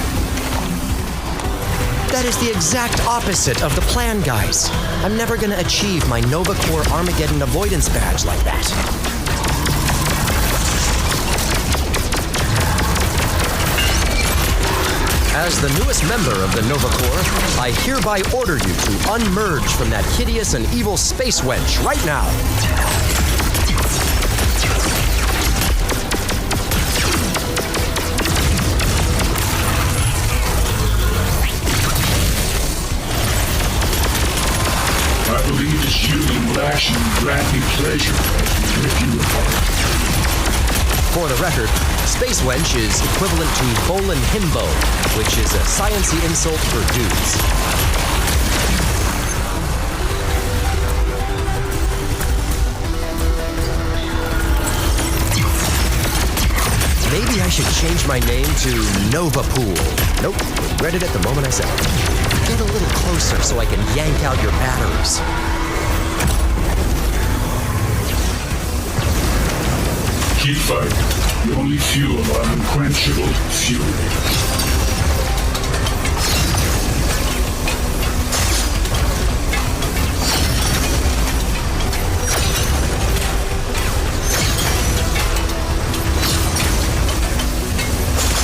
That is the exact opposite of the plan, guys. I'm never gonna achieve my Nova Corps Armageddon avoidance badge like that. As the newest member of the Nova Corps, I hereby order you to unmerge from that hideous and evil space wench right now. I believe this union will actually grant me pleasure as we rip you apart. For the record, Space Wench is equivalent to Bolin Himbo, which is a science-y insult for dudes. Maybe I should change my name to Nova Pool. Nope, regretted it the moment I said it. Get a little closer so I can yank out your batteries. Keep fighting. You only fuel our unquenchable fury.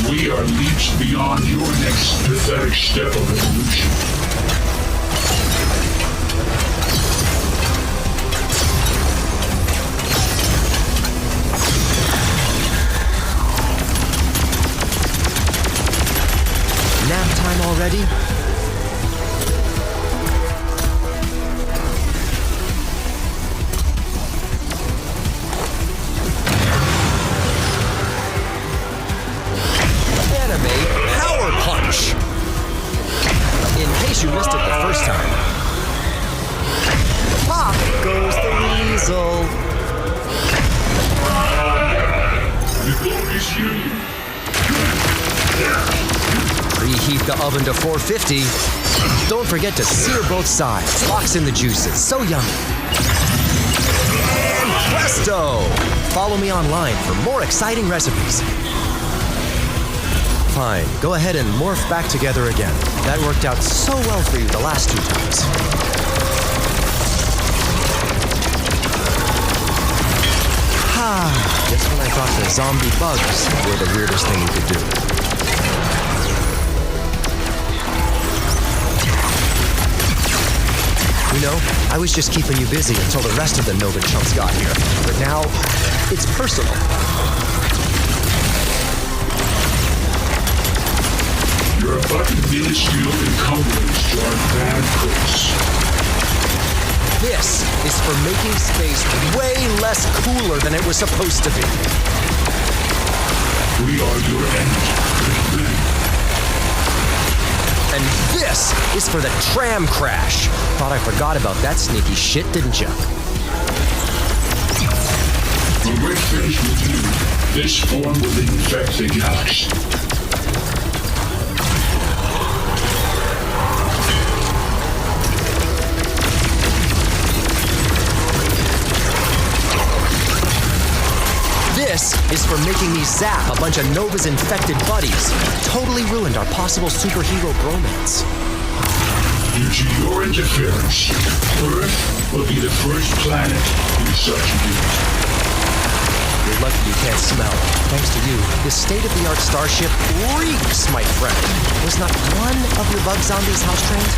We are leaps beyond your next pathetic step of evolution. Nap time already? Power Punch! In case you missed it the first time. Pop goes the weasel. The glorious union. Preheat the oven to 450. Don't forget to sear both sides. Locks in the juices. So yummy. And presto! Follow me online for more exciting recipes. Fine, go ahead and morph back together again. That worked out so well for you the last 2 times. Just when I thought the zombie bugs were the weirdest thing you could do. You know, I was just keeping you busy until the rest of the Nova chumps got here. But now, it's personal. You're a fucking minuscule encumbrance to our bad course. This is for making space way less cooler than it was supposed to be. We are your end. And this is for the tram crash. Thought I forgot about that sneaky shit, didn't you? When we're finished with you, this form will infect the galaxy. This is for making me zap a bunch of Nova's infected buddies. Totally ruined our possible superhero bromance. Due to your interference, Earth will be the first planet in such need. You're lucky you can't smell. Thanks to you, this state-of-the-art starship reeks, my friend. Was not one of your bug zombies house-trained?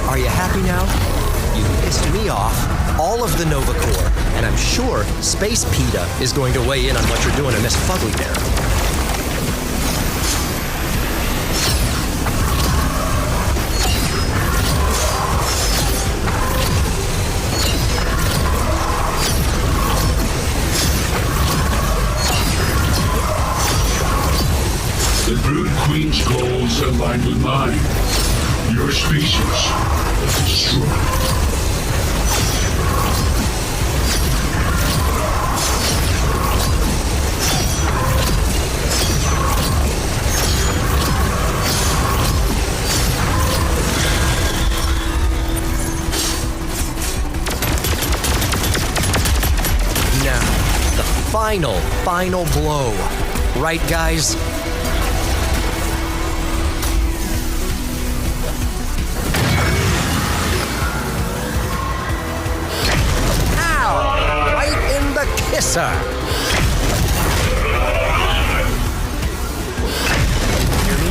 Are you happy now? You pissed me off, all of the Nova Corps, and I'm sure Space PETA is going to weigh in on what you're doing in this fugly there. The Brood Queen's goals align with mine. Your species is destroyed. Now, the final blow. Right, guys? Kisser.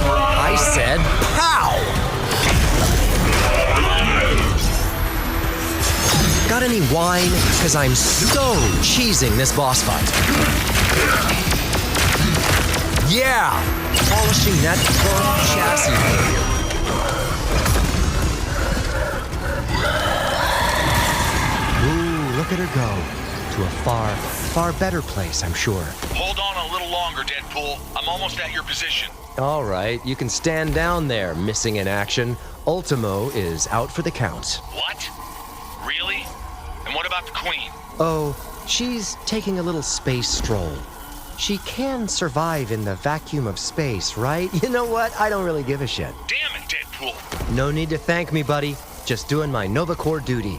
I said pow! Got any wine? Because I'm so cheesing this boss fight. Yeah! Polishing that chrome chassis for you. Ooh, look at her go. To a far better place, I'm sure. Hold on a little longer, Deadpool. I'm almost at your position. All right, you can stand down there, missing in action. Ultimo is out for the count. What? Really? And what about the Queen? Oh, she's taking a little space stroll. She can survive in the vacuum of space, right? You know what? I don't really give a shit. Damn it, Deadpool. No need to thank me, buddy. Just doing my Nova Corps duty.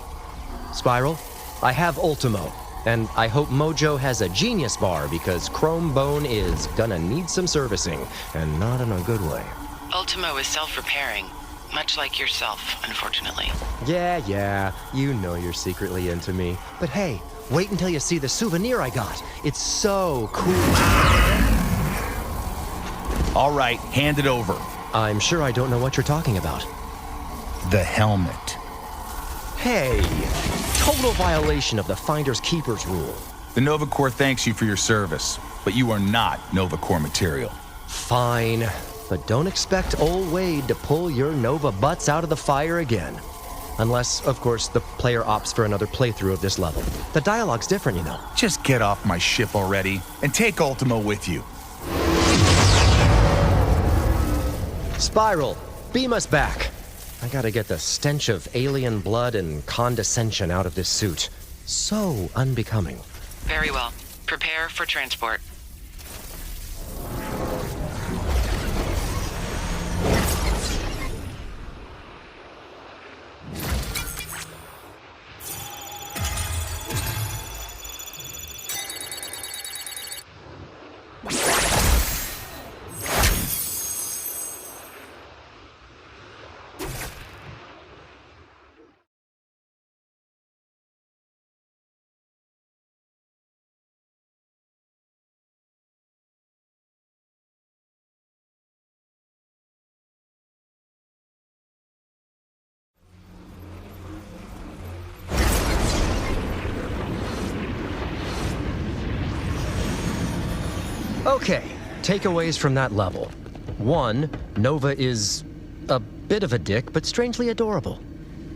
Spiral, I have Ultimo. And I hope Mojo has a genius bar because Chrome Bone is gonna need some servicing, and not in a good way. Ultimo is self-repairing, much like yourself, unfortunately. Yeah, you know you're secretly into me. But hey, wait until you see the souvenir I got. It's so cool. All right, hand it over. I'm sure I don't know what you're talking about. The helmet. Hey, total violation of the Finders Keepers rule. The Nova Corps thanks you for your service, but you are not Nova Corps material. Fine, but don't expect old Wade to pull your Nova butts out of the fire again. Unless, of course, the player opts for another playthrough of this level. The dialogue's different, you know. Just get off my ship already and take Ultimo with you. Spiral, beam us back. I gotta get the stench of alien blood and condescension out of this suit. So unbecoming. Very well. Prepare for transport. Okay, takeaways from that level. 1, Nova is a bit of a dick, but strangely adorable.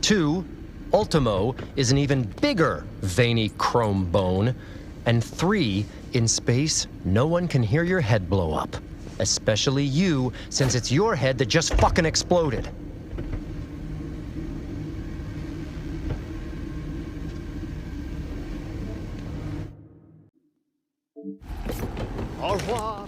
2, Ultimo is an even bigger veiny chrome bone. And 3, in space, no one can hear your head blow up. Especially you, since it's your head that just fucking exploded. Au revoir.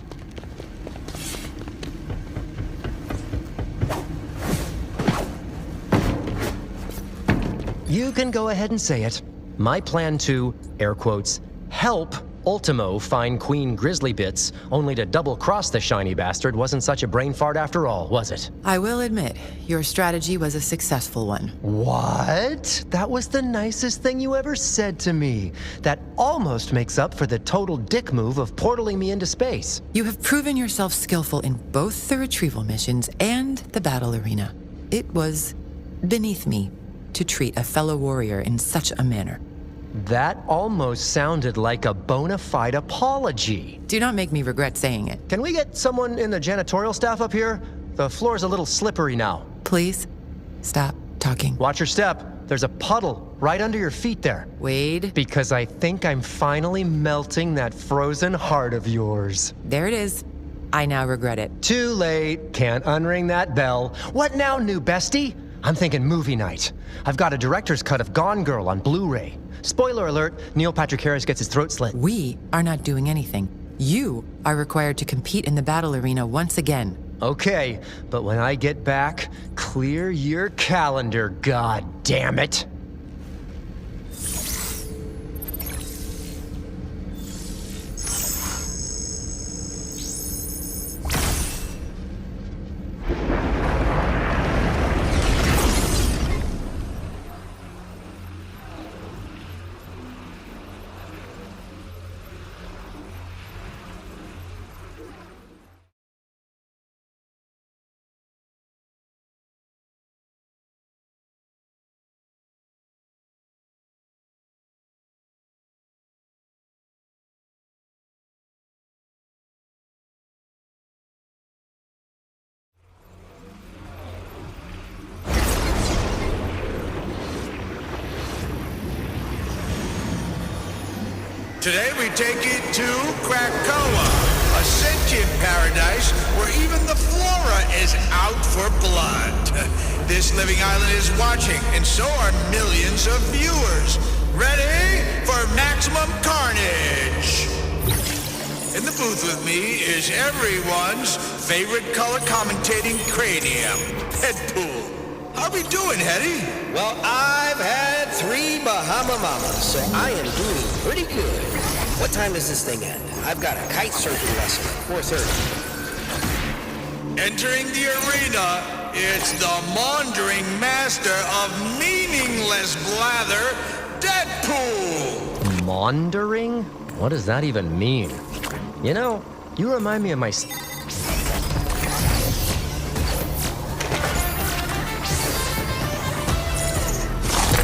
You can go ahead and say it. My plan to, air quotes, help Ultimo find Queen Grizzly Bits, only to double-cross the shiny bastard, wasn't such a brain fart after all, was it? I will admit, your strategy was a successful one. What? That was the nicest thing you ever said to me. That almost makes up for the total dick move of portaling me into space. You have proven yourself skillful in both the retrieval missions and the battle arena. It was beneath me to treat a fellow warrior in such a manner. That almost sounded like a bona fide apology. Do not make me regret saying it. Can we get someone in the janitorial staff up here? The floor's a little slippery now. Please, stop talking. Watch your step. There's a puddle right under your feet there. Wade. Because I think I'm finally melting that frozen heart of yours. There it is. I now regret it. Too late. Can't unring that bell. What now, new bestie? I'm thinking movie night. I've got a director's cut of Gone Girl on Blu-ray. Spoiler alert, Neil Patrick Harris gets his throat slit. We are not doing anything. You are required to compete in the battle arena once again. Okay, but when I get back, clear your calendar, god damn it. Today we take it to Krakoa, a sentient paradise where even the flora is out for blood. This living island is watching, and so are millions of viewers. Ready for maximum carnage? In the booth with me is everyone's favorite color commentating cranium, Deadpool. How we doing, Hetty? Well, I've had 3 Bahama Mamas, so I am doing pretty good. What time does this thing end? I've got a kite surfing lesson at 4:30. Entering the arena, it's the maundering master of meaningless blather, Deadpool! Maundering? What does that even mean? You know, you remind me of my...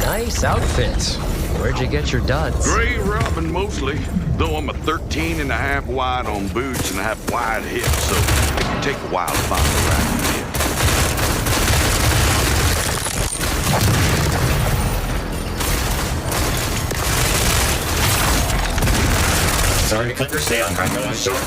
Nice outfit. Where'd you get your duds? Gray Robin mostly, though I'm a 13 and a half wide on boots and a half wide hips, so it can take a while to find the right fit. Sorry to cut your stay on Krakoa short.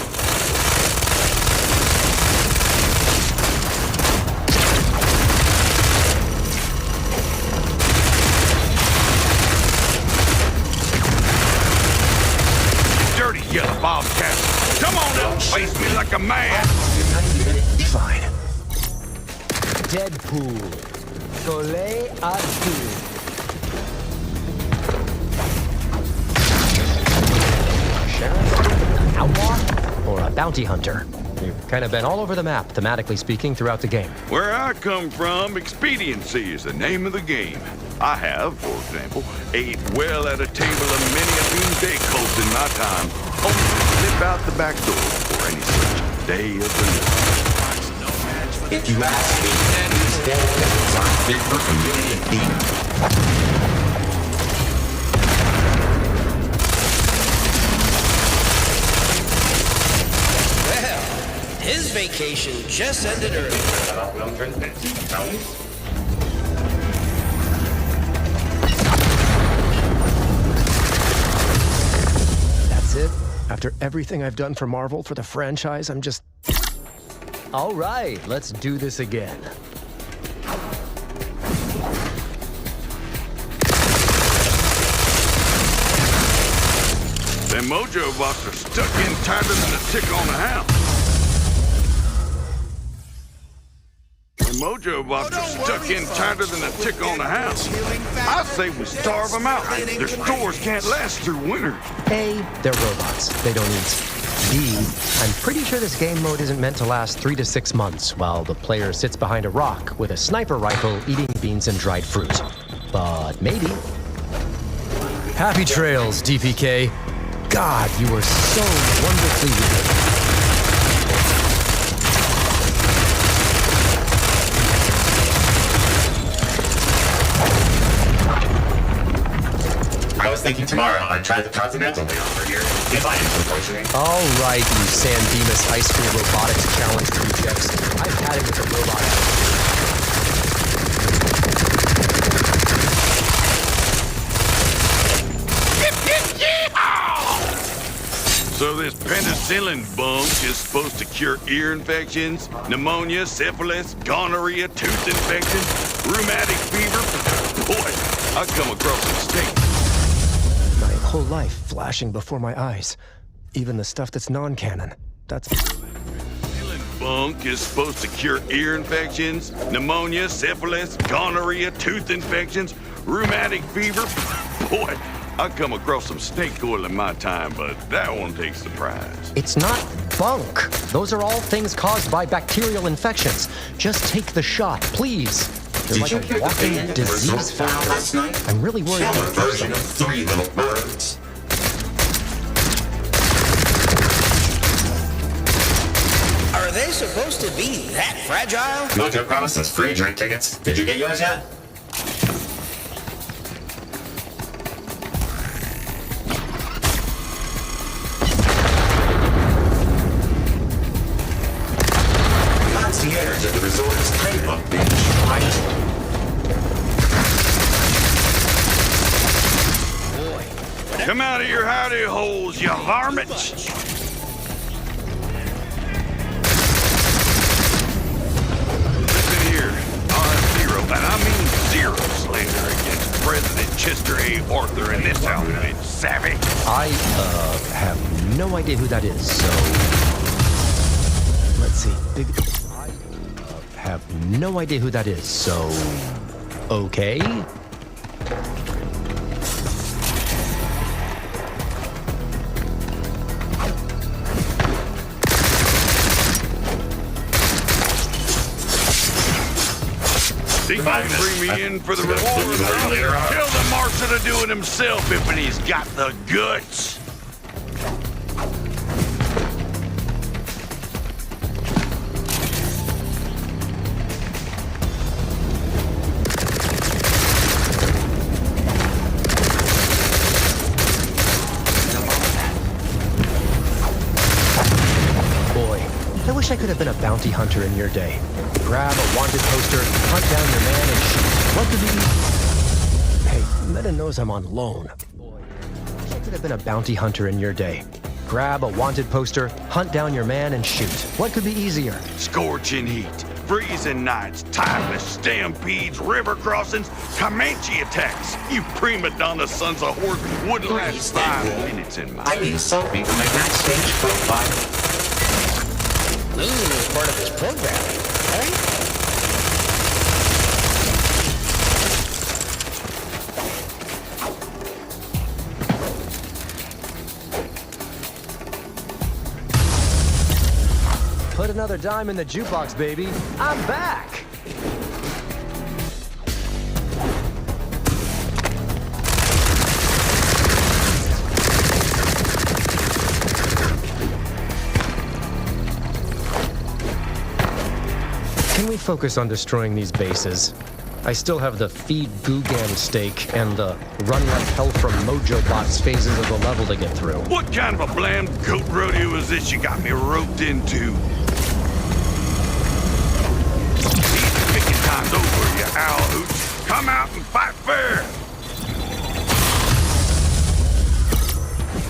Yellow Bobcat. Come on up, face me like a man. Fine. Deadpool. Soleil Azul. Sheriff? Outlaw? Or a bounty hunter? You've kind of been all over the map, thematically speaking, throughout the game. Where I come from, expediency is the name of the game. I have, for example, ate well at a table of many a bean-baked coast in my time, only to slip out the back door for any such day of the Lord. If you ask me, these dead devils aren't fit for community theater. vacation just ended early. That's it? After everything I've done for Marvel, for the franchise, I'm just... All right, let's do this again. Them Mojo bots are stuck in tighter than a tick on the house. Them Mojo bots are stuck in tighter than a tick on the house. I say we starve them out. Their stores can't last through winter. A, they're robots. They don't eat. B, I'm pretty sure this game mode isn't meant to last 3 to 6 months while the player sits behind a rock with a sniper rifle eating beans and dried fruit. But maybe. Happy trails, DPK. God, you were so wonderfully weird. I was thinking tomorrow I'd try the Continental way over here, if I am so fortunate. All right, you San Dimas High School Robotics Challenge rejects. I've had it with the robot. So this penicillin bunk is supposed to cure ear infections, pneumonia, syphilis, gonorrhea, tooth infection, rheumatic fever. Boy, I come across a mistake. My whole life flashing before my eyes. Even the stuff that's non-canon. That's... Bunk is supposed to cure ear infections, pneumonia, syphilis, gonorrhea, tooth infections, rheumatic fever. Boy, I come across some snake oil in my time, but that one takes the prize. It's not bunk. Those are all things caused by bacterial infections. Just take the shot, please. You're like a walking disease factor. I'm really worried about version of 3 Little Birds. Are they supposed to be that fragile? Mojo promised us free drink tickets. Did you get yours yet? Concierge at the resort's playbook binge, right? Come out of your hidey holes, you varmints! Listen here, I'll have zero, and I mean zero slander against President Chester A. Arthur in this outfit, savvy? I, have no idea who that is, so... Let's see, I have no idea who that is, so... Okay? He might bring me in for the reward. Tell the marshal to do it himself if he's got the guts. Boy, I wish I could have been a bounty hunter in your day. Grab a wanted poster, hunt down your man, and shoot. What could be... Hey, Meta knows I'm on loan. Boy, I wish I could have been a bounty hunter in your day. Grab a wanted poster, hunt down your man, and shoot. What could be easier? Scorching heat, freezing nights, timeless stampedes, river crossings, Comanche attacks. You prima donna sons of horse wouldn't last 5 minutes in my... I need something for my backstage profile. Losing is part of his programming, right? Put another dime in the jukebox, baby. I'm back! Can we focus on destroying these bases? I still have the feed Gugam stake and the run like hell from Mojo Bots phases of the level to get through. What kind of a bland goat rodeo is this you got me roped into? show's over, you owl hoots. Come out and fight fair.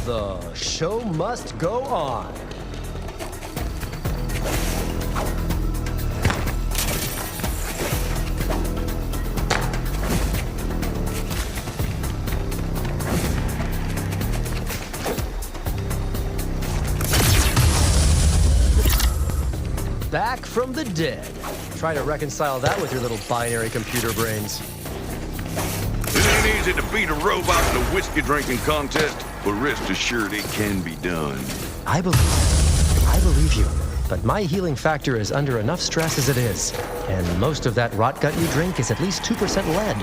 The show must go on. Back from the dead. Try to reconcile that with your little binary computer brains. It ain't easy to beat a robot in a whiskey drinking contest, but rest assured it can be done. I believe you, but my healing factor is under enough stress as it is, and most of that rot gut you drink is at least 2% lead.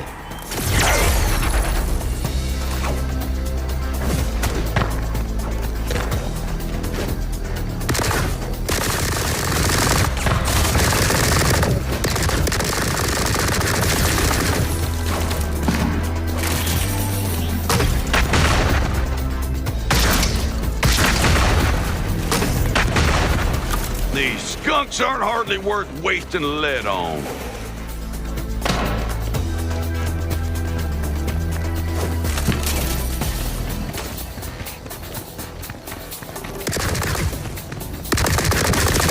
These skunks aren't hardly worth wasting lead on.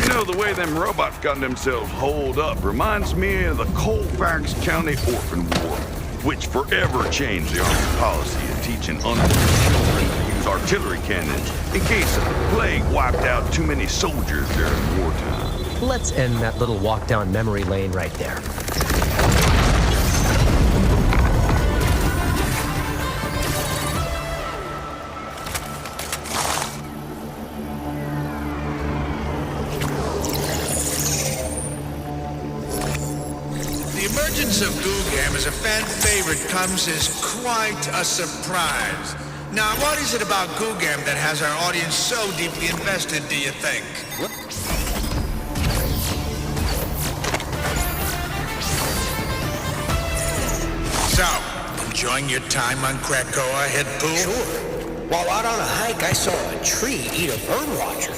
You know, the way them robots got themselves holed up reminds me of the Colfax County Orphan War, which forever changed the Army policy of teaching unborn children to use artillery cannons in case a plague wiped out too many soldiers during wartime. Let's end that little walk down memory lane right there. The emergence of Googam as a fan favorite comes as quite a surprise. Now, what is it about Googam that has our audience so deeply invested, do you think? So, enjoying your time on Krakoa, Deadpool? Sure. While out on a hike, I saw a tree eat a birdwatcher.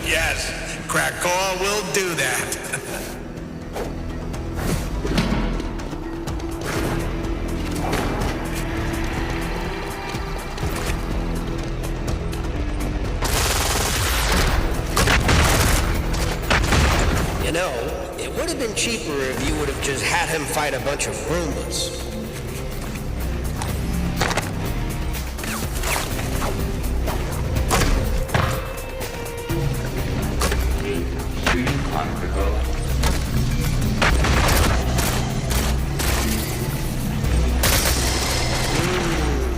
Yes, Krakoa will do that. You know, it would have been cheaper if you would have just had him fight a bunch of Roombas.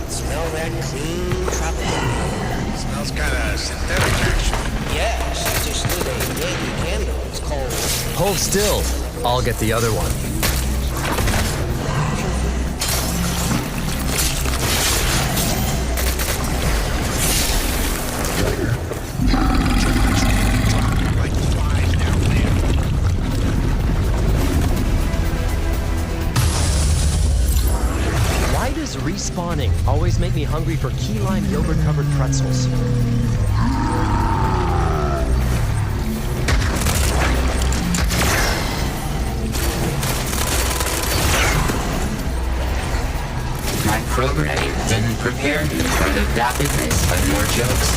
Smell that clean tropical air. Smells kind of synthetic, actually. Yes, I just lit a Yankee candle. It's called... Hold still. I'll get the other one. Why does respawning always make me hungry for key lime yogurt-covered pretzels? My programming didn't prepare me for the rapidness of your jokes.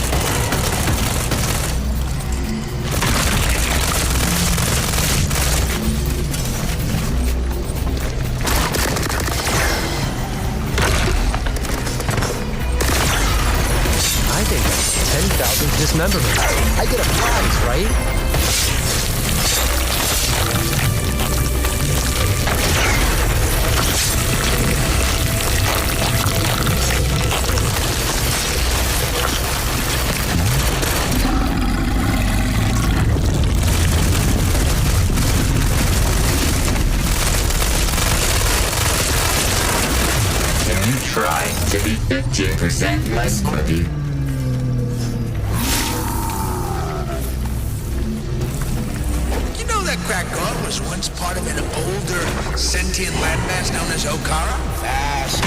I think that's 10,000 dismemberment. I get a prize, right? Can you try to be 15% less quippy? You know that Krakoa was once part of an older sentient landmass known as Okara? Fast.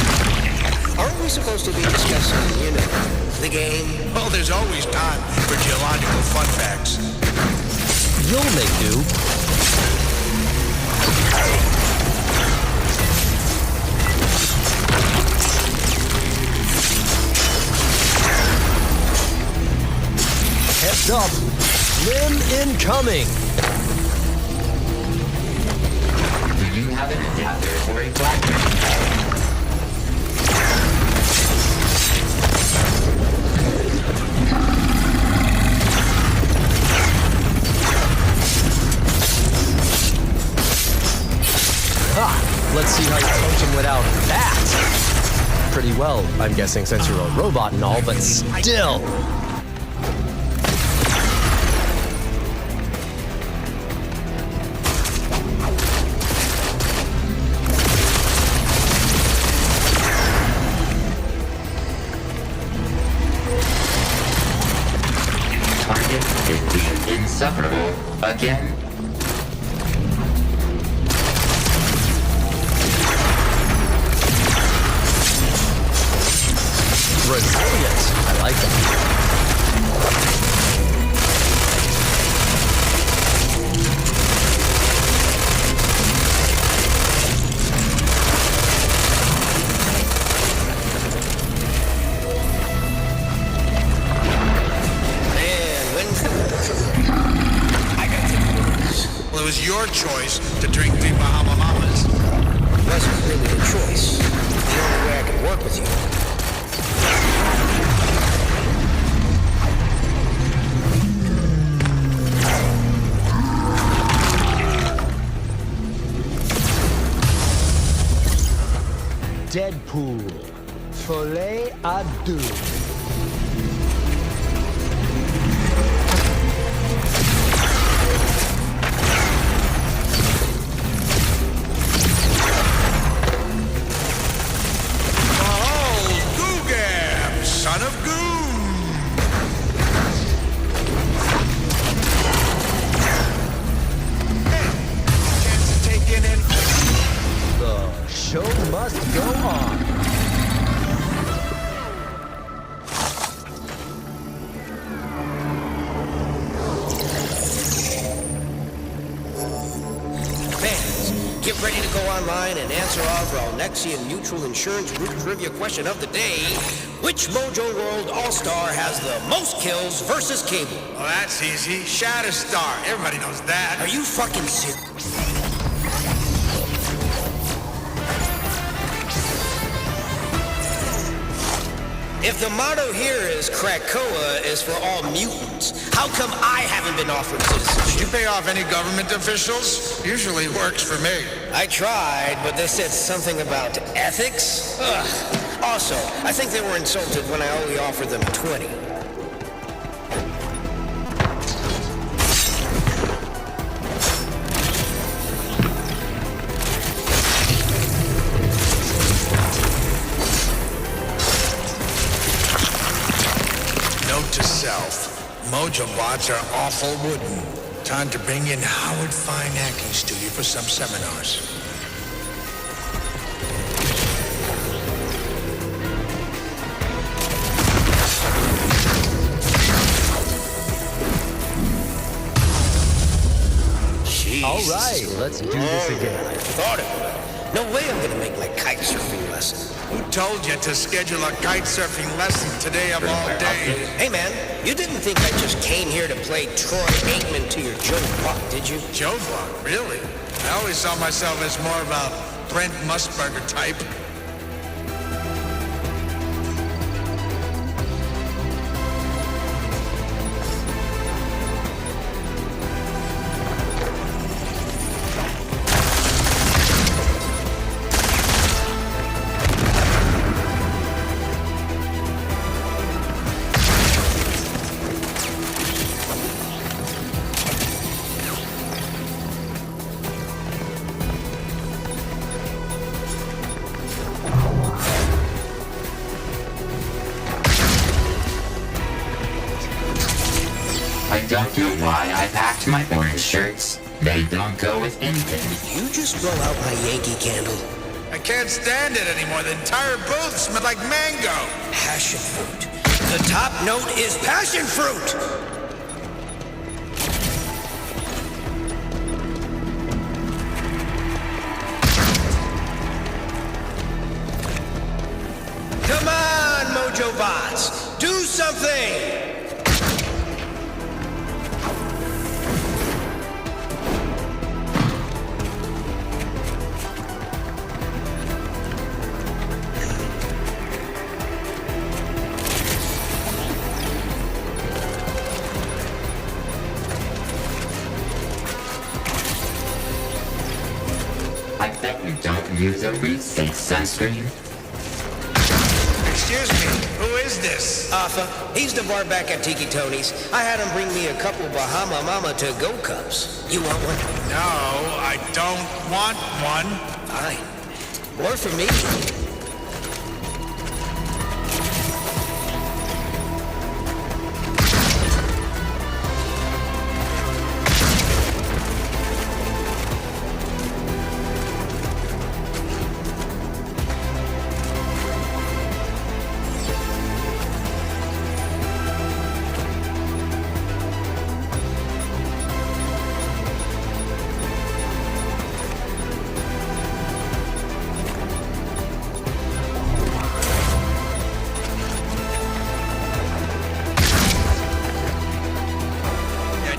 Aren't we supposed to be discussing, you know, the game? Well, there's always time for geological fun facts. You'll make do. Next up, Limb incoming. Do you have an adapter for a BlackBerry? Let's see how you function without that. Pretty well, I'm guessing, since you're a robot and all, but still. Target is being insufferable again. Resilient. I like that. Well, it was your choice to drink the Bahama Mamas. It wasn't really a choice. It's the only way I can work with you. Deadpool. Folie à deux. Son of Goon! Hey, chance to take in and... The show must go on. Fans, get ready to go online and answer our Valnexian Mutual Insurance Group Trivia question of the day. Which Mojo World All-Star has the most kills versus Cable? Well, that's easy. Shatterstar. Everybody knows that. Are you fucking serious? If the motto here is Krakoa is for all mutants, how come I haven't been offered citizenship? Did you pay off any government officials? Usually works for me. I tried, but they said something about ethics. Ugh. Also, I think they were insulted when I only offered them 20. Note to self, Mojo bots are awful wooden. Time to bring in Howard Fine Acting Studio for some seminars. All right, let's do this again. I thought it would. No way I'm gonna make my kite surfing lesson. Who told you to schedule a kite surfing lesson today of all days? Hey man, you didn't think I just came here to play Troy Aikman to your Joe Buck, did you? Joe Buck, really? I always saw myself as more of a Brent Musburger type. I don't know why I packed my orange shirts. They don't go with anything. You just blow out my Yankee candle. I can't stand it anymore. The entire booth smells like mango. Passion fruit. The top note is passion fruit! Come on, Mojo Bots! Do something! use a reset sunscreen. Excuse me, who is this? Arthur, he's the bar back at Tiki Tony's. I had him bring me a couple Bahama Mama to-go cups. You want one? No, I don't want one. Fine. More for me.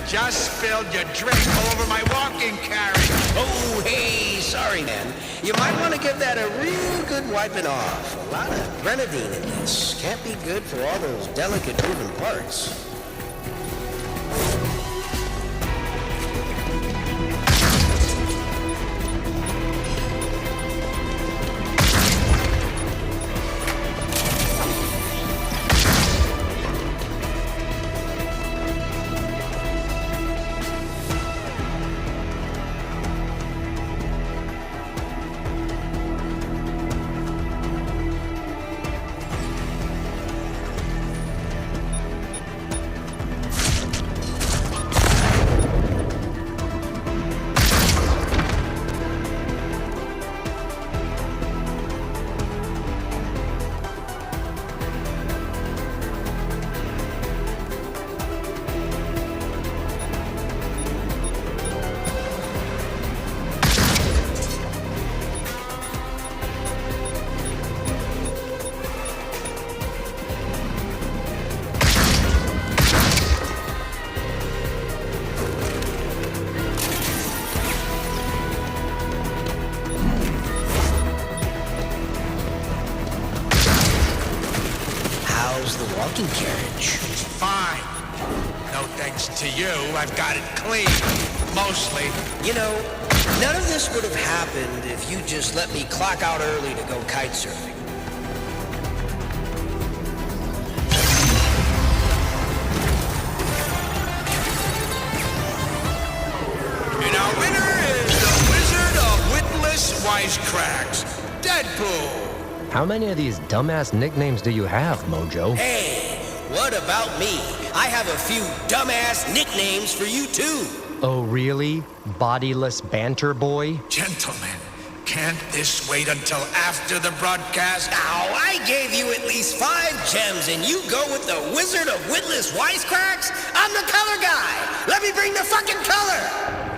Just spilled your drink all over my walking carriage. Oh, hey, sorry, man. You might want to give that a real good wiping off. A lot of grenadine in this. Can't be good for all those delicate moving parts. The walking carriage. Fine. No thanks to you, I've got it clean. Mostly. You know, none of this would have happened if you just let me clock out early to go kite surfing. And our winner is the Wizard of Witless Wisecracks, Deadpool. How many of these dumbass nicknames do you have, Mojo? Hey, what about me? I have a few dumbass nicknames for you, too. Oh, really? Bodiless banter boy? Gentlemen, can't this wait until after the broadcast? Now, I gave you at least 5 gems, and you go with the Wizard of Witless Wisecracks? I'm the color guy. Let me bring the fucking color.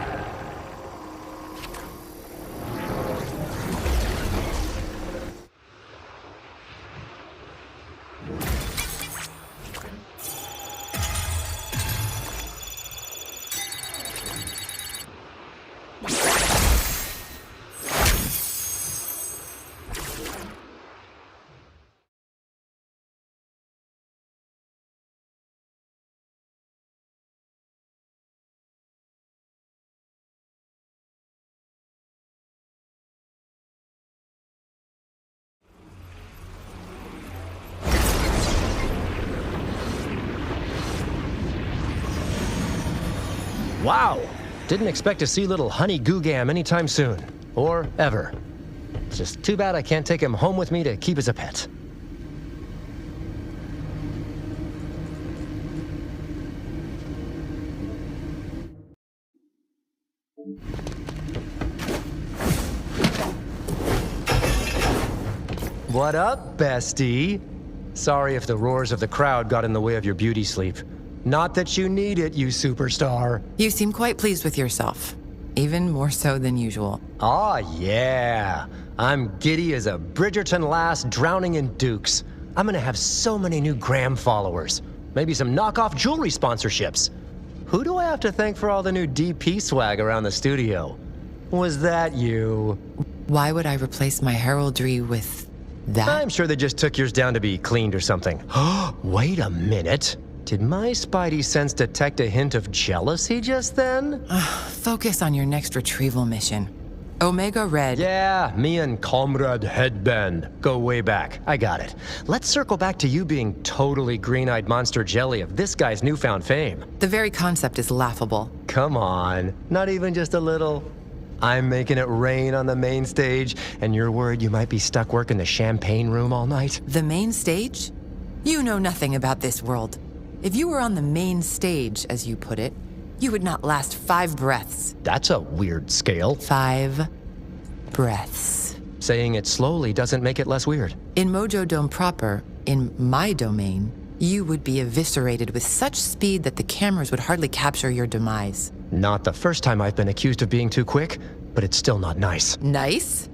Wow! Didn't expect to see little Honey Googam anytime soon. Or ever. It's just too bad I can't take him home with me to keep as a pet. What up, bestie? Sorry if the roars of the crowd got in the way of your beauty sleep. Not that you need it, you superstar. You seem quite pleased with yourself. Even more so than usual. Aw, yeah. I'm giddy as a Bridgerton lass drowning in dukes. I'm gonna have so many new Gram followers. Maybe some knockoff jewelry sponsorships. Who do I have to thank for all the new DP swag around the studio? Was that you? Why would I replace my heraldry with that? I'm sure they just took yours down to be cleaned or something. Wait a minute. Did my spidey sense detect a hint of jealousy just then? Focus on your next retrieval mission. Omega Red. Yeah, me and Comrade Headband go way back. I got it. Let's circle back to you being totally green-eyed monster jelly of this guy's newfound fame. The very concept is laughable. Come on, not even just a little. I'm making it rain on the main stage, and you're worried you might be stuck working the champagne room all night? The main stage? You know nothing about this world. If you were on the main stage, as you put it, you would not last 5 breaths. That's a weird scale. 5 breaths. Saying it slowly doesn't make it less weird. In Mojo Dome proper, in my domain, you would be eviscerated with such speed that the cameras would hardly capture your demise. Not the first time I've been accused of being too quick, but it's still not nice. Nice?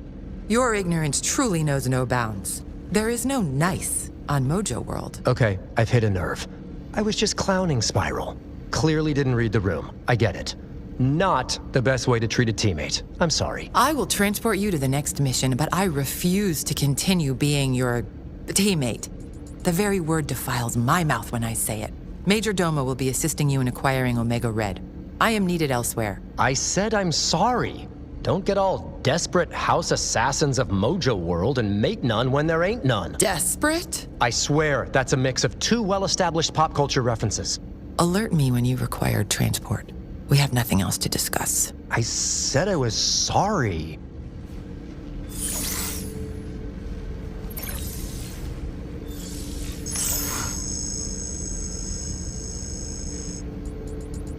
Your ignorance truly knows no bounds. There is no nice on Mojo World. Okay, I've hit a nerve. I was just clowning Spiral. Clearly didn't read the room. I get it. Not the best way to treat a teammate. I'm sorry. I will transport you to the next mission, but I refuse to continue being your teammate. The very word defiles my mouth when I say it. Major Domo will be assisting you in acquiring Omega Red. I am needed elsewhere. I said I'm sorry. Don't get all desperate house assassins of Mojo World and make none when there ain't none. Desperate? I swear that's a mix of 2 well-established pop culture references. Alert me when you require transport. We have nothing else to discuss. I said I was sorry.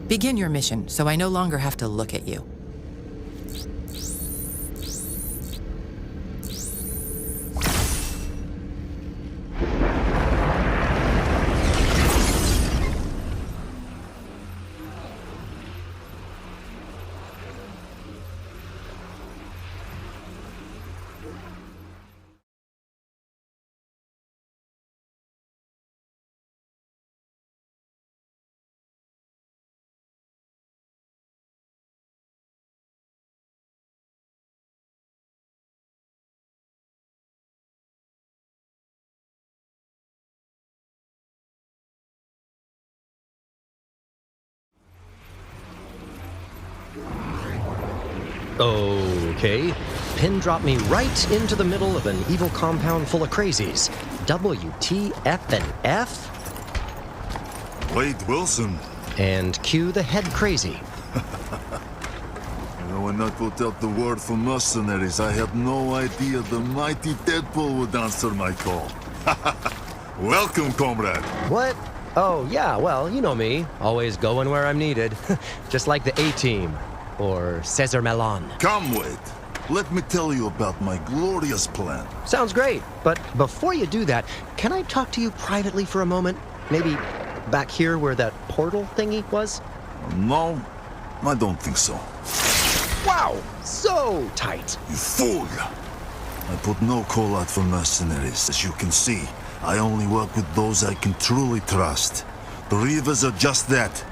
Begin your mission, so I no longer have to look at you. Okay. Pin dropped me right into the middle of an evil compound full of crazies. WTF and F? Wade Wilson. And cue the head crazy. When I put out the word for mercenaries, I had no idea the mighty Deadpool would answer my call. Welcome, comrade. What? Oh, yeah, well, you know me. Always going where I'm needed. Just like the A-Team. Or Cesar Millan. Come, Wade. Let me tell you about my glorious plan. Sounds great, but before you do that, can I talk to you privately for a moment? Maybe back here where that portal thingy was? No, I don't think so. Wow, so tight. You fool! I put no call out for mercenaries, as you can see. I only work with those I can truly trust. The Reavers are just that,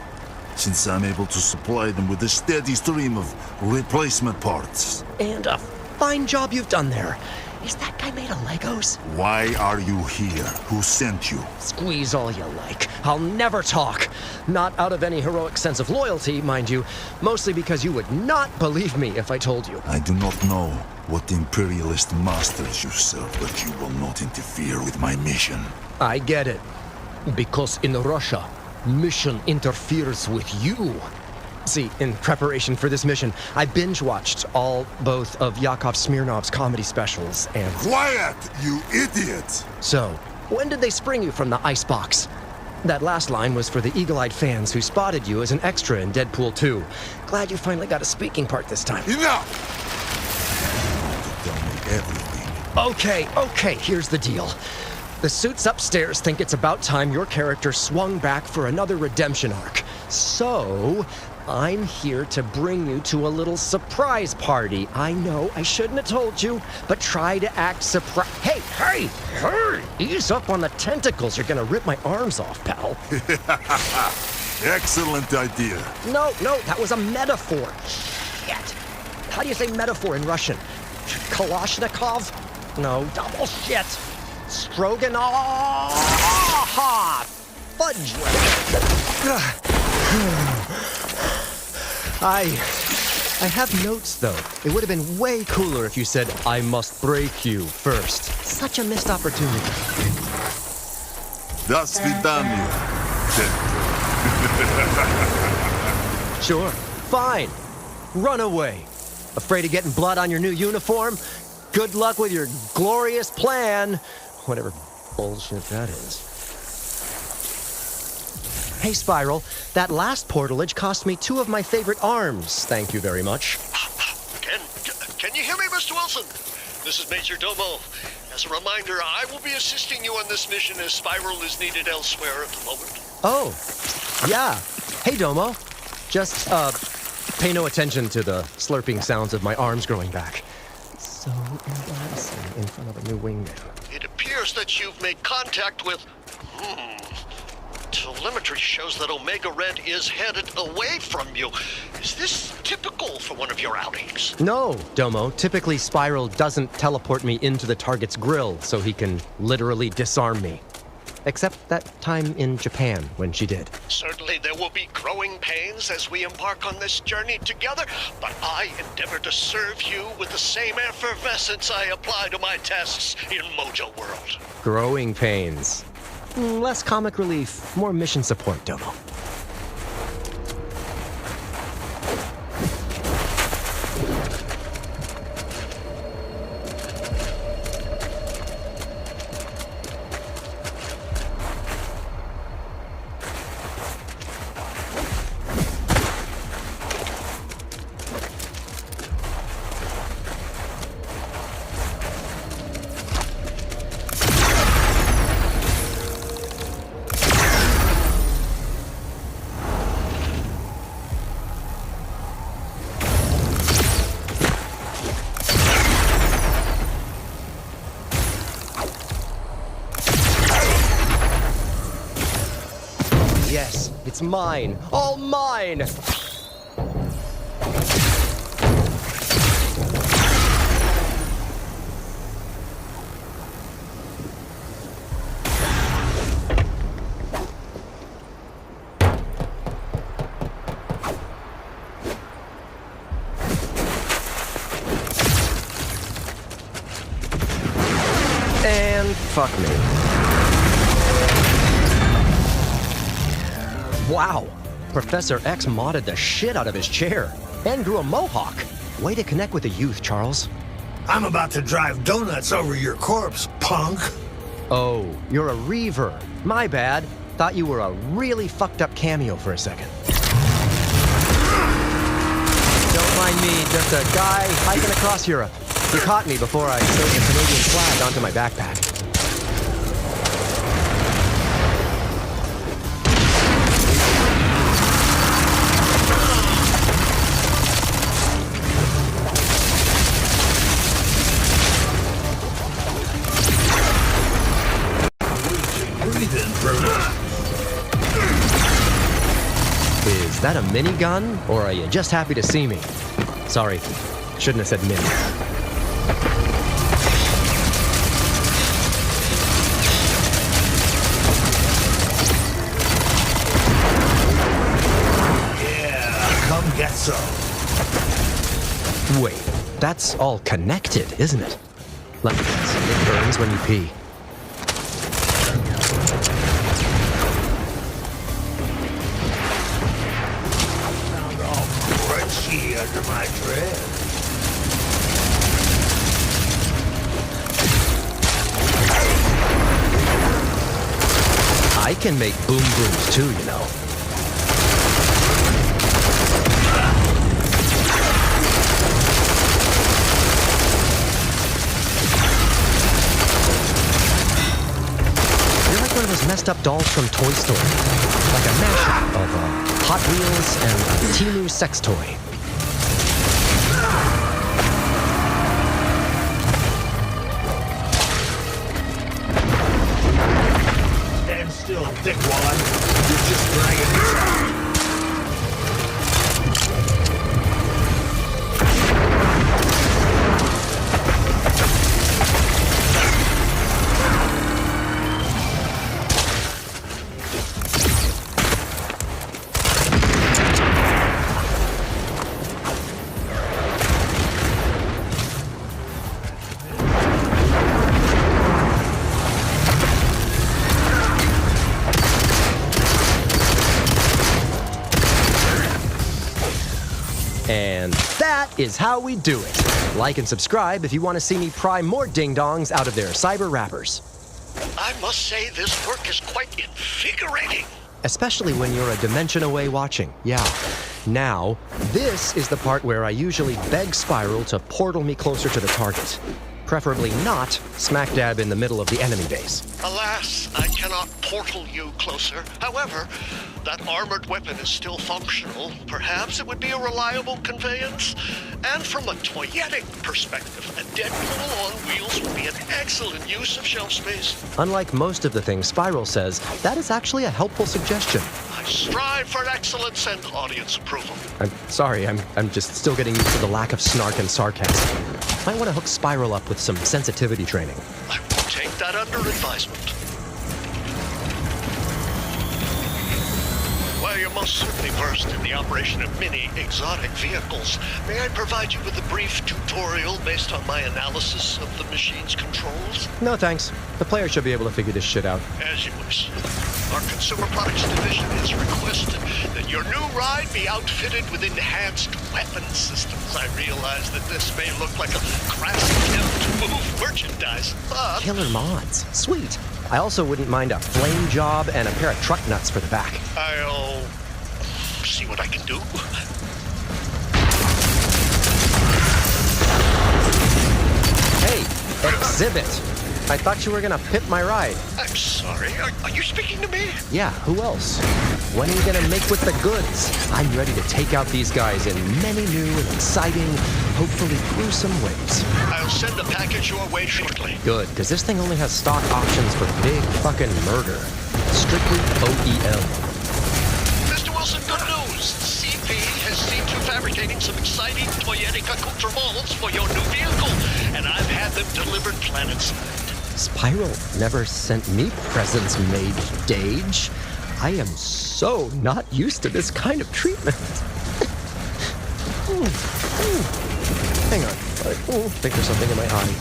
since I'm able to supply them with a steady stream of replacement parts. And a fine job you've done there. Is that guy made of Legos? Why are you here? Who sent you? Squeeze all you like. I'll never talk. Not out of any heroic sense of loyalty, mind you. Mostly because you would not believe me if I told you. I do not know what imperialist masters you serve, but you will not interfere with my mission. I get it. Because in Russia, mission interferes with you. See, in preparation for this mission, I binge-watched both of Yakov Smirnov's comedy specials and... Quiet, you idiot! So, when did they spring you from the icebox? That last line was for the eagle-eyed fans who spotted you as an extra in Deadpool 2. Glad you finally got a speaking part this time. Enough! Tell me everything. Okay, here's the deal. The suits upstairs think it's about time your character swung back for another redemption arc. So, I'm here to bring you to a little surprise party. I know I shouldn't have told you, but try to act surprised. Hey! Ease up on the tentacles. You're gonna rip my arms off, pal. Excellent idea. No, that was a metaphor. Shit. How do you say metaphor in Russian? Kalashnikov? No, double shit. Stroganoff! Fudge! I have notes, though. It would have been way cooler if you said, I must break you first. Such a missed opportunity. До свидания, Deadpool. Sure. Fine. Run away. Afraid of getting blood on your new uniform? Good luck with your glorious plan. Whatever bullshit that is. Hey, Spiral. That last portalage cost me 2 of my favorite arms. Thank you very much. Can you hear me, Mr. Wilson? This is Major Domo. As a reminder, I will be assisting you on this mission as Spiral is needed elsewhere at the moment. Oh, yeah. Hey, Domo. Just, pay no attention to the slurping sounds of my arms growing back. So embarrassing in front of a new wingman. It appears that you've made contact with... Telemetry shows that Omega Red is headed away from you. Is this typical for one of your outings? No, Domo. Typically, Spiral doesn't teleport me into the target's grill so he can literally disarm me. Except that time in Japan when she did. Certainly there will be growing pains as we embark on this journey together, but I endeavor to serve you with the same effervescence I apply to my tasks in Mojo World. Growing pains. Less comic relief, more mission support, Domo. Yes, it's mine. All mine! And fuck me. Wow, Professor X modded the shit out of his chair and grew a mohawk. Way to connect with the youth, Charles. I'm about to drive donuts over your corpse, punk. Oh, you're a Reaver. My bad. Thought you were a really fucked up cameo for a second. Don't mind me, just a guy hiking across Europe. You caught me before I sewed the Canadian flag onto my backpack. Is that a minigun, or are you just happy to see me? Sorry, shouldn't have said mini. Yeah, come get some. Wait, that's all connected, isn't it? Let me guess, it burns when you pee. Under my dress. I can make boom booms too, you know. You're like one of those messed up dolls from Toy Story. Like a mashup of Hot Wheels and a Temu sex toy. Still, dickwad. You're just dragging this out. And that is how we do it. Like and subscribe if you want to see me pry more ding-dongs out of their cyber wrappers. I must say this work is quite invigorating. Especially when you're a dimension away watching. Yeah. Now, this is the part where I usually beg Spiral to portal me closer to the target. Preferably not smack dab in the middle of the enemy base. Alas, I cannot portal you closer. However, that armored weapon is still functional. Perhaps it would be a reliable conveyance. And from a toyetic perspective, a Deadpool on wheels would be an excellent use of shelf space. Unlike most of the things Spiral says, that is actually a helpful suggestion. I strive for excellence and audience approval. I'm sorry, I'm just still getting used to the lack of snark and sarcasm. Might want to hook Spiral up with some sensitivity training. I will take that under advisement. While you're most certainly versed in the operation of many exotic vehicles, may I provide you with a brief tutorial based on my analysis of the machine's controls? No thanks. The player should be able to figure this shit out. As you wish. Our Consumer Products Division has requested that your new ride be outfitted with enhanced weapon systems. I realize that this may look like a crass attempt to move merchandise, but... Killer mods. Sweet. I also wouldn't mind a flame job and a pair of truck nuts for the back. I'll see what I can do. Hey, exhibit. I thought you were gonna pimp my ride. I'm sorry. Are you speaking to me? Yeah, who else? When are you gonna make with the goods? I'm ready to take out these guys in many new and exciting, hopefully gruesome ways. I'll send a package your way shortly. Good, because this thing only has stock options for big fucking murder. Strictly OEM. Mr. Wilson, good news. CP has seen to fabricating some exciting toyetic accoutrements for your new vehicle, and I've had them delivered planet-side. Spiral never sent me presents made Dage. I am so not used to this kind of treatment. Hang on. I think there's something in my eye.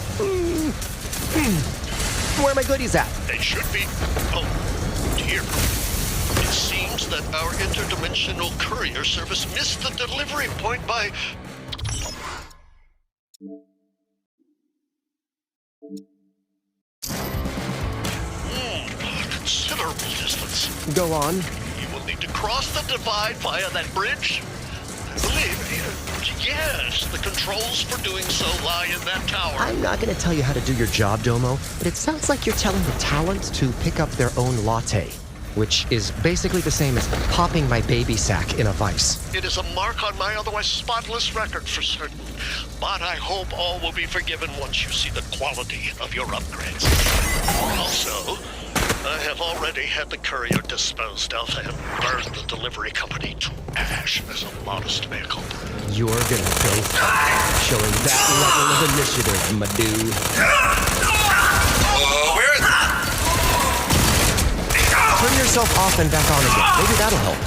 Where are my goodies at? They should be. Oh, dear. It seems that our interdimensional courier service missed the delivery point by... considerable distance. Go on. You will need to cross the divide via that bridge. I believe, yes, the controls for doing so lie in that tower. I'm not going to tell you how to do your job, Domo, but it sounds like you're telling the talent to pick up their own latte, which is basically the same as popping my baby sack in a vice. It is a mark on my otherwise spotless record for certain, but I hope all will be forgiven once you see the quality of your upgrades. Also, I have already had the courier disposed of and burned the delivery company to ash as a modest vehicle. You're gonna go showing that level of initiative, my dude. Where is it? Turn yourself off and back on again. Maybe that'll help.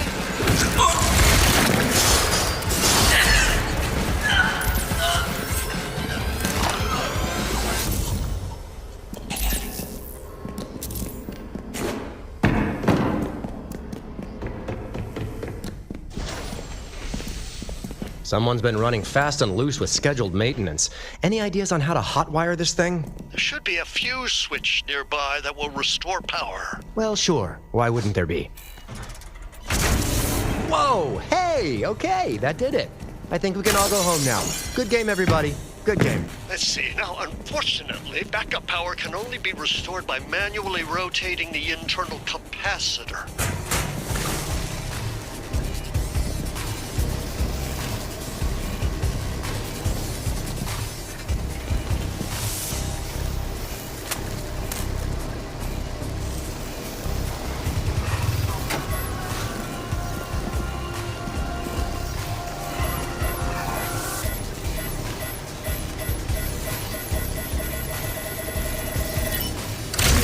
Someone's been running fast and loose with scheduled maintenance. Any ideas on how to hotwire this thing? There should be a fuse switch nearby that will restore power. Well, sure. Why wouldn't there be? Whoa! Hey! Okay, that did it. I think we can all go home now. Good game, everybody. Good game. Let's see. Now, unfortunately, backup power can only be restored by manually rotating the internal capacitor.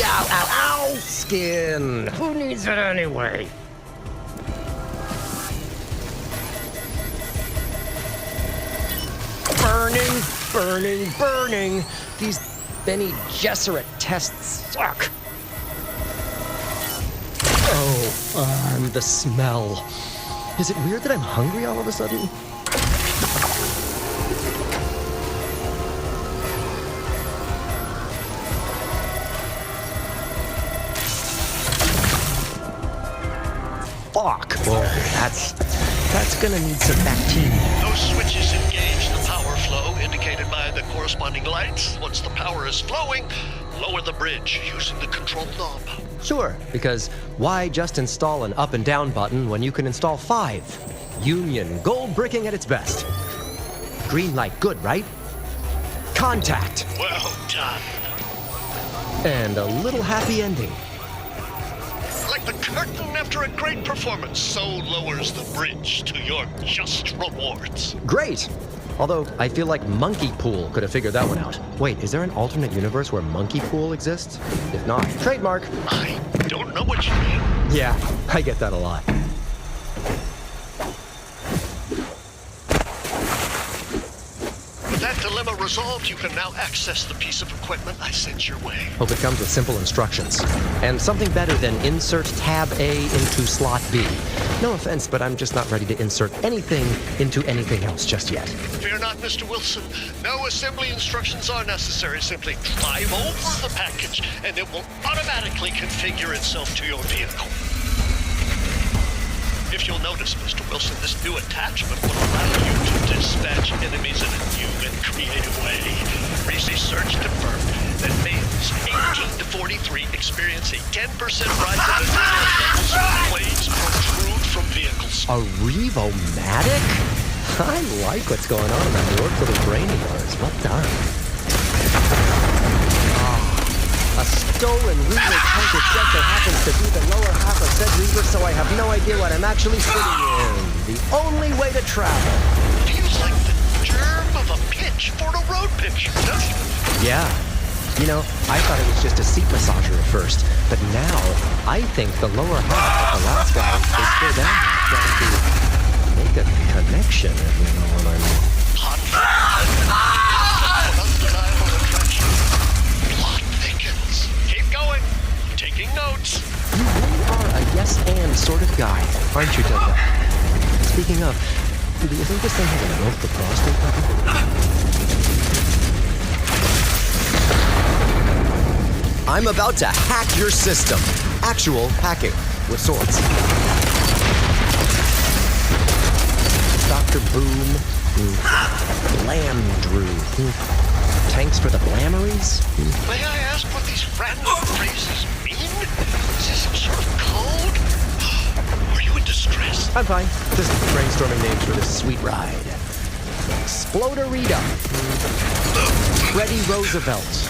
Ow, ow, ow! Skin! Who needs it anyway? Burning, burning, burning! These Bene Gesserit tests suck! Oh, the smell. Is it weird that I'm hungry all of a sudden? fuck. Well, that's gonna need some bacteria. Those switches engage the power flow indicated by the corresponding lights. Once the power is flowing, lower the bridge using the control knob. Sure, because why just install an up and down button when you can install 5? Union gold bricking at its best. Green light, good, right? Contact. Well done. And a little happy ending. Like the curtain after a great performance, so lowers the bridge to your just rewards. Great! Although, I feel like Monkey Pool could have figured that one out. Wait, is there an alternate universe where Monkey Pool exists? If not, trademark. I don't know what you mean. Yeah, I get that a lot. With that dilemma resolved, you can now access the piece of equipment I sent your way. Hope it comes with simple instructions. And something better than insert tab A into slot B. No offense, but I'm just not ready to insert anything into anything else just yet. Fear not, Mr. Wilson. No assembly instructions are necessary. Simply drive over the package, and it will automatically configure itself to your vehicle. If you'll notice, Mr. Wilson, this new attachment will allow you to dispatch enemies in a new and creative way. Research confirmed that males 18 to 43 experience a 10% rise in adrenaline levels when blades protrude from vehicles. A Revo-matic? I like what's going on in that York little brain of yours. Well done. A stolen Reaver tanker just so happens to be the lower half of said Reaver, so I have no idea what I'm actually sitting in. The only way to travel. Feels like the germ of a pitch for a road picture, doesn't it? Yeah. You know, I thought it was just a seat massager at first, but now I think the lower half of the last guy is still down there trying to make a connection, if you know what I mean. Undeniable attraction. Plot thickens. Keep going. Taking notes. You really are a yes and sort of guy, aren't you, Doga? Speaking of, do you think this thing has a milk the prostate button? I'm about to hack your system. Actual hacking with swords. Dr. Boom. Blamdrew. Tanks for the Blammeries? May I ask what these random phrases mean? Is this some sort of code? Are you in distress? I'm fine. Just brainstorming names for this sweet ride. Exploderita. Freddie Roosevelt.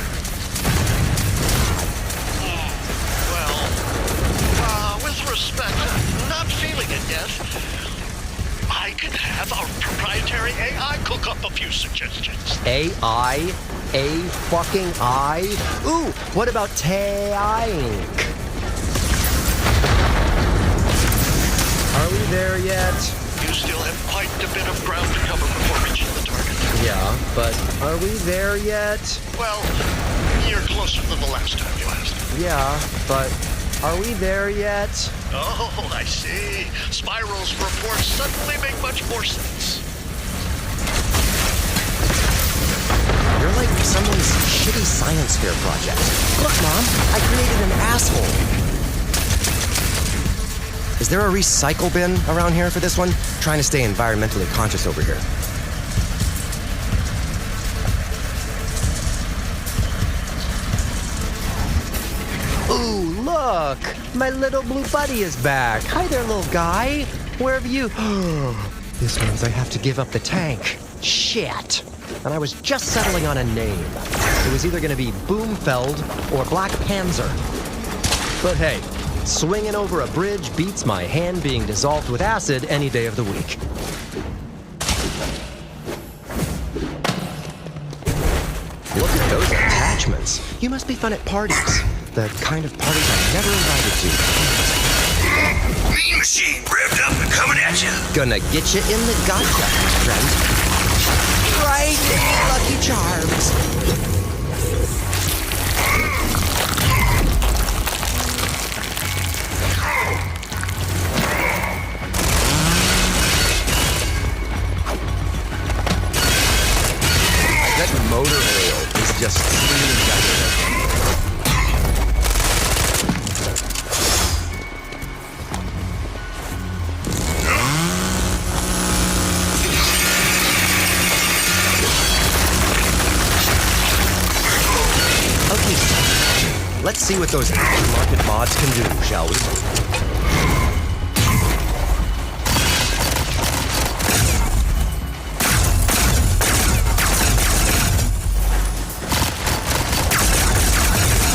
With respect, not feeling it yet. I can have our proprietary AI cook up a few suggestions. AI? A fucking I? Ooh, what about Tank? Are we there yet? You still have quite a bit of ground to cover before reaching the target. Yeah, but are we there yet? Well, you're closer than the last time you asked. Yeah, but are we there yet? Oh, I see. Spiral's reports suddenly make much more sense. You're like someone's shitty science fair project. Look, Mom, I created an asshole. Is there a recycle bin around here for this one? Trying to stay environmentally conscious over here. Ooh, look! My little blue buddy is back. Hi there, little guy. Where have you... This means I have to give up the tank. Shit. And I was just settling on a name. It was either going to be Boomfeld or Black Panzer. But hey, swinging over a bridge beats my hand being dissolved with acid any day of the week. Look at those attachments. You must be fun at parties. The kind of parties I'm never invited to. Mean Machine revved up and coming at you. Gonna get you in the gotcha, friend. Right there, Lucky Charms. That motor oil is just screaming down there. Let's see what those aftermarket mods can do, shall we?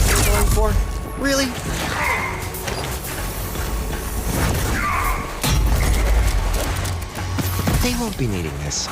What are you going for? Really? They won't be needing this.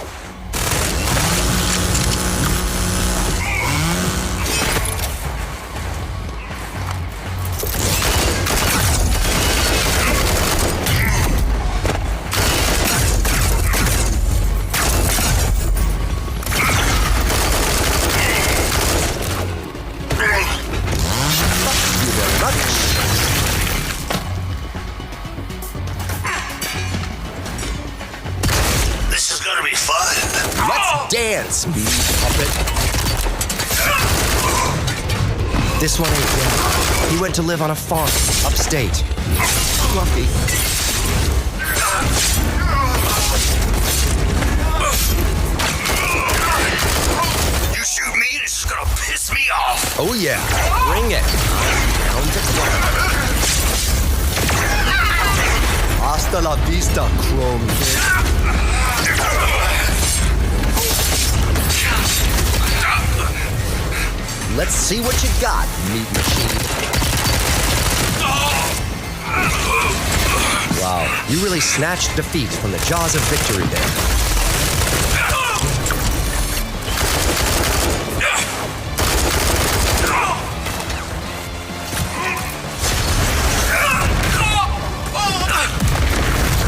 Dance, me puppet. This one ain't dead. He went to live on a farm, upstate. Fluffy. You shoot me, this is gonna piss me off. Oh yeah, bring it. Down to climb. Hasta la vista, Chrome Kid. Let's see what you got, meat machine. Wow, you really snatched defeat from the jaws of victory there.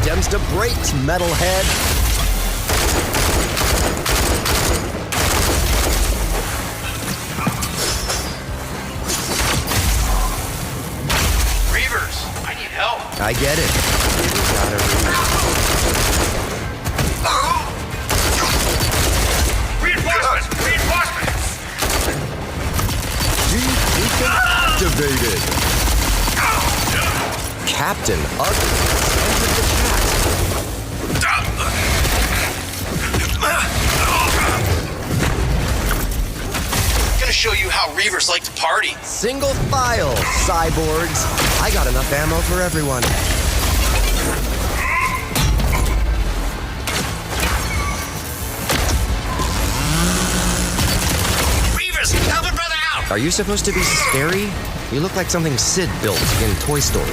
Dems to brakes, metalhead. I get it. You gotta Reinforcements! Reinforcements! Beacon activated. Captain Ugly entered the chat. Gonna show you how Reavers like to party. Single file, cyborgs. I got enough ammo for everyone. Reavers, help a brother out! Are you supposed to be scary? You look like something Sid built in Toy Story.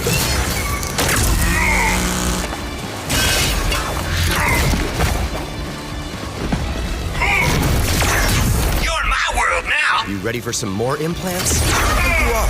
You're in my world now! You ready for some more implants? I think you are.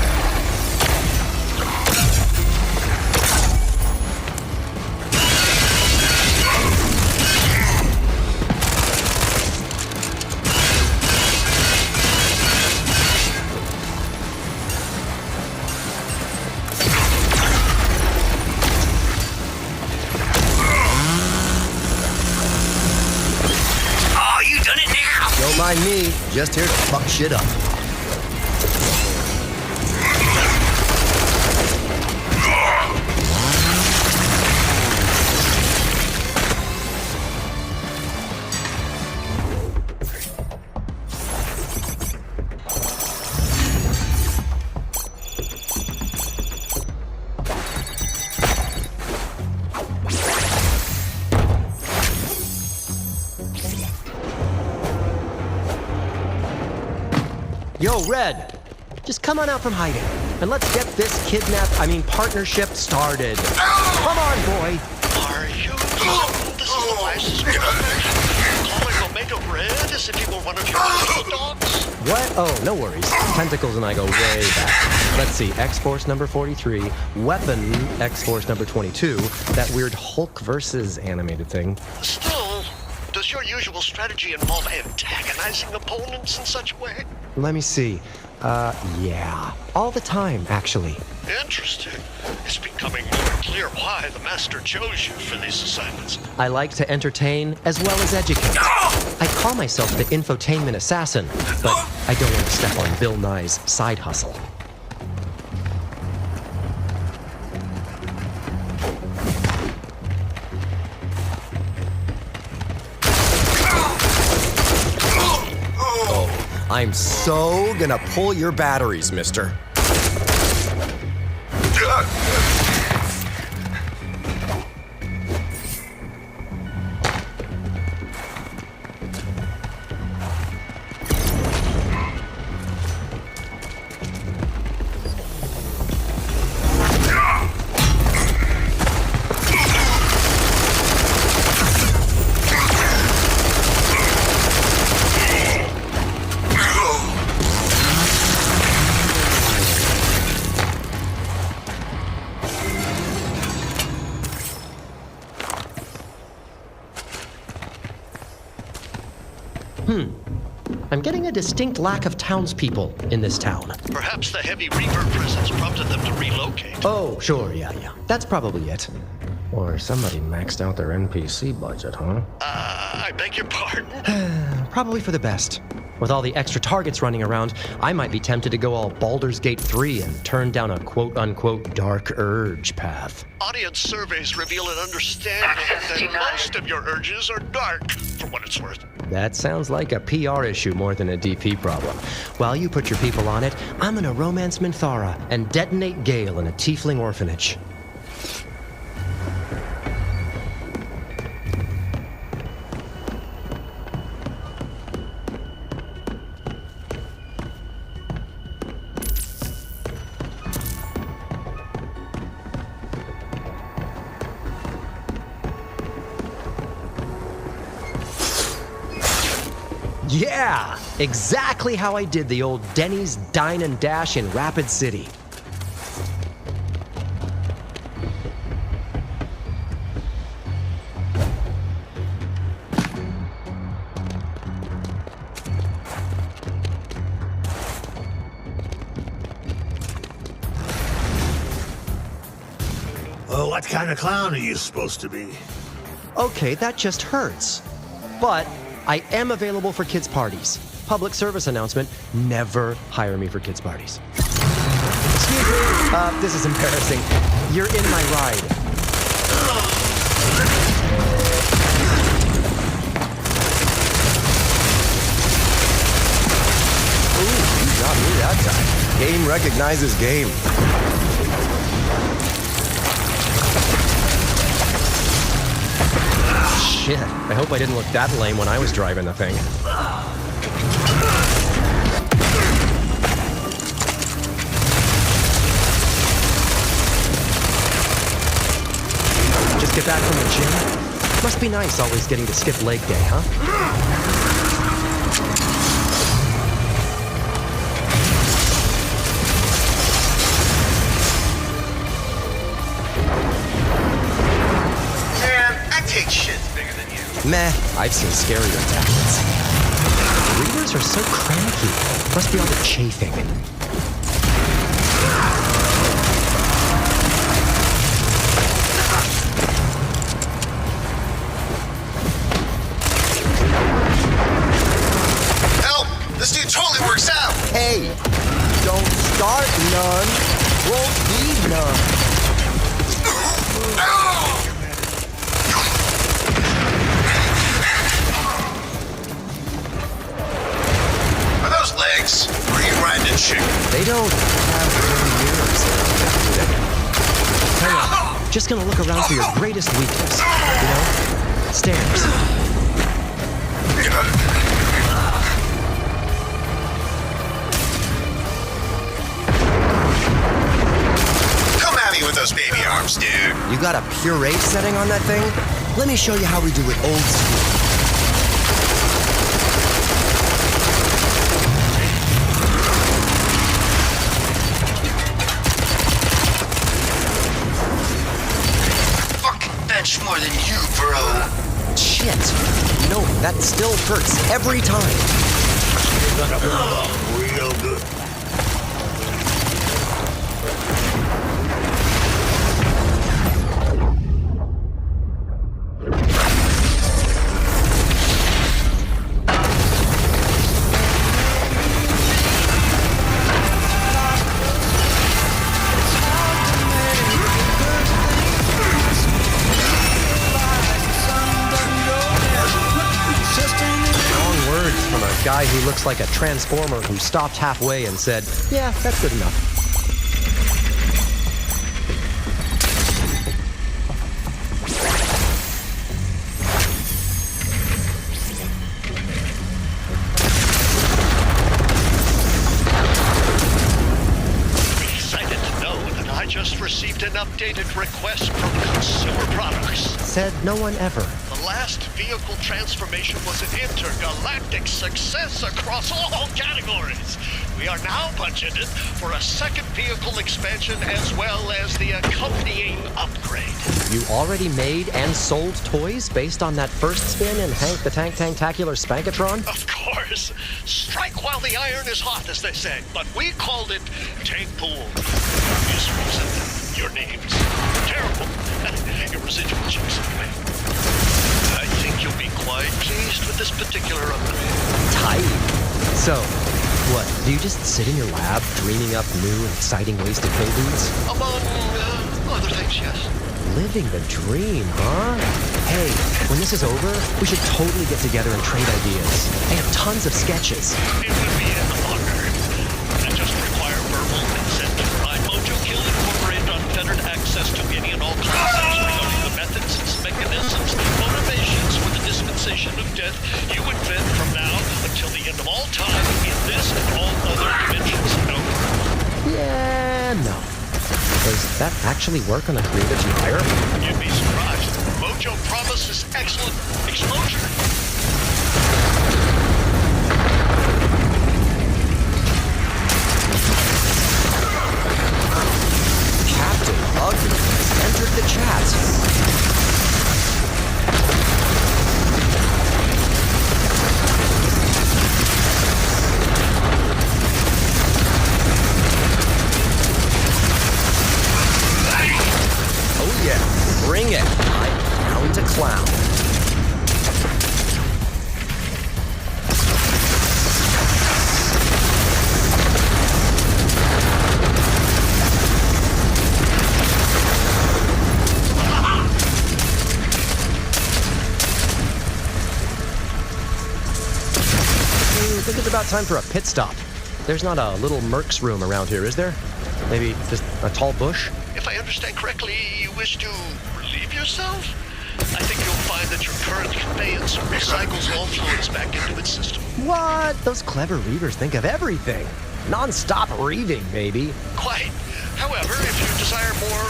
Don't mind me, just here to fuck shit up. Yo, Red, just come on out from hiding, and let's get this partnership started. Come on, boy. Are you? This is the wisest calling Omega Red as if he were one of your dogs? What? Oh, no worries. Tentacles and I go way back. Let's see, X-Force number 43, Weapon X-Force number 22, that weird Hulk versus animated thing. Still, does your usual strategy involve antagonizing opponents in such a way? Let me see. Yeah. All the time, actually. Interesting. It's becoming more clear why the Master chose you for these assignments. I like to entertain as well as educate. I call myself the infotainment assassin, but I don't want to step on Bill Nye's side hustle. I'm so gonna pull your batteries, mister. I'm getting a distinct lack of townspeople in this town. Perhaps the heavy reverb presence prompted them to relocate. Oh, sure, yeah. That's probably it. Or somebody maxed out their NPC budget, huh? I beg your pardon? Probably for the best. With all the extra targets running around, I might be tempted to go all Baldur's Gate 3 and turn down a quote-unquote dark urge path. Audience surveys reveal an understanding that most of your urges are dark, for what it's worth. That sounds like a PR issue more than a DP problem. While you put your people on it, I'm gonna romance Minthara and detonate Gale in a tiefling orphanage. Yeah, exactly how I did the old Denny's Dine and Dash in Rapid City. Well, what kind of clown are you supposed to be? Okay, that just hurts. But I am available for kids' parties. Public service announcement, never hire me for kids' parties. Excuse me, this is embarrassing. You're in my ride. Ooh, you got me that time. Game recognizes game. Shit, I hope I didn't look that lame when I was driving the thing. Just get back from the gym? Must be nice always getting to skip leg day, huh? Meh, I've seen scarier tablets. Readers are so cranky. Must be all the chafing. Help! This dude totally works out! Hey, don't start none. Won't be none. Legs? Or are you riding a chick? They don't have really ears. Hang on. Just gonna look around for your greatest weakness. You know? Stairs. Come at me with those baby arms, dude. You got a puree setting on that thing? Let me show you how we do it old school. More than you, bro. Shit. No, that still hurts every time. You're gonna blow up real good. Guy who looks like a transformer who stopped halfway and said, yeah, that's good enough. Excited to know that I just received an an updated request from Consumer Products. Said no one ever. The last vehicle transformation was an intergalactic success across all categories. We are now budgeted for a second vehicle expansion as well as the accompanying upgrade. You already made and sold toys based on that first spin in Hank the Tank Tanktacular Spankatron? Of course. Strike while the iron is hot, as they say. But we called it Deadpool. Obvious reason. Your name's terrible. Your residual checks anyway. I think you'll be quite pleased with this particular upgrade. Tight. So, what, do you just sit in your lab dreaming up new and exciting ways to kill dudes? Among other things, yes. Living the dream, huh? Hey, when this is over, we should totally get together and trade ideas. I have tons of sketches. It would be an honor. I just require verbal consent to provide Mojo Kill Incorporated unfettered access to any and all concepts regarding the methods, mechanisms, motivations for the dispensation of death you invent from now until the end of all time in this and all other dimensions. No. Yeah, no. Does that actually work on a creative hire? You'd be surprised. Mojo promises excellent exposure. Captain Ugly has entered the chat. Oh yeah, bring it. I'm down to clown. I think it's about time for a pit stop. There's not a little Merc's room around here, is there? Maybe just a tall bush? If I understand correctly, you wish to relieve yourself? I think you'll find that your current conveyance recycles all fluids back into its system. What? Those clever reavers think of everything. Non-stop reaving, baby. Quite. However, if you desire more,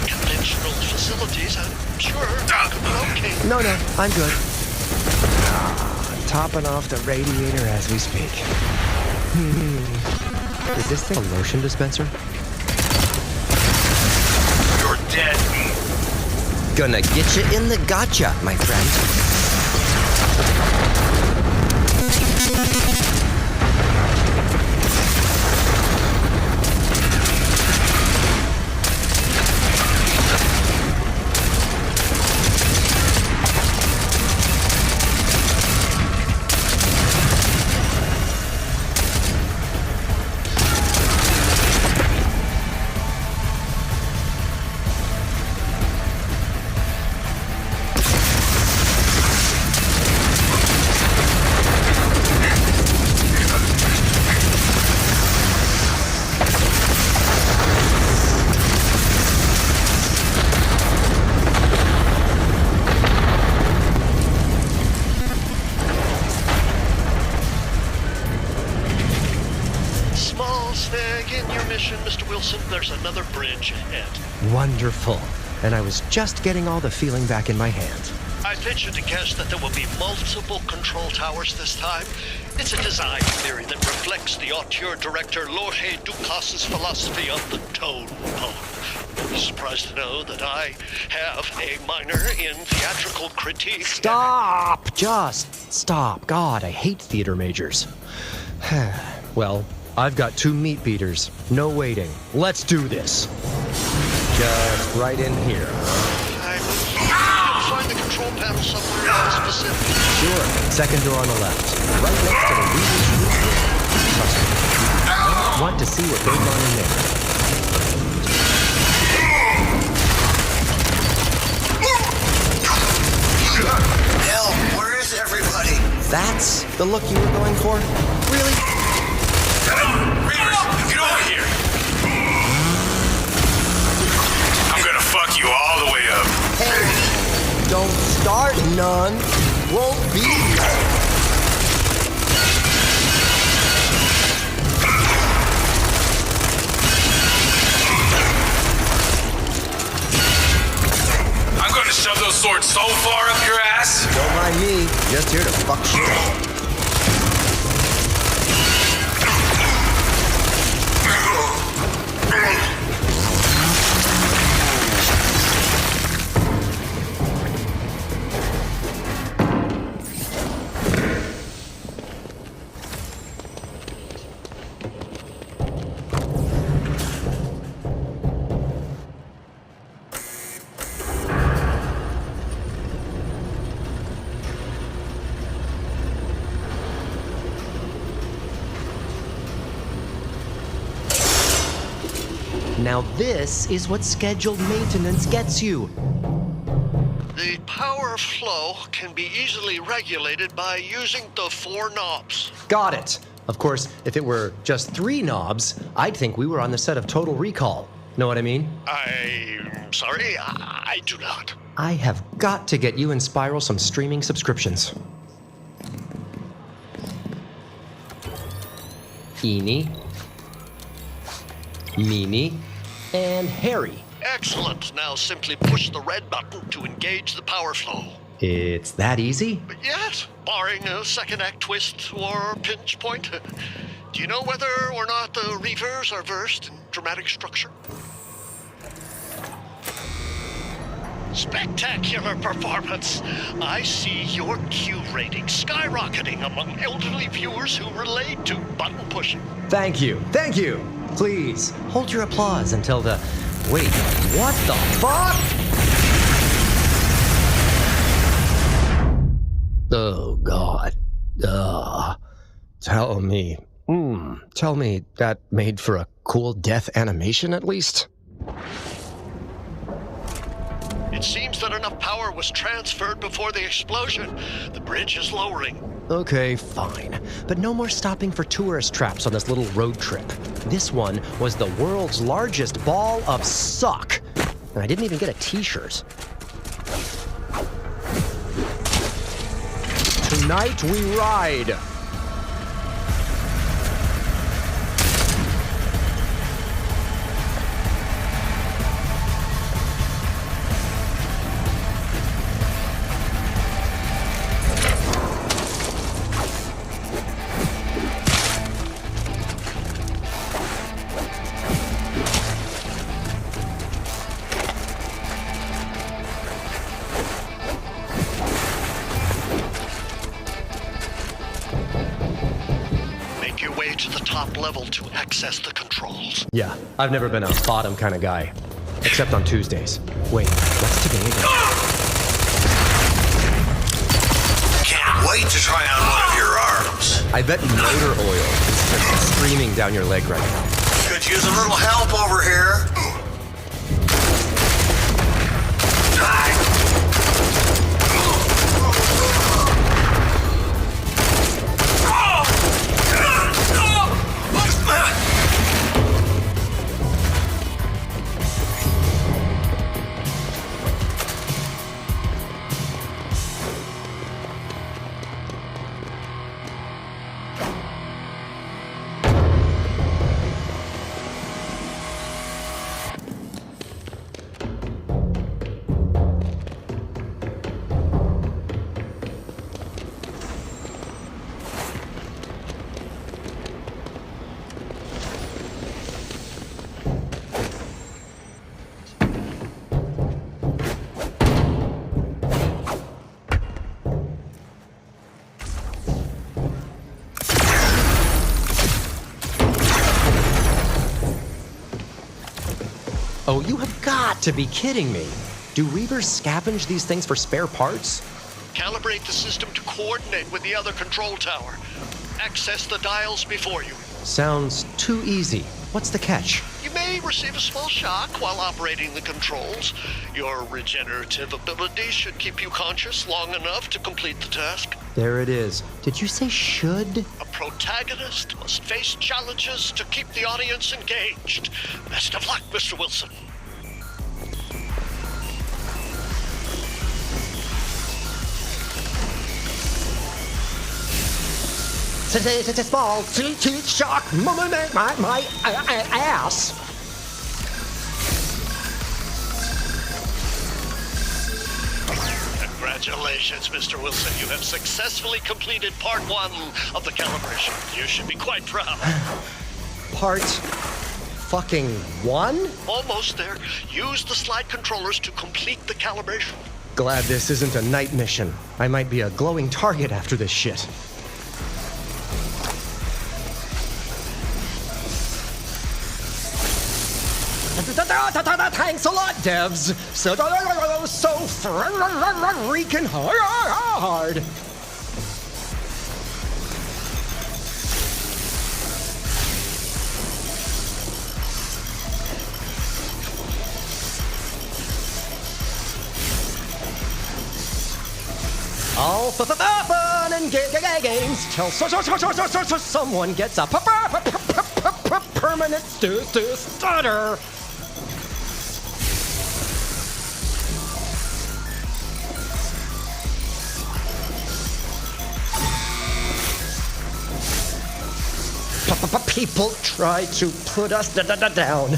conventional facilities, I'm sure you could locate. No, I'm good. Topping off the radiator as we speak. Is this thing a lotion dispenser? You're dead. Gonna get you in the gotcha, my friend. There's another bridge ahead. Wonderful. And I was just getting all the feeling back in my hand. I venture to guess that there will be multiple control towers this time. It's a design theory that reflects the auteur director Jorge Ducas's philosophy of the tone poem. You're surprised to know that I have a minor in theatrical critique. Stop! Just stop. God, I hate theater majors. Well, I've got 2 meat beaters. No waiting. Let's do this. Just right in here. Find the control panel somewhere in this vicinity. Sure. Second door on the left. Right next to the Weaver's room. Trust me. You want to see what goes on in there. Hell, where is everybody? That's the look you were going for? Really? Reavers, get over here! I'm gonna fuck you all the way up. Hey, don't start none. Won't be. the sword so far up your ass? Don't mind me, just here to fuck shit up. Now this is what scheduled maintenance gets you. The power flow can be easily regulated by using the 4 knobs. Got it. Of course, if it were just 3 knobs, I'd think we were on the set of Total Recall. Know what I mean? I'm sorry, I do not. I have got to get you and Spiral some streaming subscriptions. Eeny, Meeny, and Harry. Excellent. Now simply push the red button to engage the power flow. It's that easy? Yes, barring a second act twist or pinch point. Do you know whether or not the Reavers are versed in dramatic structure? Spectacular performance. I see your Q rating skyrocketing among elderly viewers who relate to button pushing. Thank you. Thank you. Please, hold your applause until the... Wait, what the fuck? Oh, God. Tell me. Tell me that made for a cool death animation, at least? It seems that enough power was transferred before the explosion. The bridge is lowering. Okay, fine. But no more stopping for tourist traps on this little road trip. This one was the world's largest ball of suck. And I didn't even get a t-shirt. Tonight we ride. Level to access the controls. Yeah, I've never been a bottom kind of guy. Except on Tuesdays. Wait, what's today again? Can't wait to try on one of your arms. I bet motor oil is just streaming down your leg right now. Could use a little help over here. Oh, you have got to be kidding me. Do Reavers scavenge these things for spare parts? Calibrate the system to coordinate with the other control tower. Access the dials before you. Sounds too easy. What's the catch? You may receive a small shock while operating the controls. Your regenerative abilities should keep you conscious long enough to complete the task. There it is. Did you say should? A protagonist must face challenges to keep the audience engaged. Best of luck, Mr. Wilson. Small teeth shock my ass. Congratulations, Mr. Wilson. You have successfully completed part 1 of the calibration. You should be quite proud. Part fucking 1? Almost there. Use the slide controllers to complete the calibration. Glad this isn't a night mission. I might be a glowing target after this shit. Thanks a lot, devs. So freaking hard. All fun and games till someone gets a permanent stutter. People try to put us down.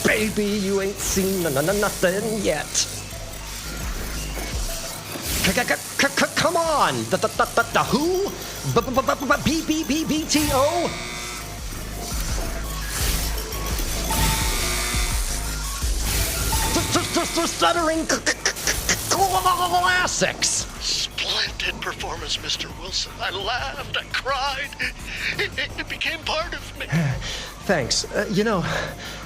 Baby, you ain't seen nothing yet. Come on! The who? BTO? Stuttering classics. Splendid performance, Mr. Wilson. I laughed, I cried. It became part of me. Thanks.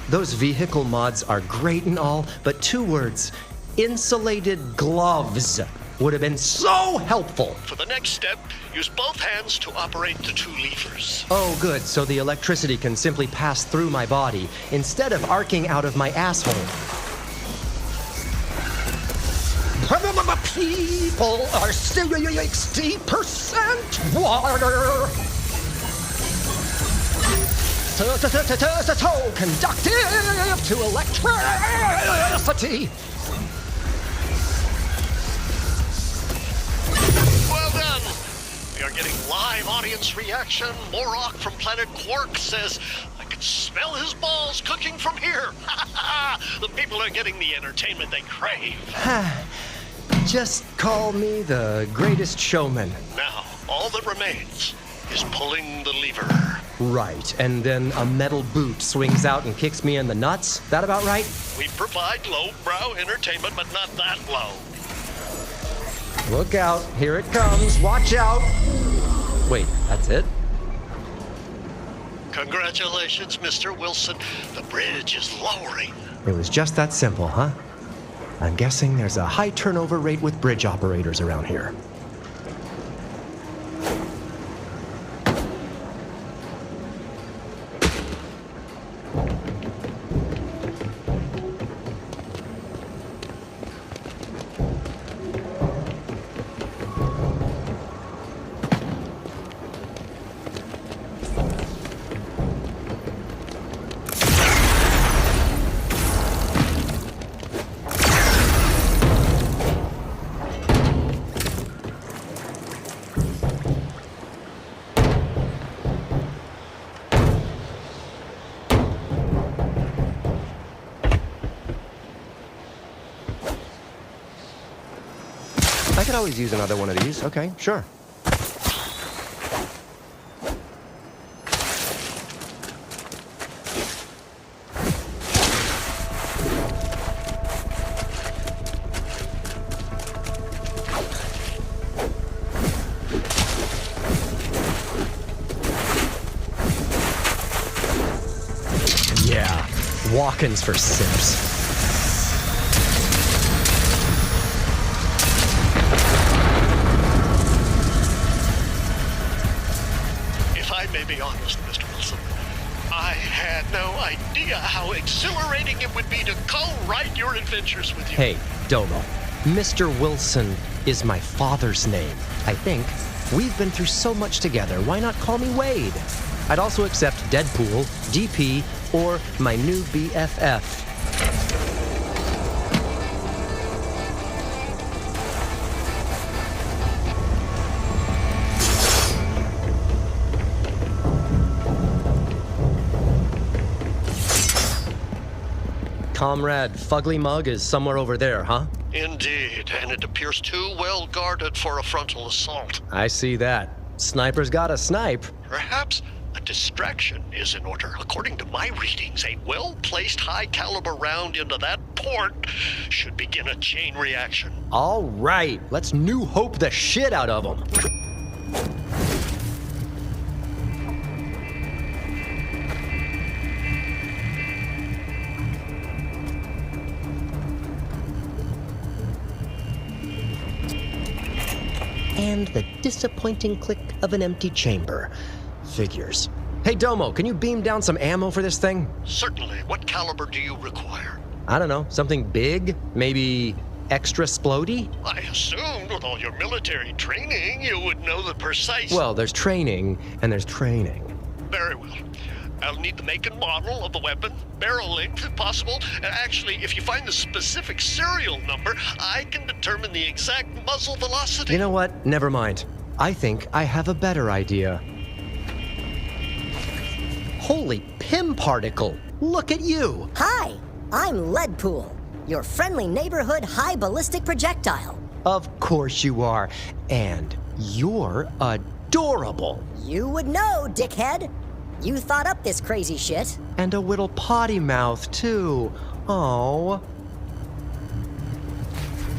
Those vehicle mods are great and all, but 2 words, insulated gloves, would have been so helpful. For the next step, use both hands to operate the 2 levers. Oh, good. So the electricity can simply pass through my body instead of arcing out of my asshole. People are 60% water. So conductive to electricity. Well done. We are getting live audience reaction. Morok from Planet Quark says, I can smell his balls cooking from here. The people are getting the entertainment they crave. Just call me the greatest showman. Now, all that remains is pulling the lever. Right, and then a metal boot swings out and kicks me in the nuts? That about right? We provide low-brow entertainment, but not that low. Look out, here it comes, watch out! Wait, that's it? Congratulations, Mr. Wilson. The bridge is lowering. It was just that simple, huh? I'm guessing there's a high turnover rate with bridge operators around here. I could always use another one of these. Okay, sure. Yeah, walk-ins for simps. Be honest, Mr. Wilson. I had no idea how exhilarating it would be to co-write your adventures with you. Hey, Domo. Mr. Wilson is my father's name. I think we've been through so much together. Why not call me Wade? I'd also accept Deadpool, DP, or my new BFF. Comrade Fugly Mug is somewhere over there, huh? Indeed, and it appears too well guarded for a frontal assault. I see that. Sniper's got a snipe. Perhaps a distraction is in order. According to my readings, a well-placed high-caliber round into that port should begin a chain reaction. All right, let's New Hope the shit out of them. And the disappointing click of an empty chamber. Figures. Hey, Domo, can you beam down some ammo for this thing? Certainly. What caliber do you require? I don't know, something big? Maybe extra splody? I assumed with all your military training, you would know the precise... Well, there's training, and there's training. Very well. I'll need the make and model of the weapon, barrel length if possible, and actually, if you find the specific serial number, I can determine the exact muzzle velocity. You know what? Never mind. I think I have a better idea. Holy Pym particle! Look at you! Hi, I'm Deadpool, your friendly neighborhood high ballistic projectile. Of course you are. And you're adorable. You would know, dickhead. You thought up this crazy shit. And a little potty mouth, too. Oh.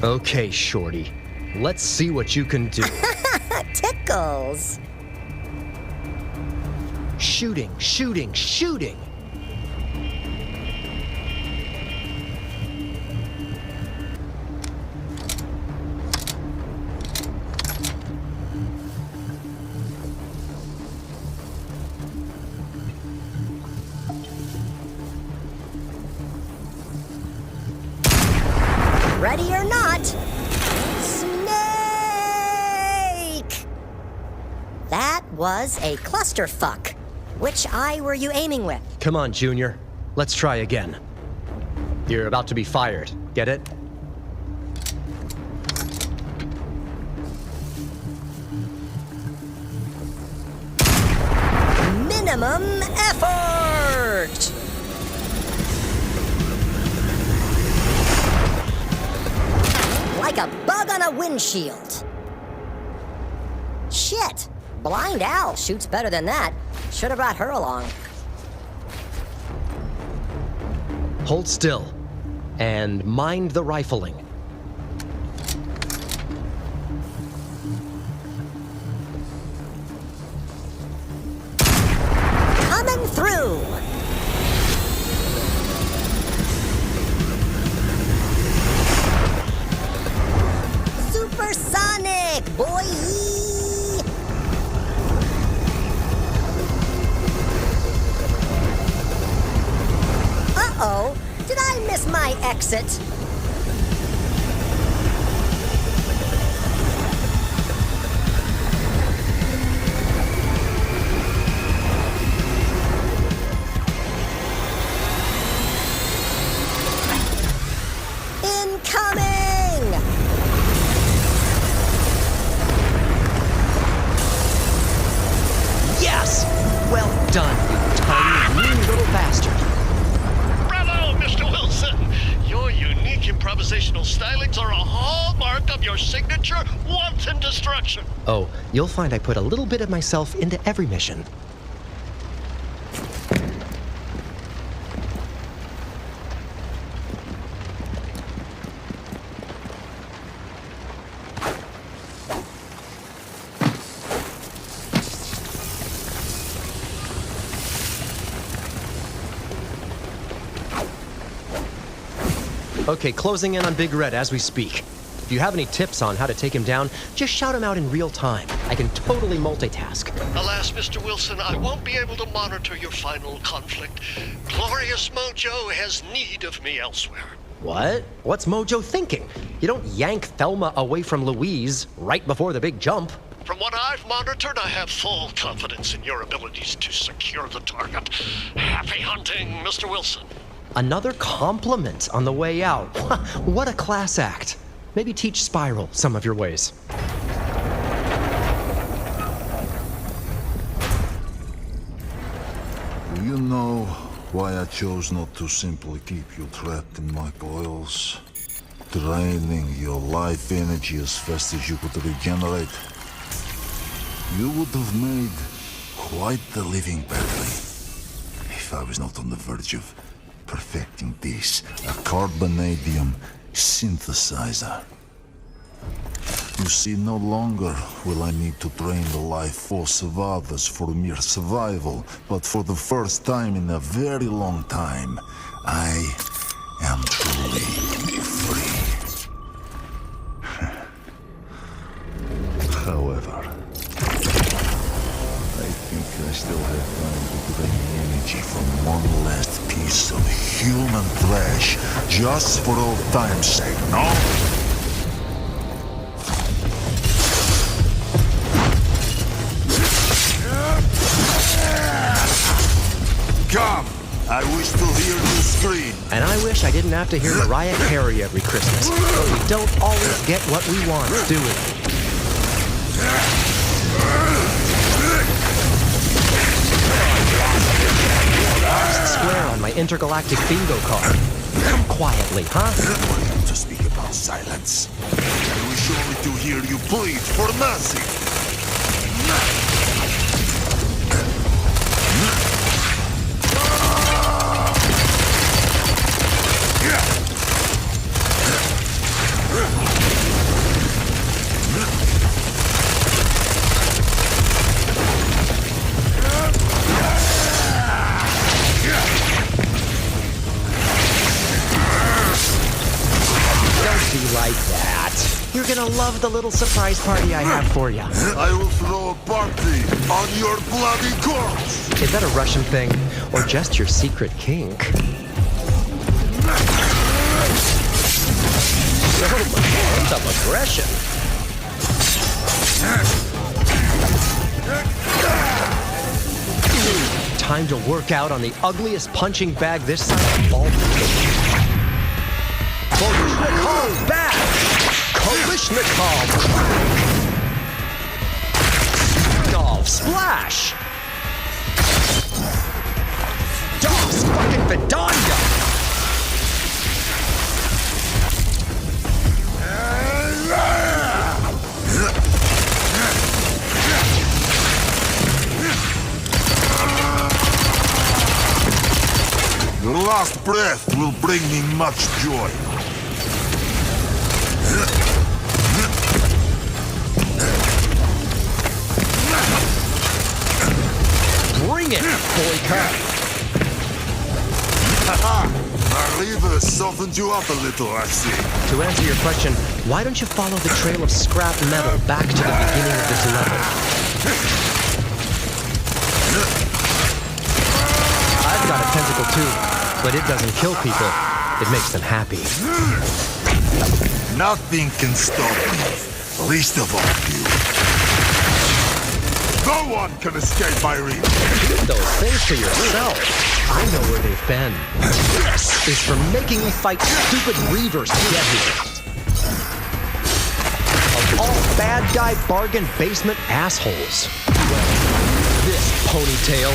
Okay, Shorty. Let's see what you can do. Tickles. Shooting, shooting, shooting! Ready or not, snake! That was a clusterfuck. Which eye were you aiming with? Come on, Junior. Let's try again. You're about to be fired. Get it? Minimum effort! Like a bug on a windshield. Shit! Blind Owl shoots better than that. Should have brought her along. Hold still. And mind the rifling. Coming through! Supersonic, boy! Uh-oh, did I miss my exit? Incoming! Yes! Well done, you tiny, mean little bastard. Bravo, Mr. Wilson! Your unique improvisational stylings are a hallmark of your signature wanton destruction. Oh, you'll find I put a little bit of myself into every mission. Okay, closing in on Big Red as we speak. If you have any tips on how to take him down, just shout him out in real time. I can totally multitask. Alas, Mr. Wilson, I won't be able to monitor your final conflict. Glorious Mojo has need of me elsewhere. What? What's Mojo thinking? You don't yank Thelma away from Louise right before the big jump. From what I've monitored, I have full confidence in your abilities to secure the target. Happy hunting, Mr. Wilson. Another compliment on the way out. What a class act. Maybe teach Spiral some of your ways. Do you know Why I chose not to simply keep you trapped in my coils, draining your life energy as fast as you could regenerate. You would have made quite the living battery if I was not on the verge of perfecting this, a carbonadium synthesizer. You see, no longer will I need to drain the life force of others for mere survival, but for the first time in a very long time, I am truly free. However, I think I still have time to drain the energy from one last piece of human trash, just for old time's sake, no? Come! I wish to hear you scream. And I wish I didn't have to hear Mariah Carey every Christmas. But we don't always get what we want, do we? Square on my intergalactic bingo card. Come quietly, huh? For you to speak about silence. I wish only to hear you plead for mercy. Like that. You're gonna love the little surprise party I have for you. I will throw a party on your bloody corpse! Is that a Russian thing, or just your secret kink? So much of aggression. Time to work out on the ugliest punching bag this side of Baltimore. Kalashnikov back! Kalashnikov! Golf splash! Das fucking Vidania! Your last breath will bring me much joy. Bring it, boy cut! Haha! Our lever softened you up a little, I see. To answer your question, why don't you follow the trail of scrap metal back to the beginning of this level? I've got a tentacle too, but it doesn't kill people. It makes them happy. Nothing can stop me, least of all you. No one can escape my reach. Keep those things to yourself. I know where they've been. This is for making me fight stupid Reavers to get here. Of all bad guy bargain basement assholes. This ponytail.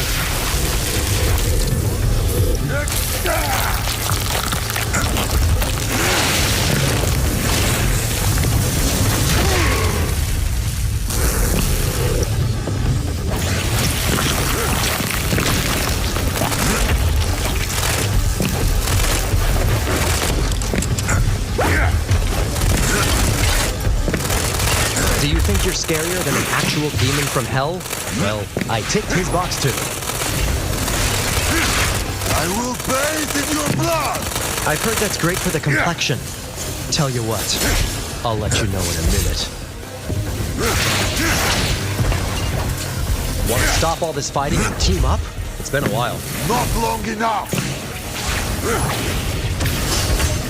Do you think you're scarier than an actual demon from hell? Well, I ticked his box too. I will bathe in your blood! I've heard that's great for the complexion. Tell you what, I'll let you know in a minute. Want to stop all this fighting and team up? It's been a while. Not long enough!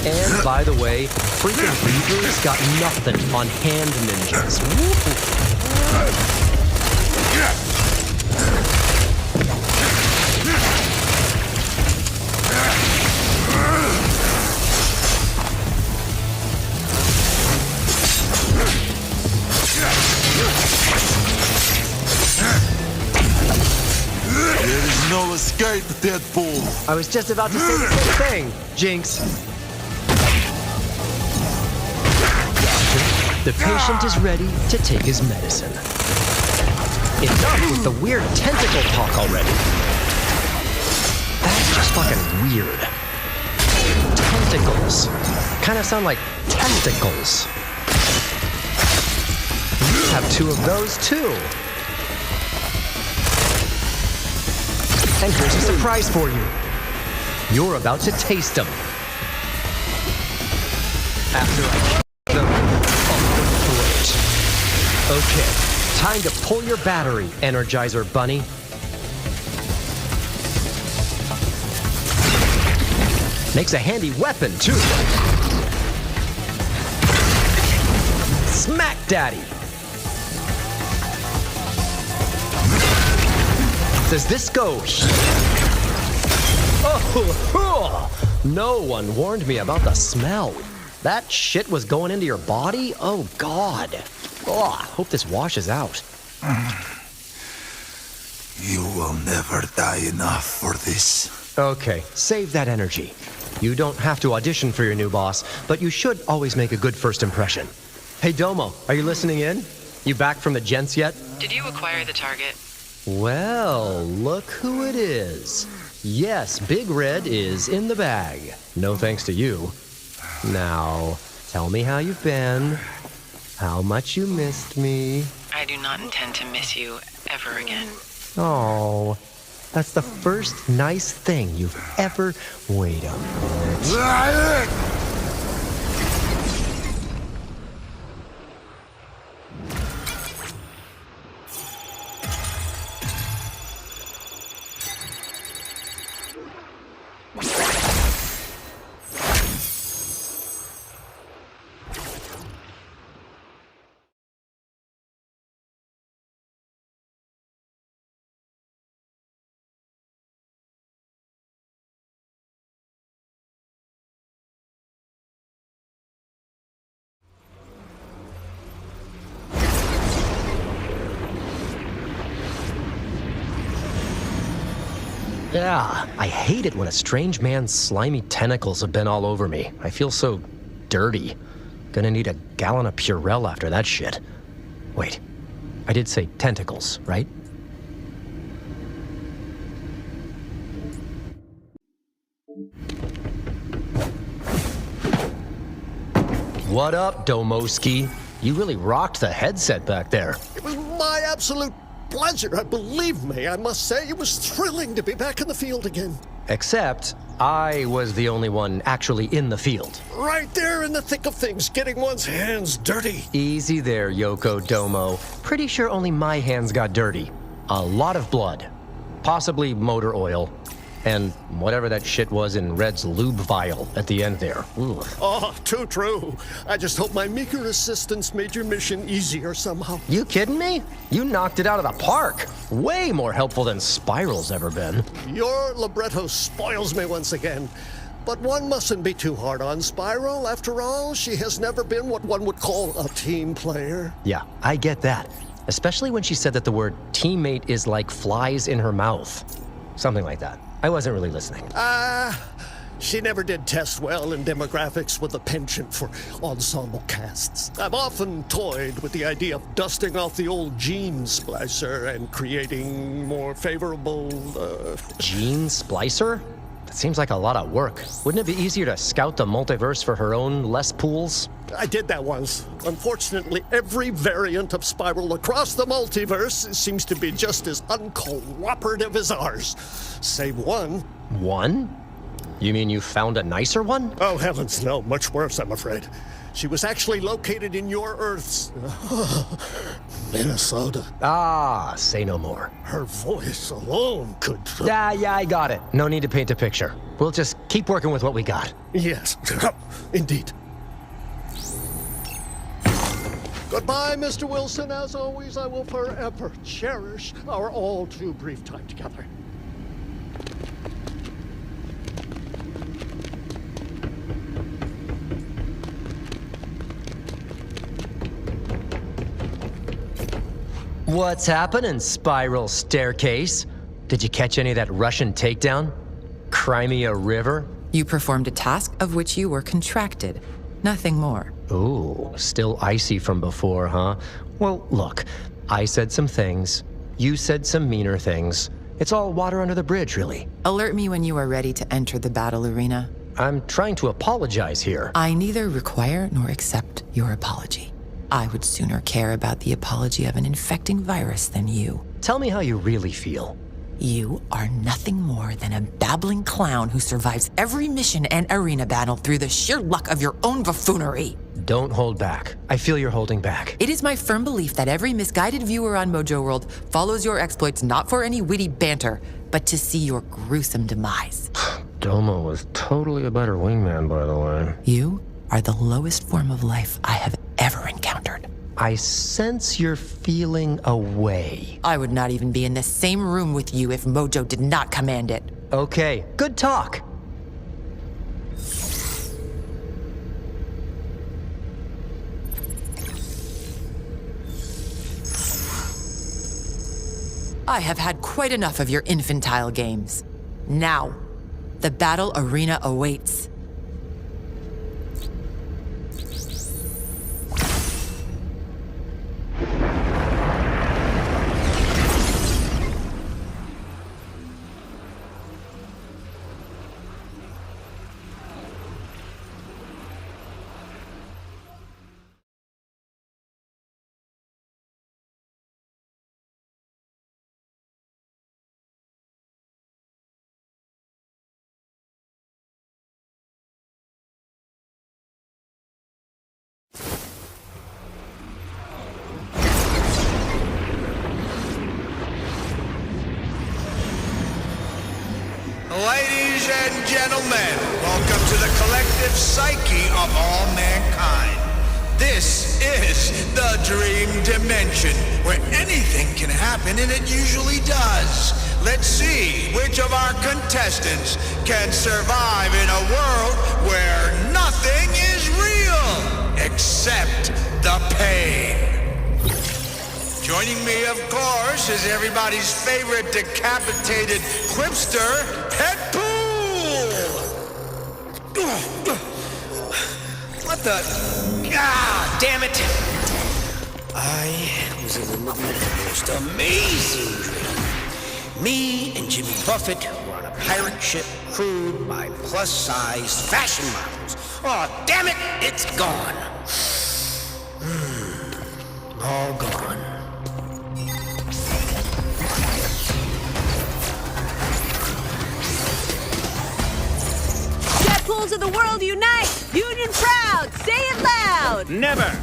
And by the way, freaking Reavers got nothing on hand ninjas. There is no escape, Deadpool. I was just about to say the same thing, Jinx. The patient is ready to take his medicine. Enough with the weird tentacle talk already. That's just fucking weird. Tentacles. Kind of sound like testicles. You have 2 of those too. And here's a surprise for you. You're about to taste them. After I them off the throat. Okay, time to pull your battery, Energizer Bunny. Makes a handy weapon, too. Smack Daddy. Does this go? Oh, no one warned me about the smell. That shit was going into your body? Oh, God. Oh, I hope this washes out. You will never die enough for this. Okay, save that energy. You don't have to audition for your new boss, but you should always make a good first impression. Hey, Domo, are you listening in? You back from the gents yet? Did you acquire the target? Well, look who it is. Yes, Big Red is in the bag. No thanks to you. Now, tell me how you've been. How much you missed me. I do not intend to miss you ever again. Oh, that's the first nice thing you've ever... Wait a minute. Yeah, I hate it when a strange man's slimy tentacles have been all over me. I feel so dirty. Gonna need a gallon of Purell after that shit. Wait, I did say tentacles, right? What up, Domoski? You really rocked the headset back there. It was my absolute pleasure. Believe me, I must say, it was thrilling to be back in the field again. Except, I was the only one actually in the field. Right there in the thick of things, getting one's hands dirty. Easy there, Yoko Domo. Pretty sure only my hands got dirty. A lot of blood. Possibly motor oil. And whatever that shit was in Red's lube vial at the end there. Ugh. Oh, too true. I just hope my meager assistance made your mission easier somehow. You kidding me? You knocked it out of the park. Way more helpful than Spiral's ever been. Your libretto spoils me once again. But one mustn't be too hard on Spiral. After all, she has never been what one would call a team player. Yeah, I get that. Especially when she said that the word teammate is like flies in her mouth. Something like that. I wasn't really listening. She never did test well in demographics with a penchant for ensemble casts. I've often toyed with the idea of dusting off the old gene splicer and creating more favorable, Gene splicer? That seems like a lot of work. Wouldn't it be easier to scout the multiverse for her own less pools? I did that once. Unfortunately, every variant of Spiral across the multiverse seems to be just as uncooperative as ours. Save one. One? You mean you found a nicer one? Oh, heavens, no. Much worse, I'm afraid. She was actually located in your Earth's... Minnesota. Ah, say no more. Her voice alone could... Yeah, I got it. No need to paint a picture. We'll just keep working with what we got. Yes, indeed. Goodbye, Mr. Wilson. As always, I will forever cherish our all too brief time together. What's happening, Spiral Staircase? Did you catch any of that Russian takedown? Crimea River? You performed a task of which you were contracted. Nothing more. Ooh, still icy from before, huh? Well, look, I said some things. You said some meaner things. It's all water under the bridge, really. Alert me when you are ready to enter the battle arena. I'm trying to apologize here. I neither require nor accept your apology. I would sooner care about the apology of an infecting virus than you. Tell me how you really feel. You are nothing more than a babbling clown who survives every mission and arena battle through the sheer luck of your own buffoonery. Don't hold back. I feel you're holding back. It is my firm belief that every misguided viewer on Mojo World follows your exploits not for any witty banter, but to see your gruesome demise. Domo was totally a better wingman, by the way. You are the lowest form of life I have ever encountered. I sense you're feeling away. I would not even be in the same room with you if Mojo did not command it. Okay, good talk. I have had quite enough of your infantile games. Now, the battle arena awaits. Ladies and gentlemen, welcome to the collective psyche of all mankind. This is the Dream Dimension, where anything can happen, and it usually does. Let's see which of our contestants can survive in a world where nothing is real except the pain. Joining me, of course, is everybody's favorite decapitated quipster, Deadpool! What the... Ah, damn it! I was in the middle of the most amazing dream. Me and Jimmy Buffett were on a pirate ship crewed by plus-sized fashion models. Oh, damn it! It's gone. All gone. Deadpools of the world unite! Union proud! Say it loud! Never!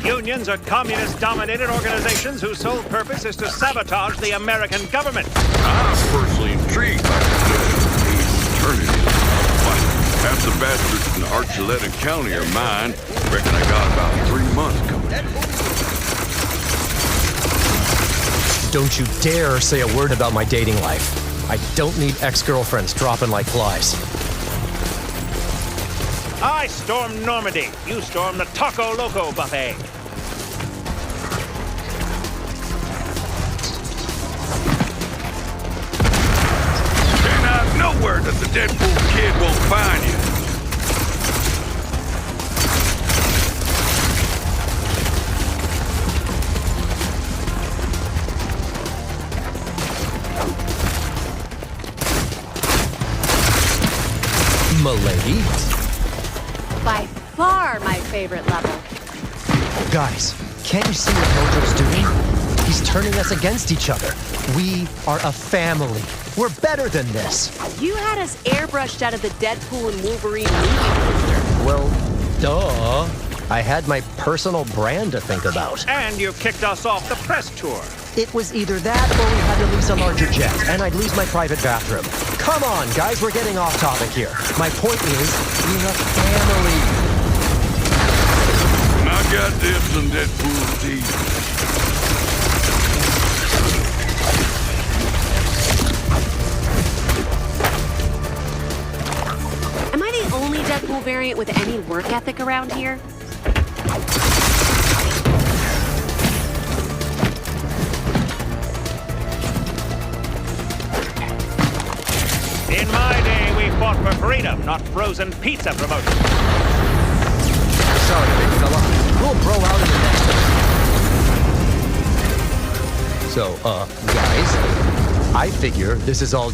Unions are communist-dominated organizations whose sole purpose is to sabotage the American government. I'm personally intrigued by the eternity. Why, half the bastards in Archuleta County are mine. Reckon I got about 3 months coming. Don't you dare say a word about my dating life. I don't need ex-girlfriends dropping like flies. I stormed Normandy. You stormed the Taco Loco buffet. And I know where that the Deadpool kid won't find you. Milady? By far my favorite level. Guys, can't you see what Mojo's doing? He's turning us against each other. We are a family. We're better than this. You had us airbrushed out of the Deadpool and Wolverine movie poster. Well, duh. I had my personal brand to think about. And you kicked us off the press tour. It was either that or we had to lease a larger jet, and I'd lose my private bathroom. Come on, guys, we're getting off topic here. My point is, we're a family. And I got dibs on Deadpool's teeth. Am I the only Deadpool variant with any work ethic around here? In my day, we fought for freedom, not frozen pizza promotion. Sorry, big fella. We'll bro out in the next one. So, guys, I figure this is all...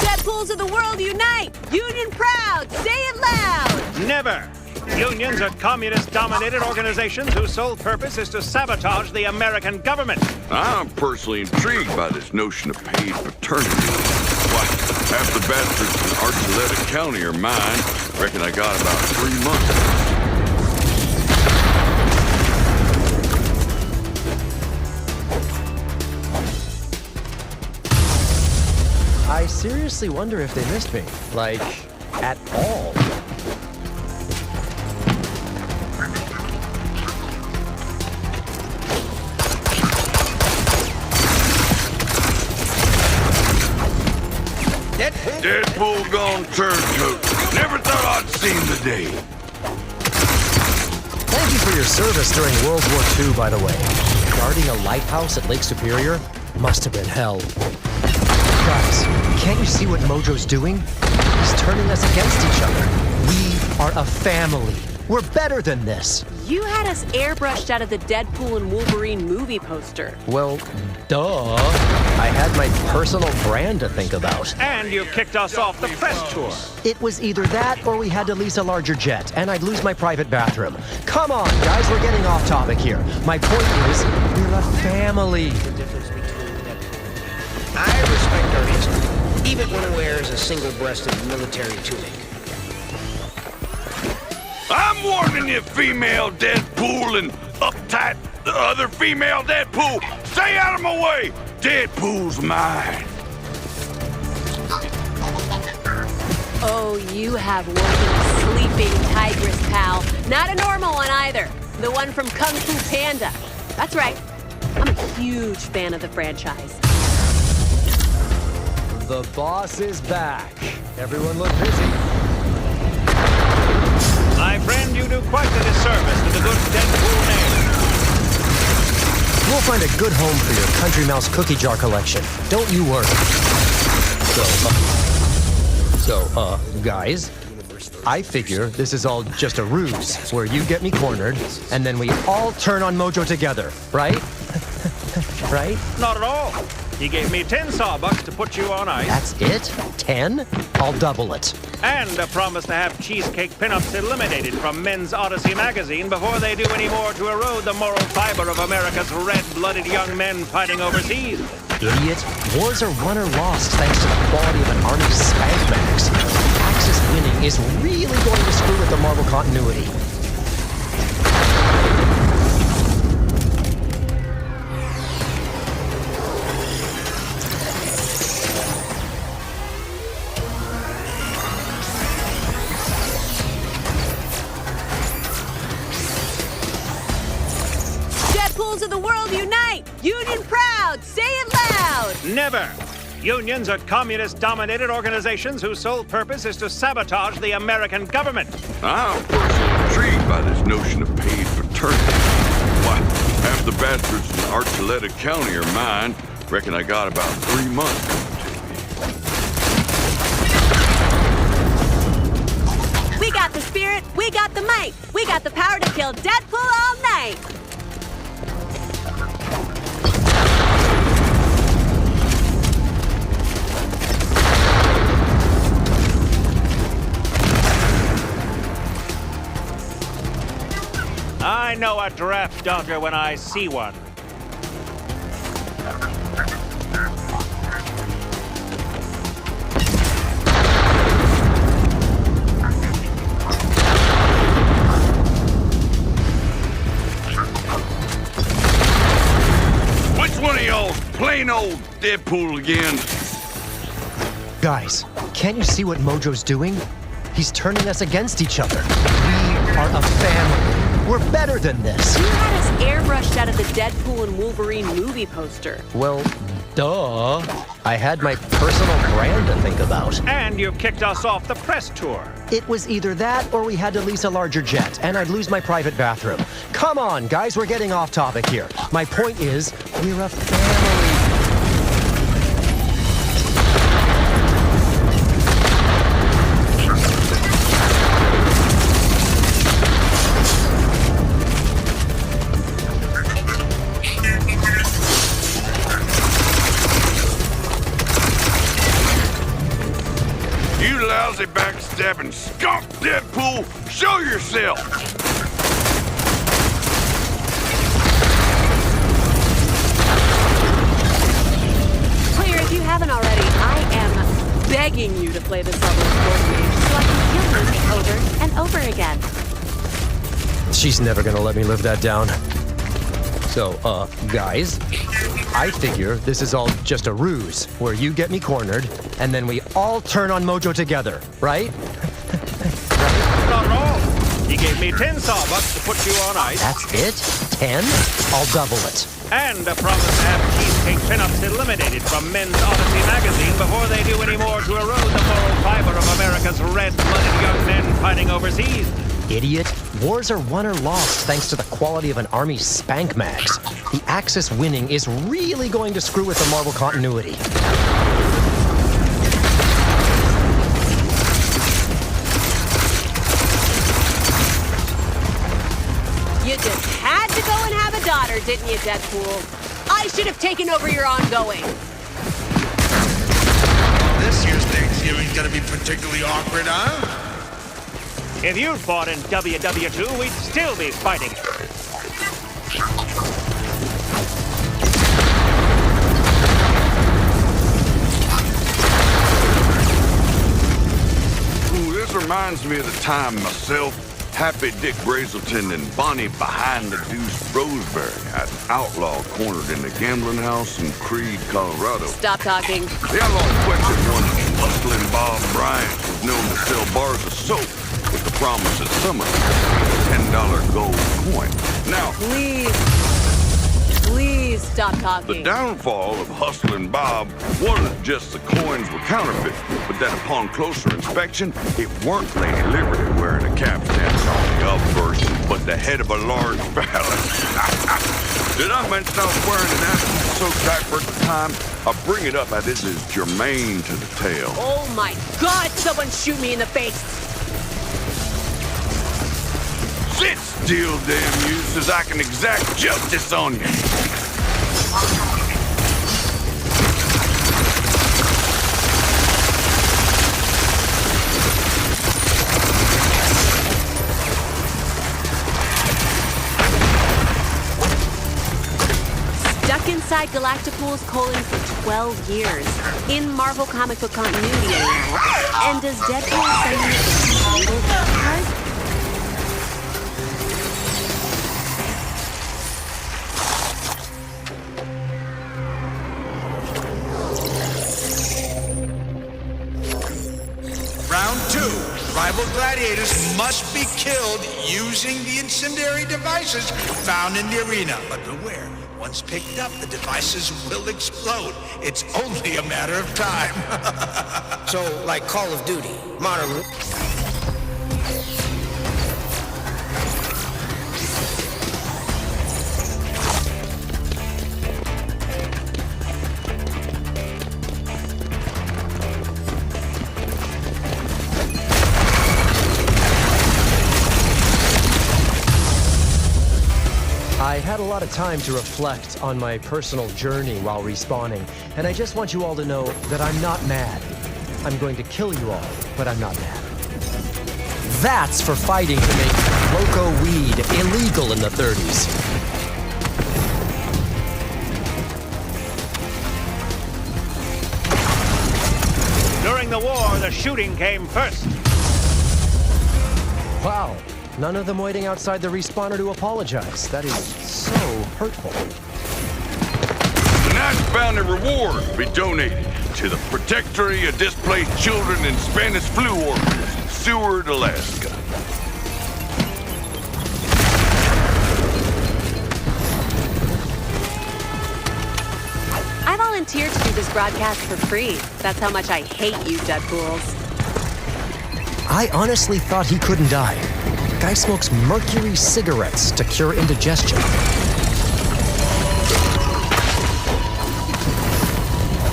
Deadpools of the world unite! Union proud! Say it loud! Never! Unions are communist-dominated organizations whose sole purpose is to sabotage the American government. I'm personally intrigued by this notion of paid paternity. Why, half the bastards in Archuleta County are mine. Reckon I got about 3 months. I seriously wonder if they missed me. Like, at all. Deadpool gone turncoat. Never thought I'd seen the day. Thank you for your service during World War II, by the way. Guarding a lighthouse at Lake Superior must have been hell. Guys, can't you see what Mojo's doing? He's turning us against each other. We are a family. We're better than this. You had us airbrushed out of the Deadpool and Wolverine movie poster. Well, duh. I had my personal brand to think about. And you kicked us off the press tour. It was either that or we had to lease a larger jet, and I'd lose my private bathroom. Come on, guys, we're getting off topic here. My point is, we're a family. I respect our history, even when it wears a single-breasted military tunic. I'm warning you, female Deadpool and uptight other female Deadpool. Stay out of my way. Deadpool's mine. Oh, you have woken a sleeping tigress, pal. Not a normal one either. The one from Kung Fu Panda. That's right. I'm a huge fan of the franchise. The boss is back. Everyone look busy. My friend, you do quite a disservice to the good Deadpool name. We'll find a good home for your Country Mouse cookie jar collection. Don't you worry. So, guys, I figure this is all just a ruse where you get me cornered and then we all turn on Mojo together, right? Right? Not at all. He gave me 10 sawbucks to put you on ice. That's it? 10? I'll double it. And a promise to have cheesecake pinups eliminated from Men's Odyssey magazine before they do any more to erode the moral fiber of America's red-blooded young men fighting overseas. Idiot. Wars are won or lost thanks to the quality of an Army Spankmax. Axis winning is really going to screw with the Marvel continuity. Deadpools of the world unite! Union proud! Say it loud! Never! Unions are communist-dominated organizations whose sole purpose is to sabotage the American government. I'm personally intrigued by this notion of paid paternity. Why, half the bastards in Archuleta County are mine. Reckon I got about 3 months. We got the spirit, we got the might, we got the power to kill Deadpool all night! I know a draft dodger when I see one. Which one of y'all's plain old Deadpool again? Guys, can't you see what Mojo's doing? He's turning us against each other. We are a family. We're better than this. You had us airbrushed out of the Deadpool and Wolverine movie poster. Well, Duh. I had my personal brand to think about. And you kicked us off the press tour. It was either that or we had to lease a larger jet, and I'd lose my private bathroom. Come on, guys, we're getting off topic here. My point is, we're a family. You lousy backstabbing skunk, Deadpool! Show yourself! Player, if you haven't already, I am begging you to play this level of coordinator so I can kill him over and over again. She's never gonna let me live that down. So, guys, I figure this is all just a ruse where you get me cornered and then we all turn on Mojo together, right? Not all. He gave me 10 sawbucks to put you on ice. That's it? 10? I'll double it. And a promise to have cheesecake pinups eliminated from Men's Odyssey magazine before they do any more to erode the moral fiber of America's red-blooded young men fighting overseas. Idiot. Wars are won or lost thanks to the quality of an army's spank mags. The Axis winning is really going to screw with the Marvel continuity. You just had to go and have a daughter, didn't you, Deadpool? I should have taken over your ongoing. This year's Thanksgiving's gonna be particularly awkward, huh? If you'd fought in WW2, we'd still be fighting. Ooh, this reminds me of the time myself, Happy Dick Brazelton, and Bonnie Behind the Deuce Roseberry had an outlaw cornered in a gambling house in Creede, Colorado. Stop talking. The outlaw in question, one Hustlin' Bob Bryant, was known to sell bars of soap with the promise of summer, $10 gold coin. Now, Please stop talking. the downfall of Hustlin' Bob wasn't just the coins were counterfeit, but that upon closer inspection, it weren't Lady Liberty wearing a capstan on the up version, but the head of a large phallus. Did I mention I was wearing an Aspen soaked diaper at the time? I bring it up as this is germane to the tale. Oh my God, someone shoot me in the face. Sit still, damn you, so I can exact justice on you. Stuck inside Galactipool's colon for 12 years. In Marvel comic book continuity anyhow. And does Deadpool send me a single card? Round 2. Rival gladiators must be killed using the incendiary devices found in the arena. But beware, once picked up, the devices will explode. It's only a matter of time. So, like Call of Duty, Modern... I had a lot of time to reflect on my personal journey while respawning, and I just want you all to know that I'm not mad. I'm going to kill you all, but I'm not mad. That's for fighting to make loco weed illegal in the 30s. During the war, the shooting came first. Wow. None of them waiting outside the respawner to apologize. That is so hurtful. Tonight's bounty reward will be donated to the Protectory of Displaced Children and Spanish Flu Orphans in Seward, Alaska. I've volunteered to do this broadcast for free. That's how much I hate you, Deadpools. I honestly thought he couldn't die. The guy smokes mercury cigarettes to cure indigestion.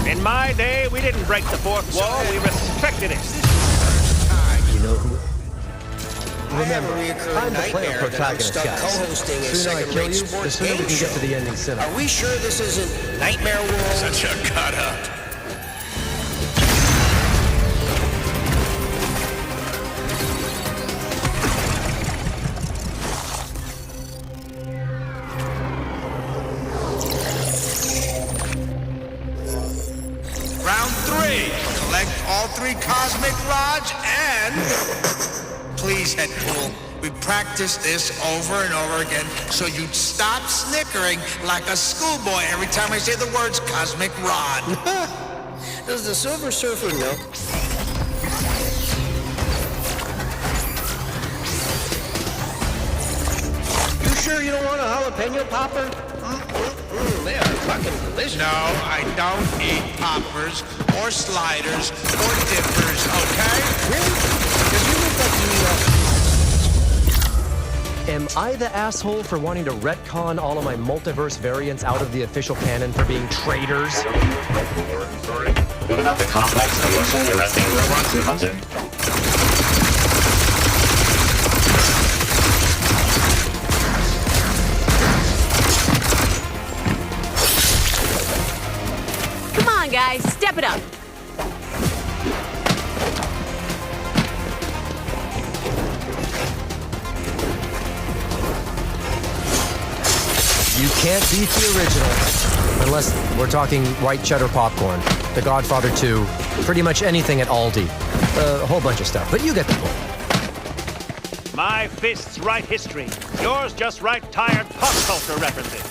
In my day, we didn't break the fourth wall, we respected it. You know who? I have a Remember, reoccurring I'm the player nightmare that I'm protagonist, stuck guys. co-hosting a The sooner I kill second-rate you, the sports sooner we game can get to show. the ending cinema. Are we sure this isn't Nightmare World? Such a cut up. Round 3. Collect all 3 cosmic rods and... Please, Deadpool, we practiced this over and over again so you'd stop snickering like a schoolboy every time I say the words cosmic rod. Does the Silver Surfer know? You sure you don't want a jalapeno popper? They are fucking delicious. No, I don't eat poppers or sliders or dippers, okay? Really? Because you look like you Am I the asshole for wanting to retcon all of my multiverse variants out of the official canon for being traitors? What about the complex emotionally arresting robots you hunted? Come on, guys, step it up. You can't beat the original. Unless we're talking white cheddar popcorn, The Godfather 2, pretty much anything at Aldi. A whole bunch of stuff, but you get the point. My fists write history. Yours just write tired pop culture references.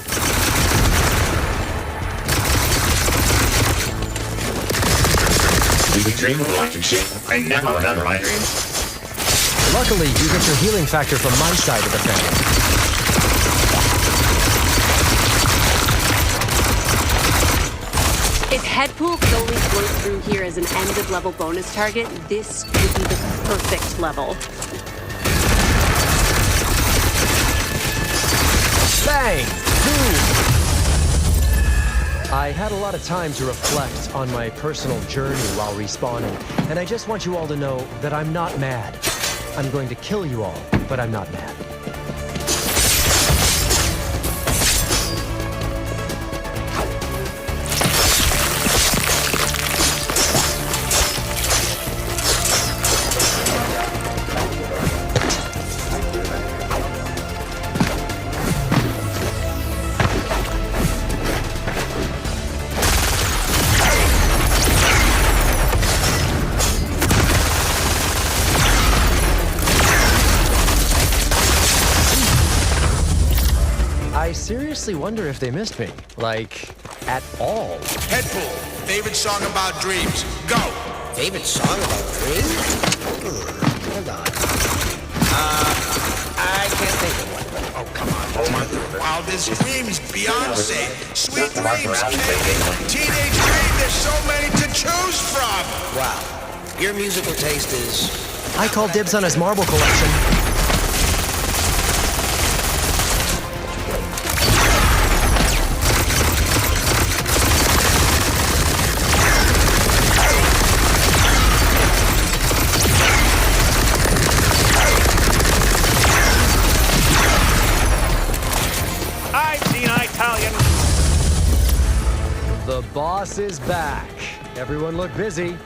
Do we dream of electric sheep? I never remember my dreams. Luckily, you get your healing factor from my side of the family. If Deadpool could only float through here as an end-of-level bonus target, this would be the perfect level. Bang! Boom! I had a lot of time to reflect on my personal journey while respawning, and I just want you all to know that I'm not mad. I'm going to kill you all, but I'm not mad. I seriously wonder if they missed me. Like, at all. Deadpool, favorite song about dreams. Go! Favorite song about dreams? Hold on. I can't think of one. Oh, come on. Wildest dreams, Beyonce, sweet dreams, teenage dream. There's so many to choose from. Wow. Your musical taste is... I call dibs on his marble collection. The boss is back. Everyone look busy.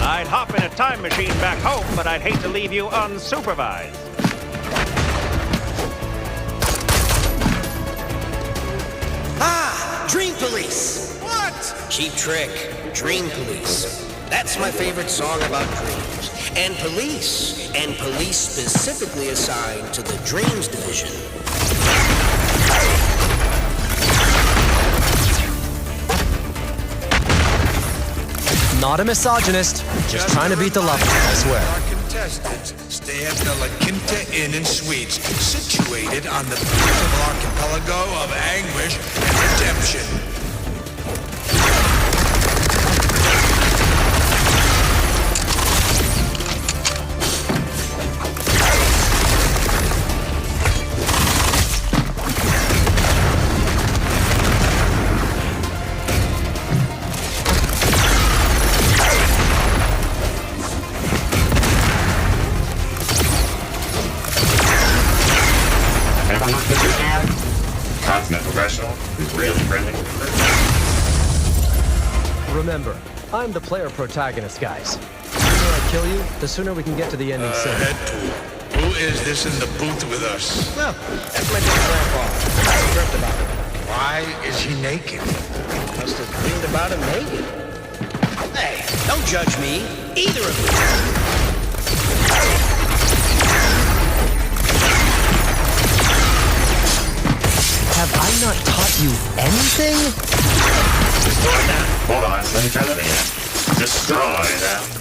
I'd hop in a time machine back home, but I'd hate to leave you unsupervised. Police. What? Cheap trick. Dream Police. That's my favorite song about dreams. And police. And police specifically assigned to the Dreams Division. Not a misogynist, just trying to beat the level, I swear. Our contestants stay at the La Quinta Inn and Suites, situated on the beautiful archipelago of anguish and redemption. Remember, I'm the player protagonist, guys. The sooner I kill you, the sooner we can get to the ending scene. Deadpool, who is this in the booth with us? Well, that's my dead grandpa. I dreamt about him. Why is he naked? Must have dreamed about him naked. Hey, don't judge me. Either of you. Have I not taught you anything? Destroy that. Hold on, let me try that again. Destroy that.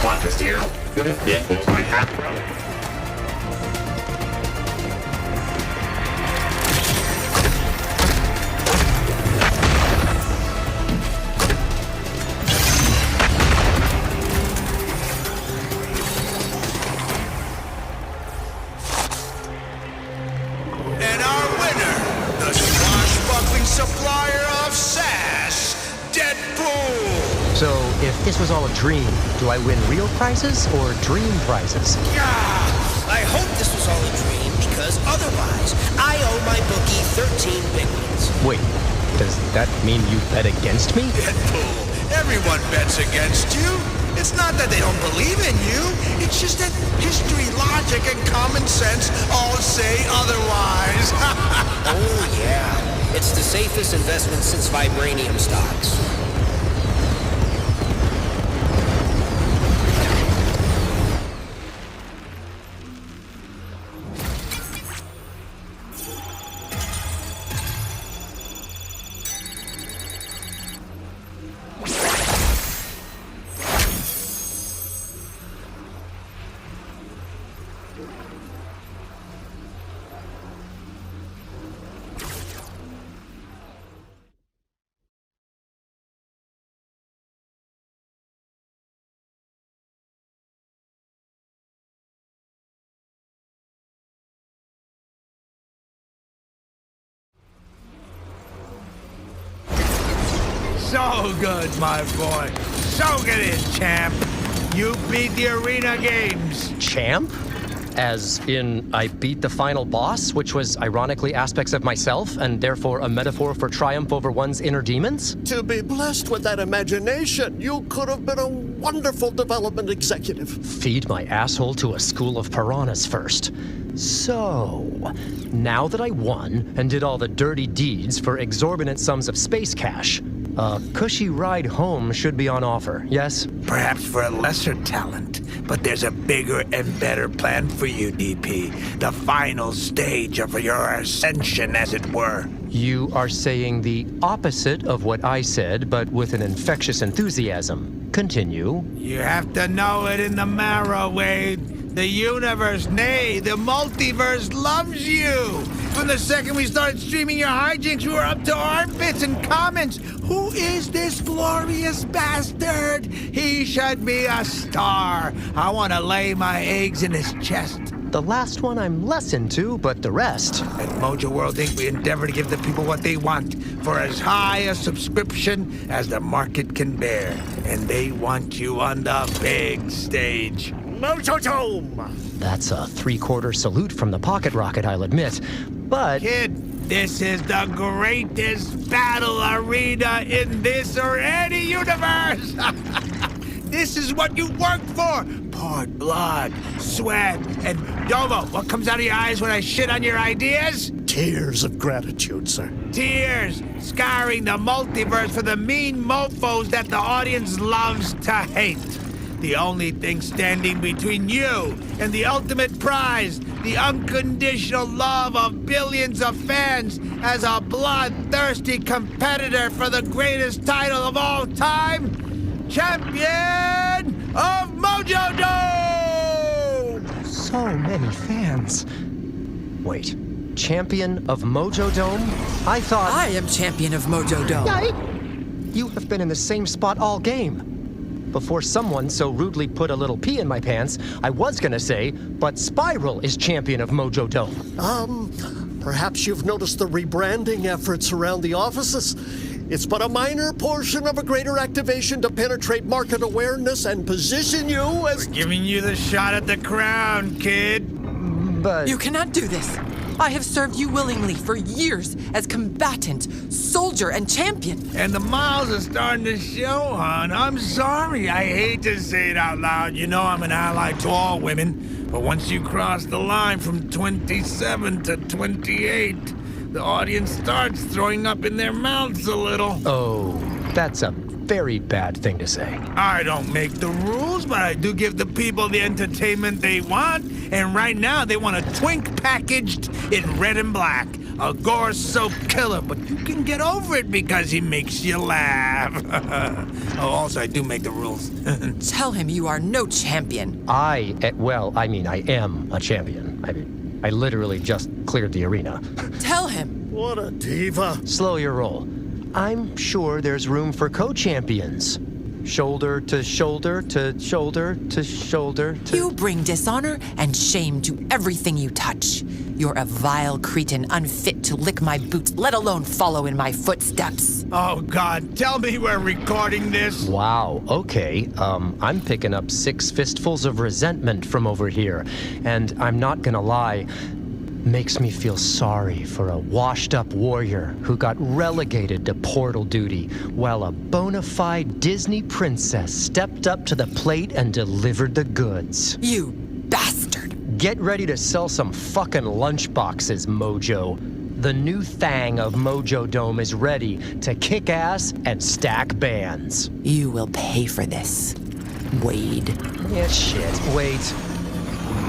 Plot twist here. Good if Deadpool's my half brother. And our winner, the swashbuckling supplier of sass, Deadpool! So, if this was all a dream, do I win real prizes or dream prizes? I hope this was all a dream, because otherwise, I owe my bookie 13 big ones. Wait, does that mean you bet against me? Deadpool, everyone bets against you. It's not that they don't believe in you. It's just that history, logic, and common sense all say otherwise. Oh, yeah. It's the safest investment since vibranium stocks. So good, my boy. Soak it in, champ. You beat the arena games. Champ? As in, I beat the final boss, which was ironically aspects of myself, and therefore a metaphor for triumph over one's inner demons? To be blessed with that imagination, you could have been a wonderful development executive. Feed my asshole to a school of piranhas first. So, now that I won and did all the dirty deeds for exorbitant sums of space cash, a cushy ride home should be on offer, yes? Perhaps for a lesser talent, but there's a bigger and better plan for you, DP. The final stage of your ascension, as it were. You are saying the opposite of what I said, but with an infectious enthusiasm. Continue. You have to know it in the marrow, Wade. The universe, nay, the multiverse loves you. From the second we started streaming your hijinks, we were up to armpits in comments. Who is this glorious bastard? He should be a star. I want to lay my eggs in his chest. The last one I'm less into, but the rest. At Mojo World Inc., we endeavor to give the people what they want for as high a subscription as the market can bear. And they want you on the big stage. Mojo Dome! That's a three-quarter salute from the pocket rocket, I'll admit. But... Kid, this is the greatest battle arena in this or any universe! This is what you worked for! Poured blood, sweat, and Dovo, what comes out of your eyes when I shit on your ideas? Tears of gratitude, sir. Tears, scouring the multiverse for the mean mofos that the audience loves to hate. The only thing standing between you and the ultimate prize, the unconditional love of billions of fans, as a bloodthirsty competitor for the greatest title of all time, Champion of Mojo Dome! So many fans. Wait, Champion of Mojo Dome? I thought... I am Champion of Mojo Dome. Yikes! You have been in the same spot all game. Before someone so rudely put a little pee in my pants, I was gonna say, but Spiral is Champion of Mojo Dome. Perhaps you've noticed the rebranding efforts around the offices. It's but a minor portion of a greater activation to penetrate market awareness and position you as... We're giving you the shot at the crown, kid. But... You cannot do this. I have served you willingly for years as combatant, soldier, and champion. And the miles are starting to show, hon. I'm sorry. I hate to say it out loud. You know I'm an ally to all women. But once you cross the line from 27 to 28... the audience starts throwing up in their mouths a little. Oh, that's a very bad thing to say. I don't make the rules, but I do give the people the entertainment they want. And right now, they want a twink packaged in red and black. A gore-soaked killer, but you can get over it because he makes you laugh. Oh, also, I do make the rules. Tell him you are no champion. I am a champion. I literally just cleared the arena. Tell him. What a diva. Slow your roll. I'm sure there's room for co-champions. Shoulder to shoulder to shoulder to shoulder to... You bring dishonor and shame to everything you touch. You're a vile cretin unfit to lick my boots, let alone follow in my footsteps. Oh, God, tell me we're recording this. Wow, okay. I'm picking up 6 fistfuls of resentment from over here. And I'm not gonna lie, makes me feel sorry for a washed-up warrior who got relegated to portal duty while a bona fide Disney princess stepped up to the plate and delivered the goods. You bastard! Get ready to sell some fucking lunchboxes, Mojo. The new thang of Mojo Dome is ready to kick ass and stack bands. You will pay for this, Wade. Yeah, shit. Wait.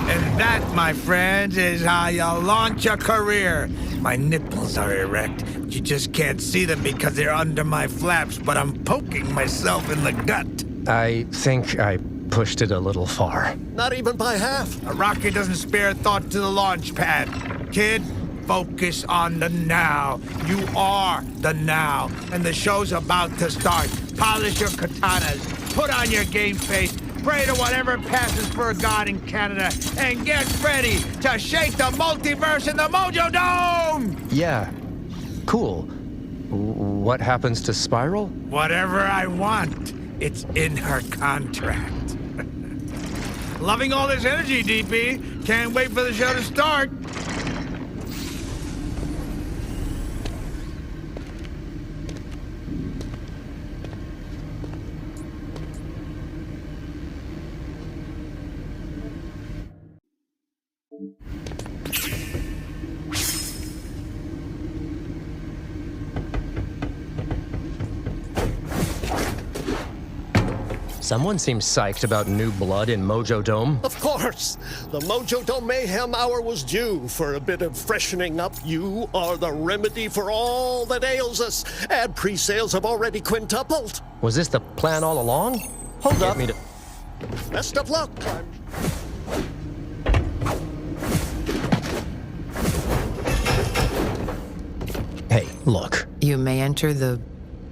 And that, my friends, is how you launch a career. My nipples are erect. You just can't see them because they're under my flaps, but I'm poking myself in the gut. I think I pushed it a little far. Not even by half. A rocket doesn't spare thought to the launch pad. Kid, focus on the now. You are the now, and the show's about to start. Polish your katanas, put on your game face, pray to whatever passes for a god in Canada, and get ready to shake the multiverse in the Mojo Dome! Yeah, cool. What happens to Spiral? Whatever I want. It's in her contract. Loving all this energy, DP. Can't wait for the show to start. Someone seems psyched about new blood in Mojo Dome. Of course! The Mojo Dome Mayhem Hour was due for a bit of freshening up. You are the remedy for all that ails us. Ad pre-sales have already quintupled. Was this the plan all along? Hold up. Best of luck. Hey, look. You may enter the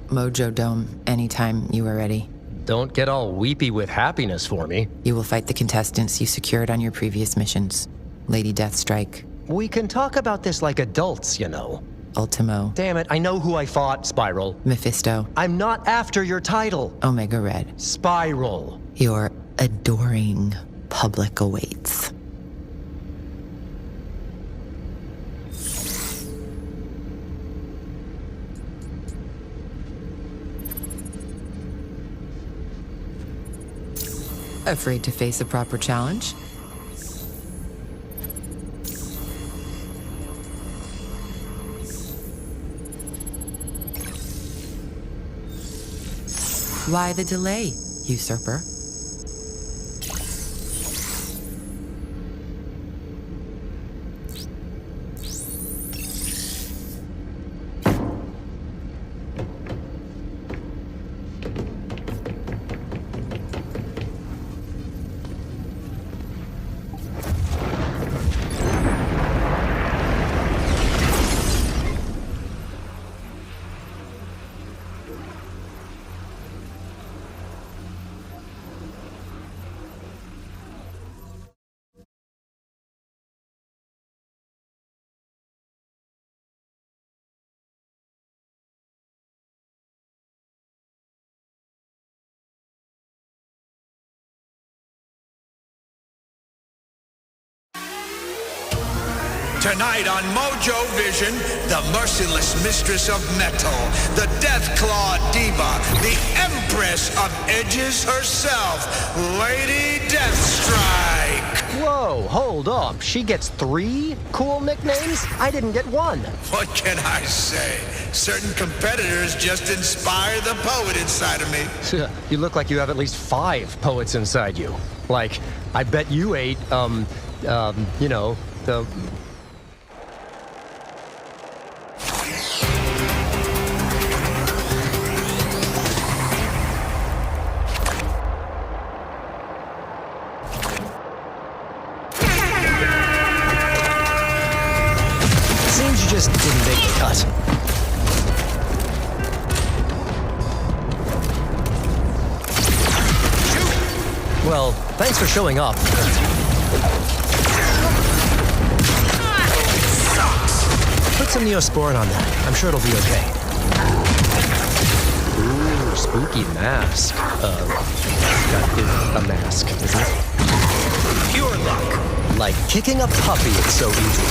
Mojo Dome anytime you are ready. Don't get all weepy with happiness for me. You will fight the contestants you secured on your previous missions. Lady Deathstrike. We can talk about this like adults, you know. Ultimo. Damn it, I know who I fought, Spiral. Mephisto. I'm not after your title. Omega Red. Spiral. Your adoring public awaits. Afraid to face a proper challenge? Why the delay, usurper? Tonight on Mojo Vision, the merciless mistress of metal, the Deathclaw Diva, the Empress of Edges herself, Lady Deathstrike. Whoa, hold up. She gets 3 cool nicknames? I didn't get 1. What can I say? Certain competitors just inspire the poet inside of me. You look like you have at least 5 poets inside you. Like, I bet you ate, you know, the... Seems you just didn't make the cut. Well, thanks for showing up. Put some Neosporin on that. I'm sure it'll be okay. Ooh, spooky mask. That is a mask, isn't it? Pure luck. Like kicking a puppy, it's so easy.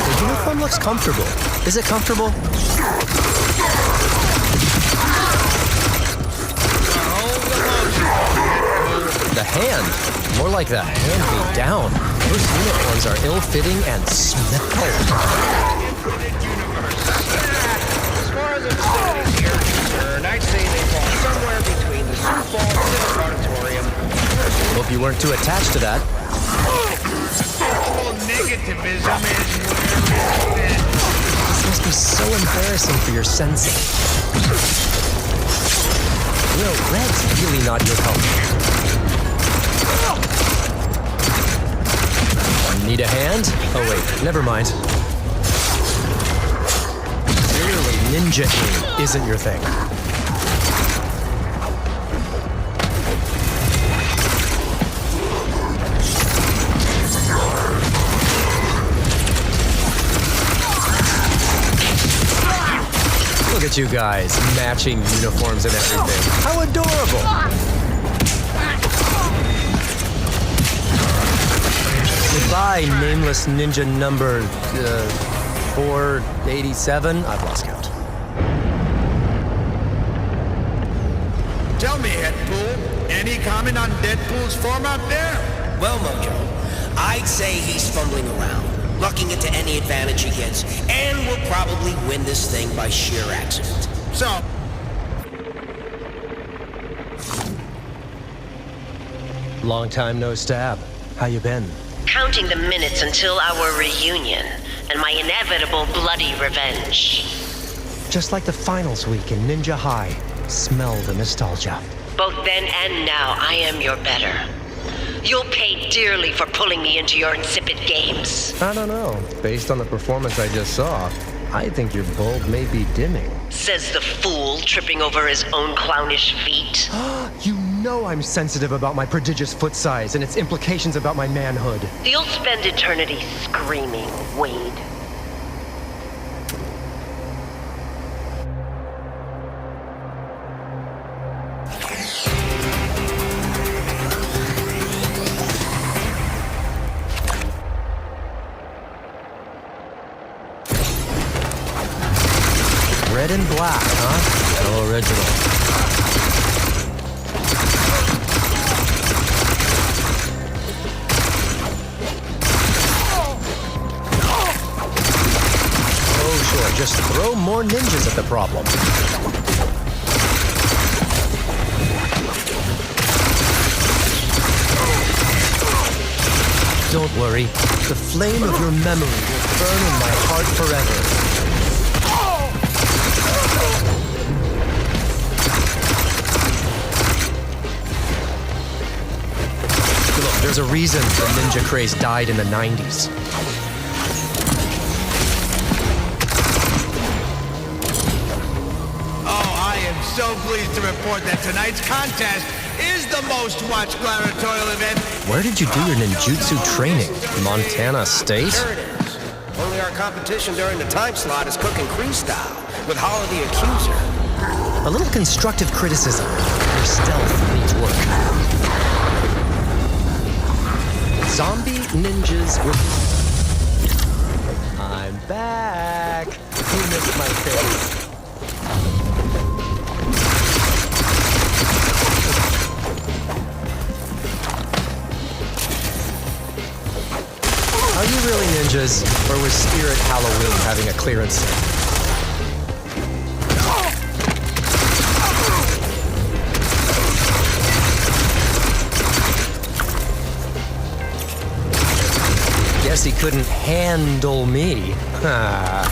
The uniform looks comfortable. Is it comfortable? The hand. More like the hand-me-down. Those uniforms are ill-fitting and smell. As far as obscenities here are concerned, I'd say they fall somewhere between the Sioux Falls and the auditorium. Hope you weren't too attached to that. Sexual negativism is where it's been. This must be so embarrassing for your sensei. You know, red's really not your color. Need a hand? Oh wait, never mind. Clearly, ninja-ing isn't your thing. Look at you guys, matching uniforms and everything. How adorable! Goodbye, nameless ninja number 487. I've lost count. Tell me, Deadpool, any comment on Deadpool's form out there? Well, Mojo, I'd say he's fumbling around, lucking into any advantage he gets, and will probably win this thing by sheer accident. So, long time no stab. How you been? Counting the minutes until our reunion and my inevitable bloody revenge. Just like the finals week in Ninja High. Smell the nostalgia. Both then and now, I am your better. You'll pay dearly for pulling me into your insipid games. I don't know. Based on the performance I just saw, I think your bulb may be dimming. Says the fool tripping over his own clownish feet. You know I'm sensitive about my prodigious foot size and its implications about my manhood. You'll spend eternity screaming, Wade. Red and black, huh? So original. Oh, sure. Just throw more ninjas at the problem. Don't worry. The flame of your memory will burn in my heart forever. Look, there's a reason the ninja craze died in the 90s. Oh, I am so pleased to report that tonight's contest is the most watched gladiatorial event. Where did you do your ninjutsu training? Montana State? Sure it is. Only our competition during the time slot is cooking Cree style with Hollow the Accuser. A little constructive criticism. Your stealth needs work. Zombie ninjas with... I'm back! Who missed my face? Are you really ninjas? Or was Spirit Halloween having a clearance sale? Guess he couldn't handle me. I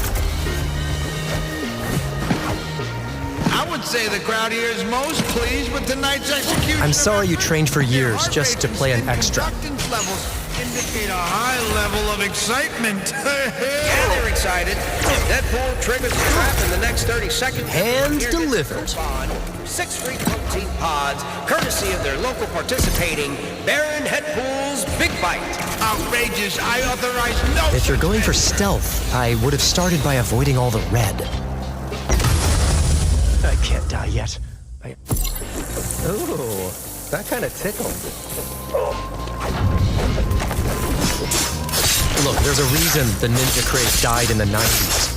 would say the crowd here is most pleased with tonight's execution. I'm sorry you trained for years just to play an extra. Reluctance levels indicate a high level of excitement. Yeah, they're excited. Deadpool triggers the trap in the next 30 seconds. Hand delivered. 6 free protein pods, courtesy of their local participating Baron Headpool's Big Bite. Outrageous. I authorize no... If you're going for stealth, I would have started by avoiding all the red. I can't die yet. Ooh, that kind of tickled. Look, there's a reason the ninja craze died in the 90s.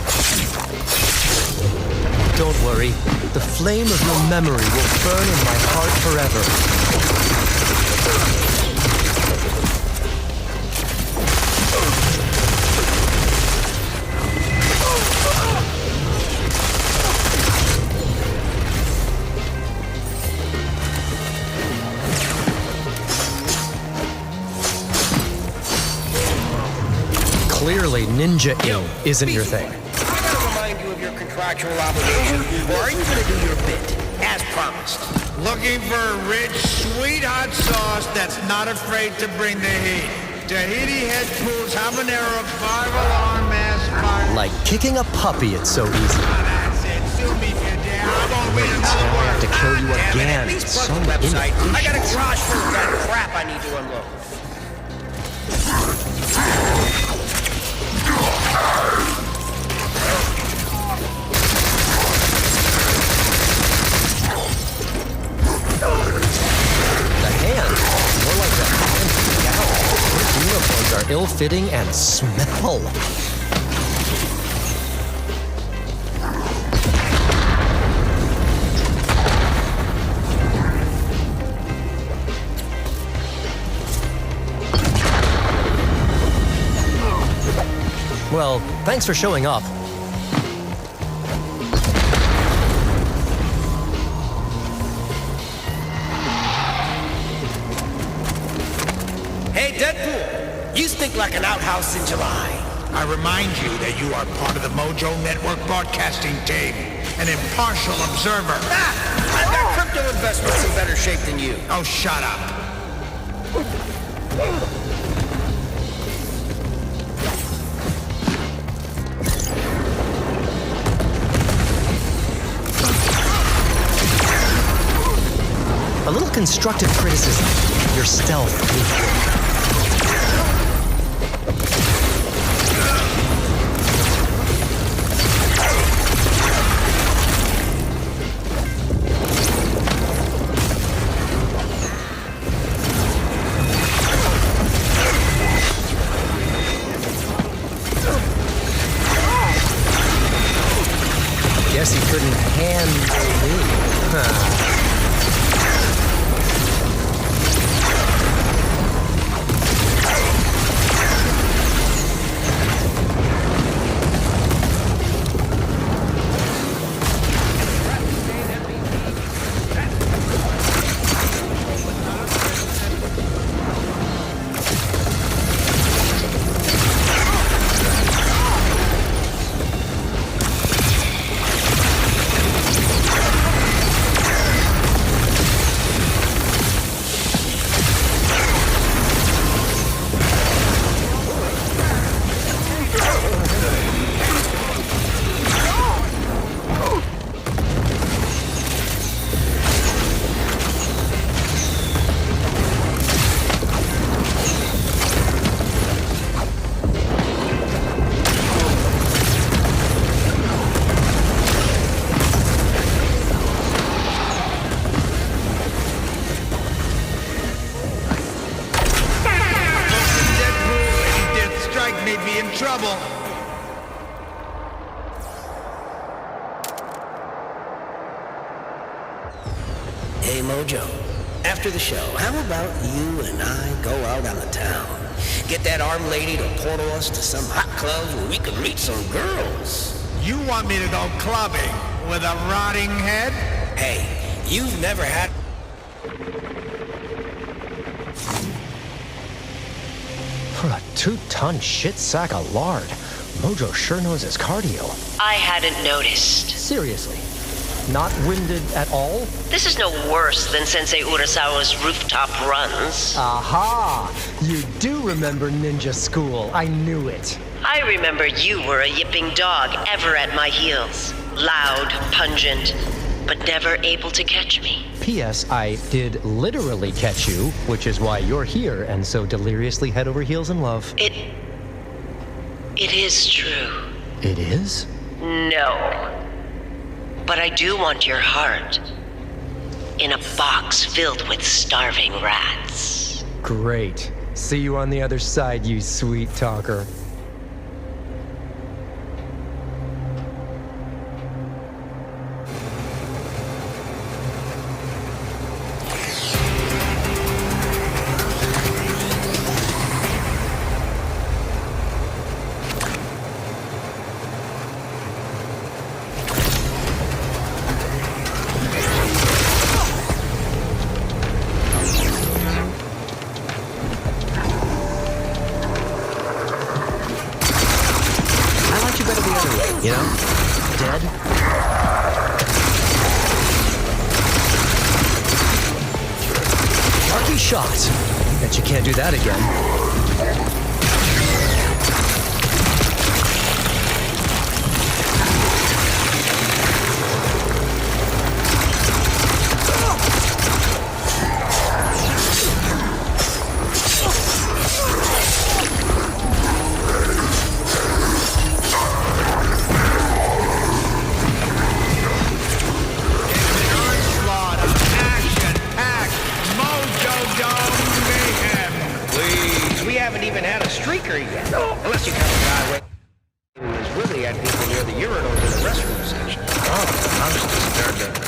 Don't worry, the flame of your memory will burn in my heart forever. Clearly, ninja-ing isn't your thing. I gotta remind you of your contractual obligation, or are you gonna do your bit, as promised? Looking for a rich, sweet hot sauce that's not afraid to bring the heat. Tahiti Headpool's habanero 5-alarm mass fire. Like kicking a puppy, it's so easy. That's it. Sue me if you dare. I won't wait Wait, I have to kill you again. At least plug Some the website. I got a impatience. garage full of that crap I need to unload. The hand, more like the hand gown. Those uniforms are ill-fitting and smell. Well, thanks for showing up. Hey, Deadpool, you stink like an outhouse in July. I remind you that you are part of the Mojo Network broadcasting team, an impartial observer. I've got crypto investments in better shape than you. Oh, shut up. A little constructive criticism. Your stealth is good. Guess he couldn't handle me. Huh. Trouble. Hey, Mojo. After the show, how about you and I go out on the town? Get that arm lady to portal us to some hot clubs where we can meet some girls. You want me to go clubbing with a rotting head? Hey, you've never had... For a 2-ton shit sack of lard, Mojo sure knows his cardio. I hadn't noticed. Seriously, not winded at all? This is no worse than Sensei Urasawa's rooftop runs. Aha! You do remember ninja school. I knew it. I remember you were a yipping dog ever at my heels. Loud, pungent, but never able to catch me. P.S. I did literally catch you, which is why you're here and so deliriously head over heels in love. It is true. It is? No. But I do want your heart. In a box filled with starving rats. Great. See you on the other side, you sweet talker. You know? Dead? Lucky shot. Bet you can't do that again. Unless you count the guy who was really at people near the urinals in the restroom section. Oh, I'm just scared to...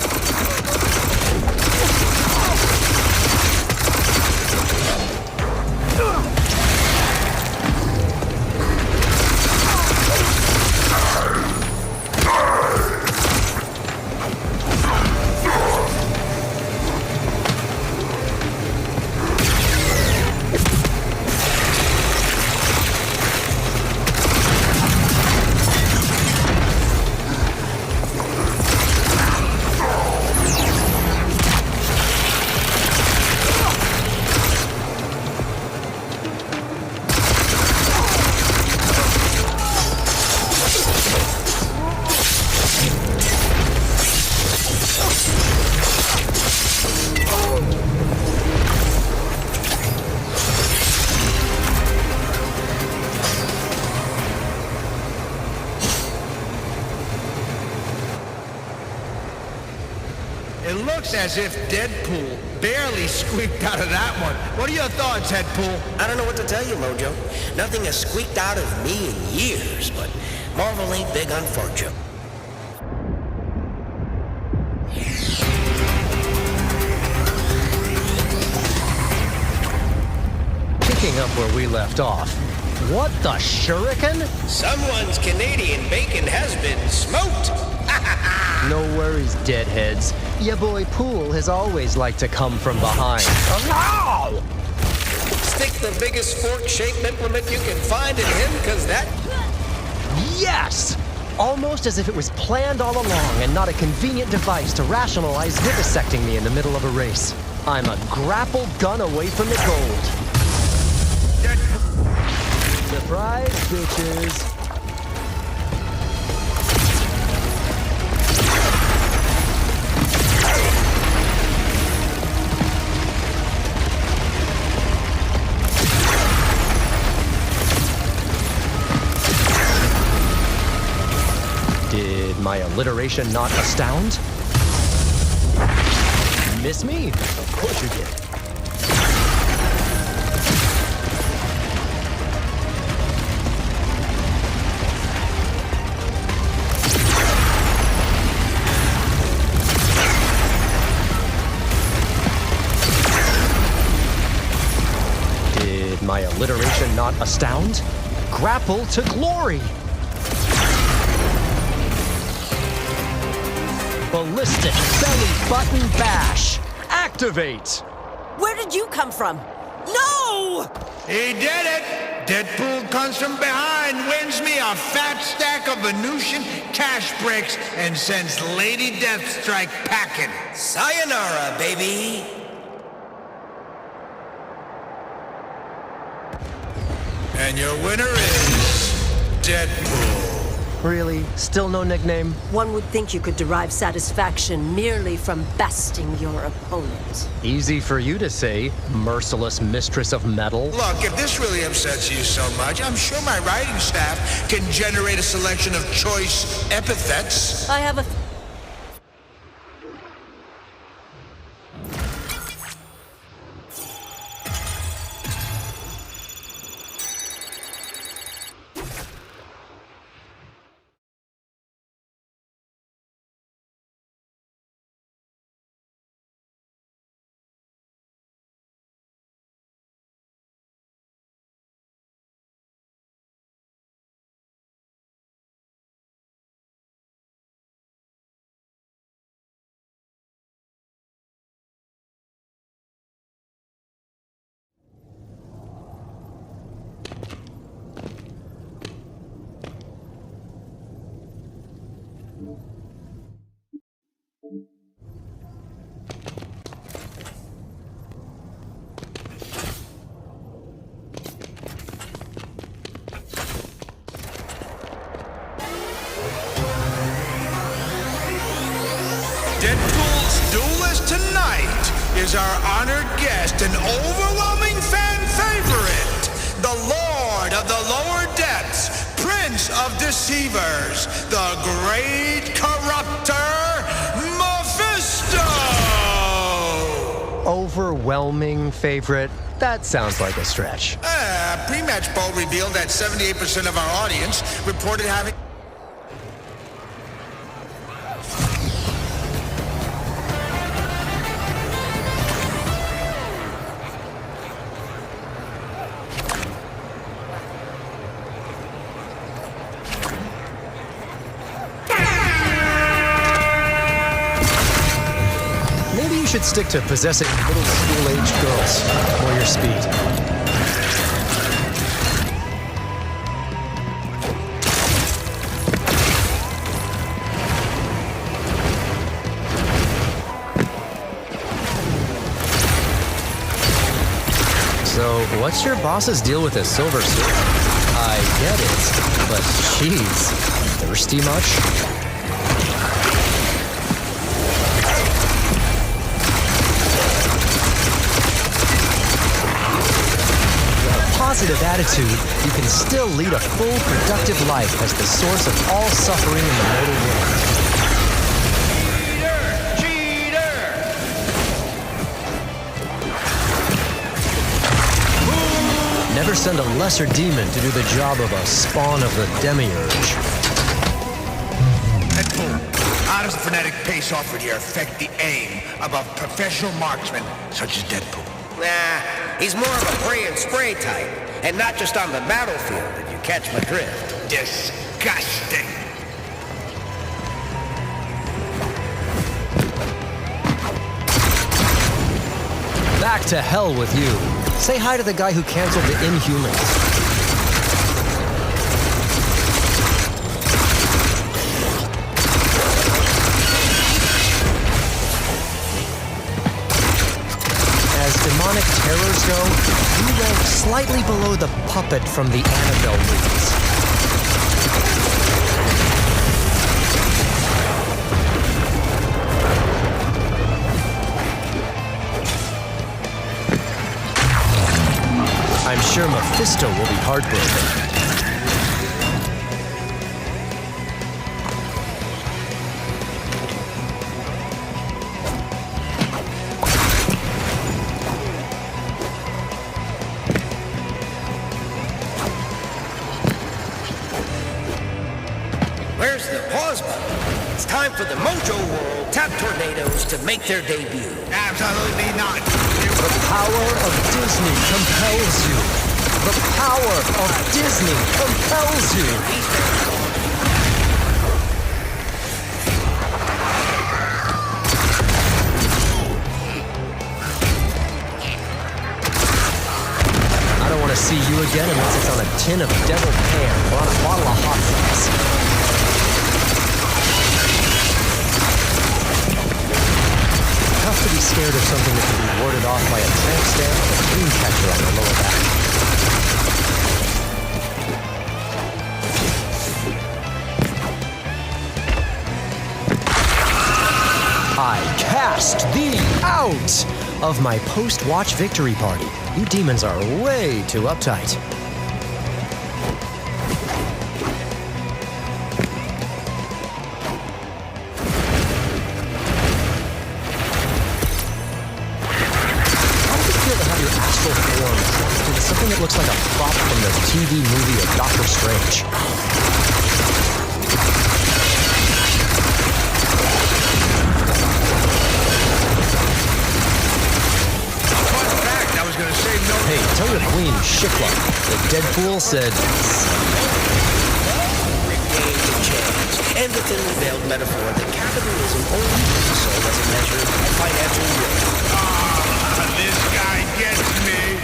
looks as if Deadpool barely squeaked out of that one. What are your thoughts, Deadpool? I don't know what to tell you, Mojo. Nothing has squeaked out of me in years, but Marvel ain't big on fortune. Picking up where we left off. What the shuriken? Someone's Canadian bacon has been smoked. No worries, deadheads. Ya boy Pool has always liked to come from behind. Ow! Stick the biggest fork-shaped implement you can find in him, cause that... Yes! Almost as if it was planned all along and not a convenient device to rationalize vivisecting me in the middle of a race. I'm a grapple gun away from the gold. Surprise, bitches. Did my alliteration not astound? Miss me? Of course you did. Did my alliteration not astound? Grapple to glory! Ballistic belly button bash. Activate! Where did you come from? No! He did it! Deadpool comes from behind, wins me a fat stack of Venusian cash bricks, and sends Lady Deathstrike packing. Sayonara, baby! And your winner is Deadpool. Really? Still no nickname? One would think you could derive satisfaction merely from besting your opponent. Easy for you to say, merciless mistress of metal. Look, if this really upsets you so much, I'm sure my writing staff can generate a selection of choice epithets. I have a... Deadpool's duelist tonight is our honored guest and overwhelming fan favorite, the Lord of the Lower Depths, Prince of Deceivers, the Great Corruptor, Mephisto! Overwhelming favorite? That sounds like a stretch. Pre-match poll revealed that 78% of our audience reported having... Maybe you should stick to possessing middle school-aged girls. More your speed. So, what's your boss's deal with a silver sword? I get it, but jeez, thirsty much? Positive attitude, you can still lead a full, productive life as the source of all suffering in the mortal world. Cheater! Never send a lesser demon to do the job of a spawn of the demiurge. Deadpool, how does the frenetic pace offered here affect the aim of a professional marksman such as Deadpool? Nah, he's more of a pray and spray type, and not just on the battlefield, if you catch my drift. Disgusting. Back to hell with you. Say hi to the guy who canceled the Inhumans. As demonic terrors go, you rank slightly below the puppet from the Annabelle movies. I'm sure Mephisto will be heartbroken. Where's the pause button? It's time for the Mojo World Tap Tornadoes to make their debut. Absolutely not. The power of Disney compels you. The power of Disney compels you. I don't want to see you again unless it's on a tin of devil pan or on a bottle of hot sauce. Tough to be scared of something that can be warded off by a tramp stamp and a dream catcher on your lower back. I cast thee out of my post-watch victory party. You demons are way too uptight. Something that looks like a prop from the TV movie of Doctor Strange. Fun fact, I was gonna say no. Hey, tell your queen, Shikla, that Deadpool said... And the thinly veiled metaphor that capitalism only is sold as a measure of financial growth. This guy gets me.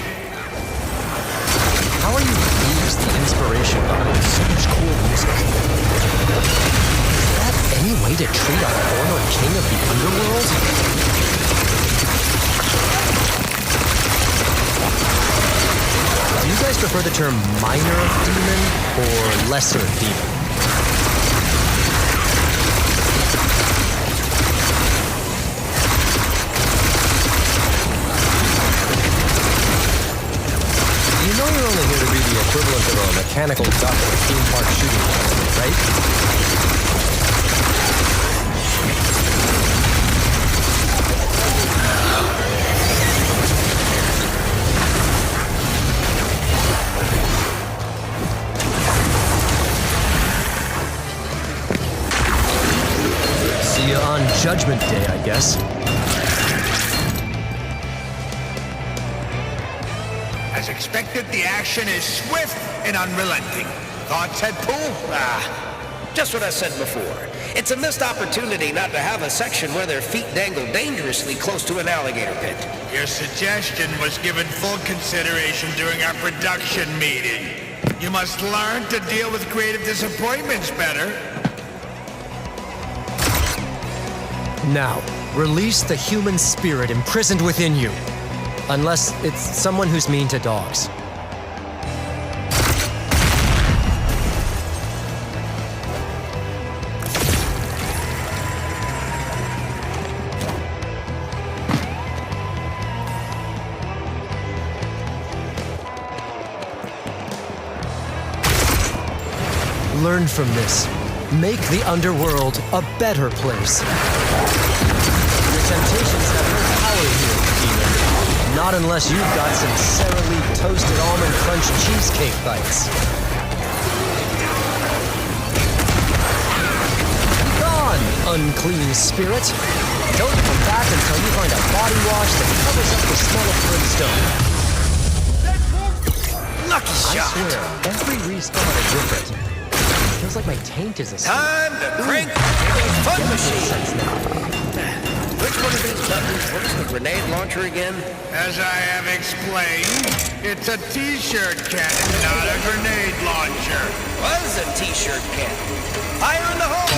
How are you using the inspiration behind so much cool music? Is that any way to treat a former king of the underworld? Do you guys prefer the term minor demon or lesser demon? You know you're only here to be the equivalent of a mechanical duck at a theme park shooting tournament, right? See you on Judgment Day, I guess. As expected, the action is swift and unrelenting. Thoughts, Deadpool? Just what I said before. It's a missed opportunity not to have a section where their feet dangle dangerously close to an alligator pit. Your suggestion was given full consideration during our production meeting. You must learn to deal with creative disappointments better. Now, release the human spirit imprisoned within you. Unless it's someone who's mean to dogs. Learn from this. Make the underworld a better place. Your temptations have no power here, demon. Not unless you've got some Sara Lee toasted almond crunch cheesecake bites. Gone, unclean spirit. Don't come back until you find a body wash that covers up the smell of brimstone. Lucky shot. I swear, every respawn is different. It feels like my taint is asleep. Time to crank the fun machine. Which one of these buttons works the grenade launcher again? As I have explained, it's a t-shirt cannon, not a grenade launcher. Was a t-shirt cannon. Fire in the hole!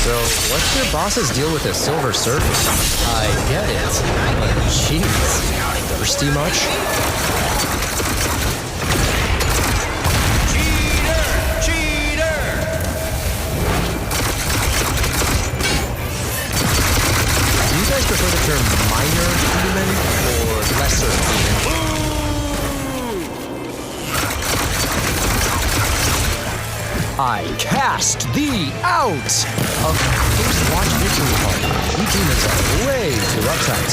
So, what's your boss's deal with this Silver Surfer? I get it, but jeez, thirsty much? Cheater! Do you guys prefer the term minor human or lesser human? I cast thee out of post-watch victory party. You demons are way too uptight.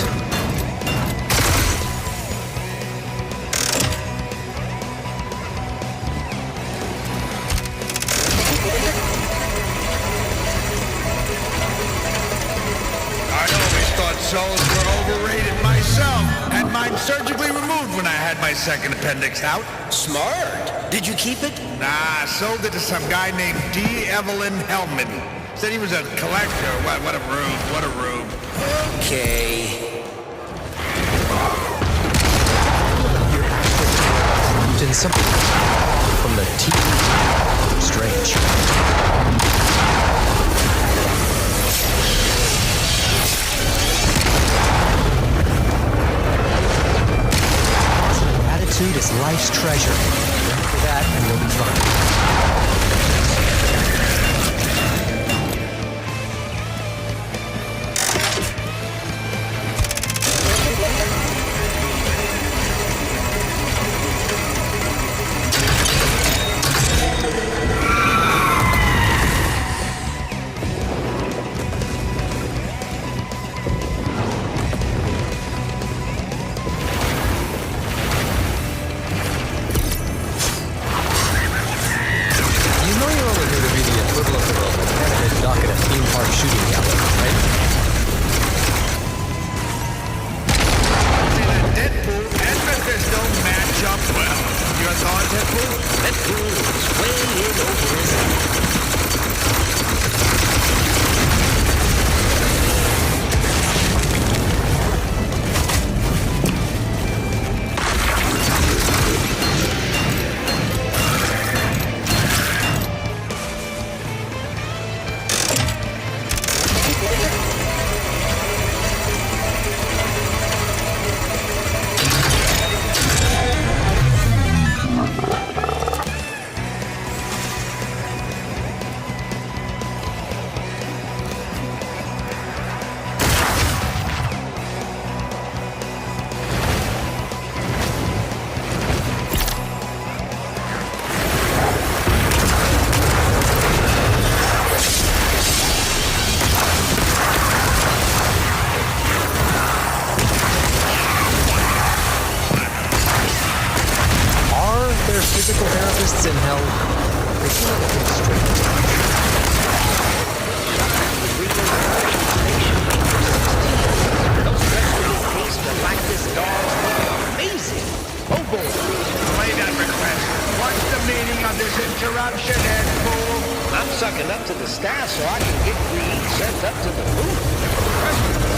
I always thought souls were overrated myself. Had mine surgically removed when I had my second appendix out. Smart. Did you keep it? Nah, sold it to some guy named D. Evelyn Hellman. Said he was a collector. What a rube, what a rube. Okay. In something from the TV. Strange. Gratitude is life's treasure. Remember that and you'll be fine. Physical therapists in hell, they seem like a bit strange. Those vegetables taste like this dog's amazing. Oh boy. Play that request. What's the meaning of this interruption, Deadpool? I'm sucking up to the staff so I can get greed sent up to the booth.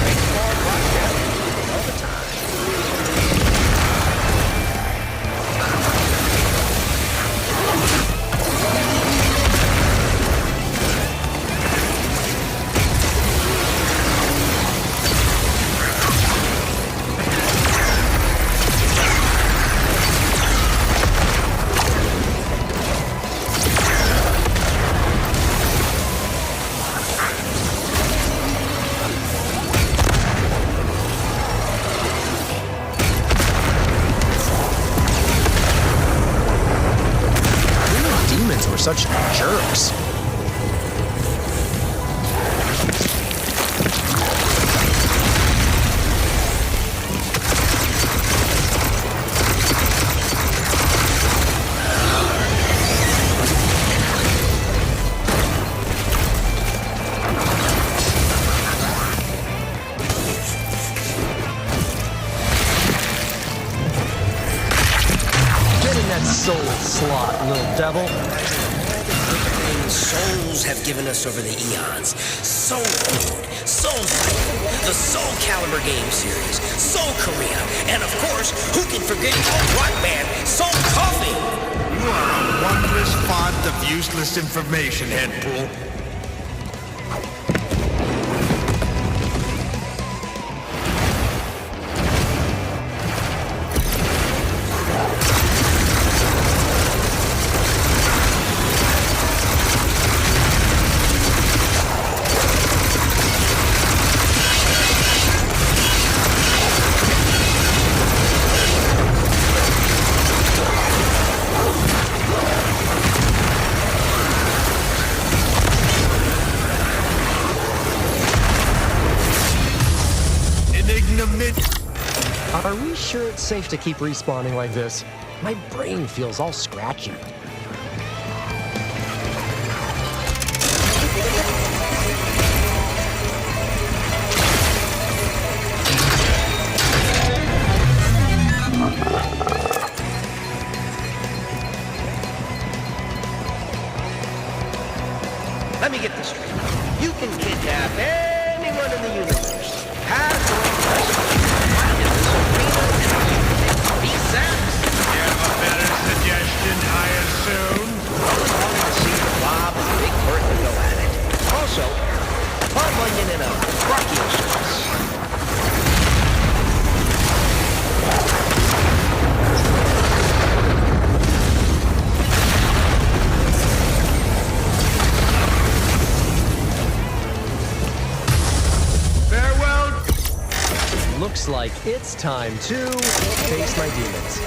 Makes more like that all the time. such jerks. Soul slot, little devil. Souls have given us over the eons. Soul Food, Soul Fight, the Soul Calibur game series, Soul Korea, and of course, who can forget alt rock band Soul Coffee? You are a wondrous font of useless information, Deadpool. Are we sure it's safe to keep respawning like this? My brain feels all scratchy. Let me get this straight. You can kidnap anyone in the universe. Have your own restaurant. You have a better suggestion, I assume? I want to see Bob and Big Bertha go at it. Also, Bob Onion and a brachiosaurus. Farewell. Looks like it's time to face my demons.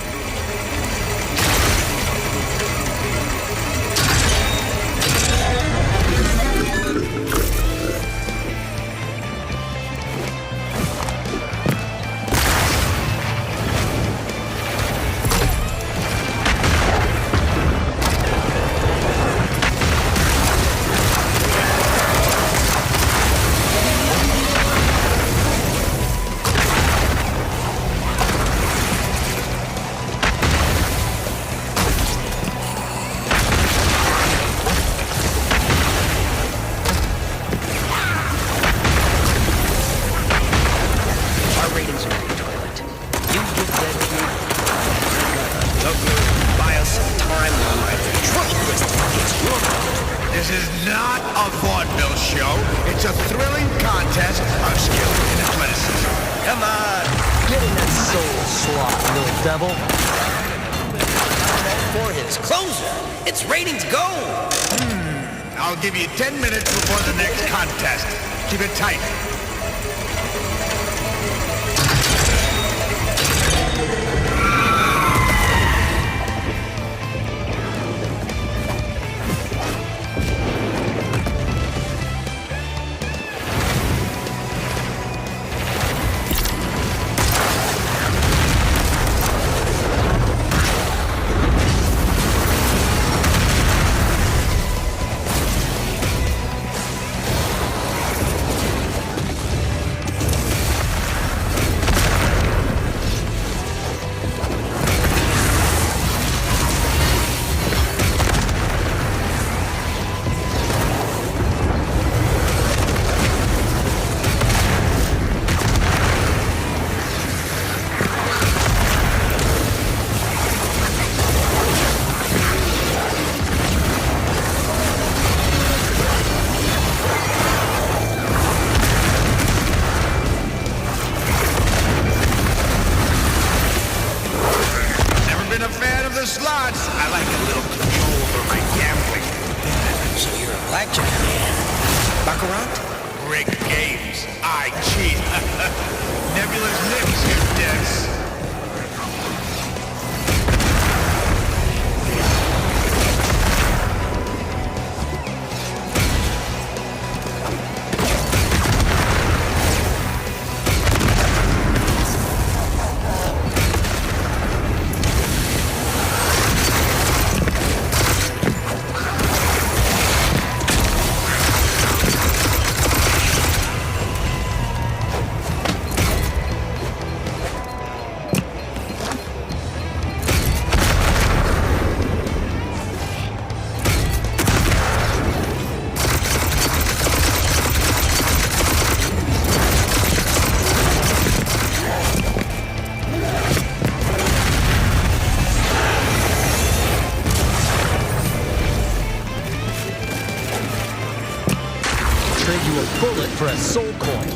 This is not a vaudeville show. It's a thrilling contest of skill and athleticism. Come on. Get in that soul slot, little devil. For his closer. It's ratings go. I'll give you 10 minutes before the next contest. Keep it tight. Slots. I like a little control over my gambling. So you're a blackjack man. Baccarat? Rigged games. I cheat. Nebula's nips, you dicks. for a soul coin.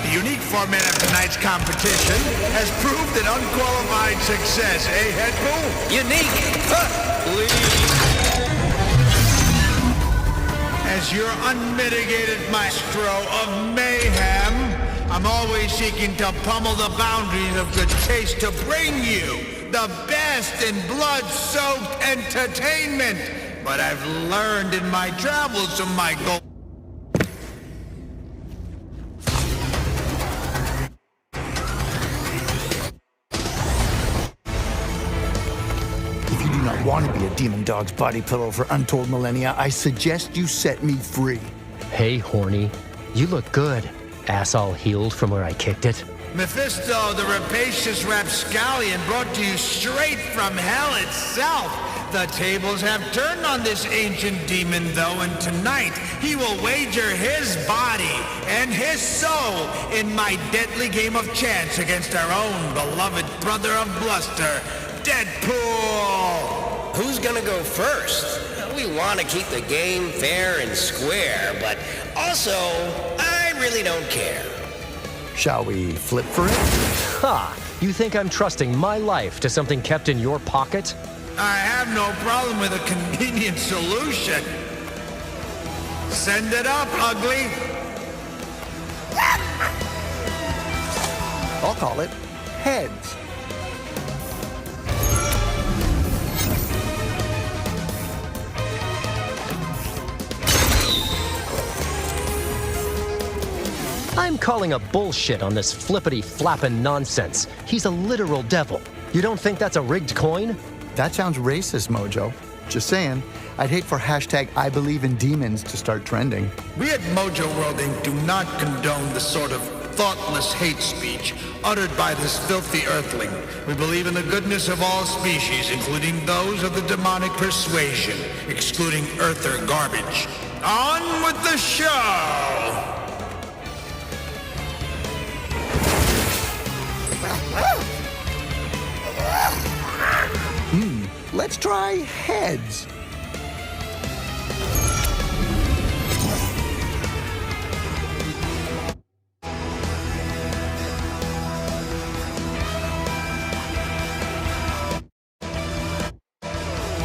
The unique format of tonight's competition has proved an unqualified success, eh, Deadpool? Unique? Please. As your unmitigated maestro of mayhem, I'm always seeking to pummel the boundaries of good taste to bring you the best in blood-soaked entertainment. But I've learned in my travels of my goal. If you do not want to be a demon dog's body pillow for untold millennia, I suggest you set me free. Hey, horny. You look good. Ass all healed from where I kicked it. Mephisto, the rapacious rapscallion, brought to you straight from hell itself. The tables have turned on this ancient demon, though, and tonight he will wager his body and his soul in my deadly game of chance against our own beloved brother of bluster, Deadpool! Who's gonna go first? We want to keep the game fair and square, but also, I really don't care. Shall we flip for it? Ha! You think I'm trusting my life to something kept in your pocket? I have no problem with a convenient solution. Send it up, ugly. I'll call it heads. I'm calling a bullshit on this flippity-flappin' nonsense. He's a literal devil. You don't think that's a rigged coin? That sounds racist, Mojo. Just saying, I'd hate for hashtag I believe in demons to start trending. We at Mojo World Inc. do not condone the sort of thoughtless hate speech uttered by this filthy earthling. We believe in the goodness of all species, including those of the demonic persuasion, excluding earther garbage. On with the show! Let's try heads.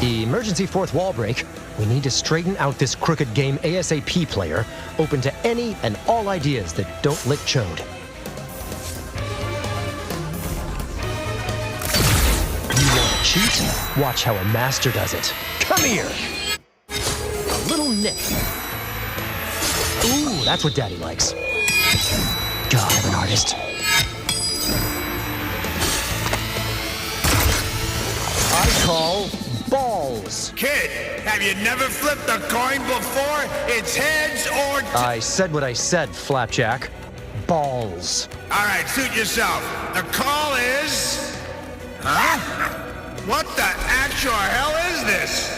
Emergency fourth wall break. We need to straighten out this crooked game ASAP, player. Open to any and all ideas that don't lick chode. Cheat? Watch how a master does it. Come here! A little nick. Ooh, that's what Daddy likes. God, I'm an artist. I call balls. Kid, have you never flipped a coin before? It's heads or... I said what I said, Flapjack. Balls. All right, suit yourself. The call is... Huh? What the actual hell is this?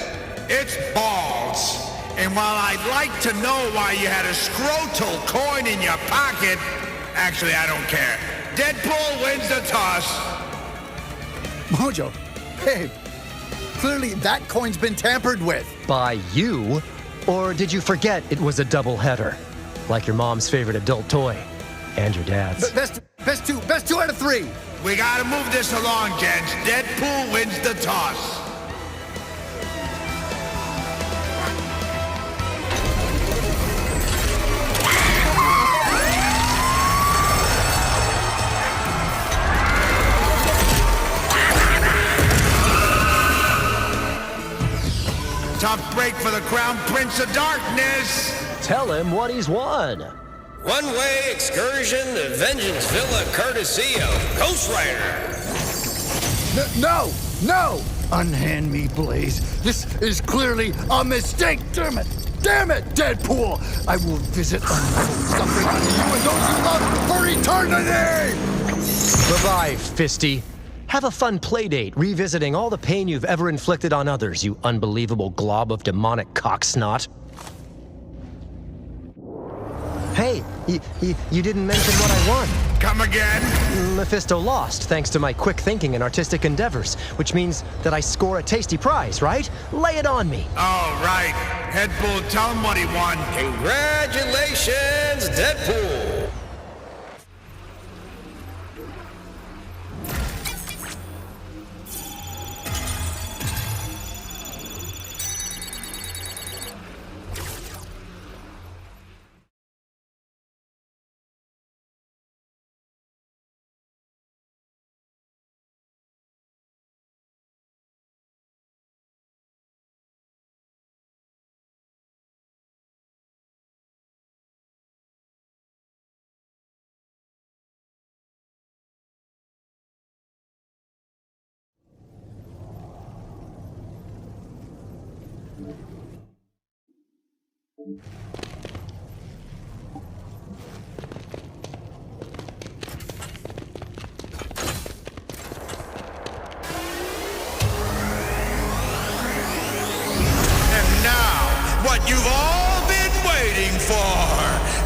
It's balls. And while I'd like to know why you had a scrotal coin in your pocket, actually, I don't care. Deadpool wins the toss. Mojo, hey, clearly that coin's been tampered with. By you? Or did you forget it was a double header? Like your mom's favorite adult toy. And your dad's. Best two out of three. We gotta move this along, gents. Deadpool wins the toss. Tough break for the Crown Prince of Darkness. Tell him what he's won. One-way excursion to Vengeance Villa courtesy of Ghost Rider. No! Unhand me, Blaze. This is clearly a mistake. Damn it, Deadpool! I will visit untold suffering on you and those you love for eternity! Bye-bye, Fisty. Have a fun playdate revisiting all the pain you've ever inflicted on others, you unbelievable glob of demonic cocksnot. Hey, you didn't mention what I won. Come again? Mephisto lost thanks to my quick thinking and artistic endeavors, which means that I score a tasty prize, right? Lay it on me. Oh, right. Deadpool, tell him what he won. Congratulations, Deadpool! What you've all been waiting for!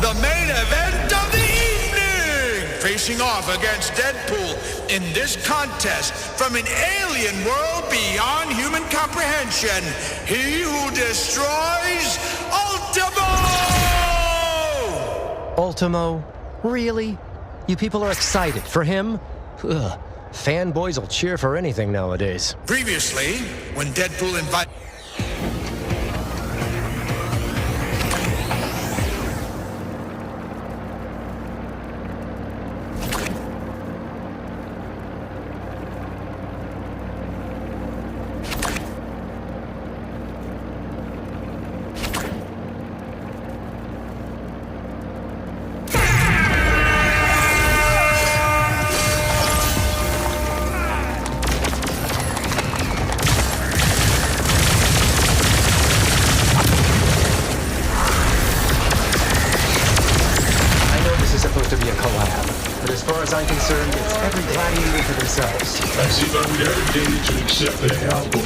The main event of the evening! Facing off against Deadpool in this contest from an alien world beyond human comprehension, he who destroys Ultimo! Ultimo? Really? You people are excited for him? Ugh. Fanboys will cheer for anything nowadays. Previously, when Deadpool invited... I'm concerned, it's every gladiator for themselves. As if I would ever dare to accept the help of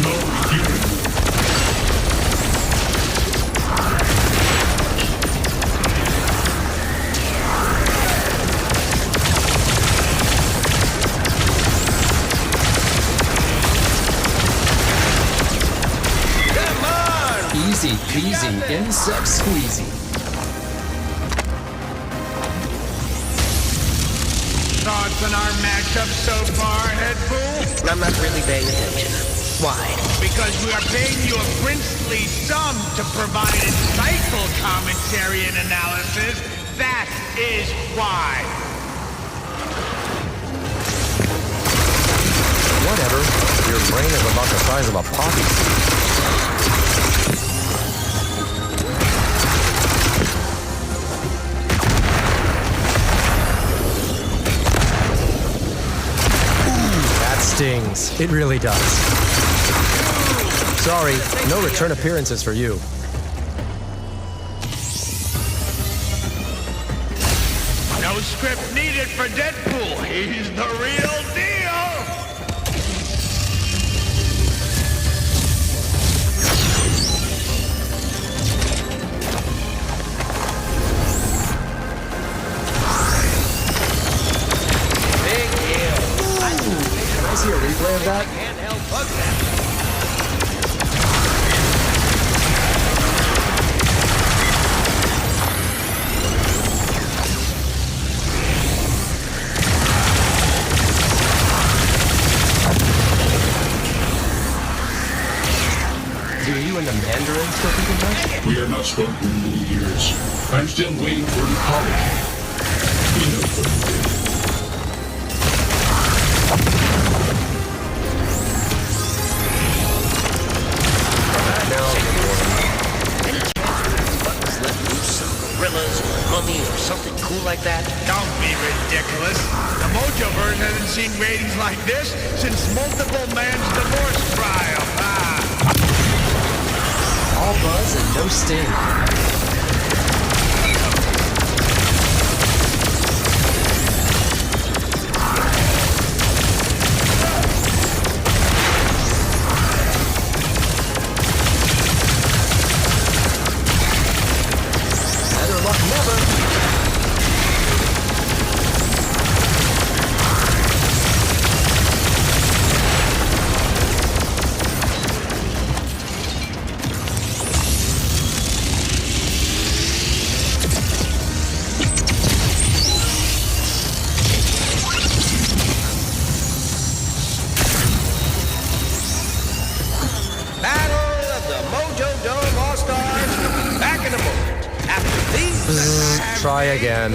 no human. Come on! Easy peasy, insect squeezy. Thoughts on our matchup so far, Deadpool? I'm not really paying attention. Why? Because we are paying you a princely sum to provide insightful commentary and analysis. That is why. Whatever. Your brain is about the size of a poppy seed. Stings. It really does. Sorry, no return appearances for you. No script needed for Deadpool. He's the real deal. Big deal. Can I see a replay of that? Can't help but that. Do you and the Mandarin still keep in touch? We have not spoken in many years. I'm still waiting for an apology. You know what he did. Gorillas or a mummy or something cool like that? Don't be ridiculous. The Mojoverse hasn't seen ratings like this since multiple man's divorce trial. All buzz and no sting. Try again.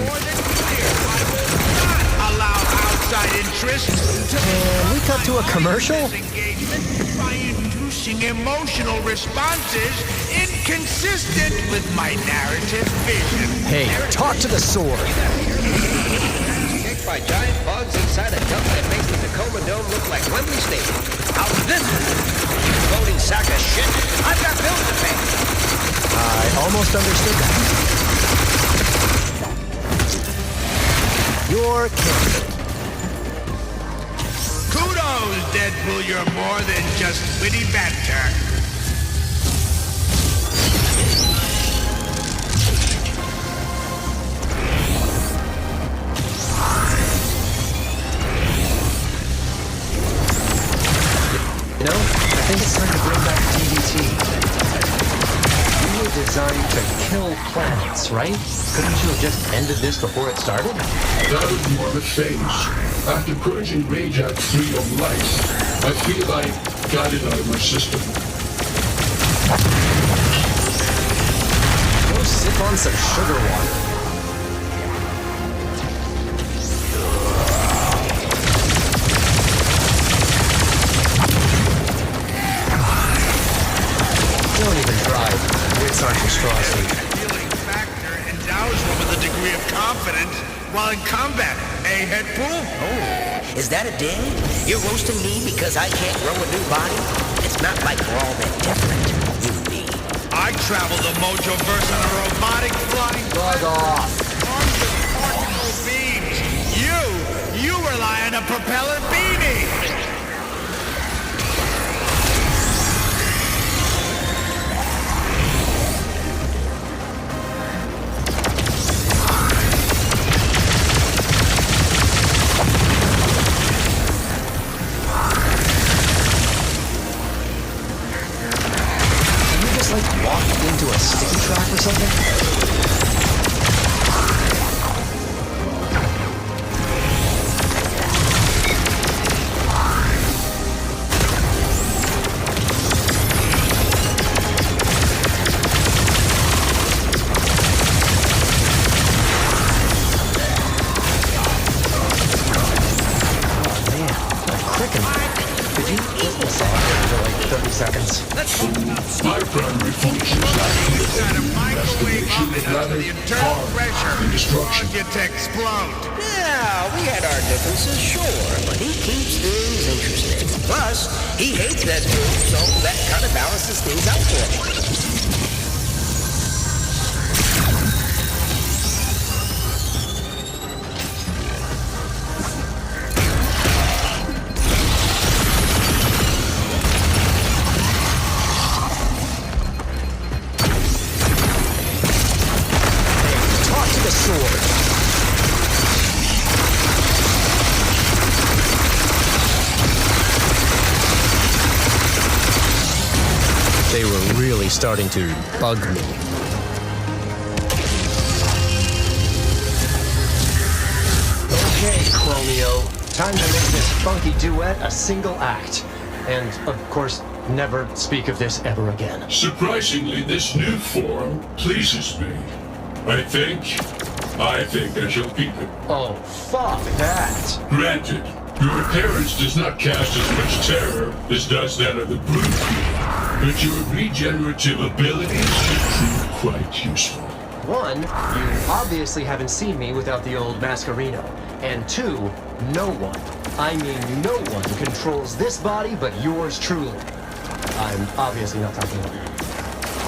Allow outside interests to Can we cut to a commercial? engagement by inducing emotional responses inconsistent with my narrative vision. Hey, talk to the sword. Kicked by giant bugs inside a dump that makes the Tacoma Dome look like Wembley Stadium. How's this? Floating sack of shit. I've got bills to pay. I almost understood that. You're kidding. Kudos, Deadpool. You're more than just witty banter. You know, I think it's time to bring back DDT. You were designed to kill planets, right? Couldn't you have just ended this before it started? That was more of a phase. After purging rage out free of life, I feel I got it out of my system. Go sip on some sugar water. Don't even try. Wits aren't your strong suit. Healing factor endows one with a degree of confidence while in combat. Hey, Deadpool? Oh, is that a dig? You're roasting me because I can't grow a new body? It's not like we're all that different, you and me. I travel the Mojo-verse on a robotic flying... Bug off. Armed with particle beams. You rely on a propeller beanie. Walked into a sticky track or something? Oh man, a cricken. Could you put this on for like 30 seconds? My primary function is investigation of matter, harm, and destruction. Get to explode. Yeah, we had our differences, sure, but he keeps things interesting. Plus, he hates Deadpool, so that kind of balances things out for him. They were really starting to bug me. Okay, Chromio. Time to make this funky duet a single act. And, of course, never speak of this ever again. Surprisingly, this new form pleases me. I think I shall keep it. Oh, fuck that. Granted, your appearance does not cast as much terror as does that of the brute, but your regenerative abilities should prove quite useful. One, you obviously haven't seen me without the old Mascarino. And two, no one, I mean no one, controls this body but yours truly. I'm obviously not talking about you.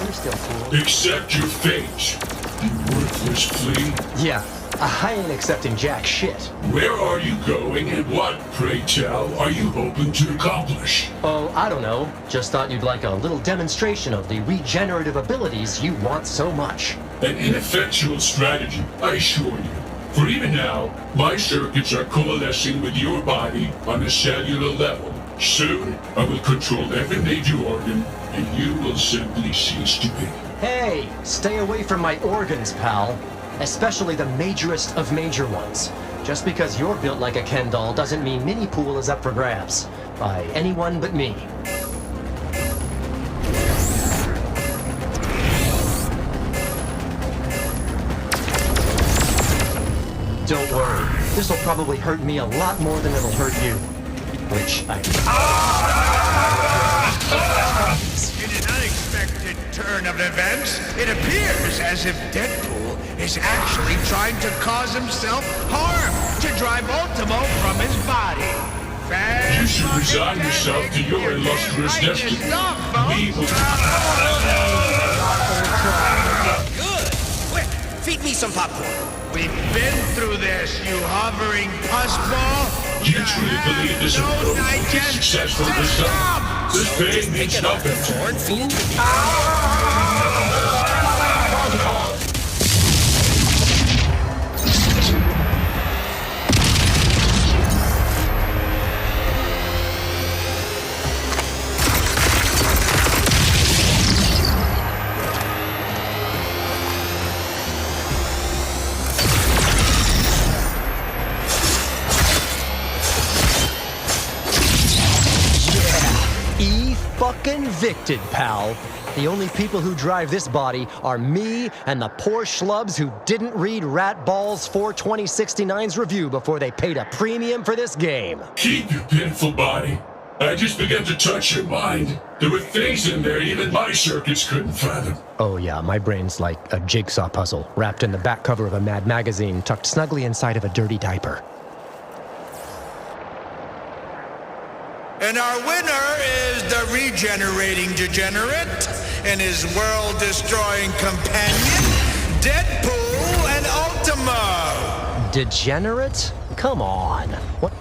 You're still cool. Accept your fate, you worthless flea. Yeah, I ain't accepting jack shit. Where are you going and what, pray tell, are you hoping to accomplish? Oh, I don't know. Just thought you'd like a little demonstration of the regenerative abilities you want so much. An ineffectual strategy, I assure you. For even now, my circuits are coalescing with your body on a cellular level. Soon, I will control every major organ, and you will simply cease to be. Hey, stay away from my organs, pal. Especially the majorest of major ones. Just because you're built like a Ken doll doesn't mean Mini-Pool is up for grabs. By anyone but me. Don't worry. This will probably hurt me a lot more than it'll hurt you. Which I... In an unexpected turn of events, it appears as if Deadpool is actually trying to cause himself harm to drive Ultimo from his body. You should resign yourself to your illustrious destiny. We will... Good. Quick, feed me some popcorn. We've been through this, you hovering pussball. You truly believe this approach will be successful this time? This pain means nothing. Convicted, pal. The only people who drive this body are me and the poor schlubs who didn't read Ratball's 42069's review before they paid a premium for this game. Keep your pitiful body. I just began to touch your mind. There were things in there even my circuits couldn't fathom. Oh yeah, my brain's like a jigsaw puzzle, wrapped in the back cover of a Mad magazine, tucked snugly inside of a dirty diaper. And our winner is the regenerating degenerate and his world-destroying companion, Deadpool and Ultimo. Degenerate? Come on. What?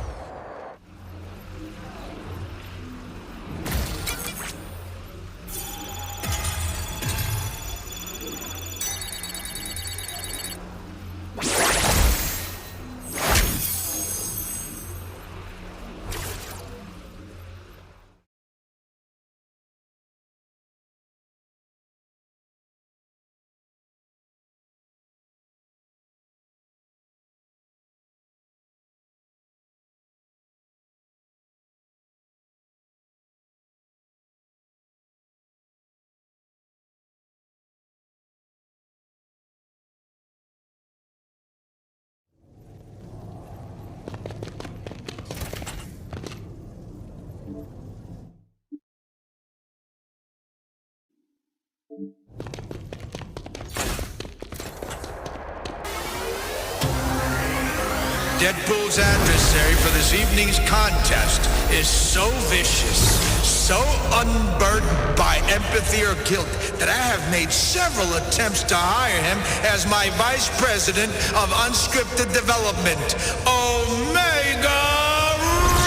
Deadpool's adversary for this evening's contest is so vicious, so unburdened by empathy or guilt that I have made several attempts to hire him as my vice president of unscripted development, Omega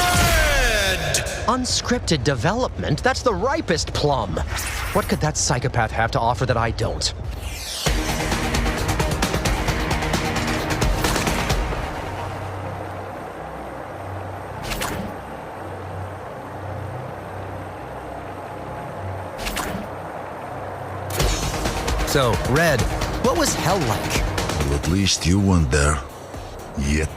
Red! Unscripted development? That's the ripest plum. What could that psychopath have to offer that I don't? So, Red, what was hell like? Well, at least you weren't there. Yet.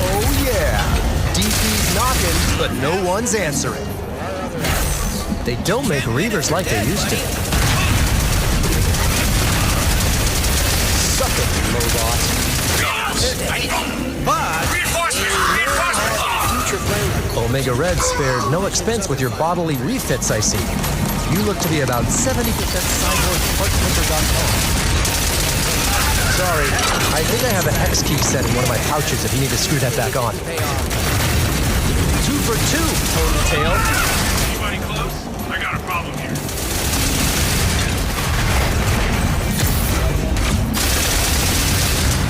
Oh yeah, DP's knocking, but no one's answering. They don't make Reavers like they used to. Suck it, Lobot. Omega Red spared no expense with your bodily refits, I see. You look to be about 70% cyborg.com. Sorry, I think I have a hex key set in one of my pouches if you need to screw that back on. 2 for 2, Ponytail. I got a problem here.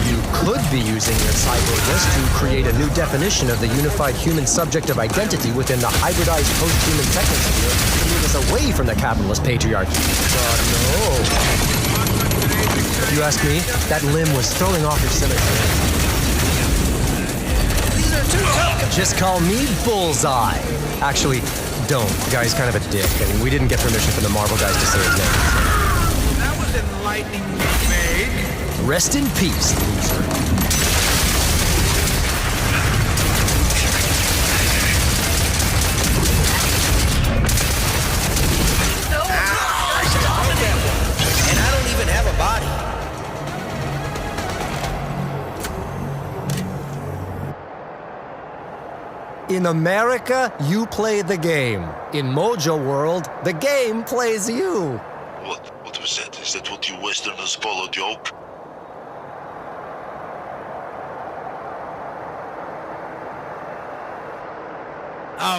You could be using your cyborgness to create a new definition of the unified human subject of identity within the hybridized post-human technosphere to move us away from the capitalist patriarchy. But no. If you ask me, that limb was throwing off your symmetry. These are too tough. Just call me Bullseye. Actually, don't. The guy's kind of a dick, and we didn't get permission from the Marvel guys to say his name. That was enlightening. lightning McVeigh. Rest in peace, loser. And I don't even have a body. In America, you play the game. In Mojo World, the game plays you. What was that? Is that what you Westerners call a joke?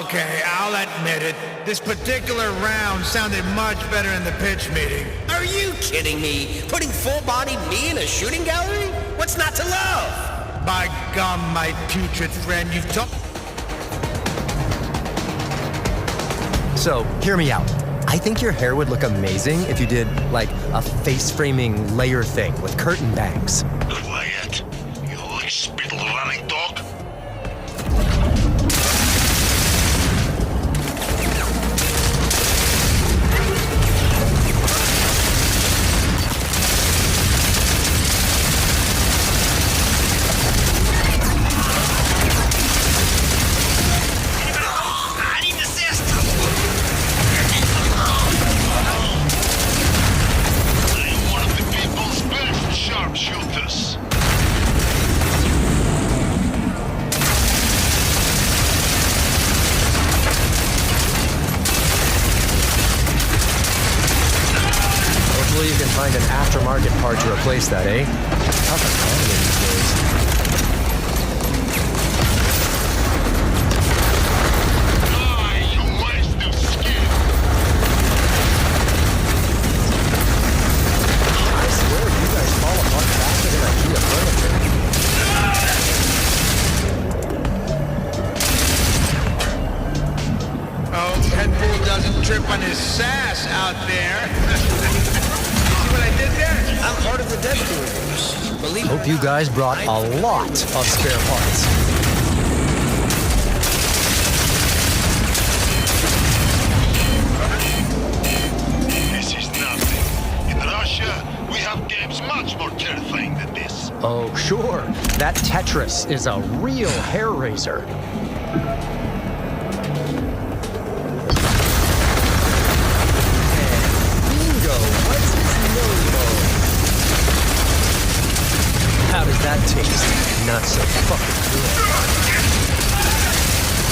Okay, I'll admit it. This particular round sounded much better in the pitch meeting. Are you kidding me? Putting full-bodied me in a shooting gallery? What's not to love? By gum, my putrid friend, you've talked... So, hear me out. I think your hair would look amazing if you did, like, a face-framing layer thing with curtain bangs. Quiet. You like spittle running dog? Hopefully you can find an aftermarket part to replace that, eh? Tough economy these days. I swear you guys fall apart faster than IKEA furniture. Oh, Deadpool doesn't trip on his sass out there. See what I did there? I'm part of the Deadpool universe. Believe it or Hope you guys brought a lot of spare parts. This is nothing. In Russia, we have games much more terrifying than this. Oh, sure. That Tetris is a real hair raiser. Bingo! What's his name? How does that taste? Not so fucking good.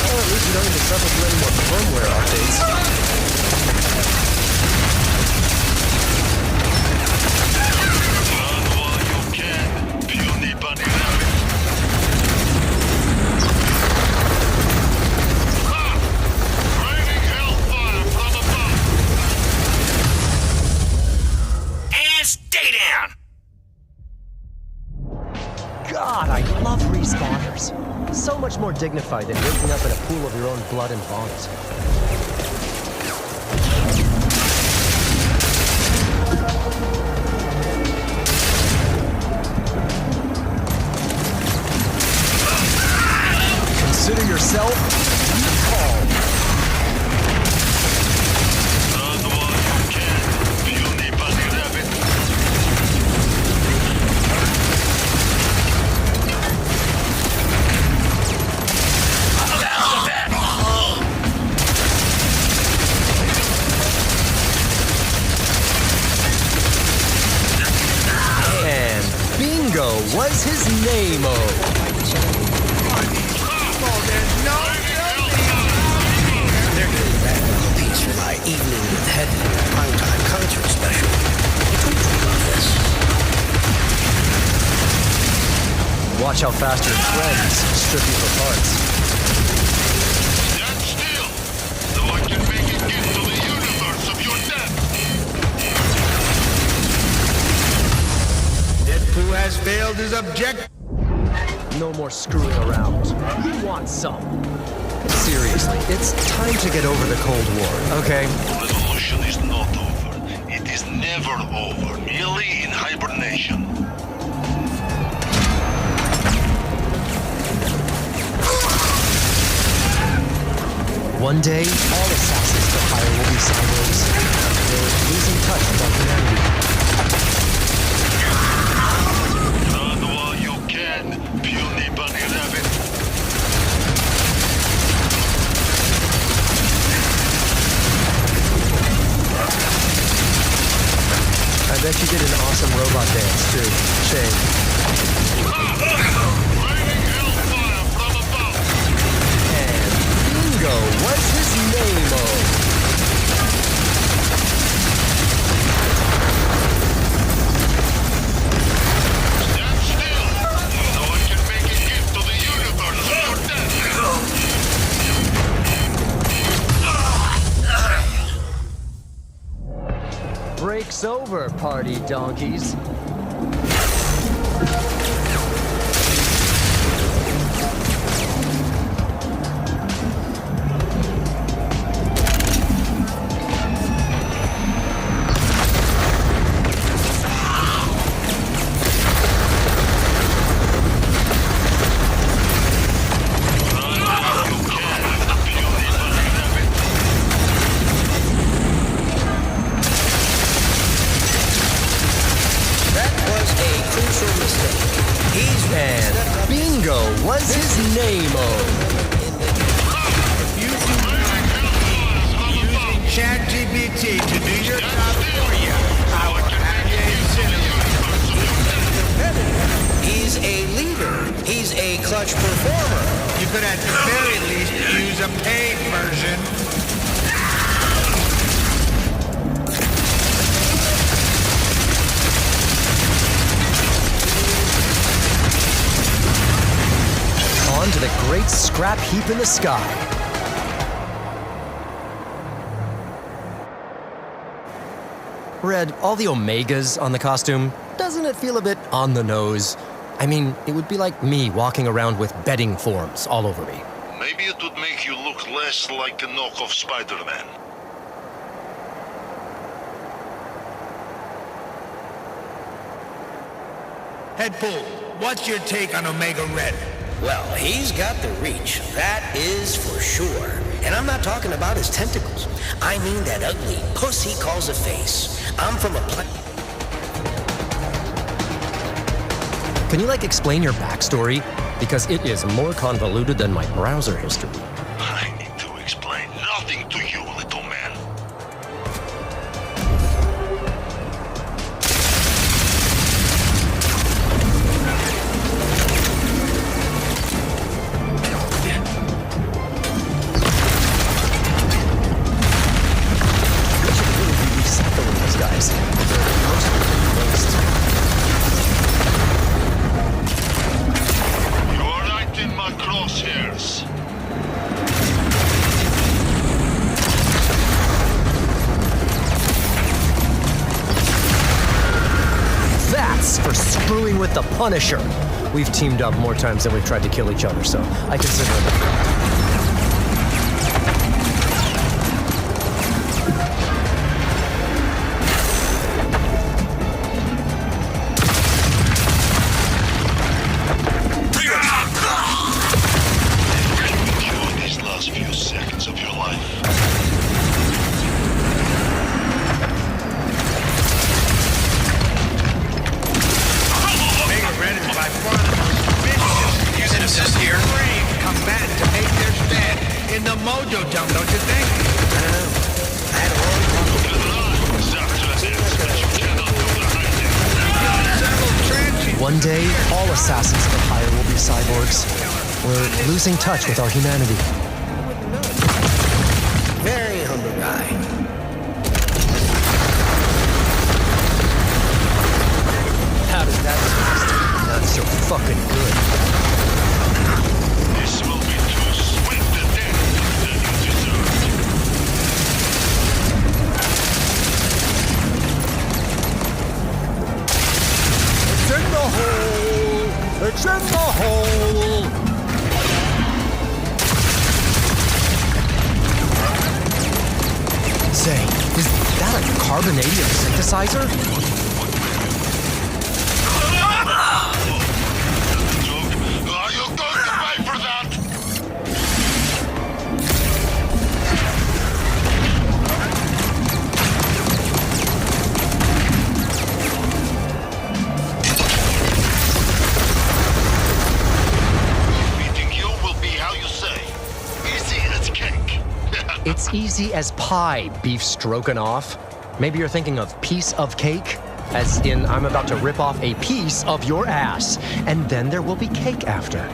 Well, at least you don't need to suffer through any more firmware updates. And stay down! God, I love respawners. So much more dignified than waking up in a pool of your own blood and vomit. Consider yourself recalled. And bingo was his name-o. They're getting back a piece for my evening with headline primetime concert special. What do you think about this? Watch how fast your friends strip you for parts. Stand still, so I can make it into the universe of your death. Deadpool has failed his objective. No more screwing around. You want some. Seriously, it's time to get over the Cold War, okay? The revolution is not over. It is never over, merely in hibernation. One day, all assassins for hire will be cyborgs. They're losing touch with our humanity. bet you did an awesome robot dance, too. Shame. And Bingo, what's his name-o? Break's over, party donkeys. And Bingo was his name-o. Using ChatGPT to do your job for you. I will have you incinerated. He's a leader. He's a clutch performer. You could at the very least use a paid version. On to the great scrap heap in the sky. Red, all the omegas on the costume, doesn't it feel a bit on the nose? I mean, it would be like me walking around with betting forms all over me. Maybe it would make you look less like a knockoff Spider-Man. Deadpool, what's your take on Omega Red? Well, he's got the reach, that is for sure. And I'm not talking about his tentacles. I mean that ugly puss he calls a face. I'm from a Can you, explain your backstory? Because it is more convoluted than my browser history. I need to explain nothing to you, little man. Guys. You are right in my crosshairs. That's for screwing with the Punisher. We've teamed up more times than we've tried to kill each other, so I consider it a friend. One day, all assassins of Empire will be cyborgs. We're losing touch with our humanity. very humble guy. How did that taste? Not so fucking good. This will be too swift a death than you deserve. It's in the hole! It's in the hole! Say, is that a carbonadium synthesizer? Are you going to pay for that? Beating you will be how you say. Easy as cake. It's easy as pie, beef stroganoff. Maybe you're thinking of piece of cake? As in, I'm about to rip off a piece of your ass. And then there will be cake after.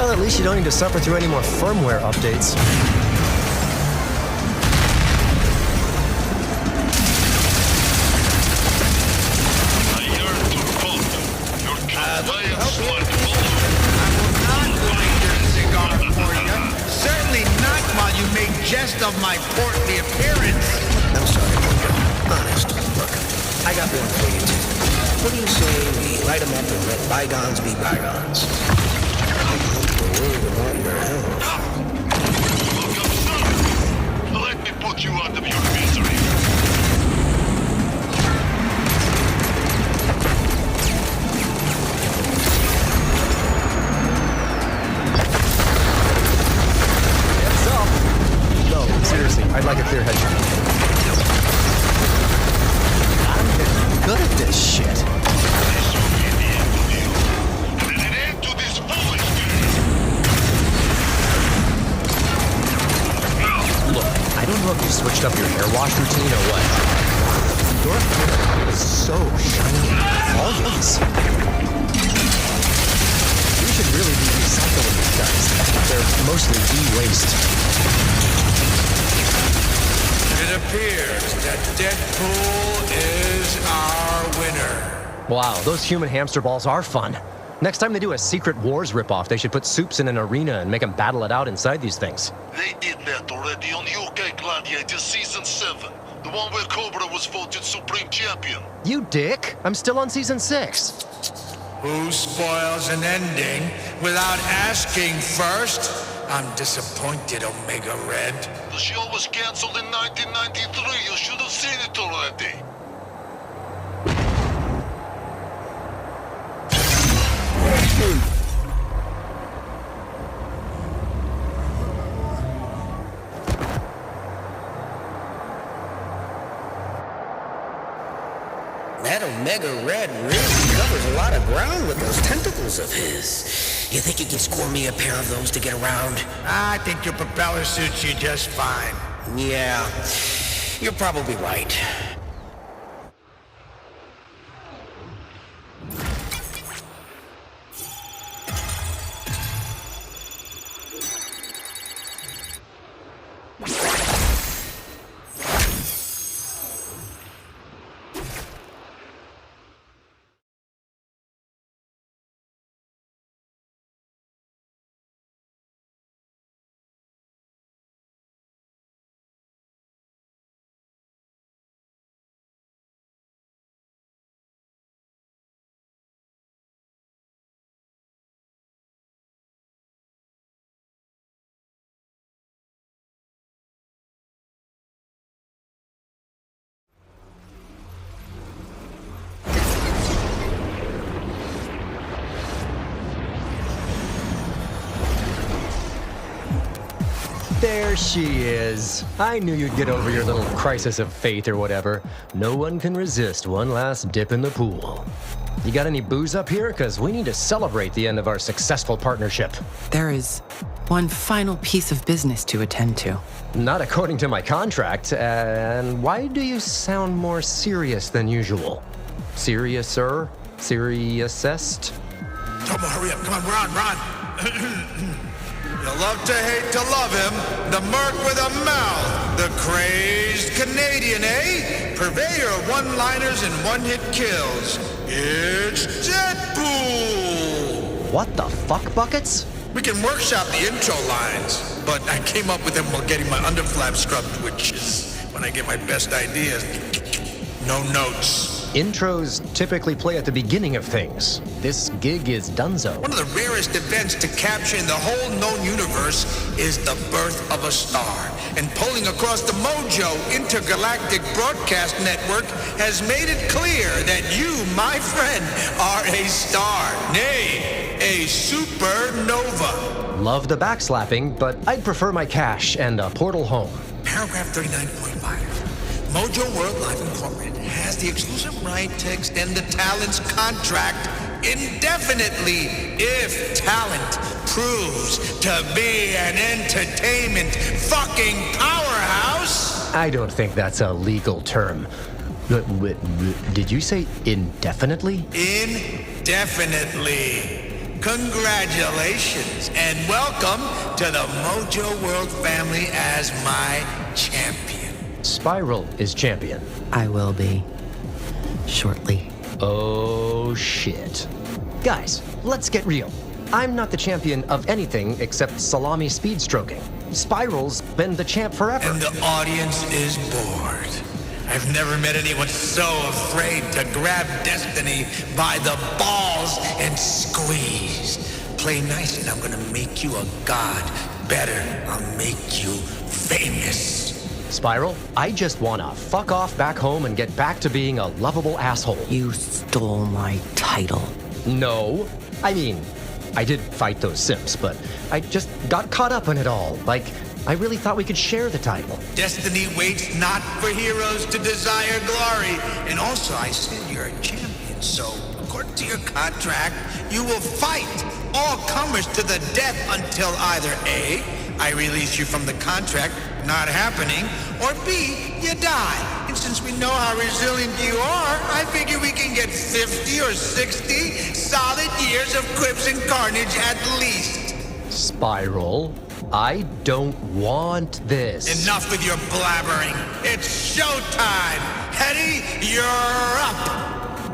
At least you don't need to suffer through any more firmware updates. Certainly not while you make jest of my portly appearance. I'm sorry, Mojo. Honest. Look, I got one for you, too. What do you say we light them up and let bygones be bygones? Let me put you out of your misery. Heads up! No, seriously, I'd like a clear headshot. I'm getting good at this shit. I don't know if you switched up your hair wash routine or what. Your hair is so shiny and voluminous. We should really be recycling these guys. They're mostly e-waste. It appears that Deadpool is our winner. Wow, those human hamster balls are fun. Next time they do a Secret Wars ripoff, they should put Soups in an arena and make them battle it out inside these things. They did that already on UK Gladiator Season 7. The one where Cobra was voted Supreme Champion. You dick! I'm still on Season 6. Who spoils an ending without asking first? I'm disappointed, Omega Red. The show was cancelled in 1993. You should have seen it already. That Omega Red really covers a lot of ground with those tentacles of his. You think you can score me a pair of those to get around? I think your propeller suits you just fine. Yeah, you're probably right. There she is. I knew you'd get over your little crisis of faith or whatever. No one can resist one last dip in the pool. You got any booze up here? Because we need to celebrate the end of our successful partnership. There is one final piece of business to attend to. Not according to my contract. And why do you sound more serious than usual? Seriouser? Seriousest? Come on, hurry up. Come on, run. You'll love to hate to love him. The merc with a mouth. The crazed Canadian, eh? Purveyor of one-liners and one-hit kills. It's Deadpool! What the fuck, Buckets? We can workshop the intro lines, but I came up with them while getting my underflap scrubbed, which is when I get my best ideas. No notes. Intros typically play at the beginning of things. This gig is donezo. One of the rarest events to capture in the whole known universe is the birth of a star. And polling across the Mojo Intergalactic Broadcast Network has made it clear that you, my friend, are a star. Nay, a supernova. Love the backslapping, but I'd prefer my cash and a portal home. Paragraph 39.5. Mojo World Live Incorporated has the exclusive right to extend the talent's contract indefinitely if talent proves to be an entertainment fucking powerhouse. I don't think that's a legal term. Did you say indefinitely? Indefinitely. Congratulations and welcome to the Mojo World family as my champion. Spiral is champion. I will be. Shortly. Oh, shit. Guys, let's get real. I'm not the champion of anything except salami speed stroking. Spiral's been the champ forever. And the audience is bored. I've never met anyone so afraid to grab destiny by the balls and squeeze. Play nice and I'm gonna make you a god. Better, I'll make you famous. Spiral, I just wanna fuck off back home and get back to being a lovable asshole. You stole my title. No. I mean, I did fight those simps, but I just got caught up in it all. Like, I really thought we could share the title. Destiny waits not for heroes to desire glory. And also, I said you're a champion, so according to your contract, you will fight all comers to the death until either A, I release you from the contract, not happening, or B, you die. And since we know how resilient you are, I figure we can get 50 or 60 solid years of quips and carnage at least. Spiral, I don't want this. Enough with your blabbering. It's showtime. Hetty, you're up.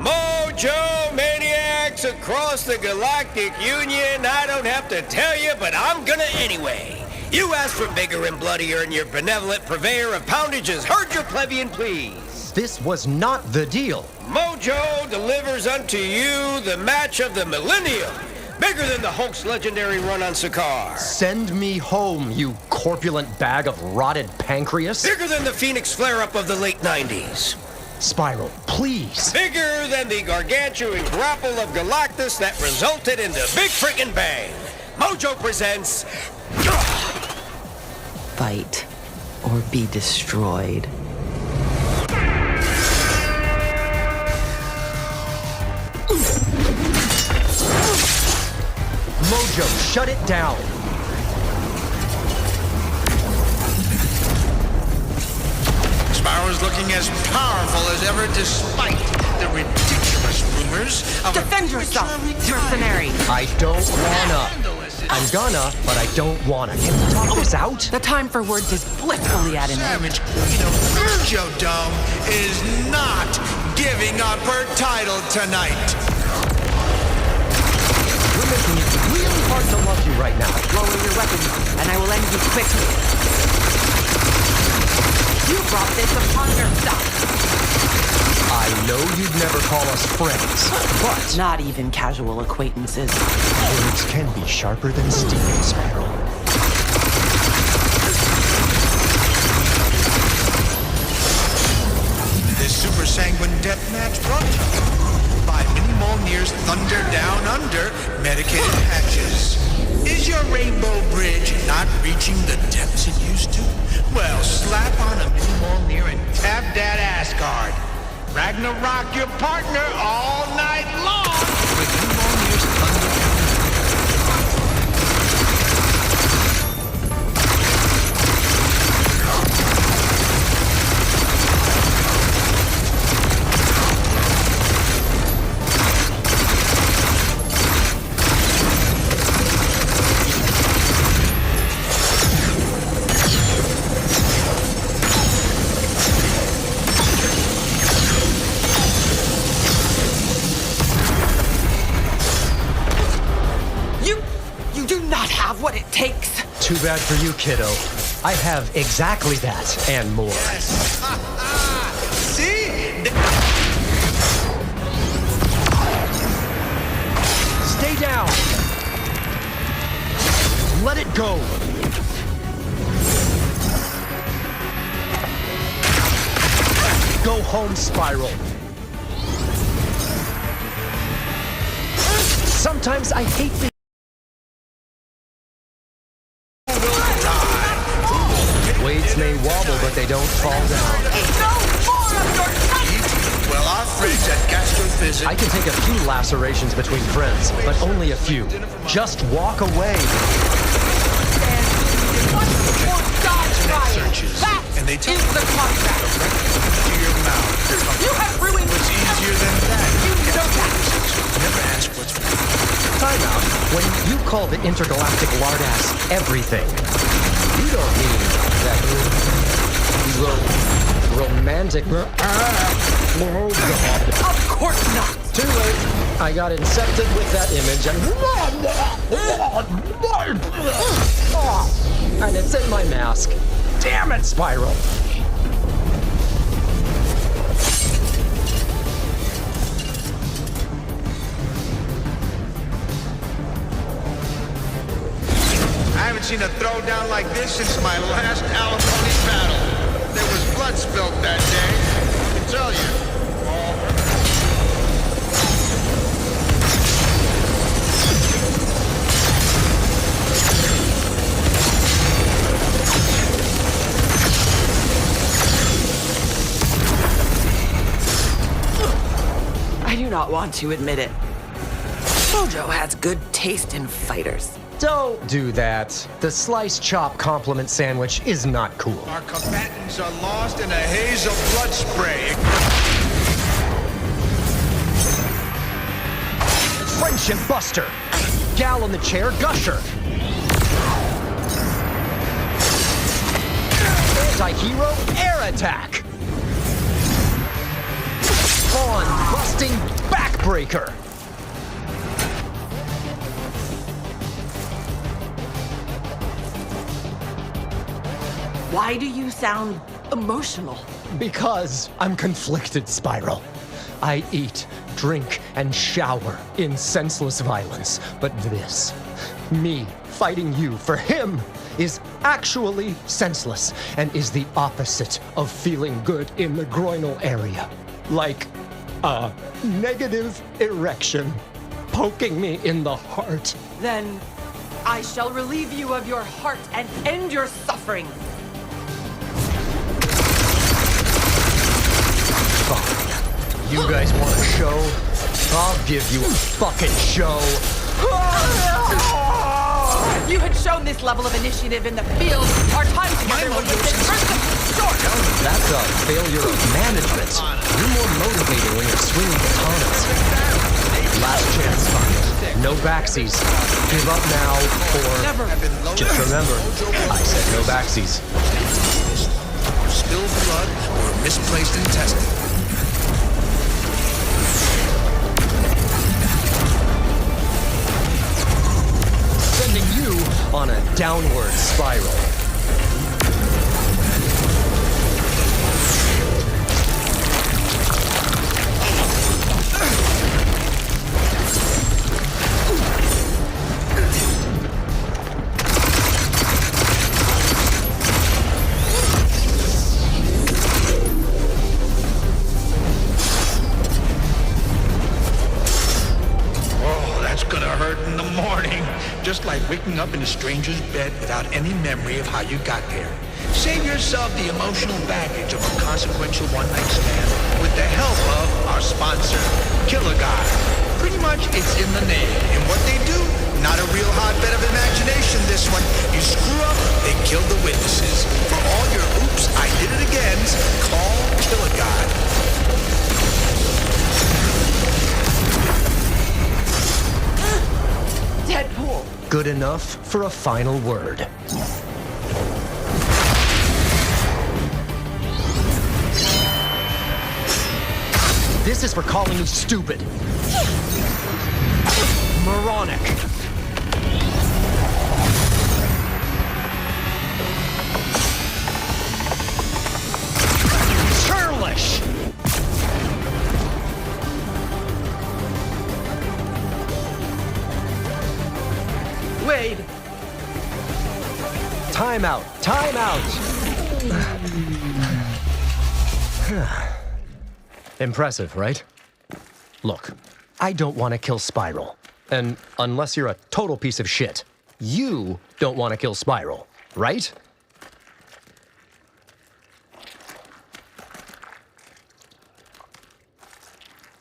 Mojo Maniacs across the Galactic Union. I don't have to tell you, but I'm gonna anyway. You asked for bigger and bloodier, and your benevolent purveyor of poundage has heard your plebeian pleas. This was not the deal. Mojo delivers unto you the match of the millennium. Bigger than the Hulk's legendary run on Sakaar. Send me home, you corpulent bag of rotted pancreas. Bigger than the Phoenix flare-up of the late 90s. Spiral, please. Bigger than the gargantuan grapple of Galactus that resulted in the Big Frickin' Bang. Mojo presents... Fight or be destroyed. Mojo, shut it down. Spiral is looking as powerful as ever despite the ridiculous rumors of Defend yourself, mercenary! I don't wanna. I'm gonna, but I don't wanna. Can we talk this out? The time for words is blissfully at an end. Savage Queen of Mojo Dome is not giving up her title tonight. You're making it really hard to love you right now. Lower your weapons, and I will end you quickly. You brought this upon yourself. I know you'd never call us friends, but... Not even casual acquaintances. Words can be sharper than steel, Spiral. This super sanguine deathmatch brought to you by Mini Molnir's Thunder Down Under medicated patches. Is your rainbow bridge not reaching the depths it used to? Well, slap on a Mini Molnir and tap that ass guard. Ragnarok your partner all night long with Mini Molnir's Thunder Down Too bad for you, kiddo. I have exactly that and more. See? Stay down. Let it go. Go home, Spiral. Sometimes I hate the... Weights may wobble, but they don't fall down. Well, our friends at Gastrophysics... I can take a few lacerations between friends, but only a few. Just walk away. And they tell you the contract to your mouth. You have ruined What's easier than that? You know that. Never ask what's Time out. When you call the intergalactic lardass everything, you don't mean that romantic. Oh God! Of course not. Too late. I got incepted with that image and it's in my mask. Damn it, Spiral! I haven't seen a throwdown like this since my last alimony battle. There was blood spilled that day, I can tell you. I do not want to admit it. Mojo has good taste in fighters. Don't do that. The sliced chop compliment sandwich is not cool. Our combatants are lost in a haze of blood spray. Friendship buster. Gal in the chair gusher. Anti-hero air attack. Spawn busting backbreaker. Why do you sound emotional? Because I'm conflicted, Spiral. I eat, drink, and shower in senseless violence. But this, me fighting you for him, is actually senseless and is the opposite of feeling good in the groinal area. Like a negative erection poking me in the heart. Then I shall relieve you of your heart and end your suffering. Fine. You guys want a show? I'll give you a fucking show. If you had shown this level of initiative in the field, our time together would have been short. That's a failure of management. You're more motivating when you're swinging katanas. Last chance, fine. No backsies. Give up now, or... Never. Just remember, I said no backsies. Spilled blood or misplaced intestine. Sending you on a downward spiral. Just like waking up in a stranger's bed without any memory of how you got there. Save yourself the emotional baggage of a consequential one-night stand with the help of our sponsor, Killer Guy. Pretty much it's in the name. And what they do, not a real hotbed of imagination, this one. You screw up, they kill the witnesses. For all your oops, I did it again, call Killer Guy. Deadpool. Good enough for a final word. This is for calling me stupid. Moronic. Time out! Time out! Impressive, right? Look, I don't want to kill Spiral. And unless you're a total piece of shit, you don't want to kill Spiral, right?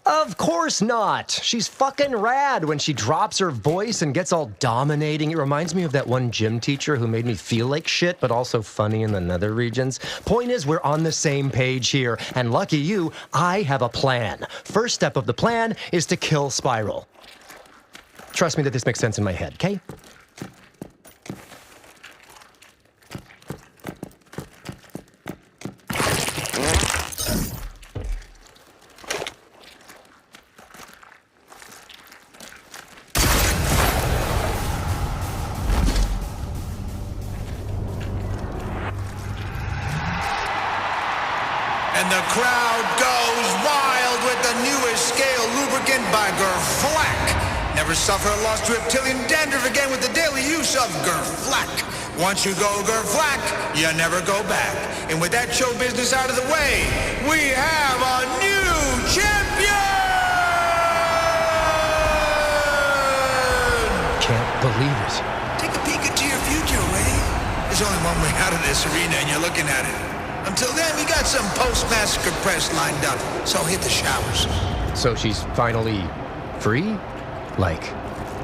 Of course not! She's fucking rad when she drops her voice and gets all dominating. It reminds me of that one gym teacher who made me feel like shit, but also funny in the nether regions. Point is, we're on the same page here, and lucky you, I have a plan. First step of the plan is to kill Spiral. Trust me that this makes sense in my head, okay? And the crowd goes wild with the newest scale lubricant by Gerflack. Never suffer a lost reptilian dandruff again with the daily use of Gerflack. Once you go Gerflack, you never go back. And with that show business out of the way, we have a new champion! Can't believe it. Take a peek into your future, Ray. There's only one way out of this arena, and you're looking at it. Until then, we got some post-massacre press lined up, so hit the showers. So she's finally free? Like,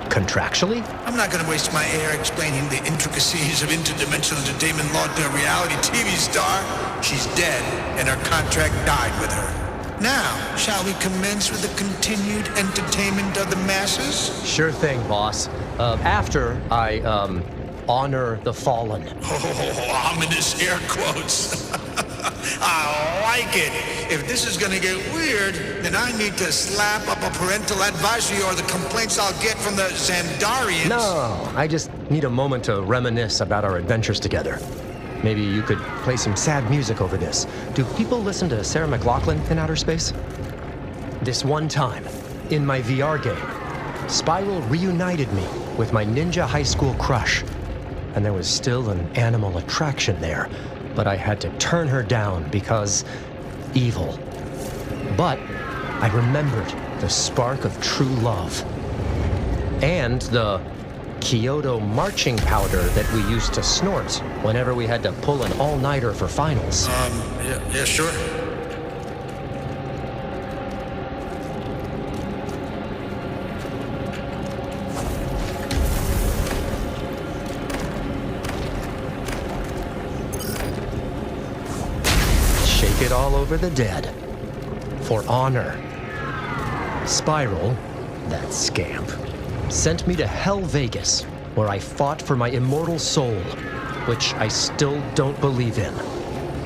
contractually? I'm not gonna waste my air explaining the intricacies of interdimensional entertainment law to a reality TV star. She's dead, and her contract died with her. Now, shall we commence with the continued entertainment of the masses? Sure thing, boss. After I, honor the fallen. Oh, ominous air quotes. I like it. If this is gonna get weird, then I need to slap up a parental advisory or the complaints I'll get from the Xandarians. No, I just need a moment to reminisce about our adventures together. Maybe you could play some sad music over this. Do people listen to Sarah McLachlan in outer space? This one time, in my VR game, Spiral reunited me with my ninja high school crush. And there was still an animal attraction there, but I had to turn her down because evil. But I remembered the spark of true love and the Kyoto marching powder that we used to snort whenever we had to pull an all-nighter for finals. Yeah, sure. Shake it all over the dead. For honor. Spiral, that scamp, sent me to Hell Vegas, where I fought for my immortal soul, which I still don't believe in,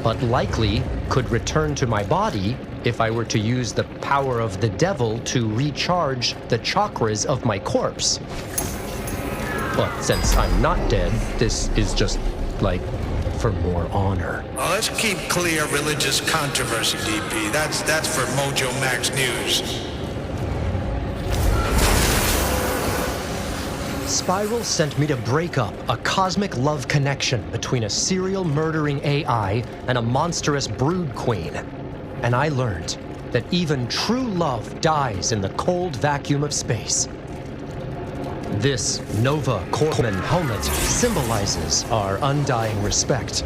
but likely could return to my body if I were to use the power of the devil to recharge the chakras of my corpse. But since I'm not dead, this is just, like, for more honor. Well, let's keep clear religious controversy, DP. That's for Mojo Max News. Spiral sent me to break up a cosmic love connection between a serial murdering AI and a monstrous brood queen. And I learned that even true love dies in the cold vacuum of space. This Nova Corpsman helmet symbolizes our undying respect.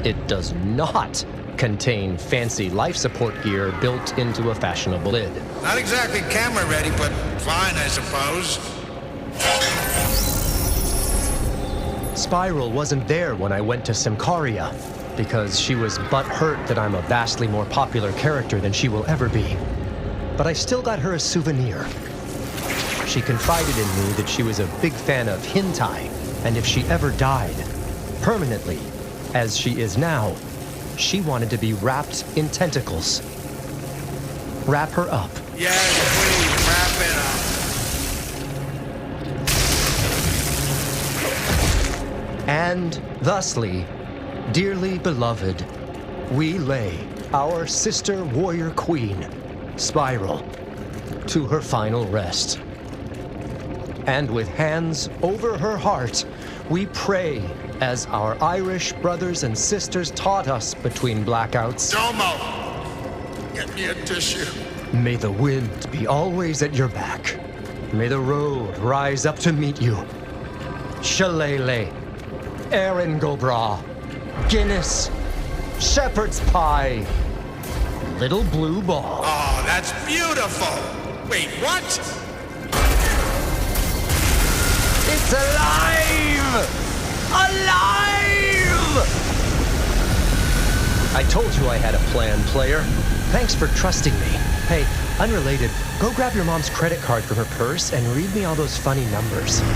It does not contain fancy life support gear built into a fashionable lid. Not exactly camera ready, but fine, I suppose. Spiral wasn't there when I went to Symkaria, because she was butthurt that I'm a vastly more popular character than she will ever be. But I still got her a souvenir. She confided in me that she was a big fan of hentai, and if she ever died, permanently, as she is now, she wanted to be wrapped in tentacles. Wrap her up. Yes, please, wrap it up. And thusly, dearly beloved, we lay our sister warrior queen, Spiral, to her final rest. And with hands over her heart, We pray as our Irish brothers and sisters taught us between blackouts. Domo! Get me a tissue. May the wind be always at your back. May the road rise up to meet you. Shillelagh, Erin go Bra, Guinness, shepherd's pie, little blue ball. Oh, that's beautiful. Wait, what? It's alive! Alive! I told you I had a plan, player. Thanks for trusting me. Hey, unrelated, go grab your mom's credit card from her purse and read me all those funny numbers. No,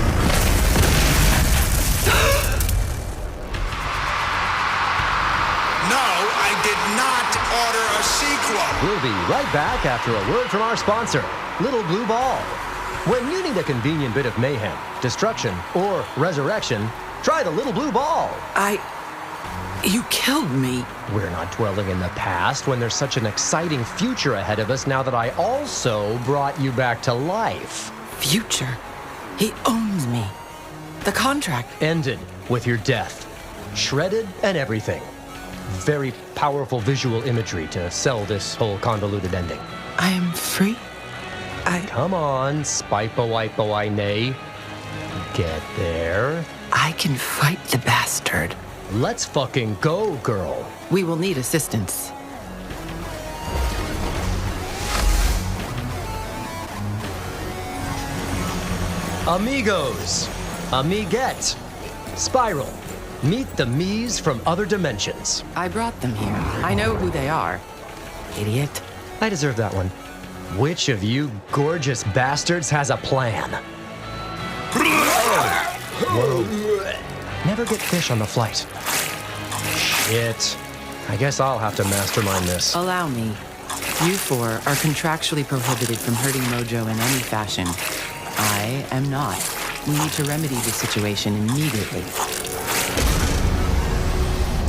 I did not order a sequel. We'll be right back after a word from our sponsor, Little Blue Ball. When you need a convenient bit of mayhem, destruction, or resurrection, try the Little Blue Ball. You killed me. We're not dwelling in the past when there's such an exciting future ahead of us now that I also brought you back to life. Future? He owns me. The contract ended with your death. Shredded and everything. Very powerful visual imagery to sell this whole convoluted ending. I am free? Come on, Spipo-Wipo-I-Nay. Get there. I can fight the bastard. Let's fucking go, girl. We will need assistance. Amigos, Amiguette, Spiral, meet the Mies from other dimensions. I brought them here. I know who they are. Idiot. I deserve that one. Which of you gorgeous bastards has a plan? Whoa. Never get fish on the flight. Shit. I guess I'll have to mastermind this. Allow me. You four are contractually prohibited from hurting Mojo in any fashion. I am not. We need to remedy the situation immediately.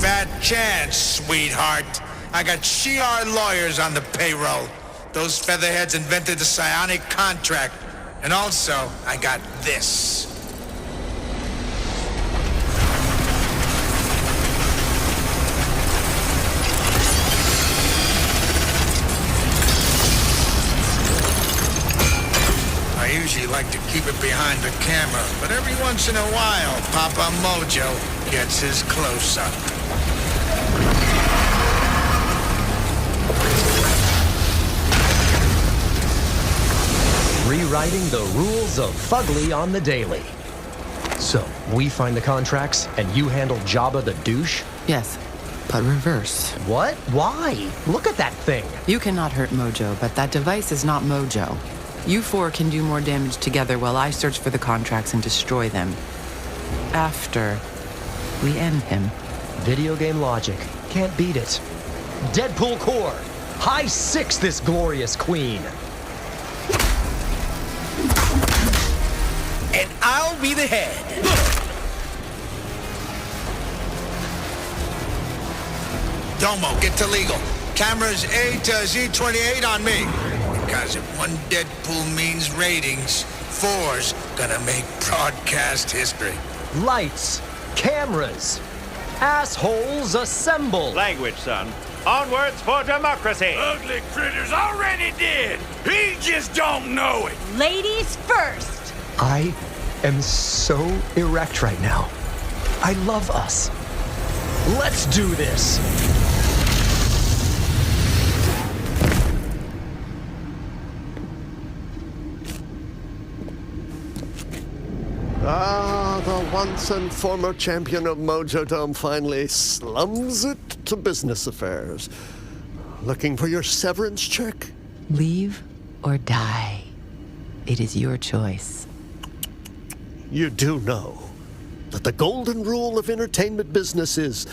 Bad chance, sweetheart. I got Shi'ar lawyers on the payroll. Those featherheads invented the psionic contract. And also, I got this. I usually like to keep it behind the camera, but every once in a while, Papa Mojo gets his close-up. Rewriting the rules of Fugly on the daily. So, we find the contracts, and you handle Jabba the douche? Yes, but reverse. What? Why? Look at that thing. You cannot hurt Mojo, but that device is not Mojo. You four can do more damage together while I search for the contracts and destroy them. After we end him. Video game logic. Can't beat it. Deadpool core. High six this glorious queen. And I'll be the head. Domo, get to legal. Cameras A to Z28 on me. Because if one Deadpool means ratings, 4's gonna make broadcast history. Lights, cameras, assholes assemble. Language, son. Onwards for democracy. Ugly critter's already dead. He just don't know it. Ladies first. I am so erect right now. I love us. Let's do this. Ah, the once and former champion of Mojo Dome finally slums it to business affairs. Looking for your severance check? Leave or die. It is your choice. You do know that the golden rule of entertainment business is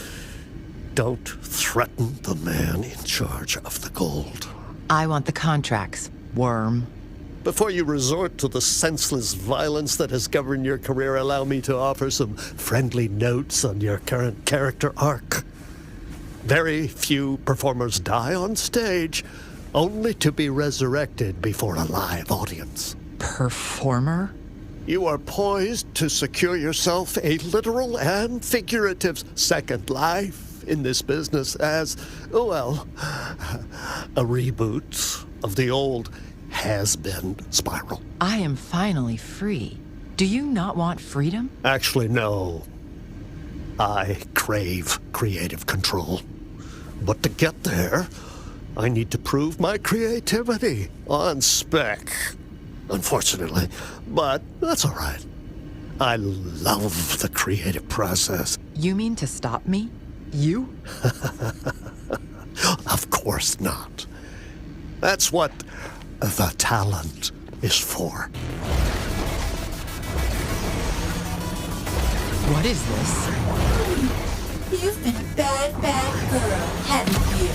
don't threaten the man in charge of the gold. I want the contracts, worm. Before you resort to the senseless violence that has governed your career, allow me to offer some friendly notes on your current character arc. Very few performers die on stage, only to be resurrected before a live audience. Performer? You are poised to secure yourself a literal and figurative second life in this business as, well, a reboot of the old has-been Spiral. I am finally free. Do you not want freedom? Actually, no. I crave creative control. But to get there, I need to prove my creativity on spec. Unfortunately, but that's all right. I love the creative process. You mean to stop me? You? Of course not. That's what the talent is for. What is this? You've been a bad, bad girl, haven't you?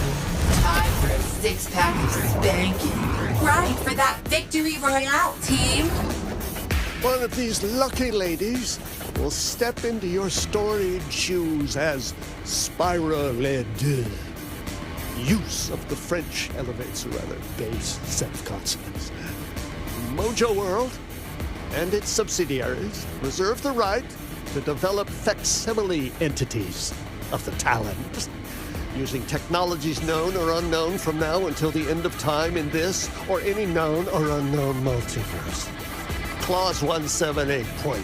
Time for a six-pack of spanking. Right for that victory royale, team. One of these lucky ladies will step into your storied shoes as Spyro Le Deux. Use of the French elevates a rather base set of consonants. Mojo World and its subsidiaries reserve the right to develop facsimile entities of the talent, using technologies known or unknown from now until the end of time in this or any known or unknown multiverse. Clause 178.8.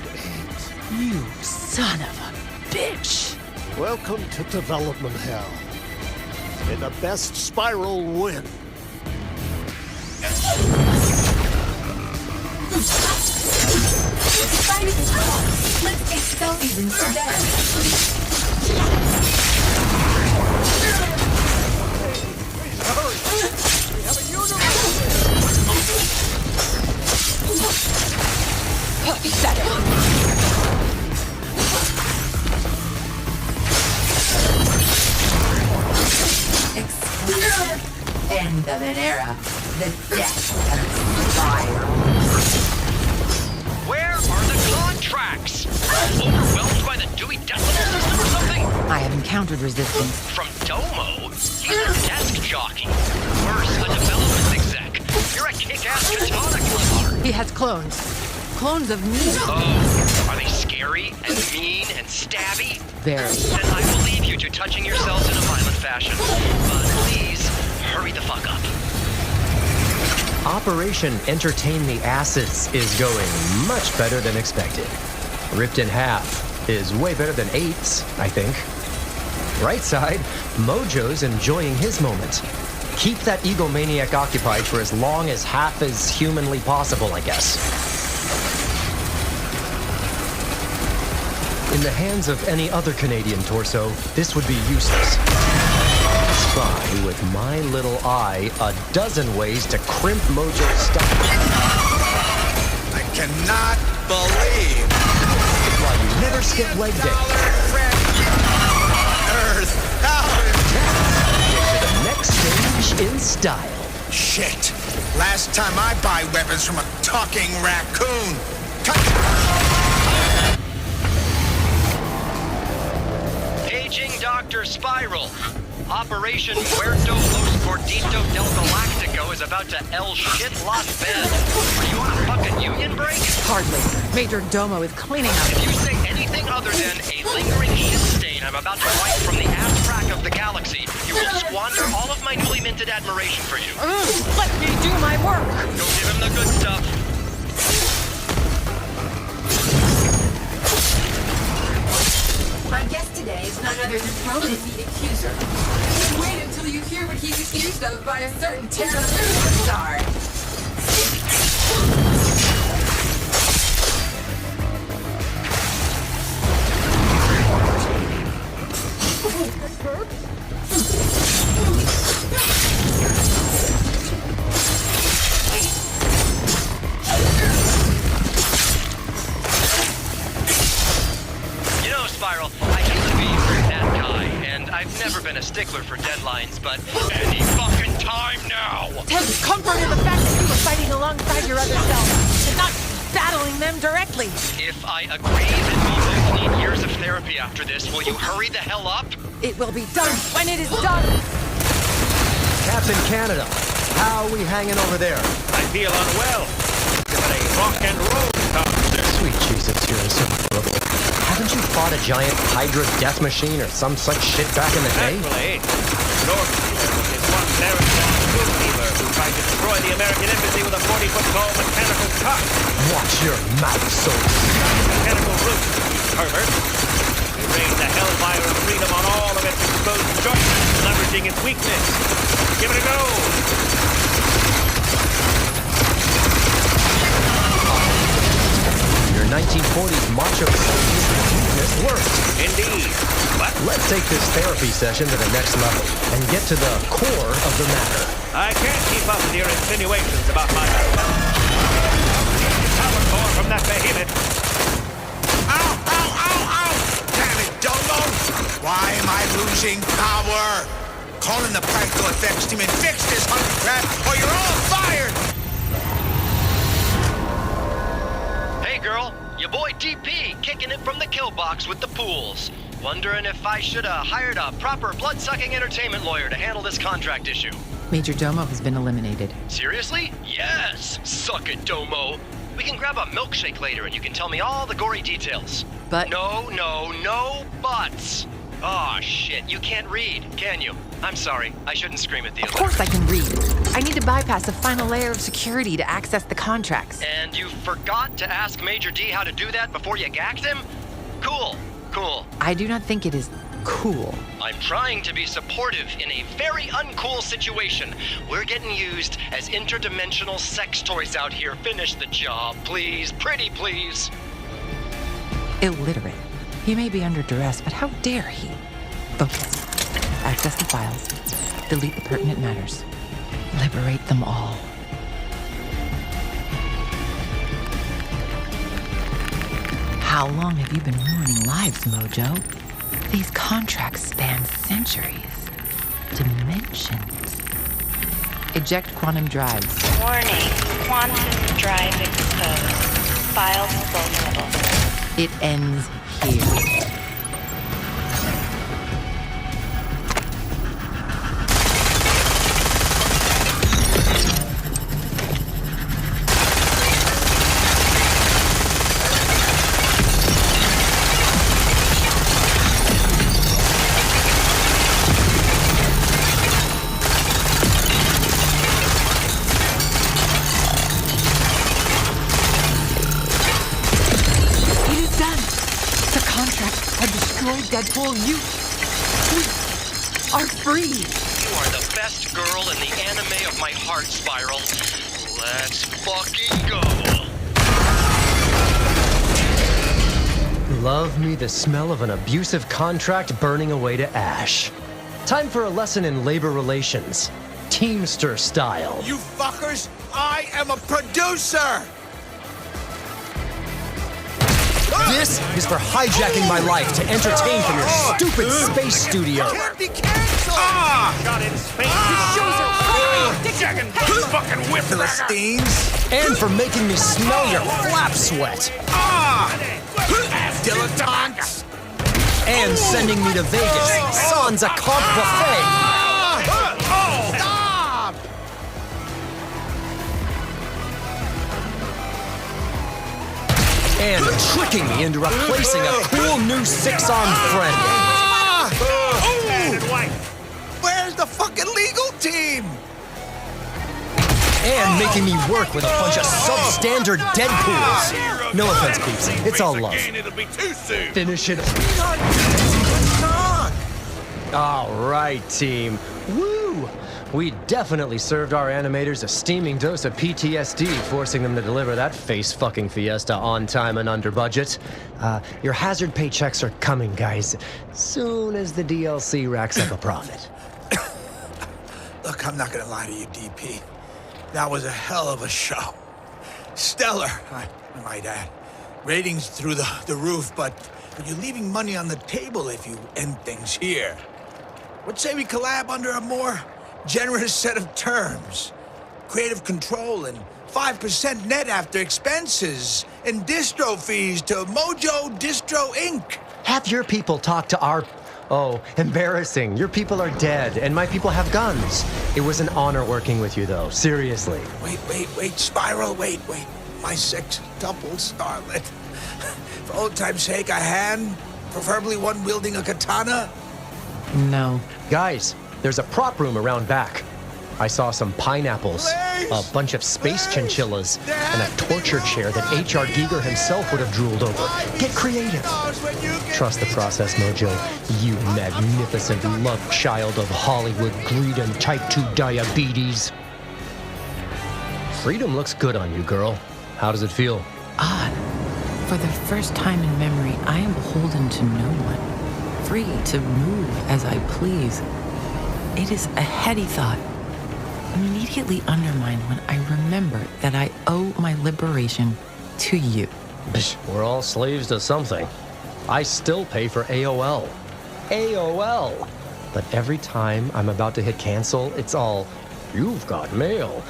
You son of a bitch! Welcome to development hell. May the best Spiral win. Let's take selfies instead. Exclusive. End of an era. The death of Spiral. Where are the contracts? Overwhelmed by the Dewey Decimal System or something? I have encountered resistance. From Domo? He's a desk jockey. Worse, a development exec. You're a kick-ass katana killer. He has clones. Clones of me. Oh, are they scary and mean and stabby? Very. Then I will leave you to touching yourselves in a violent fashion. But please, hurry the fuck up. Operation Entertain the Asses is going much better than expected. Ripped in Half is way better than Eights, I think. Right side, Mojo's enjoying his moment. Keep that egomaniac occupied for as long as half as humanly possible, I guess. In the hands of any other Canadian torso, this would be useless. Spy with my little eye a dozen ways to crimp Mojo's stomach. I cannot believe. While you never skip leg day. Earth, how to the next stage in style. Shit. Last time I buy weapons from a talking raccoon. Paging Dr. Spiral. Operation Muerto Los Gordito del Galactico is about to shit Las Bed. Are you on a fucking union break? Hardly. Major Domo is cleaning up. If you say anything other than a lingering shit stain I'm about to wipe from the ass crack of the galaxy, you will squander all of my newly minted admiration for you. Let me do my work. Go give him the good stuff. My guest today is none other than Roman the Accuser. Wait until you hear what he's accused of by a certain terrorist star. You know, Spiral, I hate to be that guy, and I've never been a stickler for deadlines, but any fucking time now! Take comfort in the fact that you were fighting alongside your other self, and not battling them directly. If I agree that we both need years of therapy after this, will you hurry the hell up? It will be done when it is done. Captain Canada, how are we hanging over there? I feel unwell. But a rock and roll comes this Sweet Jesus, you're so adorable. Haven't you fought a giant Hydra death machine or some such shit back in the day? Actually, North is one marathon good fever who tried to destroy the American embassy with a 40-foot-tall mechanical cock. Watch your mouth, soldier. Mechanical roof, pervert. We rained the hellfire of freedom on all of its exposed joints, leveraging its weakness. Give it a go. Your 1940s macho weakness worked. Indeed. But let's take this therapy session to the next level and get to the core of the matter. I can't keep up with your insinuations about my power core from that behemoth. Ow, ow, ow, ow! Damn it, Domo! Why am I losing power? Call in the practical effects team and fix this hungry crap, or you're all fired! Hey, girl. Your boy DP kicking it from the kill box with the pools. Wondering if I should have hired a proper blood-sucking entertainment lawyer to handle this contract issue. Major Domo has been eliminated. Seriously? Yes! Suck it, Domo. We can grab a milkshake later and you can tell me all the gory details. But... No buts! Aw, shit. You can't read, can you? I'm sorry. I shouldn't scream at the Of course I can read. I need to bypass a final layer of security to access the contracts. And you forgot to ask Major D how to do that before you gacked him? Cool. I do not think it is cool. I'm trying to be supportive in a very uncool situation. We're getting used as interdimensional sex toys out here. Finish the job, please. Pretty please. Illiterate. He may be under duress, but how dare he? Focus. Access the files. Delete the pertinent matters. Liberate them all. How long have you been ruining lives, Mojo? These contracts span centuries. Dimensions. Eject quantum drives. Warning. Quantum drive exposed. Files vulnerable. It ends here. Deadpool, you are free. You are the best girl in the anime of my heart, Spiral. Let's fucking go. Love me the smell of an abusive contract burning away to ash. Time for a lesson in labor relations. Teamster style. You fuckers, I am a producer! This is for hijacking my life to entertain from your stupid space studio. Can't be canceled! Shot in space. Fucking whip Philistines! And for making me smell your flap sweat. Dilettantes! And sending me to Vegas, sans a carte buffet. Stop! And tricking me into replacing a cool new six-armed friend. Where's the fucking legal team? And making me work with a bunch of substandard Deadpools. No offense, peeps. It's all love. Finish it. All right, team. Woo! We definitely served our animators a steaming dose of PTSD, forcing them to deliver that face-fucking fiesta on time and under budget. Your hazard paychecks are coming, guys, soon as the DLC racks up a profit. Look, I'm not gonna lie to you, DP. That was a hell of a show. Stellar, I might add. Ratings through the roof, but you're leaving money on the table if you end things here. What say we collab under a more generous set of terms? Creative control and 5% net after expenses and distro fees to Mojo Distro Inc. Have your people talk to our... Oh, embarrassing. Your people are dead, and my people have guns. It was an honor working with you, though. Seriously. Wait, Spiral, wait. My sextuple starlet. For old time's sake, a hand? Preferably one wielding a katana? No. Guys, there's a prop room around back. I saw some pineapples, a bunch of space chinchillas, and a torture chair that H.R. Giger himself would have drooled over. Get creative. Trust the process, Mojo. You magnificent love child of Hollywood greed and type 2 diabetes. Freedom looks good on you, girl. How does it feel? Odd. For the first time in memory, I am beholden to no one. Free to move as I please. It is a heady thought, immediately undermined when I remember that I owe my liberation to you. We're all slaves to something. I still pay for AOL. AOL! But every time I'm about to hit cancel, it's all, you've got mail.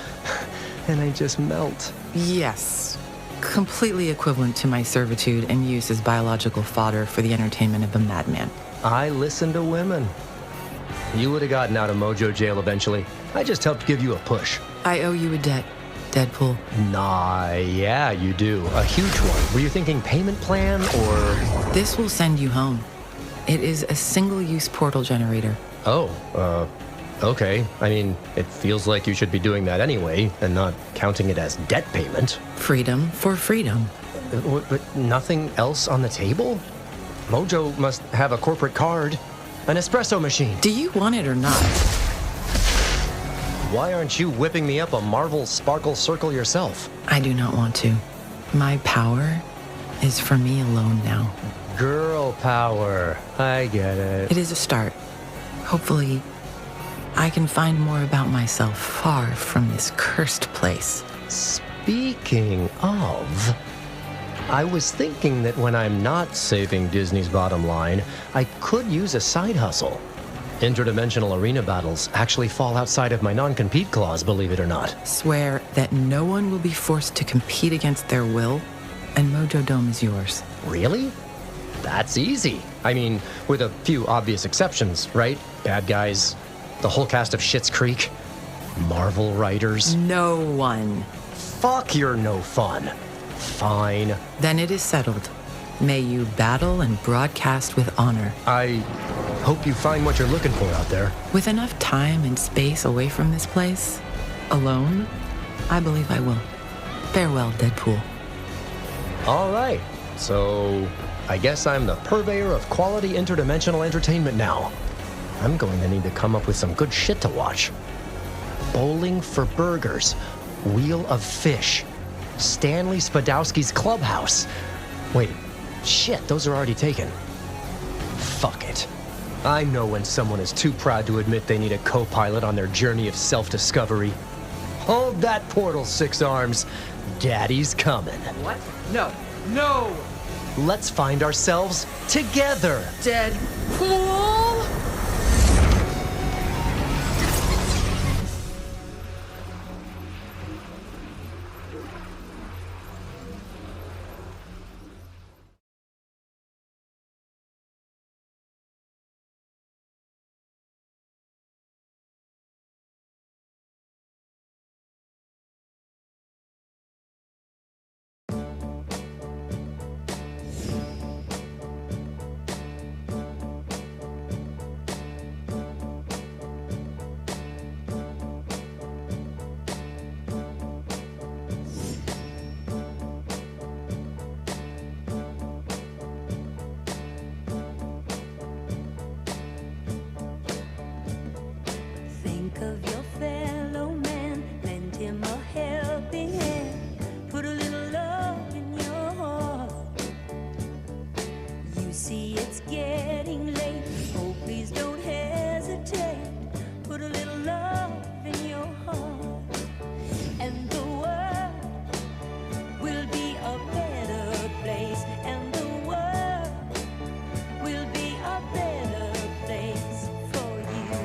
And I just melt. Yes. Completely equivalent to my servitude and use as biological fodder for the entertainment of a madman. I listen to women. You would have gotten out of Mojo jail eventually. I just helped give you a push. I owe you a debt, Deadpool. Nah, yeah, you do. A huge one. Were you thinking payment plan or... This will send you home. It is a single-use portal generator. Oh, okay. I mean, it feels like you should be doing that anyway and not counting it as debt payment. Freedom for freedom. But nothing else on the table? Mojo must have a corporate card. An espresso machine. Do you want it or not? Why aren't you whipping me up a Marvel Sparkle Circle yourself? I do not want to. My power is for me alone now. Girl power. I get it. It is a start. Hopefully, I can find more about myself far from this cursed place. Speaking of... I was thinking that when I'm not saving Disney's bottom line, I could use a side hustle. Interdimensional arena battles actually fall outside of my non-compete clause, believe it or not. Swear that no one will be forced to compete against their will, and Mojo Dome is yours. Really? That's easy. I mean, with a few obvious exceptions, right? Bad guys, the whole cast of Schitt's Creek, Marvel writers. No one. Fuck, you're no fun. Fine. Then it is settled. May you battle and broadcast with honor. I hope you find what you're looking for out there. With enough time and space away from this place, alone, I believe I will. Farewell, Deadpool. All right. So, I guess I'm the purveyor of quality interdimensional entertainment now. I'm going to need to come up with some good shit to watch. Bowling for Burgers, Wheel of Fish, Stanley Spadowski's Clubhouse. Wait, shit, those are already taken. Fuck it. I know when someone is too proud to admit they need a co-pilot on their journey of self-discovery. Hold that portal, Six Arms. Daddy's coming. What? No. No! Let's find ourselves together. Deadpool? Think of your fellow man, lend him a helping hand, put a little love in your heart. You see it's getting late, oh please don't hesitate, put a little love in your heart, and the world will be a better place, and the world will be a better place for you.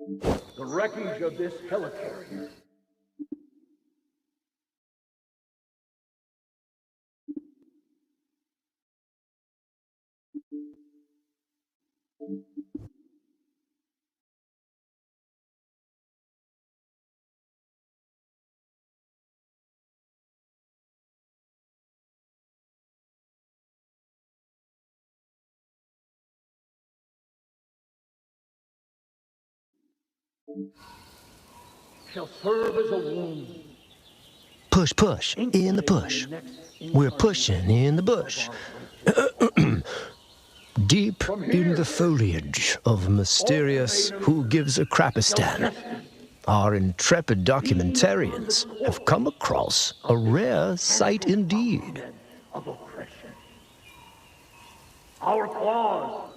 The wreckage of this helicarrier. Shall serve as a wound. Push, push, in the push. We're pushing in the bush. Deep in the foliage of mysterious Who Gives a Crapistan, our intrepid documentarians have come across a rare sight indeed. Of oppression. Our claws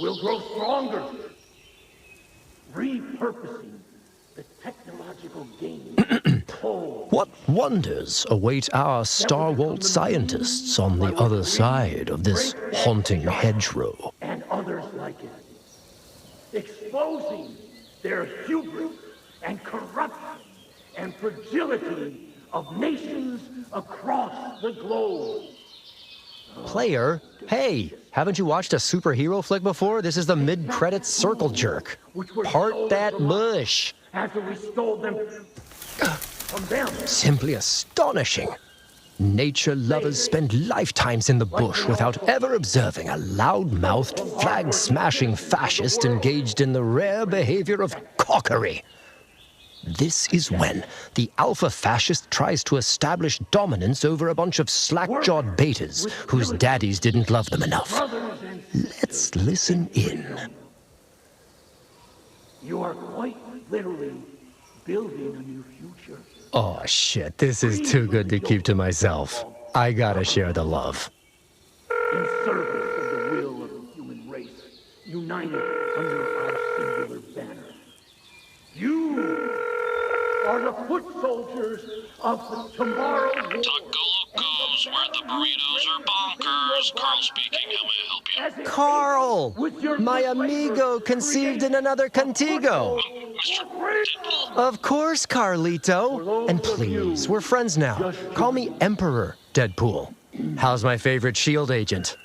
will grow stronger, repurposing the technological gains. What wonders await our stalwart scientists on the other side of this haunting hedgerow? And others like it, exposing their hubris and corruption and fragility of nations across the globe. Player, hey, haven't you watched a superhero flick before? This is the mid-credits circle jerk. Part that bush. After we stole them from them. Simply astonishing. Nature lovers spend lifetimes in the bush without ever observing a loud-mouthed, flag-smashing fascist engaged in the rare behavior of cockery. This is when the alpha fascist tries to establish dominance over a bunch of slack-jawed betas whose daddies didn't love them enough. Let's listen in. You are quite literally building a new future. Oh shit, this is too good to keep to myself. I gotta share the love. In service of the will of the human race, united under our singular banner. You are the foot soldiers of the tomorrow war. Taco Locos, where the burritos are bonkers. Carl speaking, how may I help you? Carl! My amigo conceived in another contigo. Mr. Deadpool? Of course, Carlito. And please, we're friends now. Call me Emperor Deadpool. How's my favorite SHIELD agent?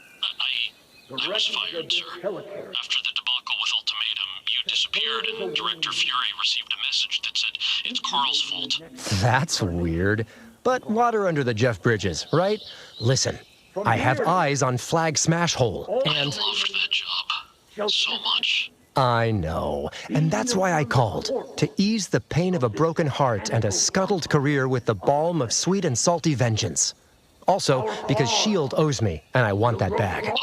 I was fired, sir. After the debacle with Ultimatum, you disappeared, and Director Fury received a message that said it's Carl's fault. That's weird. But water under the Jeff Bridges, right? Listen, I have eyes on Flag Smash Hole, and... I loved that job. So much. I know, and that's why I called, to ease the pain of a broken heart and a scuttled career with the balm of sweet and salty vengeance. Also, because S.H.I.E.L.D. owes me, and I want that bag. Okay,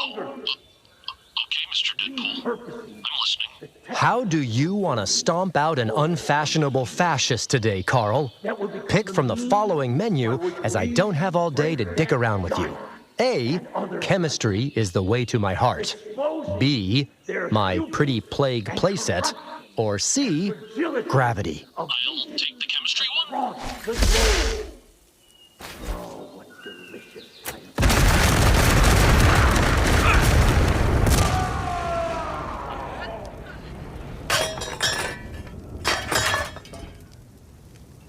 Mr. Deadpool. I'm listening. How do you want to stomp out an unfashionable fascist today, Carl? Pick from the following menu, as I don't have all day to dick around with you. A, chemistry is the way to my heart. B, my pretty plague playset. Or C, gravity. I'll take the chemistry one.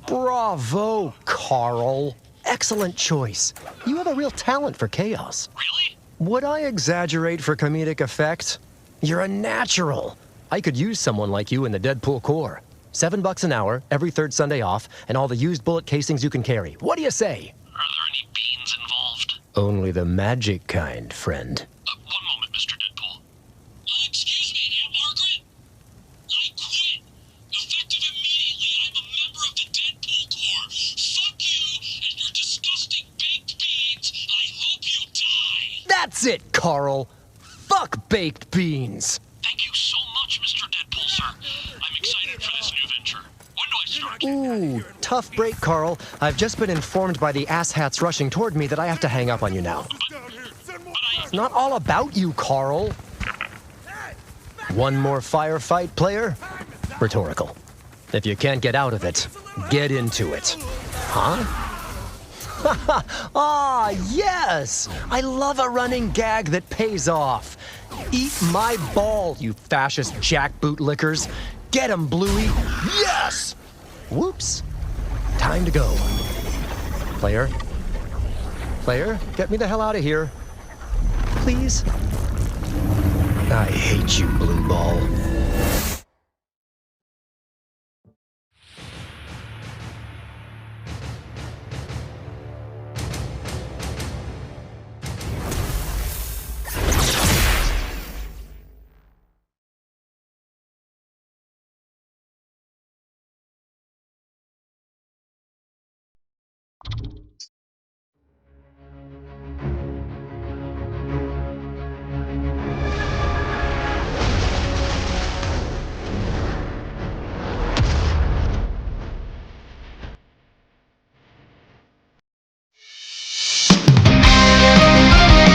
Bravo, Carl. Excellent choice. You have a real talent for chaos. Really? Would I exaggerate for comedic effect? You're a natural. I could use someone like you in the Deadpool Corps. $7 an hour, every third Sunday off, and all the used bullet casings you can carry. What do you say? Are there any beans involved? Only the magic kind, friend. One moment, Mr. Deadpool. Excuse me, Aunt Margaret? I quit. Effective immediately, I'm a member of the Deadpool Corps. Fuck you and your disgusting baked beans. I hope you die. That's it, Carl. Fuck baked beans. Thank you so much, Mr. Deadpool, sir. I'm excited for this new venture. When do I start? Ooh, tough break, Carl. I've just been informed by the asshats rushing toward me that I have to hang up on you now. It's not all about you, Carl. One more firefight, player? Rhetorical. If you can't get out of it, get into it. Huh? Ah, yes! I love a running gag that pays off. Eat my ball, you fascist jackboot lickers. Get him, Bluey! Yes! Whoops. Time to go. Player? Player, get me the hell out of here. Please? I hate you, Blue Ball.